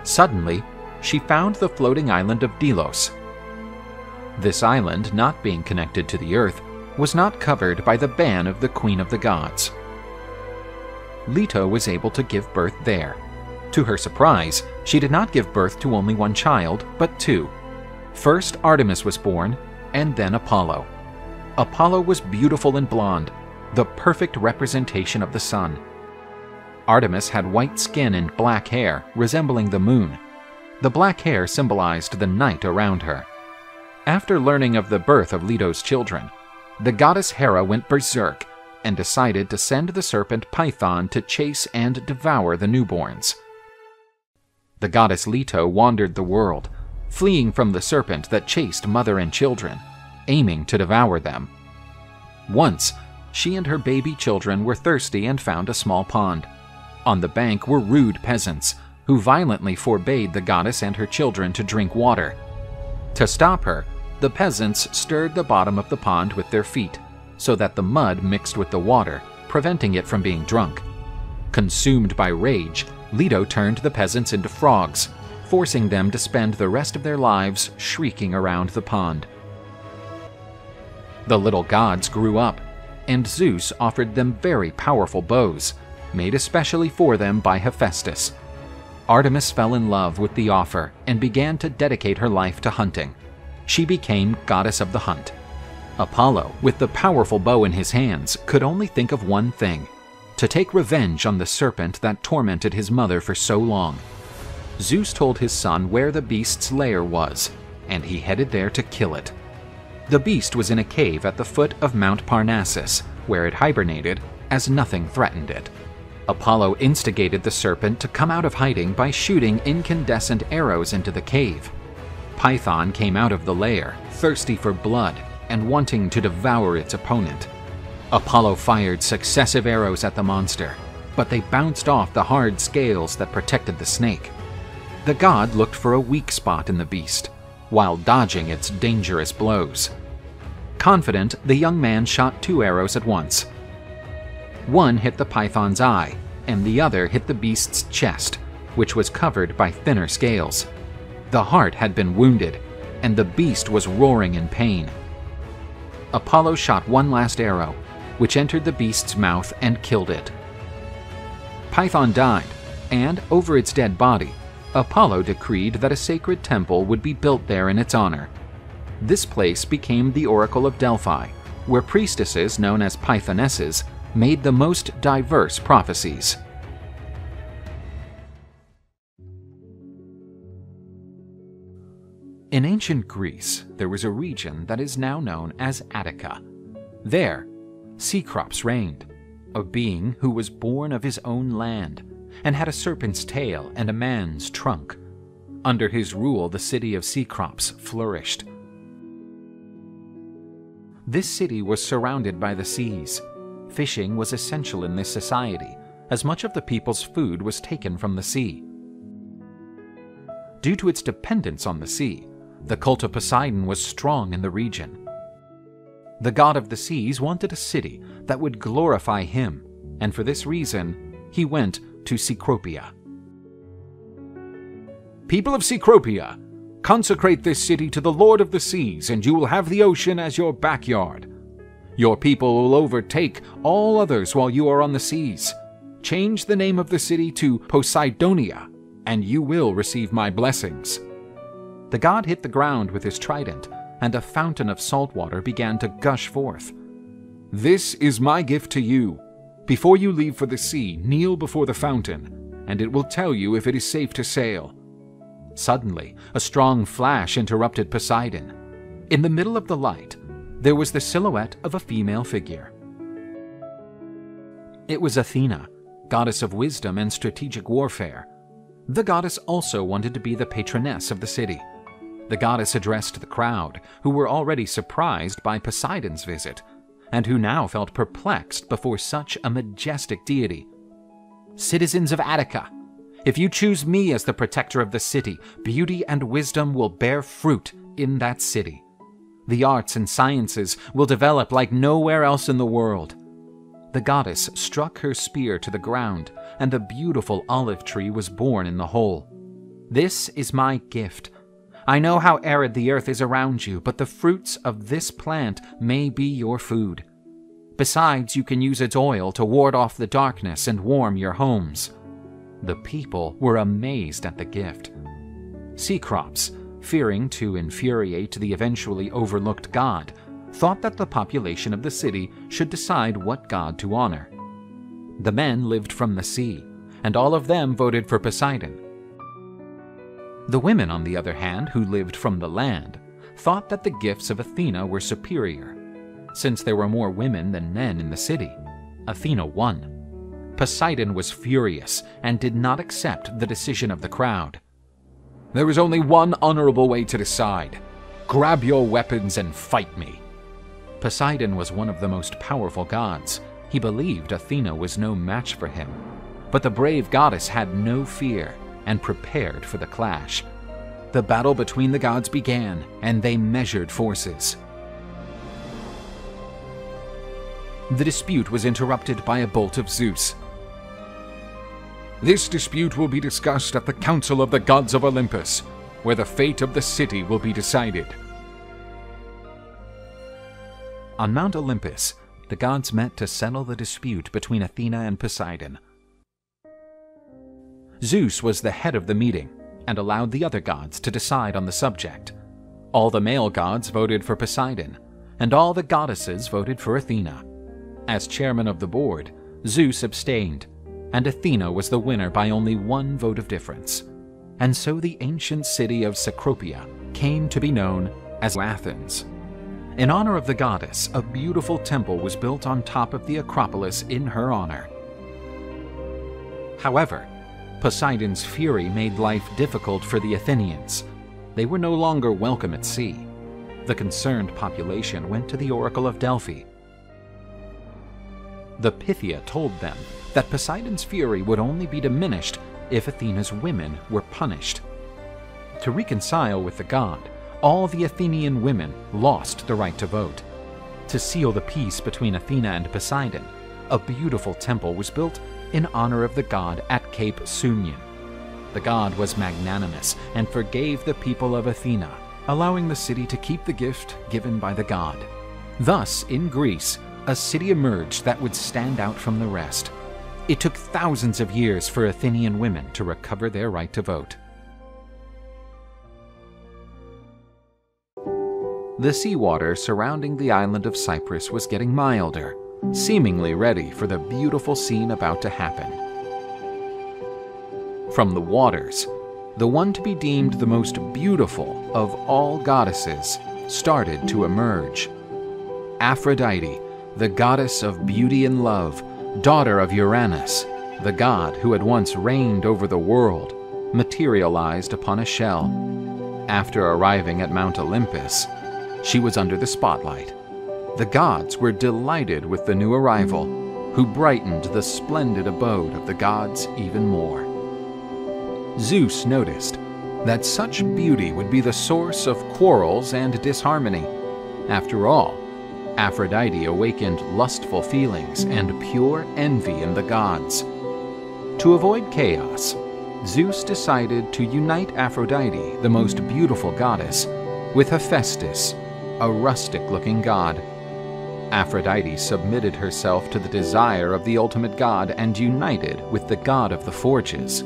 Suddenly, she found the floating island of Delos. This island, not being connected to the earth, was not covered by the ban of the Queen of the Gods. Leto was able to give birth there. To her surprise, she did not give birth to only one child, but two. First Artemis was born, and then Apollo, Apollo was beautiful and blonde, the perfect representation of the sun. Artemis had white skin and black hair, resembling the moon. The black hair symbolized the night around her. After learning of the birth of Leto's children, the goddess Hera went berserk and decided to send the serpent Python to chase and devour the newborns. The goddess Leto wandered the world, fleeing from the serpent that chased mother and children, aiming to devour them. Once, she and her baby children were thirsty and found a small pond. On the bank were rude peasants, who violently forbade the goddess and her children to drink water. To stop her, the peasants stirred the bottom of the pond with their feet, so that the mud mixed with the water, preventing it from being drunk. Consumed by rage, Leto turned the peasants into frogs, forcing them to spend the rest of their lives shrieking around the pond. The little gods grew up, and Zeus offered them very powerful bows, made especially for them by Hephaestus. Artemis fell in love with the offer and began to dedicate her life to hunting. She became goddess of the hunt. Apollo, with the powerful bow in his hands, could only think of one thing: to take revenge on the serpent that tormented his mother for so long. Zeus told his son where the beast's lair was, and he headed there to kill it. The beast was in a cave at the foot of Mount Parnassus, where it hibernated, as nothing threatened it. Apollo instigated the serpent to come out of hiding by shooting incandescent arrows into the cave. Python came out of the lair, thirsty for blood and wanting to devour its opponent. Apollo fired successive arrows at the monster, but they bounced off the hard scales that protected the snake. The god looked for a weak spot in the beast, while dodging its dangerous blows. Confident, the young man shot 2 arrows at once. One hit the python's eye, and the other hit the beast's chest, which was covered by thinner scales. The heart had been wounded, and the beast was roaring in pain. Apollo shot one last arrow, which entered the beast's mouth and killed it. Python died, and over its dead body, Apollo decreed that a sacred temple would be built there in its honor. This place became the Oracle of Delphi, where priestesses known as Pythonesses made the most diverse prophecies. In ancient Greece, there was a region that is now known as Attica. There, Cecrops reigned, a being who was born of his own land and had a serpent's tail and a man's trunk. Under his rule, the city of Cecrops flourished. This city was surrounded by the seas. Fishing was essential in this society, as much of the people's food was taken from the sea. Due to its dependence on the sea, the cult of Poseidon was strong in the region. The god of the seas wanted a city that would glorify him, and for this reason, he went to Cecropia. People of Cecropia, consecrate this city to the Lord of the Seas, and you will have the ocean as your backyard. Your people will overtake all others while you are on the seas. Change the name of the city to Poseidonia, and you will receive my blessings. The god hit the ground with his trident, and a fountain of salt water began to gush forth. This is my gift to you. Before you leave for the sea, kneel before the fountain, and it will tell you if it is safe to sail. Suddenly, a strong flash interrupted Poseidon. In the middle of the light, there was the silhouette of a female figure. It was Athena, goddess of wisdom and strategic warfare. The goddess also wanted to be the patroness of the city. The goddess addressed the crowd, who were already surprised by Poseidon's visit, and who now felt perplexed before such a majestic deity. Citizens of Attica, if you choose me as the protector of the city, beauty and wisdom will bear fruit in that city. The arts and sciences will develop like nowhere else in the world. The goddess struck her spear to the ground, and a beautiful olive tree was born in the hole. This is my gift. I know how arid the earth is around you, but the fruits of this plant may be your food. Besides, you can use its oil to ward off the darkness and warm your homes. The people were amazed at the gift. Cecrops, fearing to infuriate the eventually overlooked god, thought that the population of the city should decide what god to honor. The men lived from the sea, and all of them voted for Poseidon. The women, on the other hand, who lived from the land, thought that the gifts of Athena were superior. Since there were more women than men in the city, Athena won. Poseidon was furious and did not accept the decision of the crowd. There is only one honorable way to decide. Grab your weapons and fight me. Poseidon was one of the most powerful gods. He believed Athena was no match for him. But the brave goddess had no fear and prepared for the clash. The battle between the gods began, and they measured forces. The dispute was interrupted by a bolt of Zeus. This dispute will be discussed at the Council of the Gods of Olympus, where the fate of the city will be decided. On Mount Olympus, the gods met to settle the dispute between Athena and Poseidon. Zeus was the head of the meeting and allowed the other gods to decide on the subject. All the male gods voted for Poseidon, and all the goddesses voted for Athena. As chairman of the board, Zeus abstained, and Athena was the winner by only one vote of difference. And so the ancient city of Cecropia came to be known as Athens. In honor of the goddess, a beautiful temple was built on top of the Acropolis in her honor. However, Poseidon's fury made life difficult for the Athenians. They were no longer welcome at sea. The concerned population went to the Oracle of Delphi. The Pythia told them that Poseidon's fury would only be diminished if Athena's women were punished. To reconcile with the god, all the Athenian women lost the right to vote. To seal the peace between Athena and Poseidon, a beautiful temple was built in honor of the god at Cape Sunion. The god was magnanimous and forgave the people of Athena, allowing the city to keep the gift given by the god. Thus, in Greece, a city emerged that would stand out from the rest. It took thousands of years for Athenian women to recover their right to vote. The seawater surrounding the island of Cyprus was getting milder, seemingly ready for the beautiful scene about to happen. From the waters, the one to be deemed the most beautiful of all goddesses started to emerge. Aphrodite, the goddess of beauty and love, daughter of Uranus, the god who had once reigned over the world, materialized upon a shell. After arriving at Mount Olympus, she was under the spotlight. The gods were delighted with the new arrival, who brightened the splendid abode of the gods even more. Zeus noticed that such beauty would be the source of quarrels and disharmony. After all, Aphrodite awakened lustful feelings and pure envy in the gods. To avoid chaos, Zeus decided to unite Aphrodite, the most beautiful goddess, with Hephaestus, a rustic-looking god. Aphrodite submitted herself to the desire of the ultimate god and united with the god of the forges.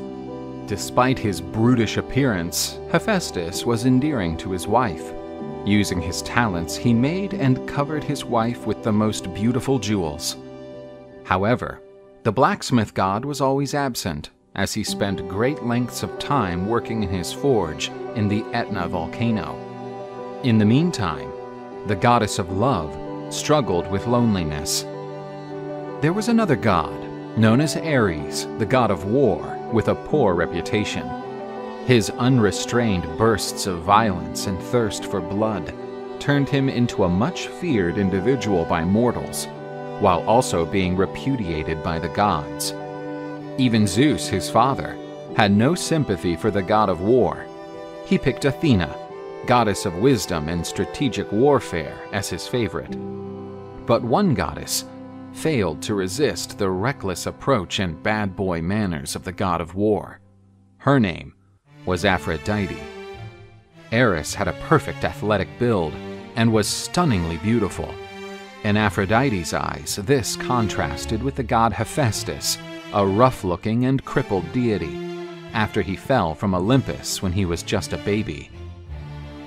Despite his brutish appearance, Hephaestus was endearing to his wife. Using his talents, he made and covered his wife with the most beautiful jewels. However, the blacksmith god was always absent, as he spent great lengths of time working in his forge in the Etna volcano. In the meantime, the goddess of love struggled with loneliness. There was another god, known as Ares, the god of war, with a poor reputation. His unrestrained bursts of violence and thirst for blood turned him into a much feared individual by mortals, while also being repudiated by the gods. Even Zeus, his father, had no sympathy for the god of war. He picked Athena, goddess of wisdom and strategic warfare, as his favorite. But one goddess failed to resist the reckless approach and bad boy manners of the god of war. Her name was Aphrodite. Eris had a perfect athletic build and was stunningly beautiful. In Aphrodite's eyes, this contrasted with the god Hephaestus, a rough-looking and crippled deity, after he fell from Olympus when he was just a baby.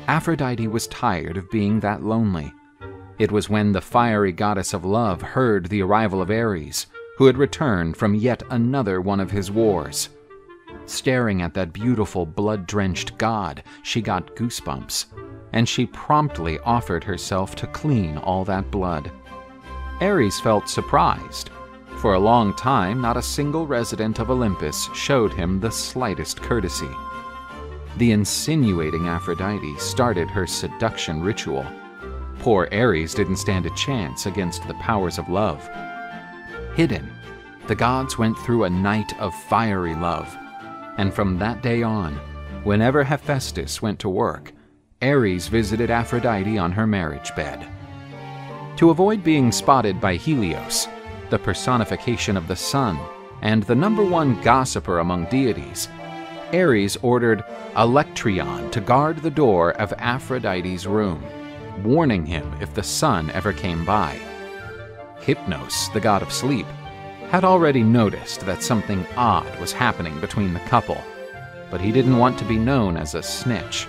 Aphrodite was tired of being that lonely. It was when the fiery goddess of love heard the arrival of Ares, who had returned from yet another one of his wars. Staring at that beautiful blood-drenched god, she got goosebumps, and she promptly offered herself to clean all that blood. Ares felt surprised. For a long time, not a single resident of Olympus showed him the slightest courtesy. The insinuating Aphrodite started her seduction ritual. Poor Ares didn't stand a chance against the powers of love. Hidden, the gods went through a night of fiery love, and from that day on, whenever Hephaestus went to work, Ares visited Aphrodite on her marriage bed. To avoid being spotted by Helios, the personification of the sun and the #1 gossiper among deities, Ares ordered Electryon to guard the door of Aphrodite's room, warning him if the sun ever came by. Hypnos, the god of sleep, had already noticed that something odd was happening between the couple, but he didn't want to be known as a snitch.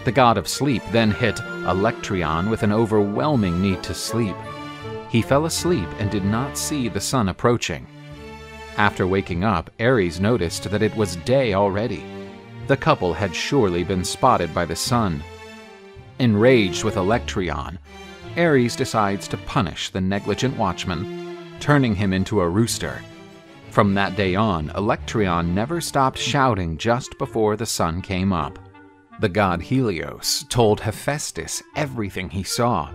The god of sleep then hit Electryon with an overwhelming need to sleep. He fell asleep and did not see the sun approaching. After waking up, Ares noticed that it was day already. The couple had surely been spotted by the sun. Enraged with Electryon, Ares decides to punish the negligent watchman, turning him into a rooster. From that day on, Electryon never stopped shouting just before the sun came up. The god Helios told Hephaestus everything he saw.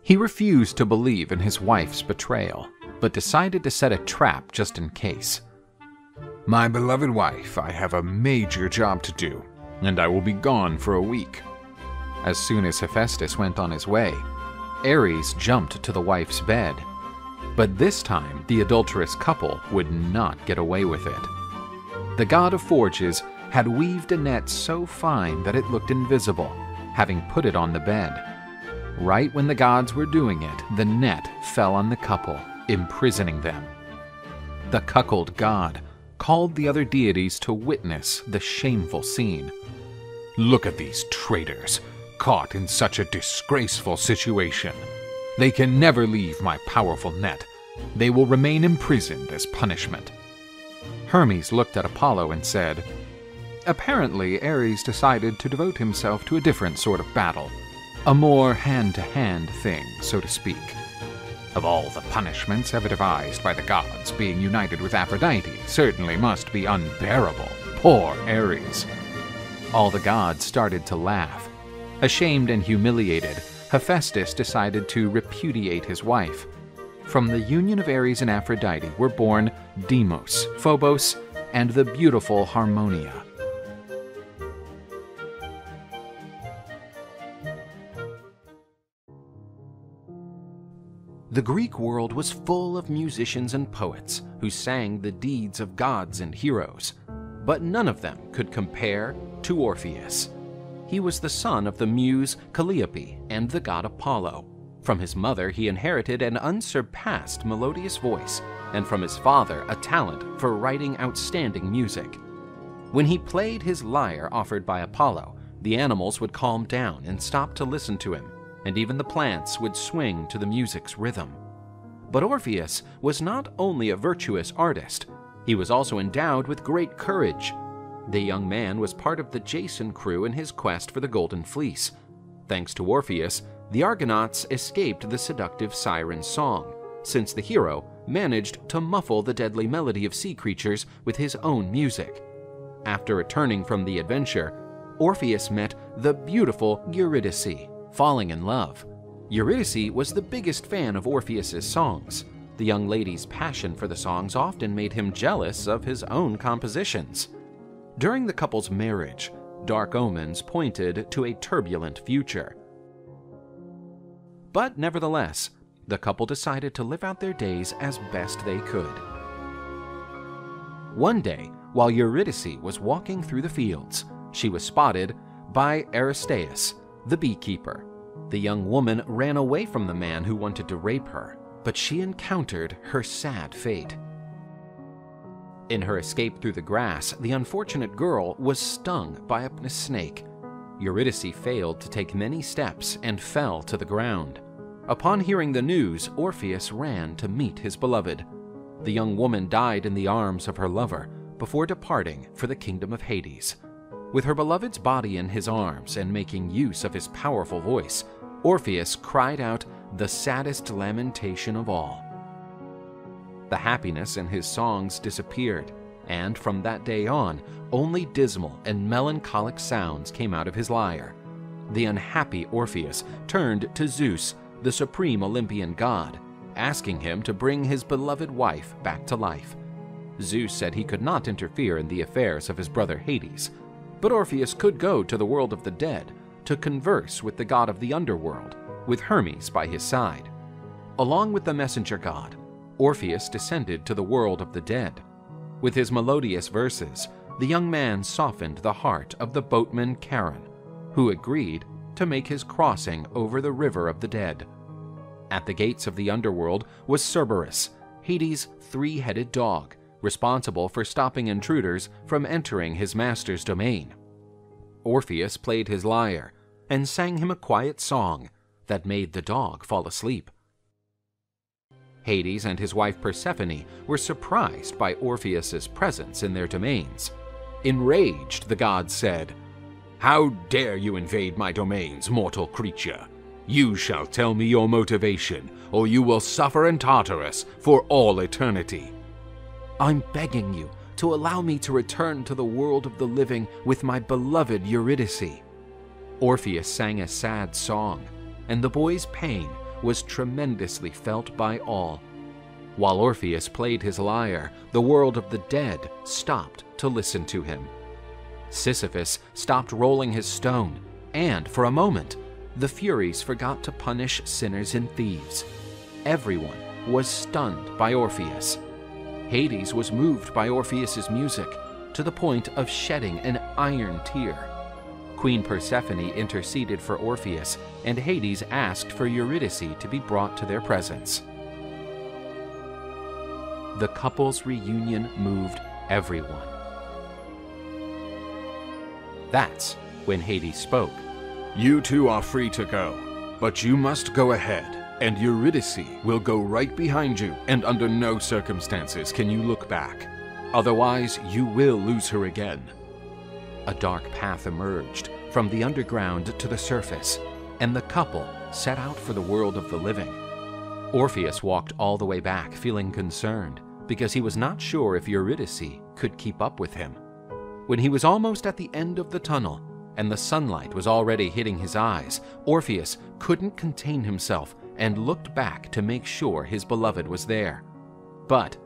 He refused to believe in his wife's betrayal, but decided to set a trap just in case. My beloved wife, I have a major job to do, and I will be gone for a week. As soon as Hephaestus went on his way, Ares jumped to the wife's bed. But this time, the adulterous couple would not get away with it. The god of forges had weaved a net so fine that it looked invisible, having put it on the bed. Right when the gods were doing it, the net fell on the couple, imprisoning them. The cuckold god called the other deities to witness the shameful scene. Look at these traitors, caught in such a disgraceful situation. They can never leave my powerful net. They will remain imprisoned as punishment. Hermes looked at Apollo and said, "Apparently, Ares decided to devote himself to a different sort of battle, a more hand-to-hand thing, so to speak. Of all the punishments ever devised by the gods, being united with Aphrodite certainly must be unbearable. Poor Ares." All the gods started to laugh. Ashamed and humiliated, Hephaestus decided to repudiate his wife. From the union of Ares and Aphrodite were born Deimos, Phobos, and the beautiful Harmonia. The Greek world was full of musicians and poets who sang the deeds of gods and heroes, but none of them could compare to Orpheus. He was the son of the muse Calliope and the god Apollo. From his mother, he inherited an unsurpassed melodious voice, and from his father, a talent for writing outstanding music. When he played his lyre offered by Apollo, the animals would calm down and stop to listen to him, and even the plants would swing to the music's rhythm. But Orpheus was not only a virtuous artist, he was also endowed with great courage. The young man was part of the Jason crew in his quest for the Golden Fleece. Thanks to Orpheus, the Argonauts escaped the seductive siren song, since the hero managed to muffle the deadly melody of sea creatures with his own music. After returning from the adventure, Orpheus met the beautiful Eurydice, falling in love. Eurydice was the biggest fan of Orpheus's songs. The young lady's passion for the songs often made him jealous of his own compositions. During the couple's marriage, dark omens pointed to a turbulent future. But nevertheless, the couple decided to live out their days as best they could. One day, while Eurydice was walking through the fields, she was spotted by Aristaeus, the beekeeper. The young woman ran away from the man who wanted to rape her, but she encountered her sad fate. In her escape through the grass, the unfortunate girl was stung by a snake. Eurydice failed to take many steps and fell to the ground. Upon hearing the news, Orpheus ran to meet his beloved. The young woman died in the arms of her lover before departing for the kingdom of Hades. With her beloved's body in his arms and making use of his powerful voice, Orpheus cried out the saddest lamentation of all. The happiness in his songs disappeared, and from that day on, only dismal and melancholic sounds came out of his lyre. The unhappy Orpheus turned to Zeus, the supreme Olympian god, asking him to bring his beloved wife back to life. Zeus said he could not interfere in the affairs of his brother Hades, but Orpheus could go to the world of the dead to converse with the god of the underworld, with Hermes by his side. Along with the messenger god, Orpheus descended to the world of the dead. With his melodious verses, the young man softened the heart of the boatman Charon, who agreed to make his crossing over the river of the dead. At the gates of the underworld was Cerberus, Hades' three-headed dog, responsible for stopping intruders from entering his master's domain. Orpheus played his lyre and sang him a quiet song that made the dog fall asleep. Hades and his wife Persephone were surprised by Orpheus's presence in their domains. Enraged, the gods said, "How dare you invade my domains, mortal creature? You shall tell me your motivation, or you will suffer in Tartarus for all eternity." "I'm begging you to allow me to return to the world of the living with my beloved Eurydice." Orpheus sang a sad song, and the boy's pain was tremendously felt by all. While Orpheus played his lyre, the world of the dead stopped to listen to him. Sisyphus stopped rolling his stone, and for a moment, the Furies forgot to punish sinners and thieves. Everyone was stunned by Orpheus. Hades was moved by Orpheus's music to the point of shedding an iron tear. Queen Persephone interceded for Orpheus, and Hades asked for Eurydice to be brought to their presence. The couple's reunion moved everyone. That's when Hades spoke. "You two are free to go, but you must go ahead, and Eurydice will go right behind you, and under no circumstances can you look back. Otherwise, you will lose her again." A dark path emerged from the underground to the surface, and the couple set out for the world of the living. Orpheus walked all the way back feeling concerned, because he was not sure if Eurydice could keep up with him. When he was almost at the end of the tunnel, and the sunlight was already hitting his eyes, Orpheus couldn't contain himself and looked back to make sure his beloved was there. But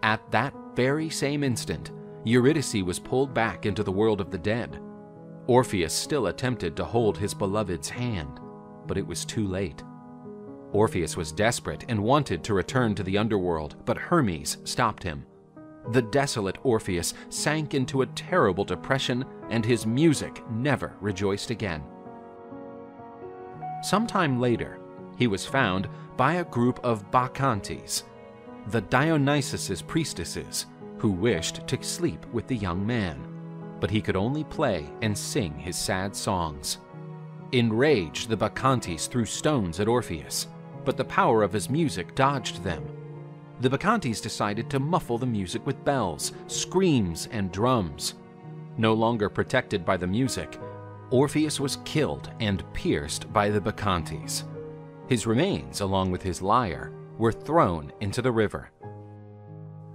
at that very same instant, Eurydice was pulled back into the world of the dead. Orpheus still attempted to hold his beloved's hand, but it was too late. Orpheus was desperate and wanted to return to the underworld, but Hermes stopped him. The desolate Orpheus sank into a terrible depression, and his music never rejoiced again. Sometime later, he was found by a group of Bacchantes, the Dionysus's priestesses, who wished to sleep with the young man, but he could only play and sing his sad songs. Enraged, the Bacchantes threw stones at Orpheus, but the power of his music dodged them. The Bacchantes decided to muffle the music with bells, screams, and drums. No longer protected by the music, Orpheus was killed and pierced by the Bacchantes. His remains, along with his lyre, were thrown into the river.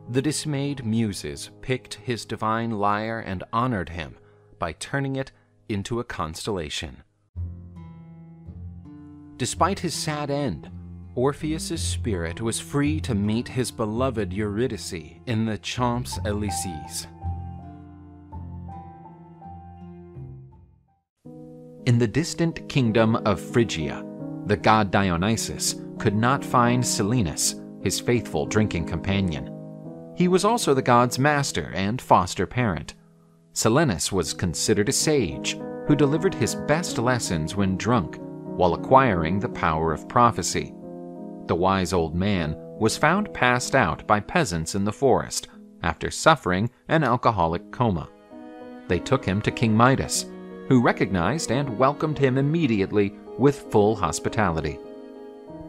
The dismayed muses picked his divine lyre and honored him by turning it into a constellation. Despite his sad end, Orpheus's spirit was free to meet his beloved Eurydice in the Champs-Élysées. In the distant kingdom of Phrygia, the god Dionysus could not find Silenus, his faithful drinking companion. He was also the god's master and foster parent. Silenus was considered a sage who delivered his best lessons when drunk, while acquiring the power of prophecy. The wise old man was found passed out by peasants in the forest after suffering an alcoholic coma. They took him to King Midas, who recognized and welcomed him immediately with full hospitality.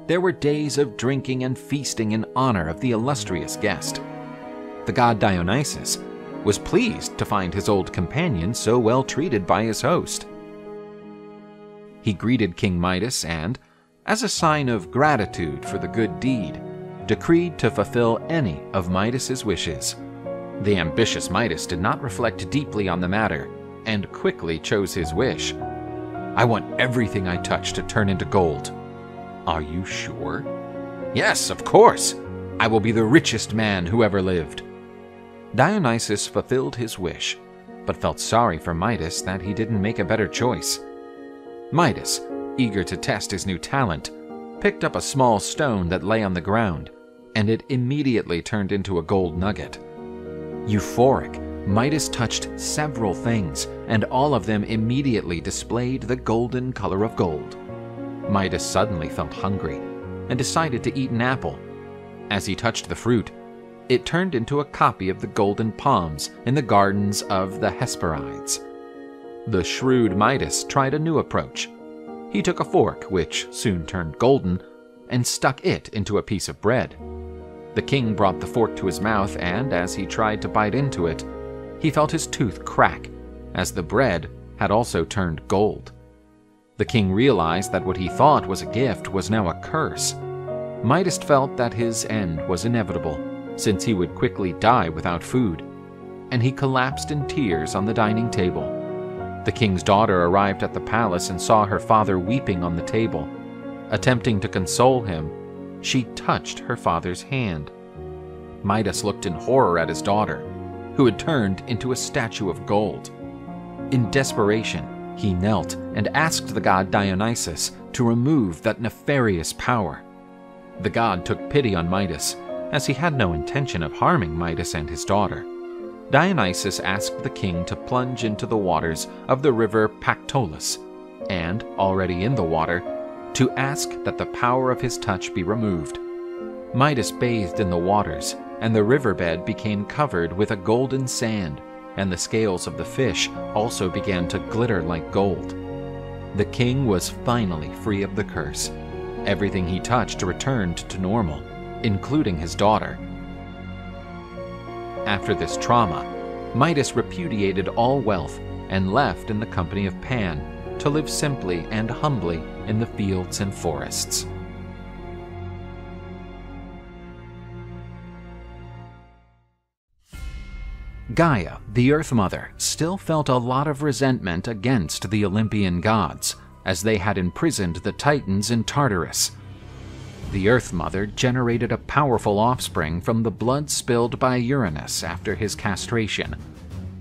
there were days of drinking and feasting in honor of the illustrious guest. The god Dionysus was pleased to find his old companion so well treated by his host. He greeted King Midas and, as a sign of gratitude for the good deed, decreed to fulfill any of Midas's wishes. The ambitious Midas did not reflect deeply on the matter and quickly chose his wish. "I want everything I touch to turn into gold." "Are you sure?" "Yes, of course. I will be the richest man who ever lived." Dionysus fulfilled his wish, but felt sorry for Midas that he didn't make a better choice. Midas, eager to test his new talent, picked up a small stone that lay on the ground, and it immediately turned into a gold nugget. Euphoric, Midas touched several things, and all of them immediately displayed the golden color of gold. Midas suddenly felt hungry and decided to eat an apple. As he touched the fruit, it turned into a copy of the golden palms in the gardens of the Hesperides. The shrewd Midas tried a new approach. He took a fork, which soon turned golden, and stuck it into a piece of bread. The king brought the fork to his mouth, and as he tried to bite into it, he felt his tooth crack, as the bread had also turned gold. The king realized that what he thought was a gift was now a curse. Midas felt that his end was inevitable, since he would quickly die without food, and he collapsed in tears on the dining table. The king's daughter arrived at the palace and saw her father weeping on the table. Attempting to console him, she touched her father's hand. Midas looked in horror at his daughter, who had turned into a statue of gold. In desperation, he knelt and asked the god Dionysus to remove that nefarious power. The god took pity on Midas, as he had no intention of harming Midas and his daughter. Dionysus asked the king to plunge into the waters of the river Pactolus, and, already in the water, to ask that the power of his touch be removed. Midas bathed in the waters, and the riverbed became covered with a golden sand, and the scales of the fish also began to glitter like gold. The king was finally free of the curse. Everything he touched returned to normal, including his daughter. After this trauma, Midas repudiated all wealth and left in the company of Pan to live simply and humbly in the fields and forests. Gaia, the Earth Mother, still felt a lot of resentment against the Olympian gods, as they had imprisoned the Titans in Tartarus. The Earth Mother generated a powerful offspring from the blood spilled by Uranus after his castration.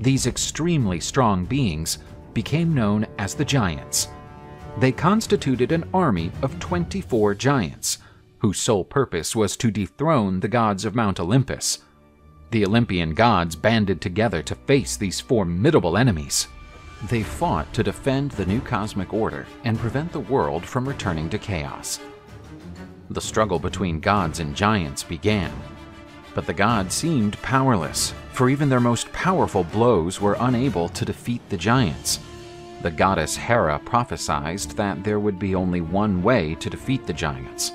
These extremely strong beings became known as the Giants. They constituted an army of 24 giants, whose sole purpose was to dethrone the gods of Mount Olympus. The Olympian gods banded together to face these formidable enemies. They fought to defend the new cosmic order and prevent the world from returning to chaos. The struggle between gods and giants began, but the gods seemed powerless, for even their most powerful blows were unable to defeat the giants. The goddess Hera prophesied that there would be only one way to defeat the giants.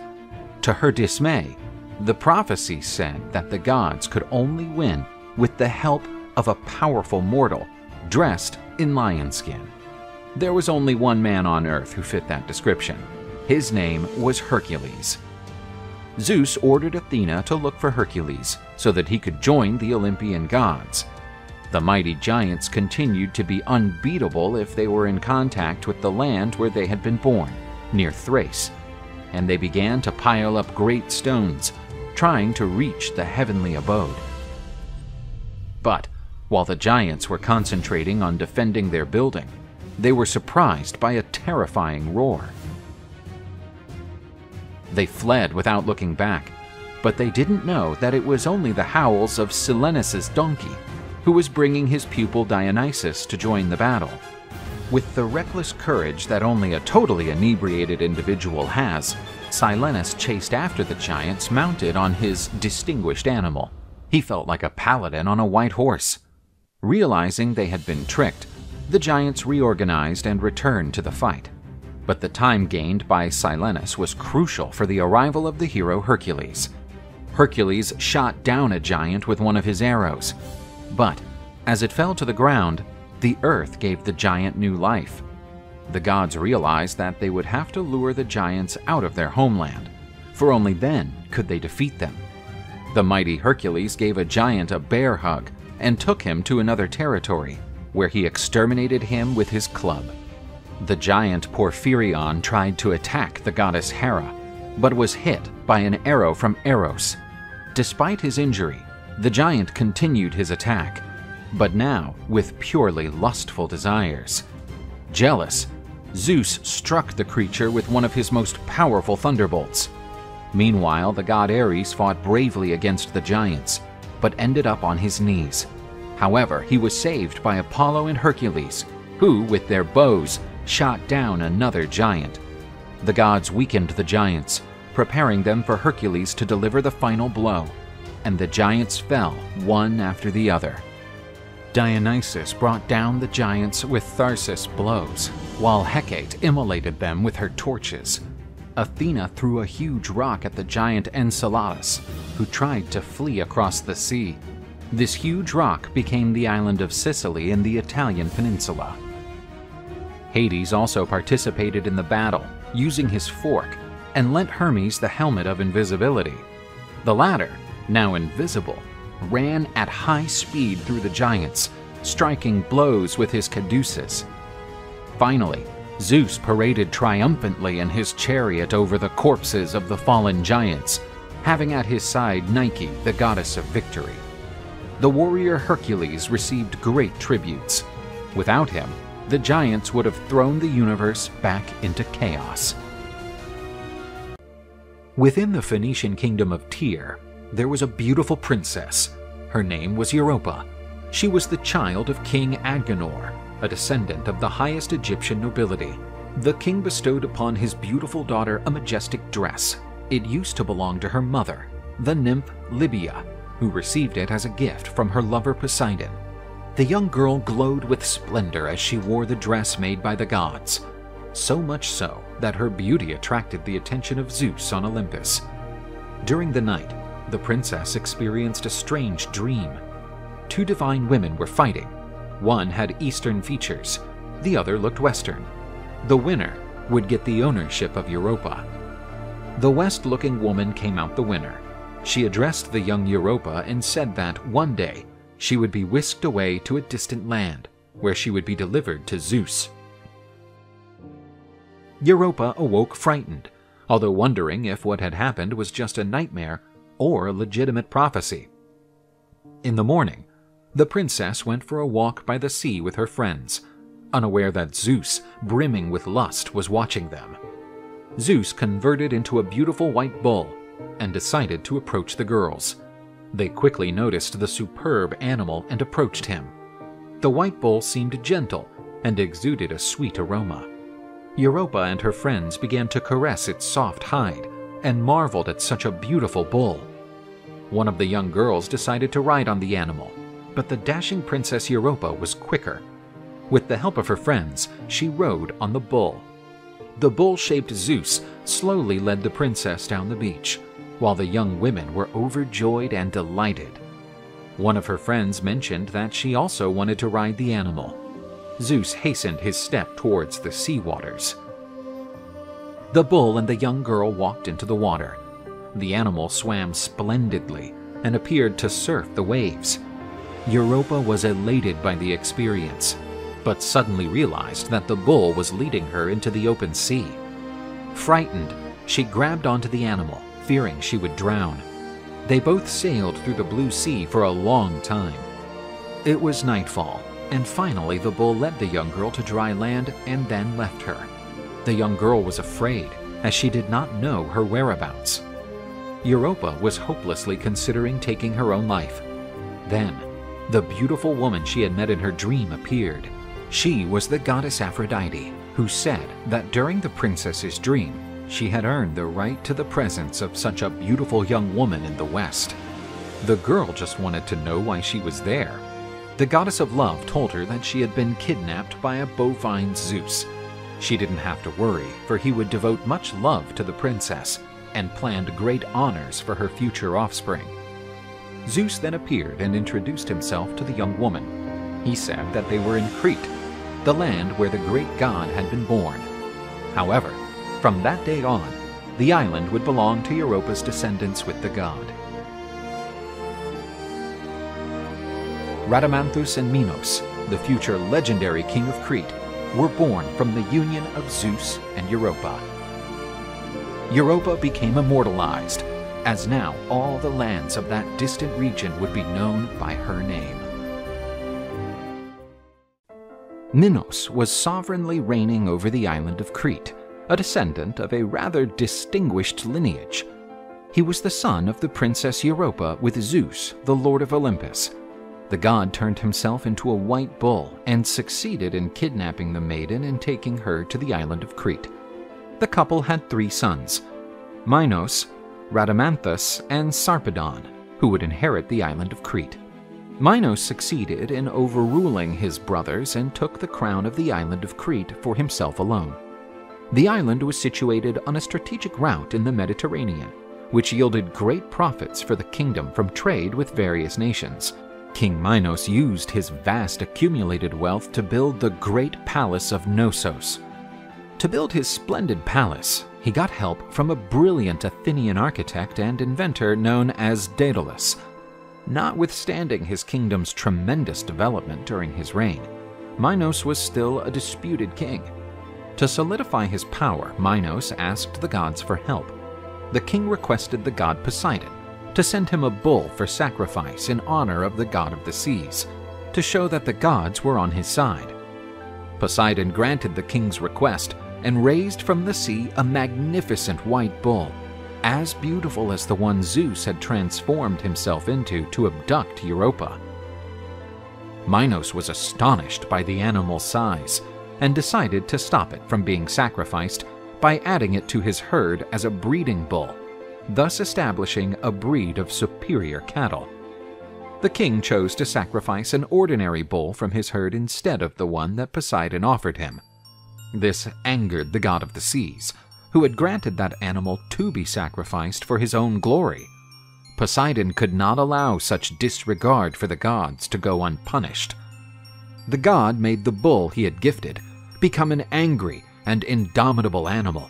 To her dismay, the prophecy said that the gods could only win with the help of a powerful mortal dressed in lion skin. There was only one man on Earth who fit that description. His name was Hercules. Zeus ordered Athena to look for Hercules so that he could join the Olympian gods. The mighty giants continued to be unbeatable if they were in contact with the land where they had been born, near Thrace, and they began to pile up great stones, trying to reach the heavenly abode. But while the giants were concentrating on defending their building, they were surprised by a terrifying roar. They fled without looking back, but they didn't know that it was only the howls of Silenus's donkey, who was bringing his pupil Dionysus to join the battle. With the reckless courage that only a totally inebriated individual has, Silenus chased after the giants mounted on his distinguished animal. He felt like a paladin on a white horse. Realizing they had been tricked, the giants reorganized and returned to the fight. But the time gained by Silenus was crucial for the arrival of the hero Hercules. Hercules shot down a giant with one of his arrows, but as it fell to the ground, the earth gave the giant new life. The gods realized that they would have to lure the giants out of their homeland, for only then could they defeat them. The mighty Hercules gave a giant a bear hug and took him to another territory, where he exterminated him with his club. The giant Porphyrion tried to attack the goddess Hera, but was hit by an arrow from Eros. Despite his injury, the giant continued his attack, but now with purely lustful desires. Jealous, Zeus struck the creature with one of his most powerful thunderbolts. Meanwhile, the god Ares fought bravely against the giants, but ended up on his knees. However, he was saved by Apollo and Hercules, who, with their bows, shot down another giant. The gods weakened the giants, preparing them for Hercules to deliver the final blow, and the giants fell one after the other. Dionysus brought down the giants with Tharsis blows, while Hecate immolated them with her torches. Athena threw a huge rock at the giant Enceladus, who tried to flee across the sea. This huge rock became the island of Sicily in the Italian peninsula. Hades also participated in the battle, using his fork, and lent Hermes the helmet of invisibility. The latter, now invisible, ran at high speed through the giants, striking blows with his caduceus. Finally, Zeus paraded triumphantly in his chariot over the corpses of the fallen giants, having at his side Nike, the goddess of victory. The warrior Hercules received great tributes. Without him, the giants would have thrown the universe back into chaos. Within the Phoenician kingdom of Tyre, there was a beautiful princess. Her name was Europa. She was the child of King Agenor, a descendant of the highest Egyptian nobility. The king bestowed upon his beautiful daughter a majestic dress. It used to belong to her mother, the nymph Libya, who received it as a gift from her lover Poseidon. The young girl glowed with splendor as she wore the dress made by the gods, so much so that her beauty attracted the attention of Zeus on Olympus. During the night, the princess experienced a strange dream. Two divine women were fighting. One had Eastern features, the other looked Western. The winner would get the ownership of Europa. The West-looking woman came out the winner. She addressed the young Europa and said that one day she would be whisked away to a distant land, where she would be delivered to Zeus. Europa awoke frightened, although wondering if what had happened was just a nightmare or a legitimate prophecy. In the morning, the princess went for a walk by the sea with her friends, unaware that Zeus, brimming with lust, was watching them. Zeus converted into a beautiful white bull and decided to approach the girls. They quickly noticed the superb animal and approached him. The white bull seemed gentle and exuded a sweet aroma. Europa and her friends began to caress its soft hide and marveled at such a beautiful bull. One of the young girls decided to ride on the animal, but the dashing Princess Europa was quicker. With the help of her friends, she rode on the bull. The bull-shaped Zeus slowly led the princess down the beach, while the young women were overjoyed and delighted. One of her friends mentioned that she also wanted to ride the animal. Zeus hastened his step towards the sea waters. The bull and the young girl walked into the water. The animal swam splendidly and appeared to surf the waves. Europa was elated by the experience, but suddenly realized that the bull was leading her into the open sea. Frightened, she grabbed onto the animal, fearing she would drown. They both sailed through the blue sea for a long time. It was nightfall, and finally the bull led the young girl to dry land and then left her. The young girl was afraid, as she did not know her whereabouts. Europa was hopelessly considering taking her own life. Then, the beautiful woman she had met in her dream appeared. She was the goddess Aphrodite, who said that during the princess's dream, she had earned the right to the presence of such a beautiful young woman in the West. The girl just wanted to know why she was there. The goddess of love told her that she had been kidnapped by a bovine Zeus. She didn't have to worry, for he would devote much love to the princess and planned great honors for her future offspring. Zeus then appeared and introduced himself to the young woman. He said that they were in Crete, the land where the great god had been born. However, from that day on, the island would belong to Europa's descendants with the god. Rhadamanthus and Minos, the future legendary king of Crete, were born from the union of Zeus and Europa. Europa became immortalized, as now all the lands of that distant region would be known by her name. Minos was sovereignly reigning over the island of Crete, a descendant of a rather distinguished lineage. He was the son of the princess Europa with Zeus, the lord of Olympus. The god turned himself into a white bull and succeeded in kidnapping the maiden and taking her to the island of Crete. The couple had 3 sons, Minos, Rhadamanthus, and Sarpedon, who would inherit the island of Crete. Minos succeeded in overruling his brothers and took the crown of the island of Crete for himself alone. The island was situated on a strategic route in the Mediterranean, which yielded great profits for the kingdom from trade with various nations. King Minos used his vast accumulated wealth to build the great palace of Knossos. To build his splendid palace, he got help from a brilliant Athenian architect and inventor known as Daedalus. Notwithstanding his kingdom's tremendous development during his reign, Minos was still a disputed king. To solidify his power, Minos asked the gods for help. The king requested the god Poseidon to send him a bull for sacrifice in honor of the god of the seas, to show that the gods were on his side. Poseidon granted the king's request and raised from the sea a magnificent white bull, as beautiful as the one Zeus had transformed himself into to abduct Europa. Minos was astonished by the animal's size and decided to stop it from being sacrificed by adding it to his herd as a breeding bull, thus establishing a breed of superior cattle. The king chose to sacrifice an ordinary bull from his herd instead of the one that Poseidon offered him. This angered the god of the seas, who had granted that animal to be sacrificed for his own glory. Poseidon could not allow such disregard for the gods to go unpunished. The god made the bull he had gifted become an angry and indomitable animal.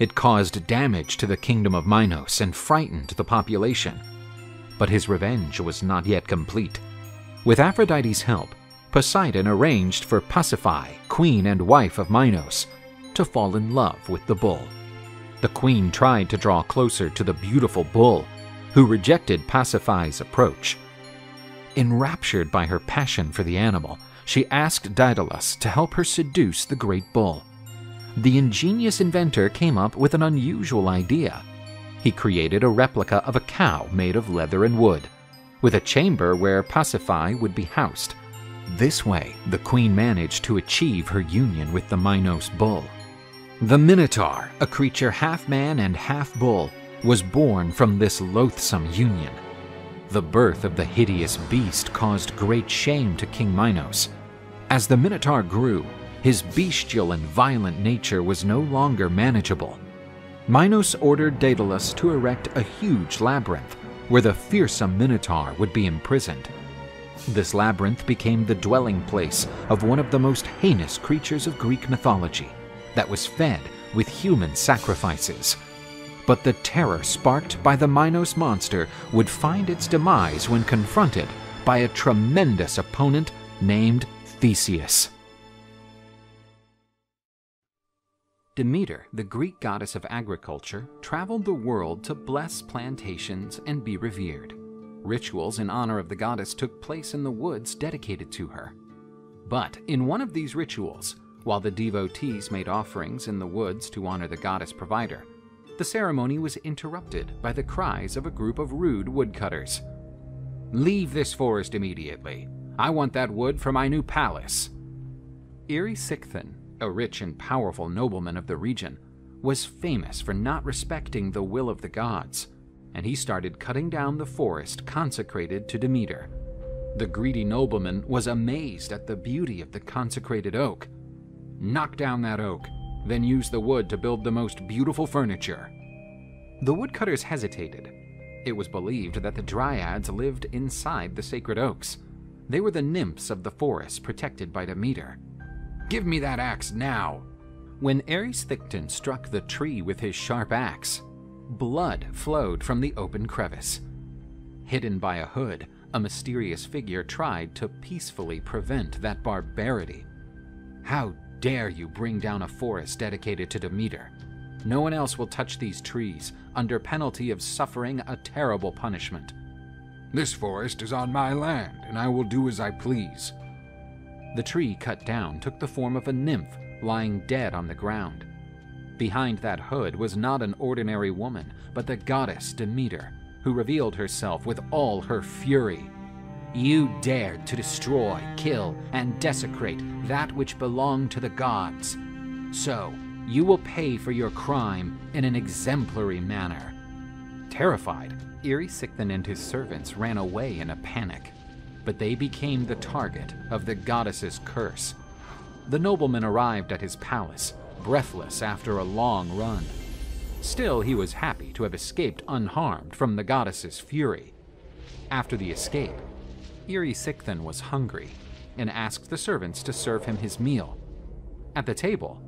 It caused damage to the kingdom of Minos and frightened the population. But his revenge was not yet complete. With Aphrodite's help, Poseidon arranged for Pasiphae, queen and wife of Minos, to fall in love with the bull. The queen tried to draw closer to the beautiful bull, who rejected Pasiphae's approach. Enraptured by her passion for the animal, she asked Daedalus to help her seduce the great bull. The ingenious inventor came up with an unusual idea. He created a replica of a cow made of leather and wood, with a chamber where Pasiphae would be housed. This way, the queen managed to achieve her union with the Minos bull. The Minotaur, a creature half man and half bull, was born from this loathsome union. The birth of the hideous beast caused great shame to King Minos. As the Minotaur grew, his bestial and violent nature was no longer manageable. Minos ordered Daedalus to erect a huge labyrinth where the fearsome Minotaur would be imprisoned. This labyrinth became the dwelling place of one of the most heinous creatures of Greek mythology that was fed with human sacrifices. But the terror sparked by the Minos monster would find its demise when confronted by a tremendous opponent named Theseus. Demeter, the Greek goddess of agriculture, traveled the world to bless plantations and be revered. Rituals in honor of the goddess took place in the woods dedicated to her. But in one of these rituals, while the devotees made offerings in the woods to honor the goddess provider, the ceremony was interrupted by the cries of a group of rude woodcutters. "Leave this forest immediately. I want that wood for my new palace." Erysichthon, a rich and powerful nobleman of the region, was famous for not respecting the will of the gods, and he started cutting down the forest consecrated to Demeter. The greedy nobleman was amazed at the beauty of the consecrated oak. "Knock down that oak. then use the wood to build the most beautiful furniture." The woodcutters hesitated. It was believed that the dryads lived inside the sacred oaks. They were the nymphs of the forest protected by Demeter. "Give me that axe now!" When Eristhicton struck the tree with his sharp axe, blood flowed from the open crevice. Hidden by a hood, a mysterious figure tried to peacefully prevent that barbarity. "How dare you bring down a forest dedicated to Demeter? No one else will touch these trees, under penalty of suffering a terrible punishment." "This forest is on my land, and I will do as I please." The tree cut down took the form of a nymph lying dead on the ground. Behind that hood was not an ordinary woman, but the goddess Demeter, who revealed herself with all her fury. "You dared to destroy, kill, and desecrate that which belonged to the gods. So, you will pay for your crime in an exemplary manner." Terrified, Eristhicton and his servants ran away in a panic, but they became the target of the goddess's curse. The nobleman arrived at his palace, breathless after a long run. Still, he was happy to have escaped unharmed from the goddess's fury. After the escape, Eristhicton was hungry and asked the servants to serve him his meal. At the table,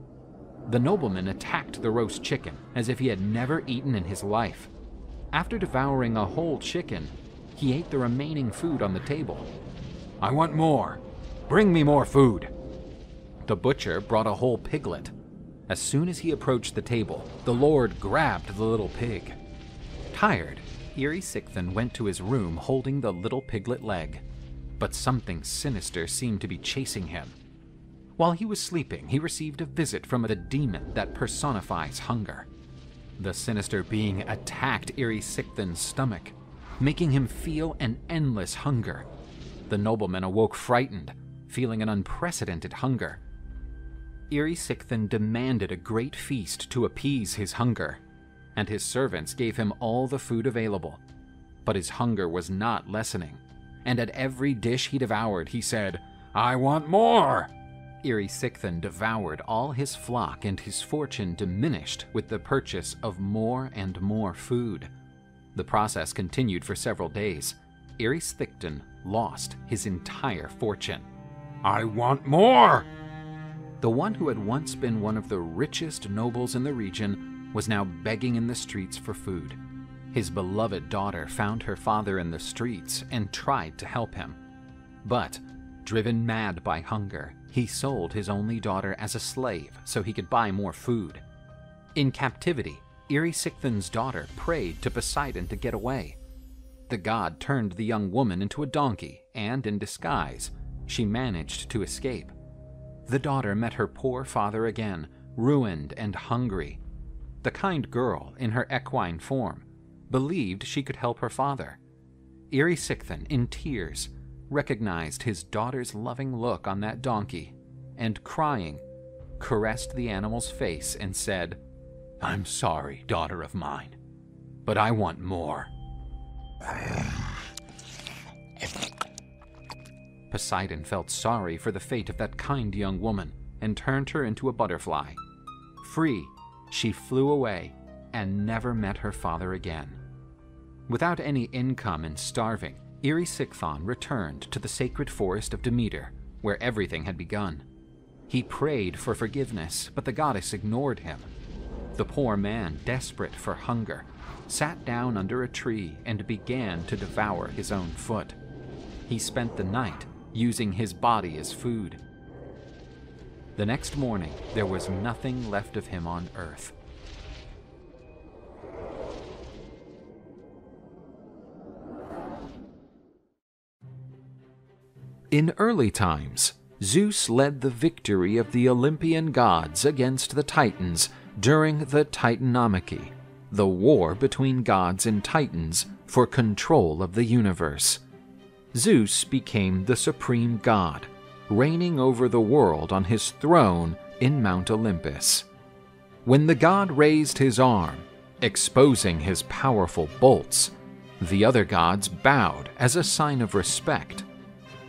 the nobleman attacked the roast chicken as if he had never eaten in his life. After devouring a whole chicken, he ate the remaining food on the table. "I want more. Bring me more food." The butcher brought a whole piglet. As soon as he approached the table, the lord grabbed the little pig. Tired, Eristhicton went to his room holding the little piglet leg, but something sinister seemed to be chasing him. While he was sleeping, he received a visit from the demon that personifies hunger. The sinister being attacked Eristhicton's stomach, making him feel an endless hunger. The nobleman awoke frightened, feeling an unprecedented hunger. Eristhicton demanded a great feast to appease his hunger, and his servants gave him all the food available. But his hunger was not lessening, and at every dish he devoured, he said, "I want more!" Eristhicton devoured all his flock, and his fortune diminished with the purchase of more and more food. The process continued for several days. Eristhicton lost his entire fortune. "I want more!" The one who had once been one of the richest nobles in the region was now begging in the streets for food. His beloved daughter found her father in the streets and tried to help him. But, driven mad by hunger, he sold his only daughter as a slave so he could buy more food. In captivity, Eristhicton's daughter prayed to Poseidon to get away. The god turned the young woman into a donkey, and in disguise, she managed to escape. The daughter met her poor father again, ruined and hungry. The kind girl, in her equine form, believed she could help her father. Eristhicton, in tears, recognized his daughter's loving look on that donkey, and crying, caressed the animal's face and said, "I'm sorry, daughter of mine, but I want more." Poseidon felt sorry for the fate of that kind young woman and turned her into a butterfly. Free, she flew away and never met her father again. Without any income and starving, Eristhicton returned to the sacred forest of Demeter, where everything had begun. He prayed for forgiveness, but the goddess ignored him. The poor man, desperate for hunger, sat down under a tree and began to devour his own foot. He spent the night using his body as food. The next morning, there was nothing left of him on earth. In early times, Zeus led the victory of the Olympian gods against the Titans during the Titanomachy, the war between gods and Titans for control of the universe. Zeus became the supreme god, reigning over the world on his throne in Mount Olympus. When the god raised his arm, exposing his powerful bolts, the other gods bowed as a sign of respect.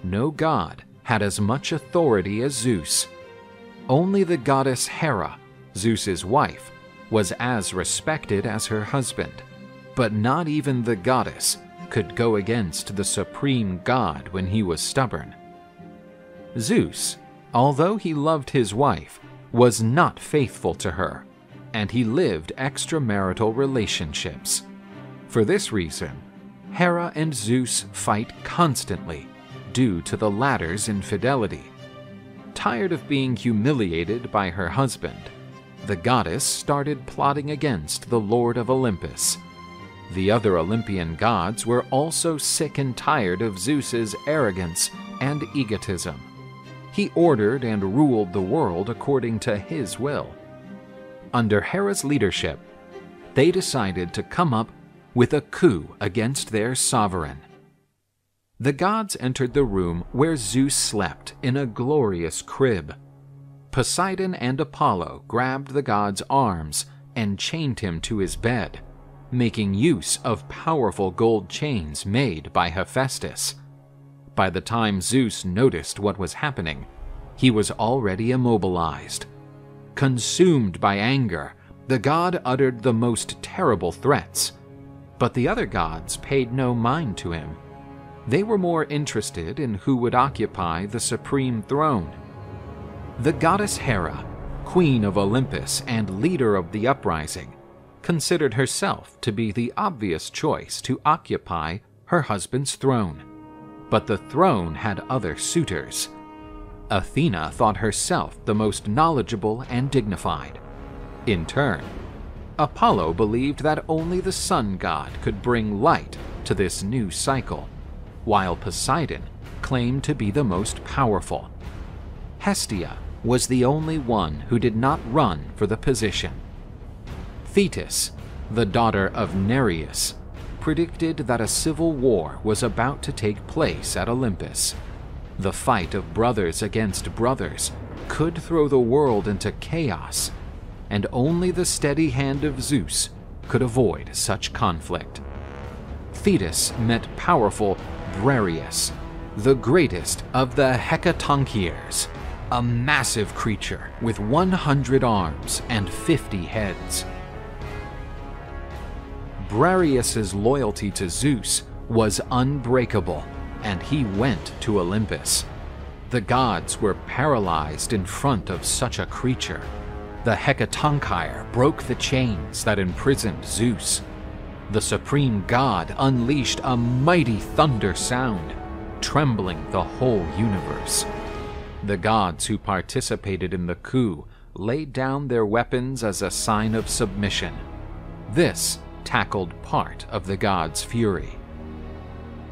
No god had as much authority as Zeus. Only the goddess Hera, Zeus's wife, was as respected as her husband, but not even the goddess could go against the supreme god when he was stubborn. Zeus, although he loved his wife, was not faithful to her, and he lived extramarital relationships. For this reason, Hera and Zeus fight constantly due to the latter's infidelity. Tired of being humiliated by her husband, the goddess started plotting against the Lord of Olympus. The other Olympian gods were also sick and tired of Zeus's arrogance and egotism. He ordered and ruled the world according to his will. Under Hera's leadership, they decided to come up with a coup against their sovereign. The gods entered the room where Zeus slept in a glorious crib. Poseidon and Apollo grabbed the god's arms and chained him to his bed, making use of powerful gold chains made by Hephaestus. By the time Zeus noticed what was happening, he was already immobilized. Consumed by anger, the god uttered the most terrible threats, but the other gods paid no mind to him. They were more interested in who would occupy the supreme throne. The goddess Hera, queen of Olympus and leader of the uprising, considered herself to be the obvious choice to occupy her husband's throne. But the throne had other suitors. Athena thought herself the most knowledgeable and dignified. In turn, Apollo believed that only the sun god could bring light to this new cycle, while Poseidon claimed to be the most powerful. Hestia was the only one who did not run for the position. Thetis, the daughter of Nereus, predicted that a civil war was about to take place at Olympus. The fight of brothers against brothers could throw the world into chaos, and only the steady hand of Zeus could avoid such conflict. Thetis met powerful Briareus, the greatest of the Hecatoncheires, a massive creature with 100 arms and 50 heads. Briareus's loyalty to Zeus was unbreakable, and he went to Olympus. The gods were paralyzed in front of such a creature. The Hecatoncheire broke the chains that imprisoned Zeus. The supreme god unleashed a mighty thunder sound, trembling the whole universe. The gods who participated in the coup laid down their weapons as a sign of submission. This tackled part of the gods' fury.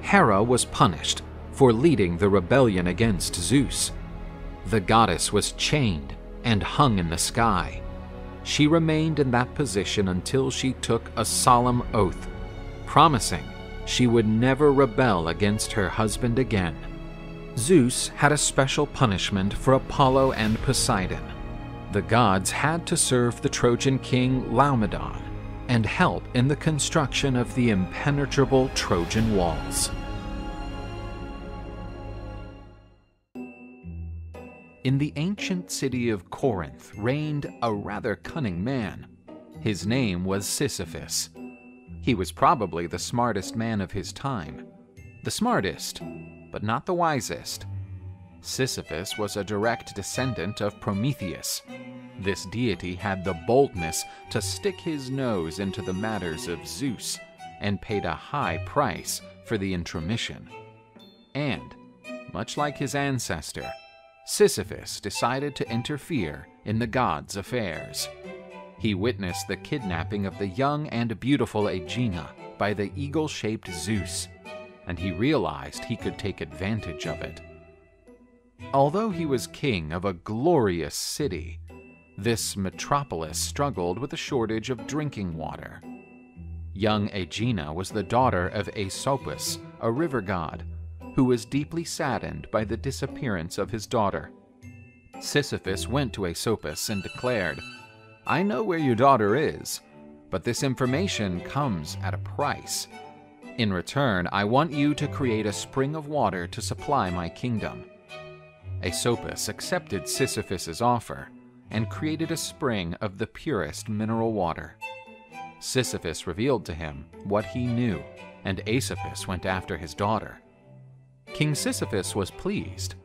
Hera was punished for leading the rebellion against Zeus. The goddess was chained and hung in the sky. She remained in that position until she took a solemn oath, promising she would never rebel against her husband again. Zeus had a special punishment for Apollo and Poseidon. The gods had to serve the Trojan king Laomedon and help in the construction of the impenetrable Trojan walls. In the ancient city of Corinth reigned a rather cunning man. His name was Sisyphus. He was probably the smartest man of his time. The smartest, but not the wisest. Sisyphus was a direct descendant of Prometheus. This deity had the boldness to stick his nose into the matters of Zeus and paid a high price for the intromission. And, much like his ancestor, Sisyphus decided to interfere in the gods' affairs. He witnessed the kidnapping of the young and beautiful Aegina by the eagle-shaped Zeus, and he realized he could take advantage of it. Although he was king of a glorious city, this metropolis struggled with a shortage of drinking water. Young Aegina was the daughter of Aesopus, a river god, who was deeply saddened by the disappearance of his daughter. Sisyphus went to Aesopus and declared, "I know where your daughter is, but this information comes at a price. In return, I want you to create a spring of water to supply my kingdom." Aesopus accepted Sisyphus's offer, and created a spring of the purest mineral water. Sisyphus revealed to him what he knew, and Aesopus went after his daughter. King Sisyphus was pleased.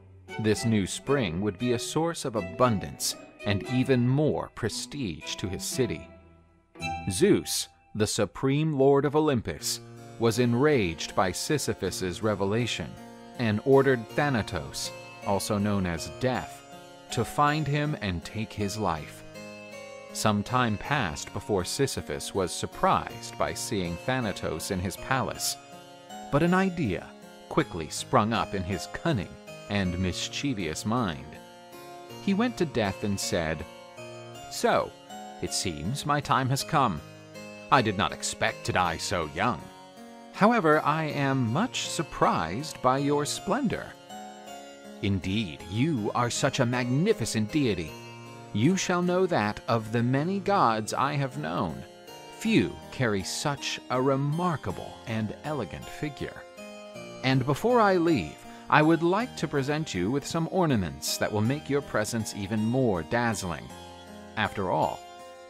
This new spring would be a source of abundance and even more prestige to his city. Zeus, the supreme lord of Olympus, was enraged by Sisyphus's revelation and ordered Thanatos, also known as Death, to find him and take his life. Some time passed before Sisyphus was surprised by seeing Thanatos in his palace, but an idea quickly sprung up in his cunning and mischievous mind. He went to Death and said, "So, it seems my time has come. I did not expect to die so young. However, I am much surprised by your splendor. Indeed, you are such a magnificent deity. You shall know that of the many gods I have known, few carry such a remarkable and elegant figure. And before I leave, I would like to present you with some ornaments that will make your presence even more dazzling. After all,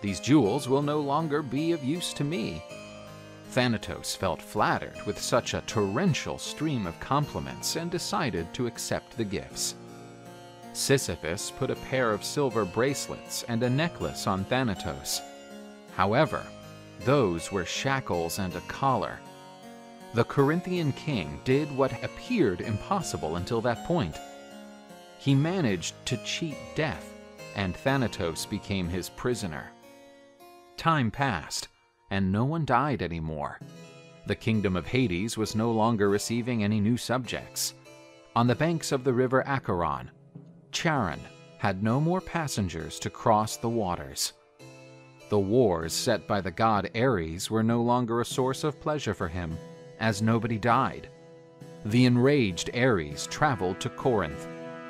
these jewels will no longer be of use to me." Thanatos felt flattered with such a torrential stream of compliments and decided to accept the gifts. Sisyphus put a pair of silver bracelets and a necklace on Thanatos. However, those were shackles and a collar. The Corinthian king did what appeared impossible until that point. He managed to cheat Death, and Thanatos became his prisoner. Time passed, and no one died anymore. The kingdom of Hades was no longer receiving any new subjects. On the banks of the river Acheron, Charon had no more passengers to cross the waters. The wars set by the god Ares were no longer a source of pleasure for him, as nobody died. The enraged Ares traveled to Corinth.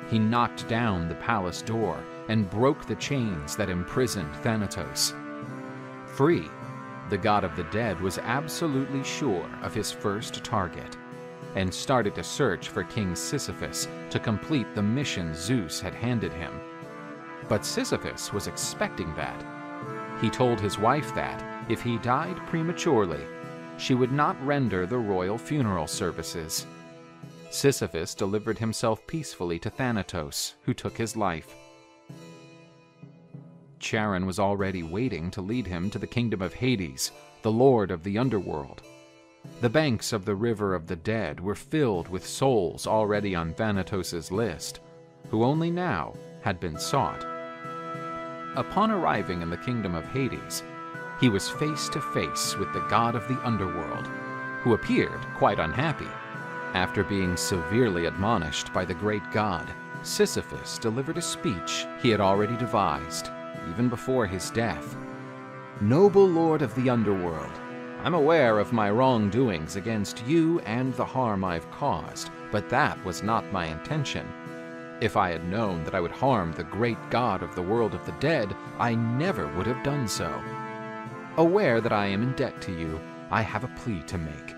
He knocked down the palace door and broke the chains that imprisoned Thanatos. Free, the god of the dead was absolutely sure of his first target, and started to search for King Sisyphus to complete the mission Zeus had handed him. But Sisyphus was expecting that. He told his wife that, if he died prematurely, she would not render the royal funeral services. Sisyphus delivered himself peacefully to Thanatos, who took his life. Charon was already waiting to lead him to the kingdom of Hades, the lord of the underworld. The banks of the river of the dead were filled with souls already on Thanatos' list, who only now had been sought. Upon arriving in the kingdom of Hades, he was face to face with the god of the underworld, who appeared quite unhappy. After being severely admonished by the great god, Sisyphus delivered a speech he had already devised, even before his death. "Noble lord of the underworld, I'm aware of my wrongdoings against you and the harm I've caused, but that was not my intention. If I had known that I would harm the great god of the world of the dead, I never would have done so. Aware that I am in debt to you, I have a plea to make.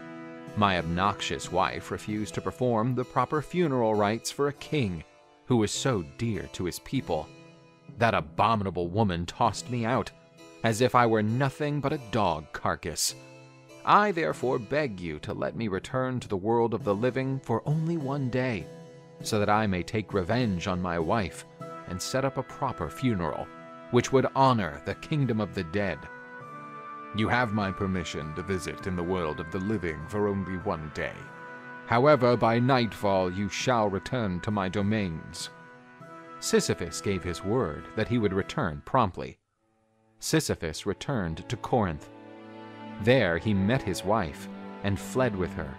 My obnoxious wife refused to perform the proper funeral rites for a king who was so dear to his people. That abominable woman tossed me out, as if I were nothing but a dog carcass. I therefore beg you to let me return to the world of the living for only one day, so that I may take revenge on my wife and set up a proper funeral, which would honor the kingdom of the dead. You have my permission to visit in the world of the living for only one day. However, by nightfall you shall return to my domains." Sisyphus gave his word that he would return promptly. Sisyphus returned to Corinth. There he met his wife and fled with her.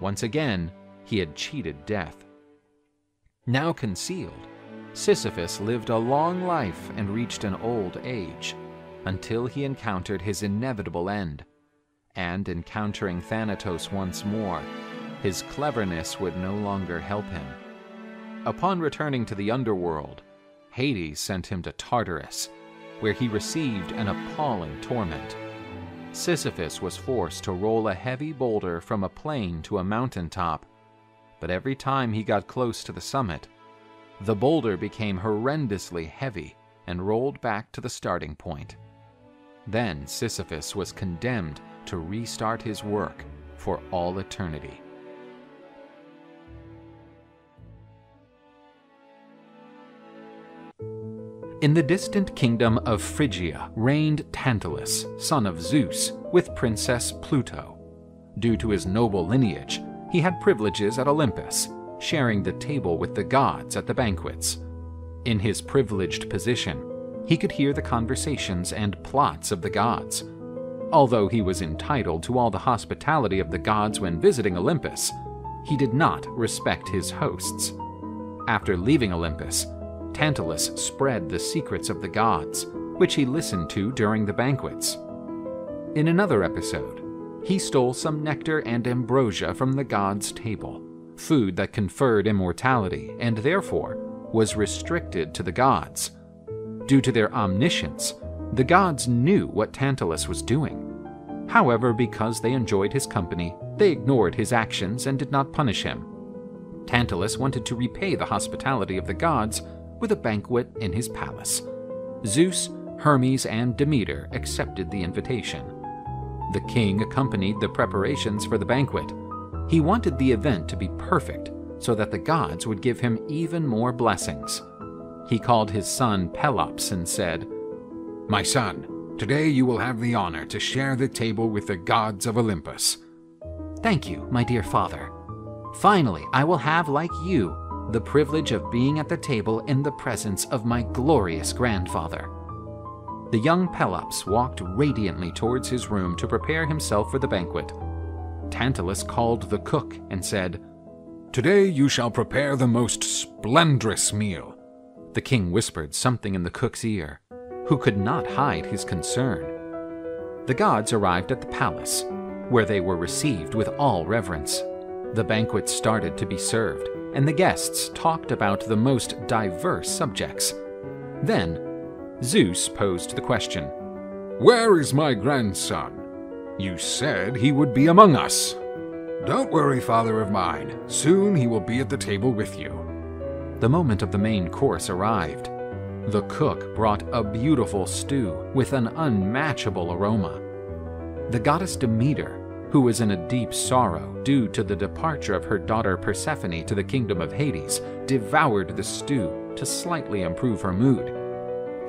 Once again, he had cheated Death. Now concealed, Sisyphus lived a long life and reached an old age, until he encountered his inevitable end. And encountering Thanatos once more, his cleverness would no longer help him. Upon returning to the underworld, Hades sent him to Tartarus, where he received an appalling torment. Sisyphus was forced to roll a heavy boulder from a plain to a mountaintop, but every time he got close to the summit, the boulder became horrendously heavy and rolled back to the starting point. Then Sisyphus was condemned to restart his work for all eternity. In the distant kingdom of Phrygia reigned Tantalus, son of Zeus, with Princess Pluto. Due to his noble lineage, he had privileges at Olympus, sharing the table with the gods at the banquets. In his privileged position, he could hear the conversations and plots of the gods. Although he was entitled to all the hospitality of the gods when visiting Olympus, he did not respect his hosts. After leaving Olympus, Tantalus spread the secrets of the gods, which he listened to during the banquets. In another episode, he stole some nectar and ambrosia from the gods' table, food that conferred immortality and therefore was restricted to the gods. Due to their omniscience, the gods knew what Tantalus was doing. However, because they enjoyed his company, they ignored his actions and did not punish him. Tantalus wanted to repay the hospitality of the gods with a banquet in his palace. Zeus, Hermes, and Demeter accepted the invitation. The king accompanied the preparations for the banquet. He wanted the event to be perfect so that the gods would give him even more blessings. He called his son Pelops and said, "My son, today you will have the honor to share the table with the gods of Olympus." "Thank you, my dear father. Finally, I will have, like you, the privilege of being at the table in the presence of my glorious grandfather." The young Pelops walked radiantly towards his room to prepare himself for the banquet. Tantalus called the cook and said, "Today you shall prepare the most splendrous meal." The king whispered something in the cook's ear, who could not hide his concern. The gods arrived at the palace, where they were received with all reverence. The banquet started to be served, and the guests talked about the most diverse subjects. Then, Zeus posed the question, "Where is my grandson? You said he would be among us." "Don't worry, father of mine. Soon he will be at the table with you." The moment of the main course arrived. The cook brought a beautiful stew with an unmatchable aroma. The goddess Demeter, who was in a deep sorrow due to the departure of her daughter Persephone to the kingdom of Hades, devoured the stew to slightly improve her mood.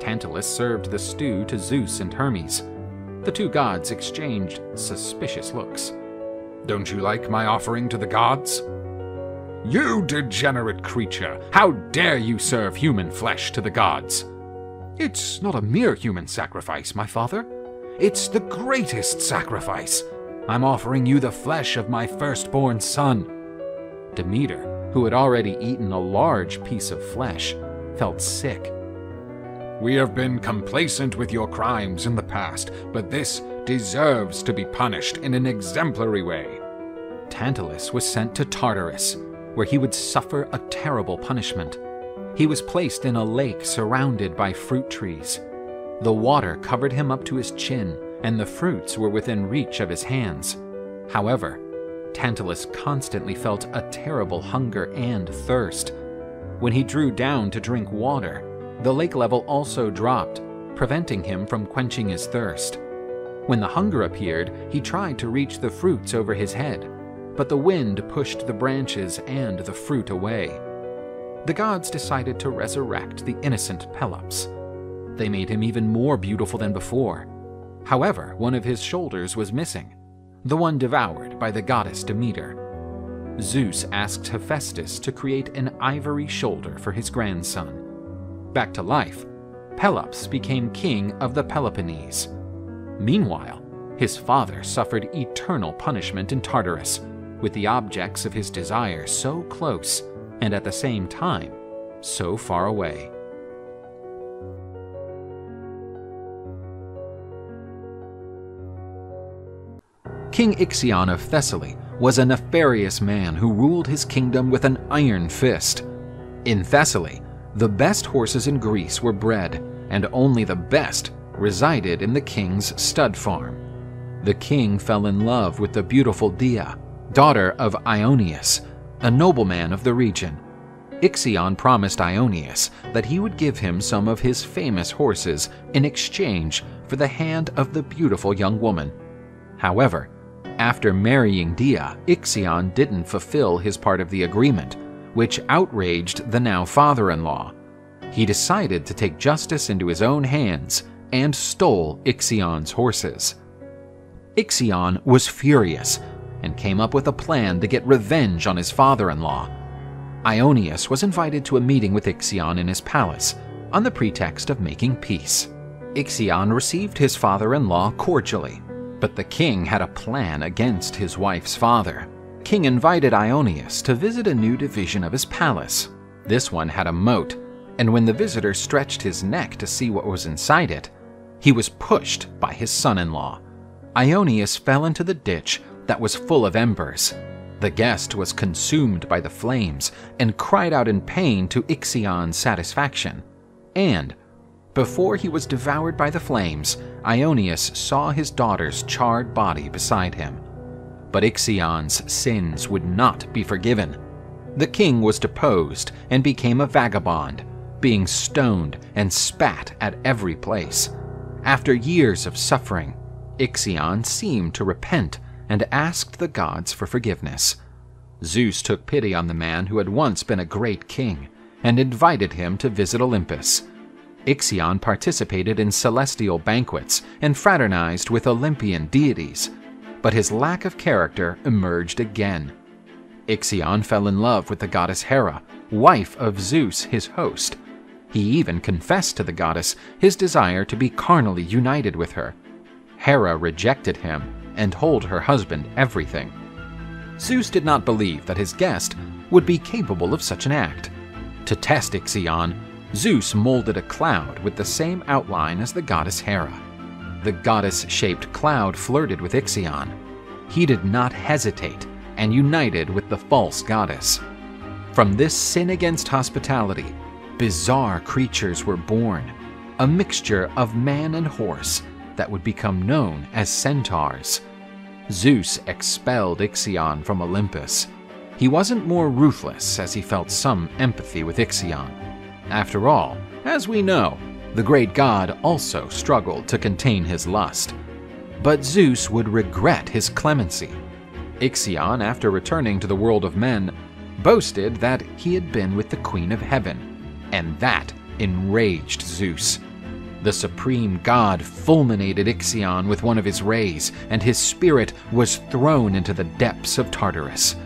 Tantalus served the stew to Zeus and Hermes. The two gods exchanged suspicious looks. "Don't you like my offering to the gods?" "You degenerate creature! How dare you serve human flesh to the gods?" "It's not a mere human sacrifice, my father. It's the greatest sacrifice. I'm offering you the flesh of my firstborn son." Demeter, who had already eaten a large piece of flesh, felt sick. "We have been complacent with your crimes in the past, but this deserves to be punished in an exemplary way." Tantalus was sent to Tartarus, where he would suffer a terrible punishment. He was placed in a lake surrounded by fruit trees. The water covered him up to his chin, and the fruits were within reach of his hands. However, Tantalus constantly felt a terrible hunger and thirst. When he drew down to drink water, the lake level also dropped, preventing him from quenching his thirst. When the hunger appeared, he tried to reach the fruits over his head, but the wind pushed the branches and the fruit away. The gods decided to resurrect the innocent Pelops. They made him even more beautiful than before. However, one of his shoulders was missing, the one devoured by the goddess Demeter. Zeus asked Hephaestus to create an ivory shoulder for his grandson. Back to life, Pelops became king of the Peloponnese. Meanwhile, his father suffered eternal punishment in Tartarus, with the objects of his desire so close and at the same time so far away. King Ixion of Thessaly was a nefarious man who ruled his kingdom with an iron fist. In Thessaly, the best horses in Greece were bred, and only the best resided in the king's stud farm. The king fell in love with the beautiful Dia, daughter of Ionius, a nobleman of the region. Ixion promised Ionius that he would give him some of his famous horses in exchange for the hand of the beautiful young woman. However, after marrying Dia, Ixion didn't fulfill his part of the agreement, which outraged the now father-in-law. He decided to take justice into his own hands and stole Ixion's horses. Ixion was furious and came up with a plan to get revenge on his father-in-law. Ionius was invited to a meeting with Ixion in his palace on the pretext of making peace. Ixion received his father-in-law cordially, but the king had a plan against his wife's father. King invited Ionius to visit a new division of his palace. This one had a moat, and when the visitor stretched his neck to see what was inside it, he was pushed by his son-in-law. Ionius fell into the ditch that was full of embers. The guest was consumed by the flames and cried out in pain to Ixion's satisfaction. And, before he was devoured by the flames, Ionius saw his daughter's charred body beside him. But Ixion's sins would not be forgiven. The king was deposed and became a vagabond, being stoned and spat at every place. After years of suffering, Ixion seemed to repent and asked the gods for forgiveness. Zeus took pity on the man who had once been a great king and invited him to visit Olympus. Ixion participated in celestial banquets and fraternized with Olympian deities, but his lack of character emerged again. Ixion fell in love with the goddess Hera, wife of Zeus, his host. He even confessed to the goddess his desire to be carnally united with her. Hera rejected him and told her husband everything. Zeus did not believe that his guest would be capable of such an act. To test Ixion, Zeus molded a cloud with the same outline as the goddess Hera. The goddess-shaped cloud flirted with Ixion. He did not hesitate and united with the false goddess. From this sin against hospitality, bizarre creatures were born, a mixture of man and horse that would become known as centaurs. Zeus expelled Ixion from Olympus. He wasn't more ruthless as he felt some empathy with Ixion. After all, as we know, the great god also struggled to contain his lust. But Zeus would regret his clemency. Ixion, after returning to the world of men, boasted that he had been with the Queen of Heaven, and that enraged Zeus. The supreme god fulminated Ixion with one of his rays, and his spirit was thrown into the depths of Tartarus.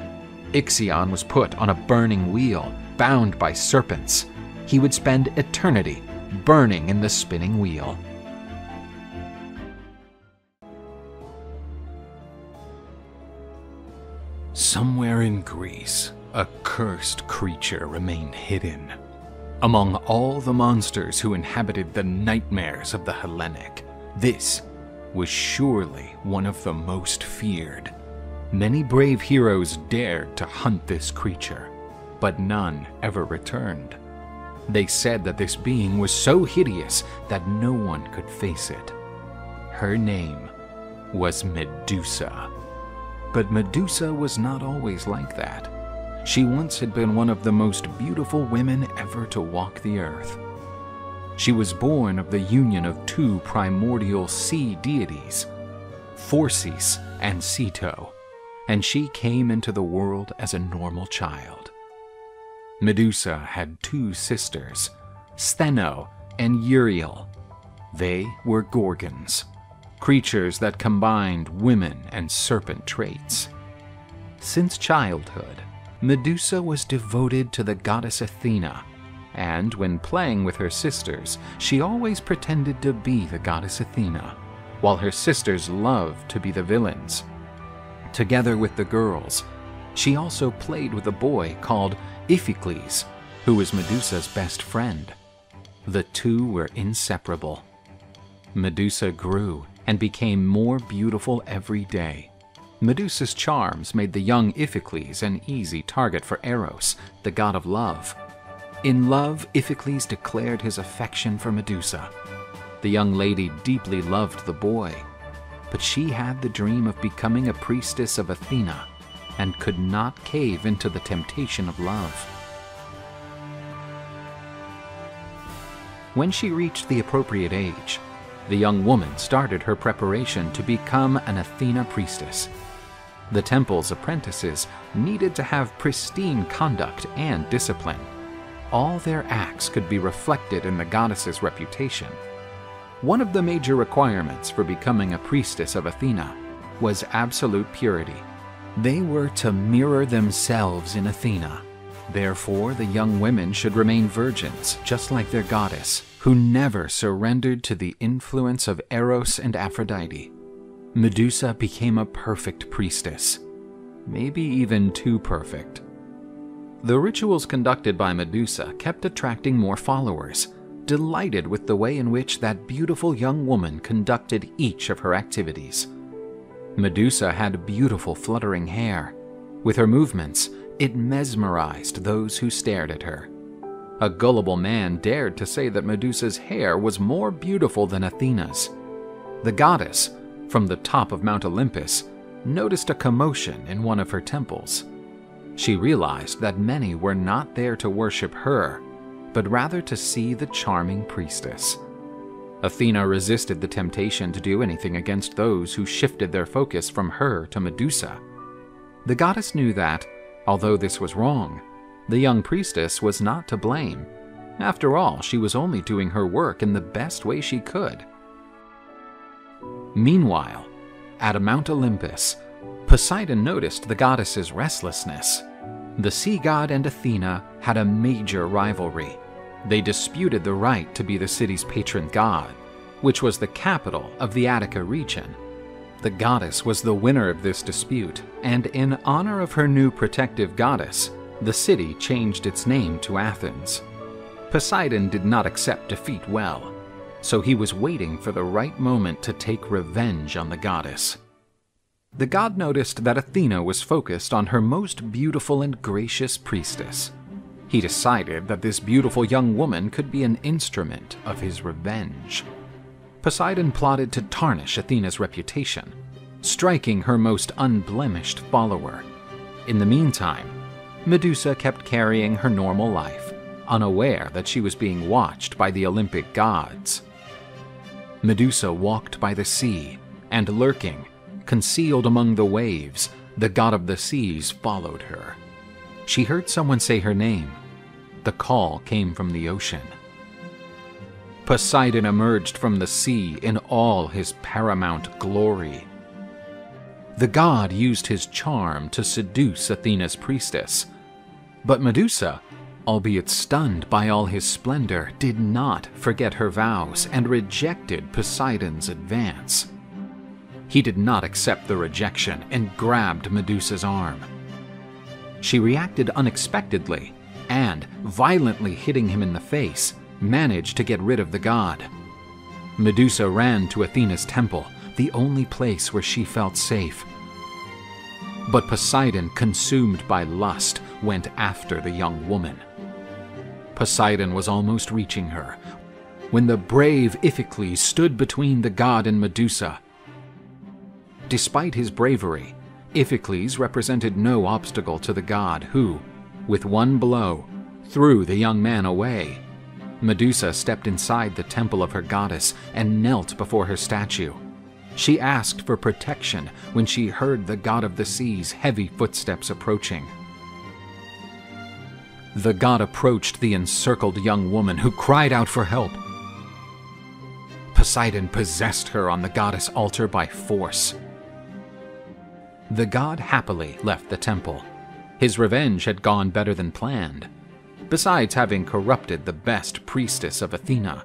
Ixion was put on a burning wheel, bound by serpents. He would spend eternity burning in the spinning wheel. Somewhere in Greece, a cursed creature remained hidden. Among all the monsters who inhabited the nightmares of the Hellenic, this was surely one of the most feared. Many brave heroes dared to hunt this creature, but none ever returned. They said that this being was so hideous that no one could face it. Her name was Medusa. But Medusa was not always like that. She once had been one of the most beautiful women ever to walk the earth. She was born of the union of two primordial sea deities, Phorcys and Ceto, and she came into the world as a normal child. Medusa had two sisters, Stheno and Uriel. They were Gorgons, creatures that combined women and serpent traits. Since childhood, Medusa was devoted to the goddess Athena, and when playing with her sisters, she always pretended to be the goddess Athena, while her sisters loved to be the villains. Together with the girls, she also played with a boy called Iphicles, who was Medusa's best friend. The two were inseparable. Medusa grew and became more beautiful every day. Medusa's charms made the young Iphicles an easy target for Eros, the god of love. In love, Iphicles declared his affection for Medusa. The young lady deeply loved the boy, but she had the dream of becoming a priestess of Athena and could not cave into the temptation of love. When she reached the appropriate age, the young woman started her preparation to become an Athena priestess. The temple's apprentices needed to have pristine conduct and discipline. All their acts could be reflected in the goddess's reputation. One of the major requirements for becoming a priestess of Athena was absolute purity. They were to mirror themselves in Athena. Therefore, the young women should remain virgins, just like their goddess, who never surrendered to the influence of Eros and Aphrodite. Medusa became a perfect priestess, maybe even too perfect. The rituals conducted by Medusa kept attracting more followers, delighted with the way in which that beautiful young woman conducted each of her activities. Medusa had beautiful fluttering hair. With her movements, it mesmerized those who stared at her. A gullible man dared to say that Medusa's hair was more beautiful than Athena's. The goddess, from the top of Mount Olympus, noticed a commotion in one of her temples. She realized that many were not there to worship her, but rather to see the charming priestess. Athena resisted the temptation to do anything against those who shifted their focus from her to Medusa. The goddess knew that, although this was wrong, the young priestess was not to blame. After all, she was only doing her work in the best way she could. Meanwhile, at Mount Olympus, Poseidon noticed the goddess's restlessness. The sea god and Athena had a major rivalry. They disputed the right to be the city's patron god, which was the capital of the Attica region. The goddess was the winner of this dispute, and in honor of her new protective goddess, the city changed its name to Athens. Poseidon did not accept defeat well, so he was waiting for the right moment to take revenge on the goddess. The god noticed that Athena was focused on her most beautiful and gracious priestess. He decided that this beautiful young woman could be an instrument of his revenge. Poseidon plotted to tarnish Athena's reputation, striking her most unblemished follower. In the meantime, Medusa kept carrying her normal life, unaware that she was being watched by the Olympic gods. Medusa walked by the sea, and lurking, concealed among the waves, the god of the seas followed her. She heard someone say her name. The call came from the ocean. Poseidon emerged from the sea in all his paramount glory. The god used his charm to seduce Athena's priestess. But Medusa, albeit stunned by all his splendor, did not forget her vows and rejected Poseidon's advance. He did not accept the rejection and grabbed Medusa's arm. She reacted unexpectedly and, violently hitting him in the face, managed to get rid of the god. Medusa ran to Athena's temple, the only place where she felt safe. But Poseidon, consumed by lust, went after the young woman. Poseidon was almost reaching her when the brave Iphicles stood between the god and Medusa. Despite his bravery, Iphicles represented no obstacle to the god who, with one blow, threw the young man away. Medusa stepped inside the temple of her goddess and knelt before her statue. She asked for protection when she heard the god of the sea's heavy footsteps approaching. The god approached the encircled young woman, who cried out for help. Poseidon possessed her on the goddess altar by force. The god happily left the temple. His revenge had gone better than planned. Besides having corrupted the best priestess of Athena,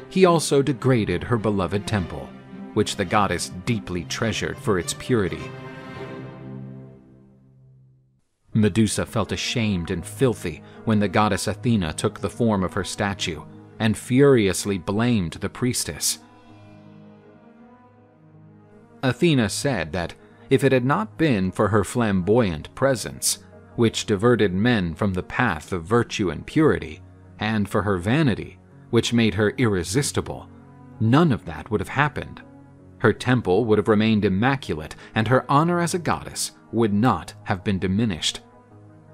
he also degraded her beloved temple, which the goddess deeply treasured for its purity. Medusa felt ashamed and filthy when the goddess Athena took the form of her statue and furiously blamed the priestess. Athena said that if it had not been for her flamboyant presence, which diverted men from the path of virtue and purity, and for her vanity, which made her irresistible, none of that would have happened. Her temple would have remained immaculate, and her honor as a goddess would not have been diminished.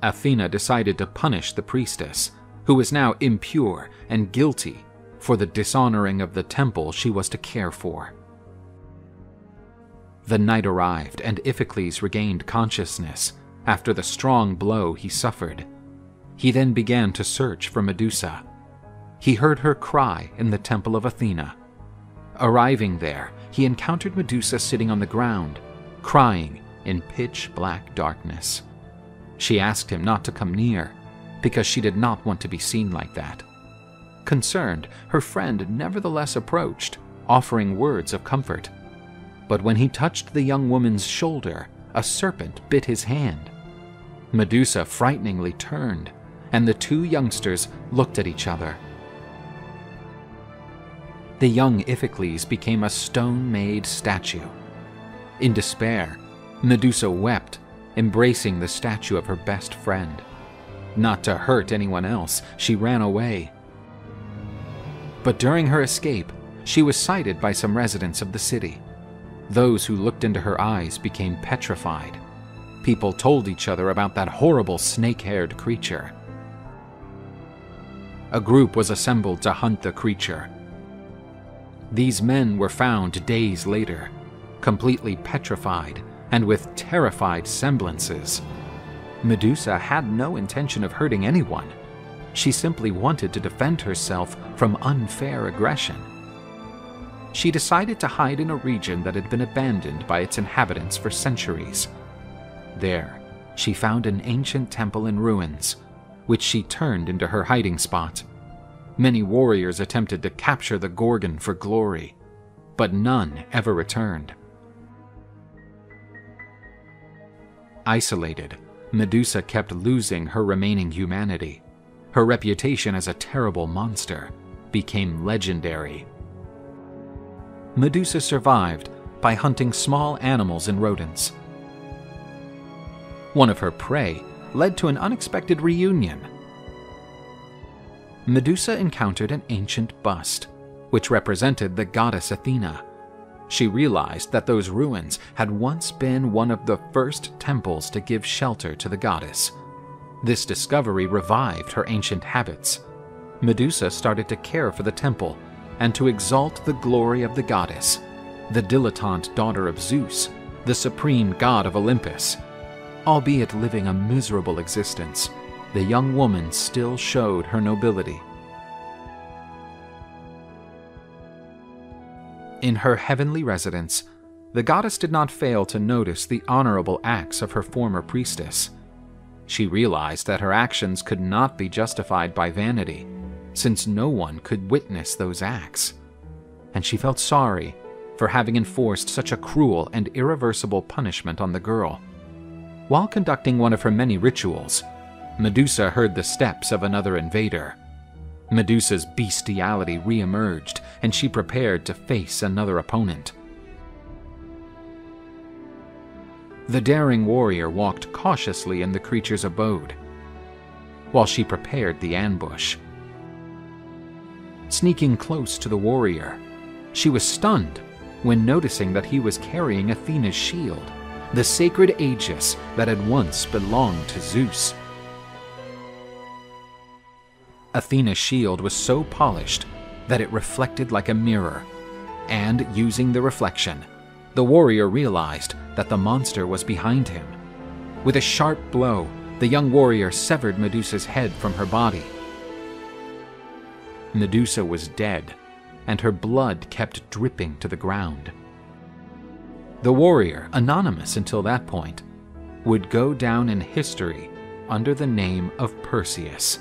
Athena decided to punish the priestess, who was now impure and guilty, for the dishonoring of the temple she was to care for. The night arrived, and Iphicles regained consciousness after the strong blow he suffered. He then began to search for Medusa. He heard her cry in the temple of Athena. Arriving there, he encountered Medusa sitting on the ground, crying in pitch-black darkness. She asked him not to come near, because she did not want to be seen like that. Concerned, her friend nevertheless approached, offering words of comfort. But when he touched the young woman's shoulder, a serpent bit his hand. Medusa frighteningly turned, and the two youngsters looked at each other. The young Iphicles became a stone-made statue. In despair, Medusa wept, embracing the statue of her best friend. Not to hurt anyone else, she ran away. But during her escape, she was sighted by some residents of the city. Those who looked into her eyes became petrified. People told each other about that horrible snake-haired creature. A group was assembled to hunt the creature. These men were found days later, completely petrified and with terrified semblances. Medusa had no intention of hurting anyone. She simply wanted to defend herself from unfair aggression. She decided to hide in a region that had been abandoned by its inhabitants for centuries. There, she found an ancient temple in ruins, which she turned into her hiding spot. Many warriors attempted to capture the Gorgon for glory, but none ever returned. Isolated, Medusa kept losing her remaining humanity. Her reputation as a terrible monster became legendary. Medusa survived by hunting small animals and rodents. One of her prey led to an unexpected reunion. Medusa encountered an ancient bust, which represented the goddess Athena. She realized that those ruins had once been one of the first temples to give shelter to the goddess. This discovery revived her ancient habits. Medusa started to care for the temple and to exalt the glory of the goddess, the dilettante daughter of Zeus, the supreme god of Olympus. Albeit living a miserable existence, the young woman still showed her nobility. In her heavenly residence, the goddess did not fail to notice the honorable acts of her former priestess. She realized that her actions could not be justified by vanity, since no one could witness those acts. And she felt sorry for having enforced such a cruel and irreversible punishment on the girl. While conducting one of her many rituals, Medusa heard the steps of another invader. Medusa's bestiality re-emerged, and she prepared to face another opponent. The daring warrior walked cautiously in the creature's abode, while she prepared the ambush. Sneaking close to the warrior, she was stunned when noticing that he was carrying Athena's shield, the sacred aegis that had once belonged to Zeus. Athena's shield was so polished that it reflected like a mirror, and using the reflection, the warrior realized that the monster was behind him. With a sharp blow, the young warrior severed Medusa's head from her body. Medusa was dead, and her blood kept dripping to the ground. The warrior, anonymous until that point, would go down in history under the name of Perseus.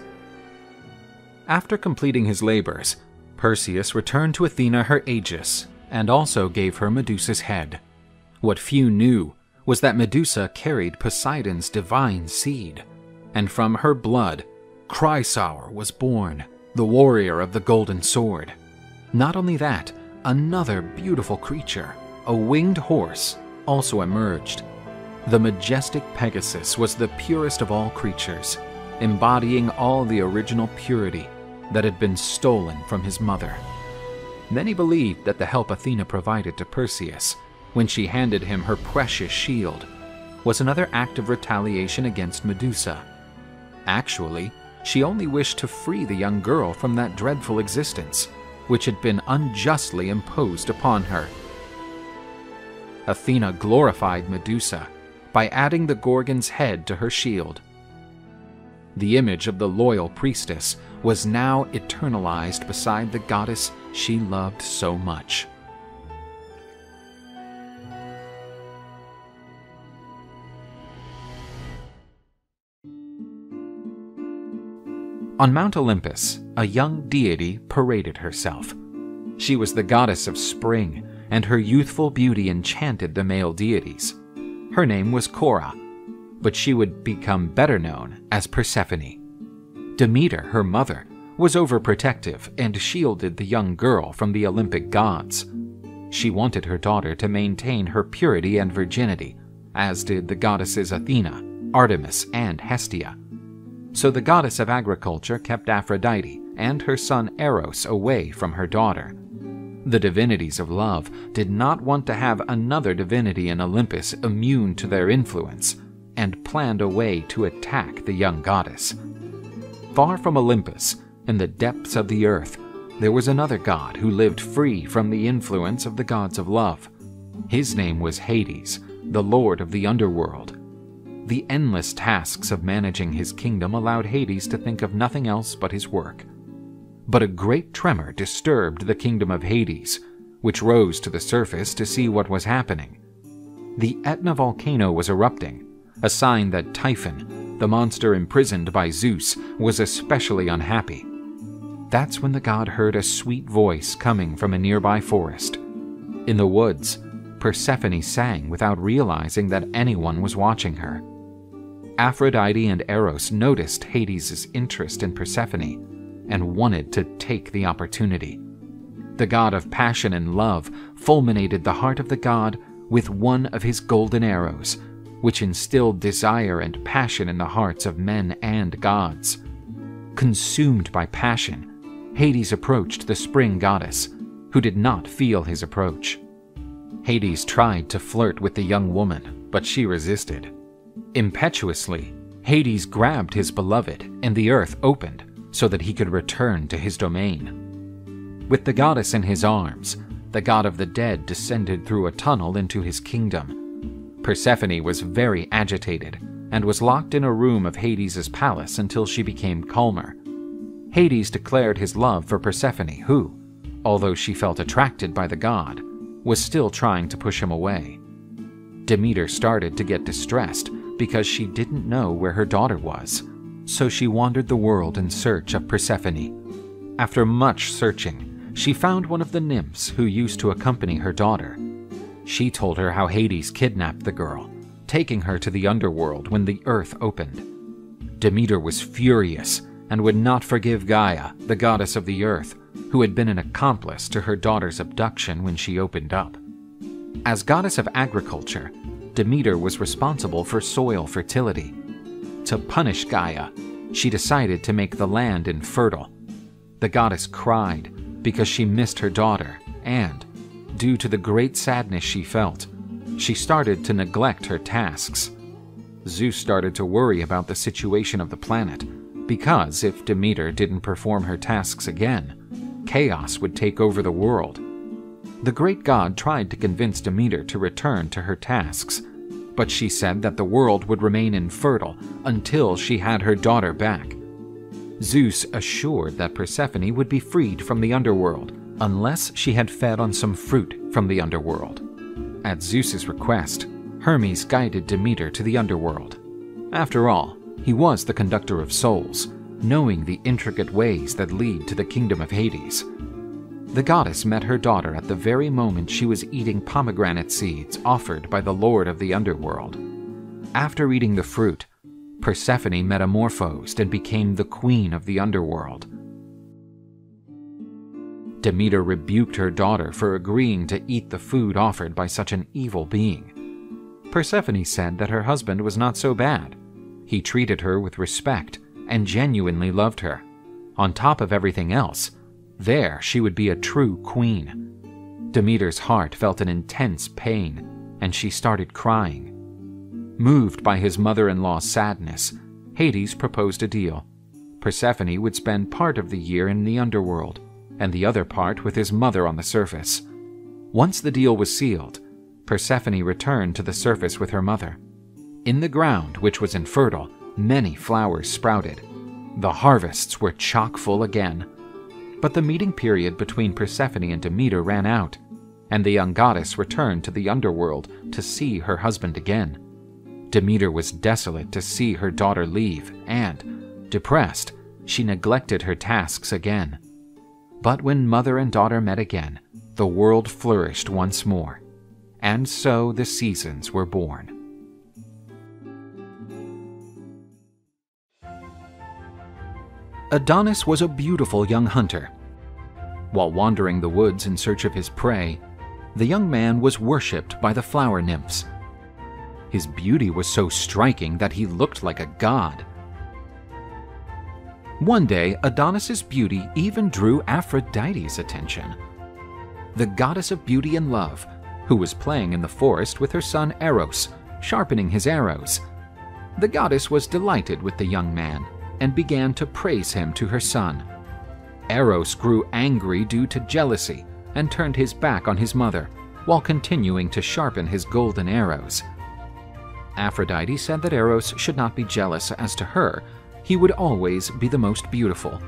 After completing his labors, Perseus returned to Athena her aegis and also gave her Medusa's head. What few knew was that Medusa carried Poseidon's divine seed, and from her blood, Chrysaor was born, the warrior of the golden sword. Not only that, another beautiful creature, a winged horse, also emerged. The majestic Pegasus was the purest of all creatures, embodying all the original purity that had been stolen from his mother. Many believed that the help Athena provided to Perseus, when she handed him her precious shield, was another act of retaliation against Medusa. Actually, she only wished to free the young girl from that dreadful existence, which had been unjustly imposed upon her. Athena glorified Medusa by adding the Gorgon's head to her shield. The image of the loyal priestess was now eternalized beside the goddess she loved so much. On Mount Olympus, a young deity paraded herself. She was the goddess of spring, and her youthful beauty enchanted the male deities. Her name was Cora, but she would become better known as Persephone. Demeter, her mother, was overprotective and shielded the young girl from the Olympic gods. She wanted her daughter to maintain her purity and virginity, as did the goddesses Athena, Artemis, and Hestia. So the goddess of agriculture kept Aphrodite and her son Eros away from her daughter. The divinities of love did not want to have another divinity in Olympus immune to their influence, and planned a way to attack the young goddess. Far from Olympus, in the depths of the earth, there was another god who lived free from the influence of the gods of love. His name was Hades, the lord of the underworld. The endless tasks of managing his kingdom allowed Hades to think of nothing else but his work. But a great tremor disturbed the kingdom of Hades, which rose to the surface to see what was happening. The Etna volcano was erupting, a sign that Typhon, the monster imprisoned by Zeus, was especially unhappy. That's when the god heard a sweet voice coming from a nearby forest. In the woods, Persephone sang without realizing that anyone was watching her. Aphrodite and Eros noticed Hades' interest in Persephone and wanted to take the opportunity. The god of passion and love fulminated the heart of the god with one of his golden arrows, which instilled desire and passion in the hearts of men and gods. Consumed by passion, Hades approached the spring goddess, who did not feel his approach. Hades tried to flirt with the young woman, but she resisted. Impetuously, Hades grabbed his beloved, and the earth opened so that he could return to his domain. With the goddess in his arms, the god of the dead descended through a tunnel into his kingdom. Persephone was very agitated and was locked in a room of Hades' palace until she became calmer. Hades declared his love for Persephone, who, although she felt attracted by the god, was still trying to push him away. Demeter started to get distressed because she didn't know where her daughter was, so she wandered the world in search of Persephone. After much searching, she found one of the nymphs who used to accompany her daughter. She told her how Hades kidnapped the girl, taking her to the underworld when the earth opened. Demeter was furious and would not forgive Gaia, the goddess of the earth, who had been an accomplice to her daughter's abduction when she opened up. As goddess of agriculture, Demeter was responsible for soil fertility. To punish Gaia, she decided to make the land infertile. The goddess cried because she missed her daughter, and, due to the great sadness she felt, she started to neglect her tasks. Zeus started to worry about the situation of the planet, because if Demeter didn't perform her tasks again, chaos would take over the world. The great god tried to convince Demeter to return to her tasks, but she said that the world would remain infertile until she had her daughter back. Zeus assured that Persephone would be freed from the underworld unless she had fed on some fruit from the underworld. At Zeus's request, Hermes guided Demeter to the underworld. After all, he was the conductor of souls, knowing the intricate ways that lead to the kingdom of Hades. The goddess met her daughter at the very moment she was eating pomegranate seeds offered by the lord of the underworld. After eating the fruit, Persephone metamorphosed and became the queen of the underworld. Demeter rebuked her daughter for agreeing to eat the food offered by such an evil being. Persephone said that her husband was not so bad. He treated her with respect and genuinely loved her. On top of everything else, there she would be a true queen. Demeter's heart felt an intense pain, and she started crying. Moved by his mother-in-law's sadness, Hades proposed a deal. Persephone would spend part of the year in the underworld, and the other part with his mother on the surface. Once the deal was sealed, Persephone returned to the surface with her mother. In the ground, which was infertile, many flowers sprouted. The harvests were chock full again. But the meeting period between Persephone and Demeter ran out, and the young goddess returned to the underworld to see her husband again. Demeter was desolate to see her daughter leave, and, depressed, she neglected her tasks again. But when mother and daughter met again, the world flourished once more, and so the seasons were born. Adonis was a beautiful young hunter. While wandering the woods in search of his prey, the young man was worshipped by the flower nymphs. His beauty was so striking that he looked like a god. One day, Adonis's beauty even drew Aphrodite's attention. The goddess of beauty and love, who was playing in the forest with her son Eros, sharpening his arrows. The goddess was delighted with the young man and began to praise him to her son. Eros grew angry due to jealousy and turned his back on his mother while continuing to sharpen his golden arrows. Aphrodite said that Eros should not be jealous as to her. He would always be the most beautiful.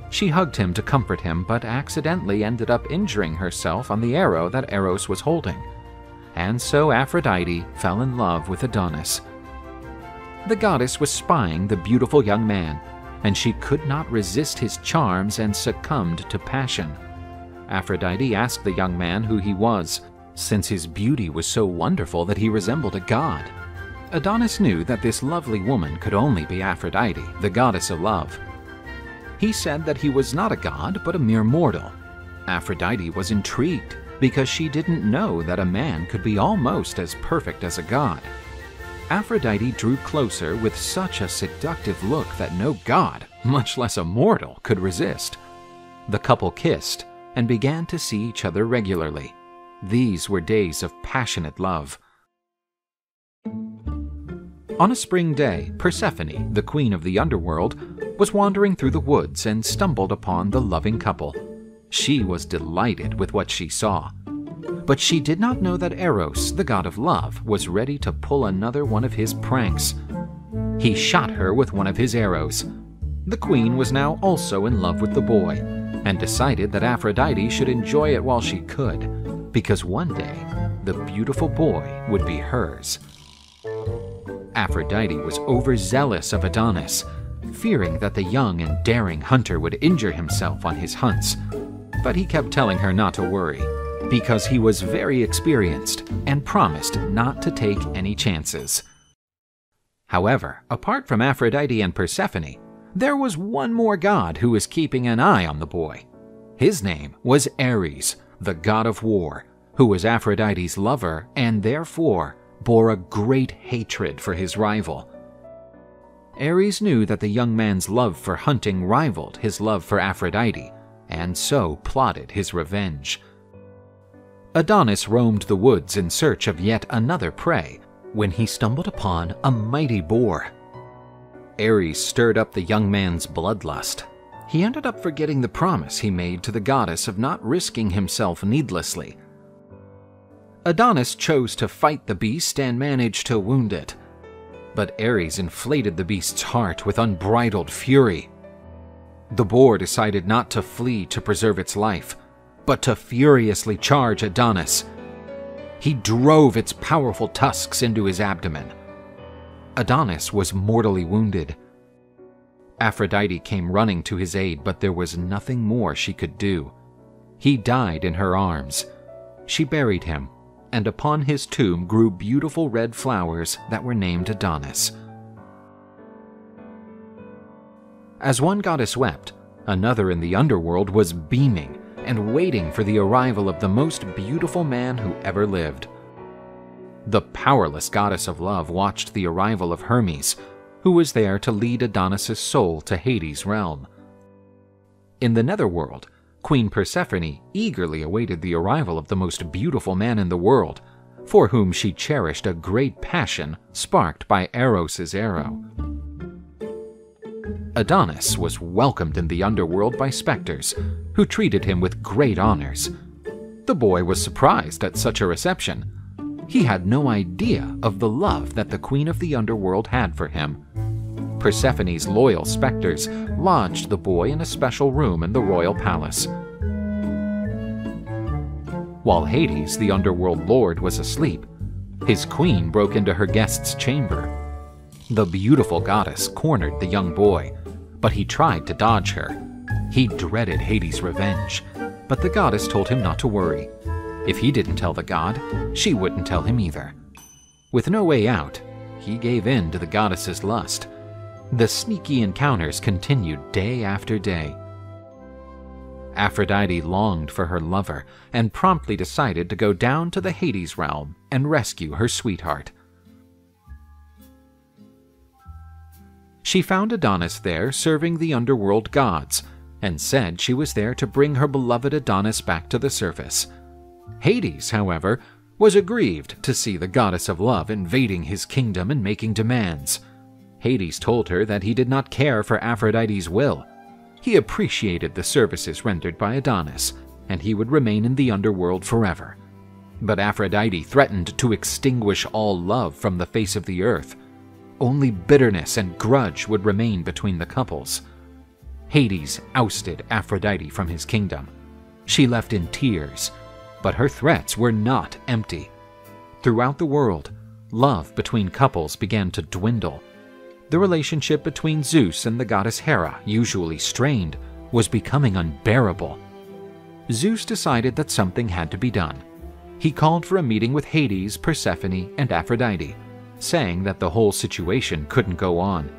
She hugged him to comfort him, but accidentally ended up injuring herself on the arrow that Eros was holding. And so Aphrodite fell in love with Adonis. The goddess was spying the beautiful young man, and she could not resist his charms and succumbed to passion. Aphrodite asked the young man who he was, since his beauty was so wonderful that he resembled a god. Adonis knew that this lovely woman could only be Aphrodite, the goddess of love. He said that he was not a god, but a mere mortal. Aphrodite was intrigued because she didn't know that a man could be almost as perfect as a god. Aphrodite drew closer with such a seductive look that no god, much less a mortal, could resist. The couple kissed and began to see each other regularly. These were days of passionate love. On a spring day, Persephone, the queen of the underworld, was wandering through the woods and stumbled upon the loving couple. She was delighted with what she saw. But she did not know that Eros, the god of love, was ready to pull another one of his pranks. He shot her with one of his arrows. The queen was now also in love with the boy, and decided that Aphrodite should enjoy it while she could, because one day the beautiful boy would be hers. Aphrodite was overzealous of Adonis, fearing that the young and daring hunter would injure himself on his hunts. But he kept telling her not to worry, because he was very experienced and promised not to take any chances. However, apart from Aphrodite and Persephone, there was one more god who was keeping an eye on the boy. His name was Ares, the god of war, who was Aphrodite's lover and therefore bore a great hatred for his rival. Ares knew that the young man's love for hunting rivaled his love for Aphrodite, and so plotted his revenge. Adonis roamed the woods in search of yet another prey when he stumbled upon a mighty boar. Ares stirred up the young man's bloodlust. He ended up forgetting the promise he made to the goddess of not risking himself needlessly. Adonis chose to fight the beast and managed to wound it. But Ares inflated the beast's heart with unbridled fury. The boar decided not to flee to preserve its life, but to furiously charge Adonis. He drove its powerful tusks into his abdomen. Adonis was mortally wounded. Aphrodite came running to his aid, but there was nothing more she could do. He died in her arms. She buried him, and upon his tomb grew beautiful red flowers that were named Adonis. As one goddess wept, another in the underworld was beaming and waiting for the arrival of the most beautiful man who ever lived. The powerless goddess of love watched the arrival of Hermes, who was there to lead Adonis's soul to Hades' realm. In the netherworld, Queen Persephone eagerly awaited the arrival of the most beautiful man in the world, for whom she cherished a great passion sparked by Eros's arrow. Adonis was welcomed in the underworld by specters, who treated him with great honors. The boy was surprised at such a reception. He had no idea of the love that the queen of the underworld had for him. Persephone's loyal specters lodged the boy in a special room in the royal palace. While Hades, the underworld lord, was asleep, his queen broke into her guest's chamber. The beautiful goddess cornered the young boy, but he tried to dodge her. He dreaded Hades' revenge, but the goddess told him not to worry. If he didn't tell the god, she wouldn't tell him either. With no way out, he gave in to the goddess's lust. The sneaky encounters continued day after day. Aphrodite longed for her lover and promptly decided to go down to the Hades realm and rescue her sweetheart. She found Adonis there serving the underworld gods and said she was there to bring her beloved Adonis back to the surface. Hades, however, was aggrieved to see the goddess of love invading his kingdom and making demands. Hades told her that he did not care for Aphrodite's will. He appreciated the services rendered by Adonis, and he would remain in the underworld forever. But Aphrodite threatened to extinguish all love from the face of the earth. Only bitterness and grudge would remain between the couples. Hades ousted Aphrodite from his kingdom. She left in tears, but her threats were not empty. Throughout the world, love between couples began to dwindle. The relationship between Zeus and the goddess Hera, usually strained, was becoming unbearable. Zeus decided that something had to be done. He called for a meeting with Hades, Persephone, and Aphrodite, saying that the whole situation couldn't go on.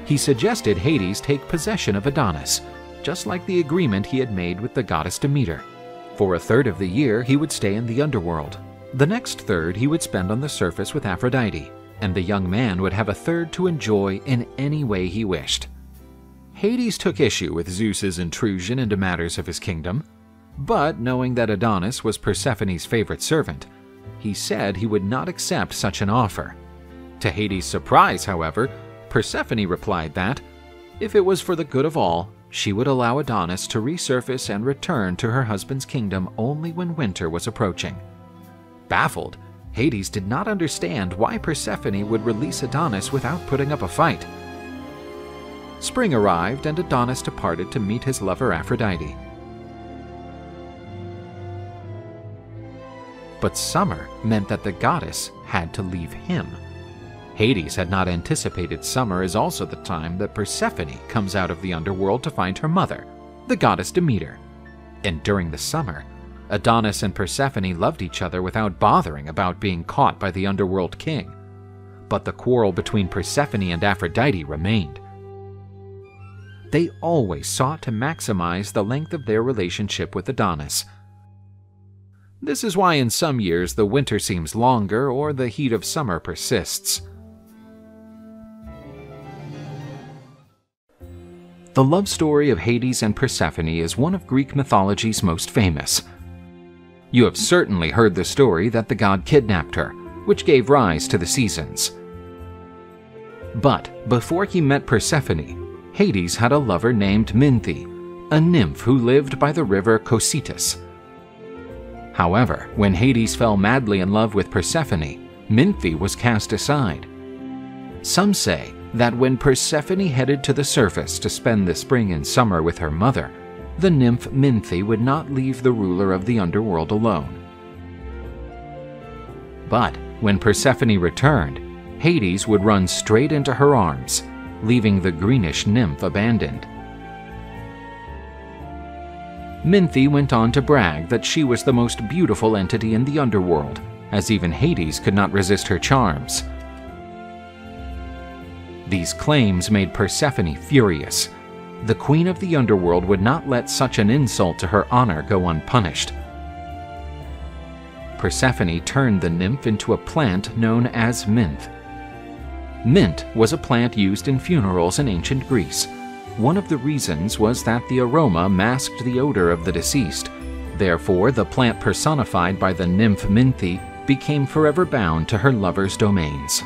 He suggested Hades take possession of Adonis, just like the agreement he had made with the goddess Demeter. For a third of the year, he would stay in the underworld. The next third he would spend on the surface with Aphrodite, and the young man would have a third to enjoy in any way he wished. Hades took issue with Zeus's intrusion into matters of his kingdom, but knowing that Adonis was Persephone's favorite servant, he said he would not accept such an offer. To Hades' surprise, however, Persephone replied that, if it was for the good of all, she would allow Adonis to resurface and return to her husband's kingdom only when winter was approaching. Baffled, Hades did not understand why Persephone would release Adonis without putting up a fight. Spring arrived and Adonis departed to meet his lover Aphrodite. But summer meant that the goddess had to leave him. Hades had not anticipated summer is also the time that Persephone comes out of the underworld to find her mother, the goddess Demeter. And during the summer, Adonis and Persephone loved each other without bothering about being caught by the underworld king. But the quarrel between Persephone and Aphrodite remained. They always sought to maximize the length of their relationship with Adonis. This is why in some years the winter seems longer or the heat of summer persists. The love story of Hades and Persephone is one of Greek mythology's most famous. You have certainly heard the story that the god kidnapped her, which gave rise to the seasons. But before he met Persephone, Hades had a lover named Minthe, a nymph who lived by the river Cocytus. However, when Hades fell madly in love with Persephone, Minthe was cast aside. Some say that when Persephone headed to the surface to spend the spring and summer with her mother, the nymph Minthe would not leave the ruler of the underworld alone. But when Persephone returned, Hades would run straight into her arms, leaving the greenish nymph abandoned. Minthe went on to brag that she was the most beautiful entity in the underworld, as even Hades could not resist her charms. These claims made Persephone furious. The queen of the underworld would not let such an insult to her honor go unpunished. Persephone turned the nymph into a plant known as mint. Mint was a plant used in funerals in ancient Greece. One of the reasons was that the aroma masked the odor of the deceased. Therefore, the plant personified by the nymph Minthe became forever bound to her lover's domains.